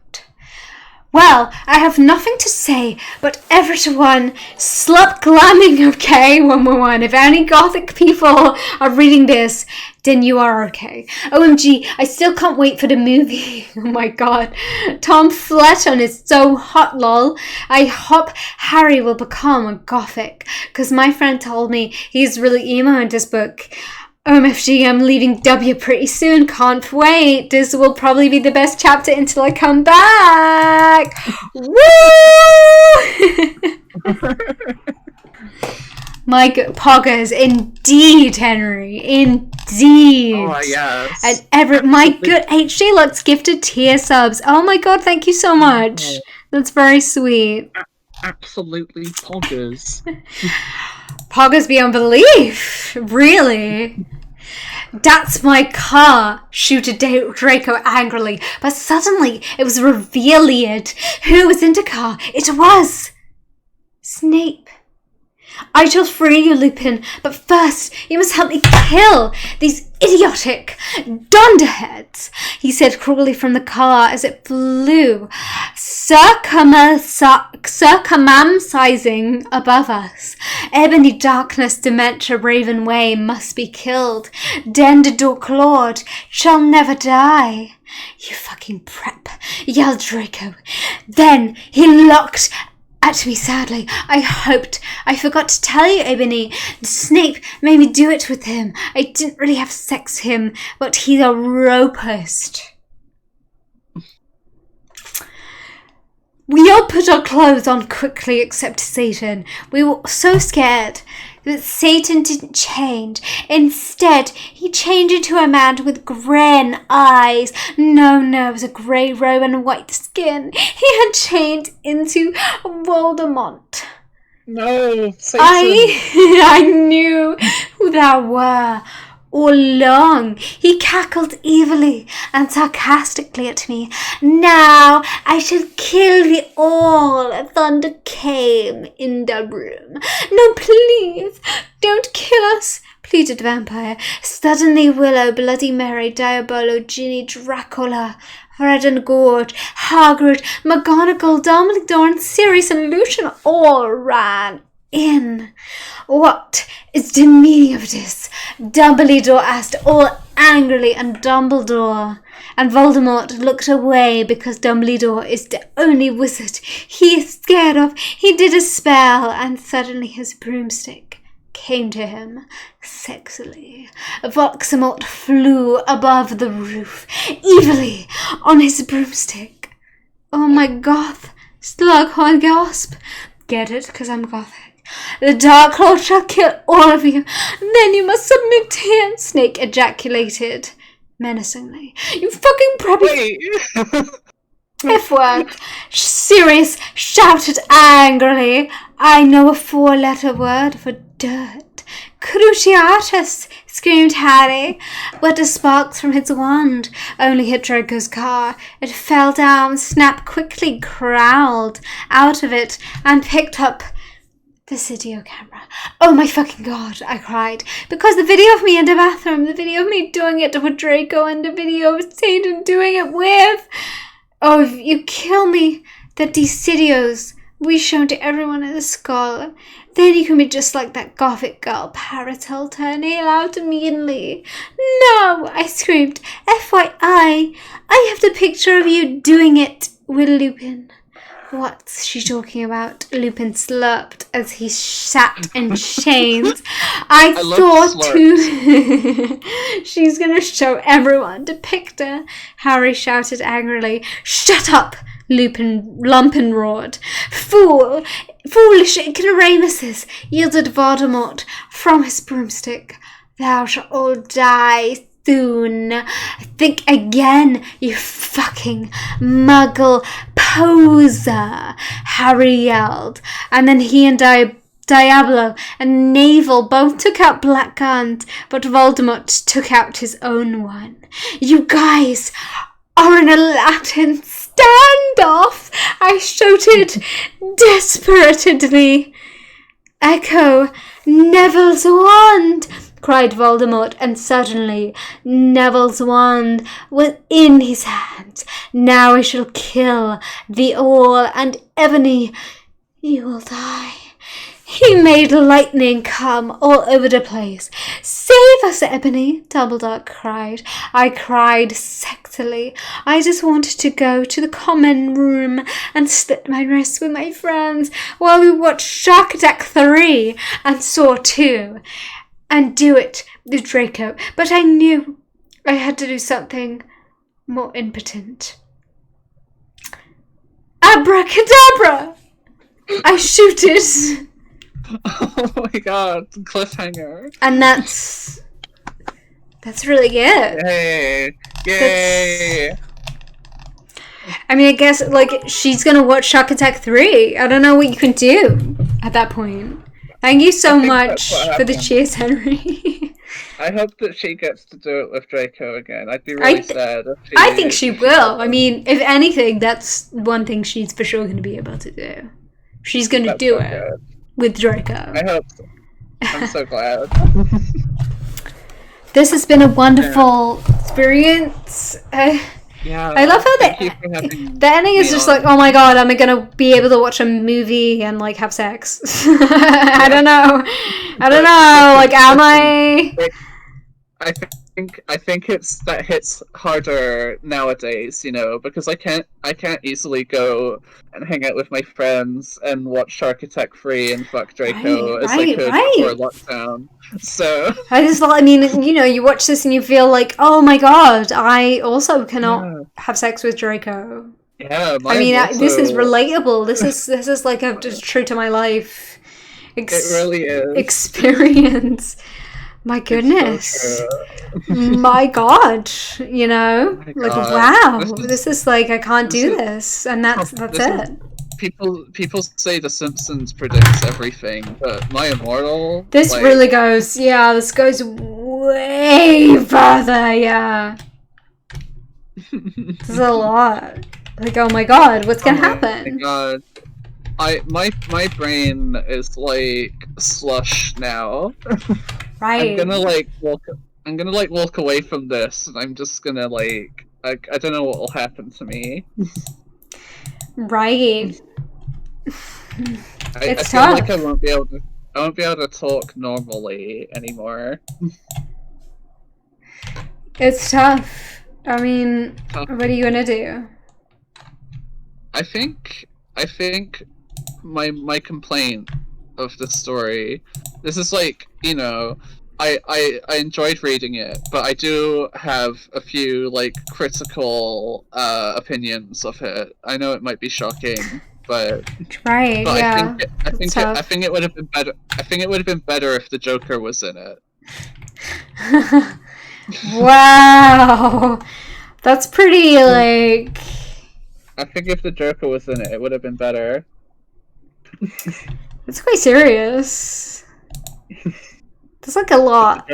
Well, I have nothing to say, but everyone, slut glamming, okay? 111. If any gothic people are reading this, then you are okay. OMG, I still can't wait for the movie. Oh my god. Tom Fletton is so hot, lol. I hope Harry will become a gothic, because my friend told me he's really emo in this book. OMFG, I'm leaving W pretty soon. Can't wait. This will probably be the best chapter until I come back. Woo! My poggers, indeed, Henry. Indeed.
Oh, yes.
And my good HD Lux gifted tier subs. Oh my god, thank you so much. That's very sweet.
Absolutely poggers.
Poggers beyond belief. Really? That's my car, shouted Draco angrily, but suddenly it was revealed who was in the car. It was Snape. I shall free you, Lupin, but first you must help me kill these idiotic dunderheads, he said cruelly from the car as it flew, circumcising above us. Ebony darkness, dementia, raven way must be killed. Dendador Claude shall never die. You fucking prep, yelled Draco. Then he looked at me sadly. I forgot to tell you, Ebony. Snape made me do it with him. I didn't really have sex with him, but he's a rapist. We all put our clothes on quickly except Satan. We were so scared that Satan didn't change. Instead, he changed into a man with green eyes, no nose, a grey robe and white skin. He had changed into Voldemort.
No, Satan.
I knew who thou were all along. He cackled evilly and sarcastically at me. Now I shall kill thee all. Thunder came in the room. No, please, don't kill us, pleaded Vampire. Suddenly Willow, Bloody Mary, Diabolo, Ginny, Dracula, Fred and Gorge, Hagrid, McGonagall, Dumbledore, and Sirius and Lucian all ran in. What is the meaning of this? Dumbledore asked, all angrily, and Dumbledore and Voldemort looked away because Dumbledore is the only wizard he is scared of. He did a spell, and suddenly his broomstick came to him sexily. Voldemort flew above the roof, evilly, on his broomstick. Oh my goth, Slughorn gasp. Get it? Because I'm gothic. The Dark Lord shall kill all of you. Then you must submit to him, Snake ejaculated menacingly. You fucking preppy F-word. Sirius shouted angrily. I know a 4-letter word for dirt. Cruciatus, screamed Harry, but the sparks from his wand only hit Draco's car. It fell down. Snap quickly crawled out of it and picked up the video camera. Oh my fucking god, I cried. Because the video of me in the bathroom, the video of me doing it with Draco, and the video of Satan doing it with... Oh, if you kill me, that these videos will be shown to everyone in the school. Then you can be just like that gothic girl, Parrot told her, nail out immediately. No, I screamed. FYI, I have the picture of you doing it with Lupin. What's she talking about? Lupin slurped as he sat in chains. I thought to... She's gonna show everyone the picture, Harry shouted angrily. Shut up, Lumpin roared. Foolish ignoramuses, yielded Voldemort from his broomstick. Thou shalt all die soon. Think again, you fucking muggle poser, Harry yelled. And then he and Diablo and Navel both took out black guns, but Voldemort took out his own one. You guys are in a Latin standoff, I shouted desperately. Echo, Neville's wand, cried Voldemort, and suddenly Neville's wand was in his hand. Now I shall kill thee all, and Ebony, you will die. He made lightning come all over the place. Save us, Ebony, Dumbledore cried. I cried sexily. I just wanted to go to the common room and split my wrists with my friends while we watched Shark Attack 3 and Saw 2 and do it with Draco. But I knew I had to do something more impotent. Abracadabra! I shooted.
Oh my god, cliffhanger.
And that's really it.
Yay! Yay!
I mean, I guess, like, she's gonna watch Shark Attack 3. I don't know what you can do at that point. Thank you so much for the cheers, Henry.
I hope that she gets to do it with Draco again. I'd be really sad if
I think she will. I mean, if anything, that's one thing she's for sure gonna be able to do. She's gonna do it. Good. With Draco.
I hope so. I'm so glad.
This has been a wonderful experience.
Yeah,
I love how the ending is just like, oh my god, am I gonna be able to watch a movie and like have sex? I don't know. Like, am I?
I think it's that hits harder nowadays, you know, because I can't easily go and hang out with my friends and watch Shark Attack 3 and fuck Draco as I could before lockdown. So
I mean, you know, you watch this and you feel like, oh my god, I also cannot have sex with Draco.
Yeah,
I mean, this is relatable. This is like a just true to my life.
It really is
experience. My goodness. My god. You know? Like, wow. This is like, I can't do this. And that's it.
People say The Simpsons predicts everything, but my Immortal...
This really goes, this goes way further, yeah. This is a lot. Like, oh my god, what's gonna happen?
Oh my god. My brain is like slush now.
Right.
I'm gonna walk away from this, and I'm just gonna like I don't know what will happen to me.
Right.
I feel like I won't be able to talk normally anymore.
It's tough. I mean, what are you gonna do?
I think my complaint of the story. This is like, you know, I enjoyed reading it, but I do have a few like critical opinions of it. I know it might be shocking, but
yeah.
I think it would have been better. I think it would have been better if the Joker was in it.
Wow, that's pretty like.
I think if the Joker was in it, it would have been better.
It's quite serious. That's like a lot.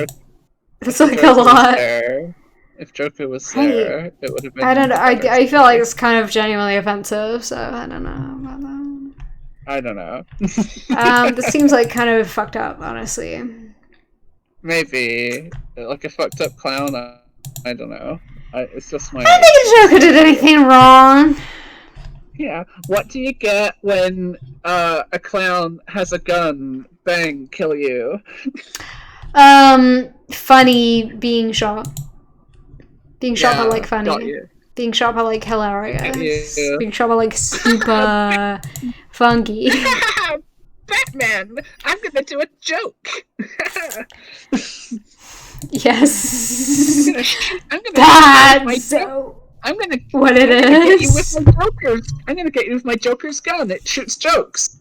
That's like a lot.
If Joker was there, it would have been.
I don't know. I feel like it's kind of genuinely offensive, so I don't know about that.
I don't know.
This seems like kind of fucked up, honestly.
Maybe like a fucked up clown. I don't know. It's just my.
I don't think the Joker did anything wrong.
Yeah. What do you get when a clown has a gun? Bang! Kill you.
Funny being shot. Being shot by like funny. Being shot by like hilarious. Being shot by like super funky.
Batman! I'm gonna do a joke.
Yes.
That's
so.
I'm gonna
what it is.
Get you with my jokers. I'm gonna get you with my Joker's gun. It shoots jokes.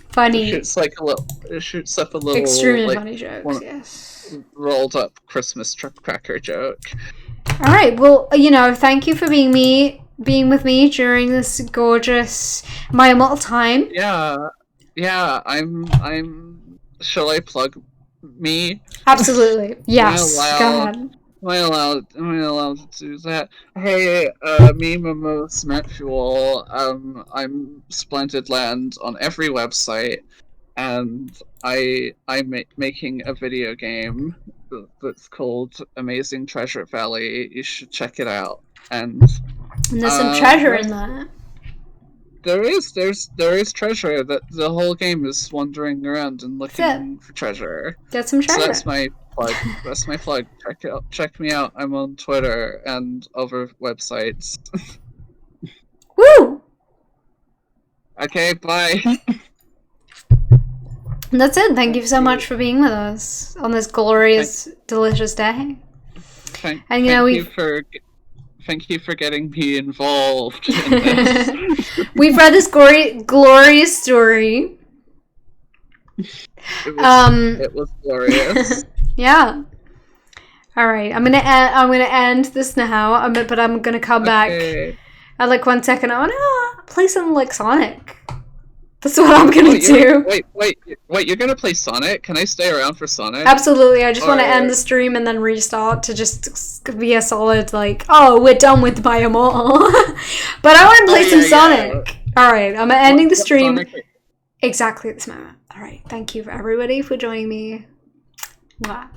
Funny.
It shoots up a little.
Extremely
like,
funny jokes. Yes.
Rolled up Christmas cracker joke.
All right. Well, you know, thank you for being with me during this gorgeous my Immortal time.
Yeah. I'm. Shall I plug me?
Absolutely. Yes. Go ahead.
Am I allowed to do that? Hey, me, Mimos Metfuel, I'm Splendid Land on every website, and I'm making a video game that's called Amazing Treasure Valley. You should check it out. And
there's some treasure in that.
There is treasure. That the whole game is wandering around and looking for treasure.
Get some treasure.
So that's my plug. That's my plug. Check me out. I'm on Twitter and other websites.
Woo!
Okay, bye.
That's it. Thank you so much for being with us on this glorious, delicious day.
Thank you for getting me involved in this.
We've read this glorious story.
It was glorious.
Yeah. All right. I'm gonna end this now. But I'm gonna come back at like 1 second. I wanna play some like Sonic. That's what I'm gonna do.
Wait! You're gonna play Sonic? Can I stay around for Sonic?
Absolutely. I just want to end the stream and then restart to just be a solid like, oh, we're done with my Immortal. But I want to play some Sonic. All right, I'm ending the stream exactly at this moment. All right, thank you for everybody for joining me. Mwah.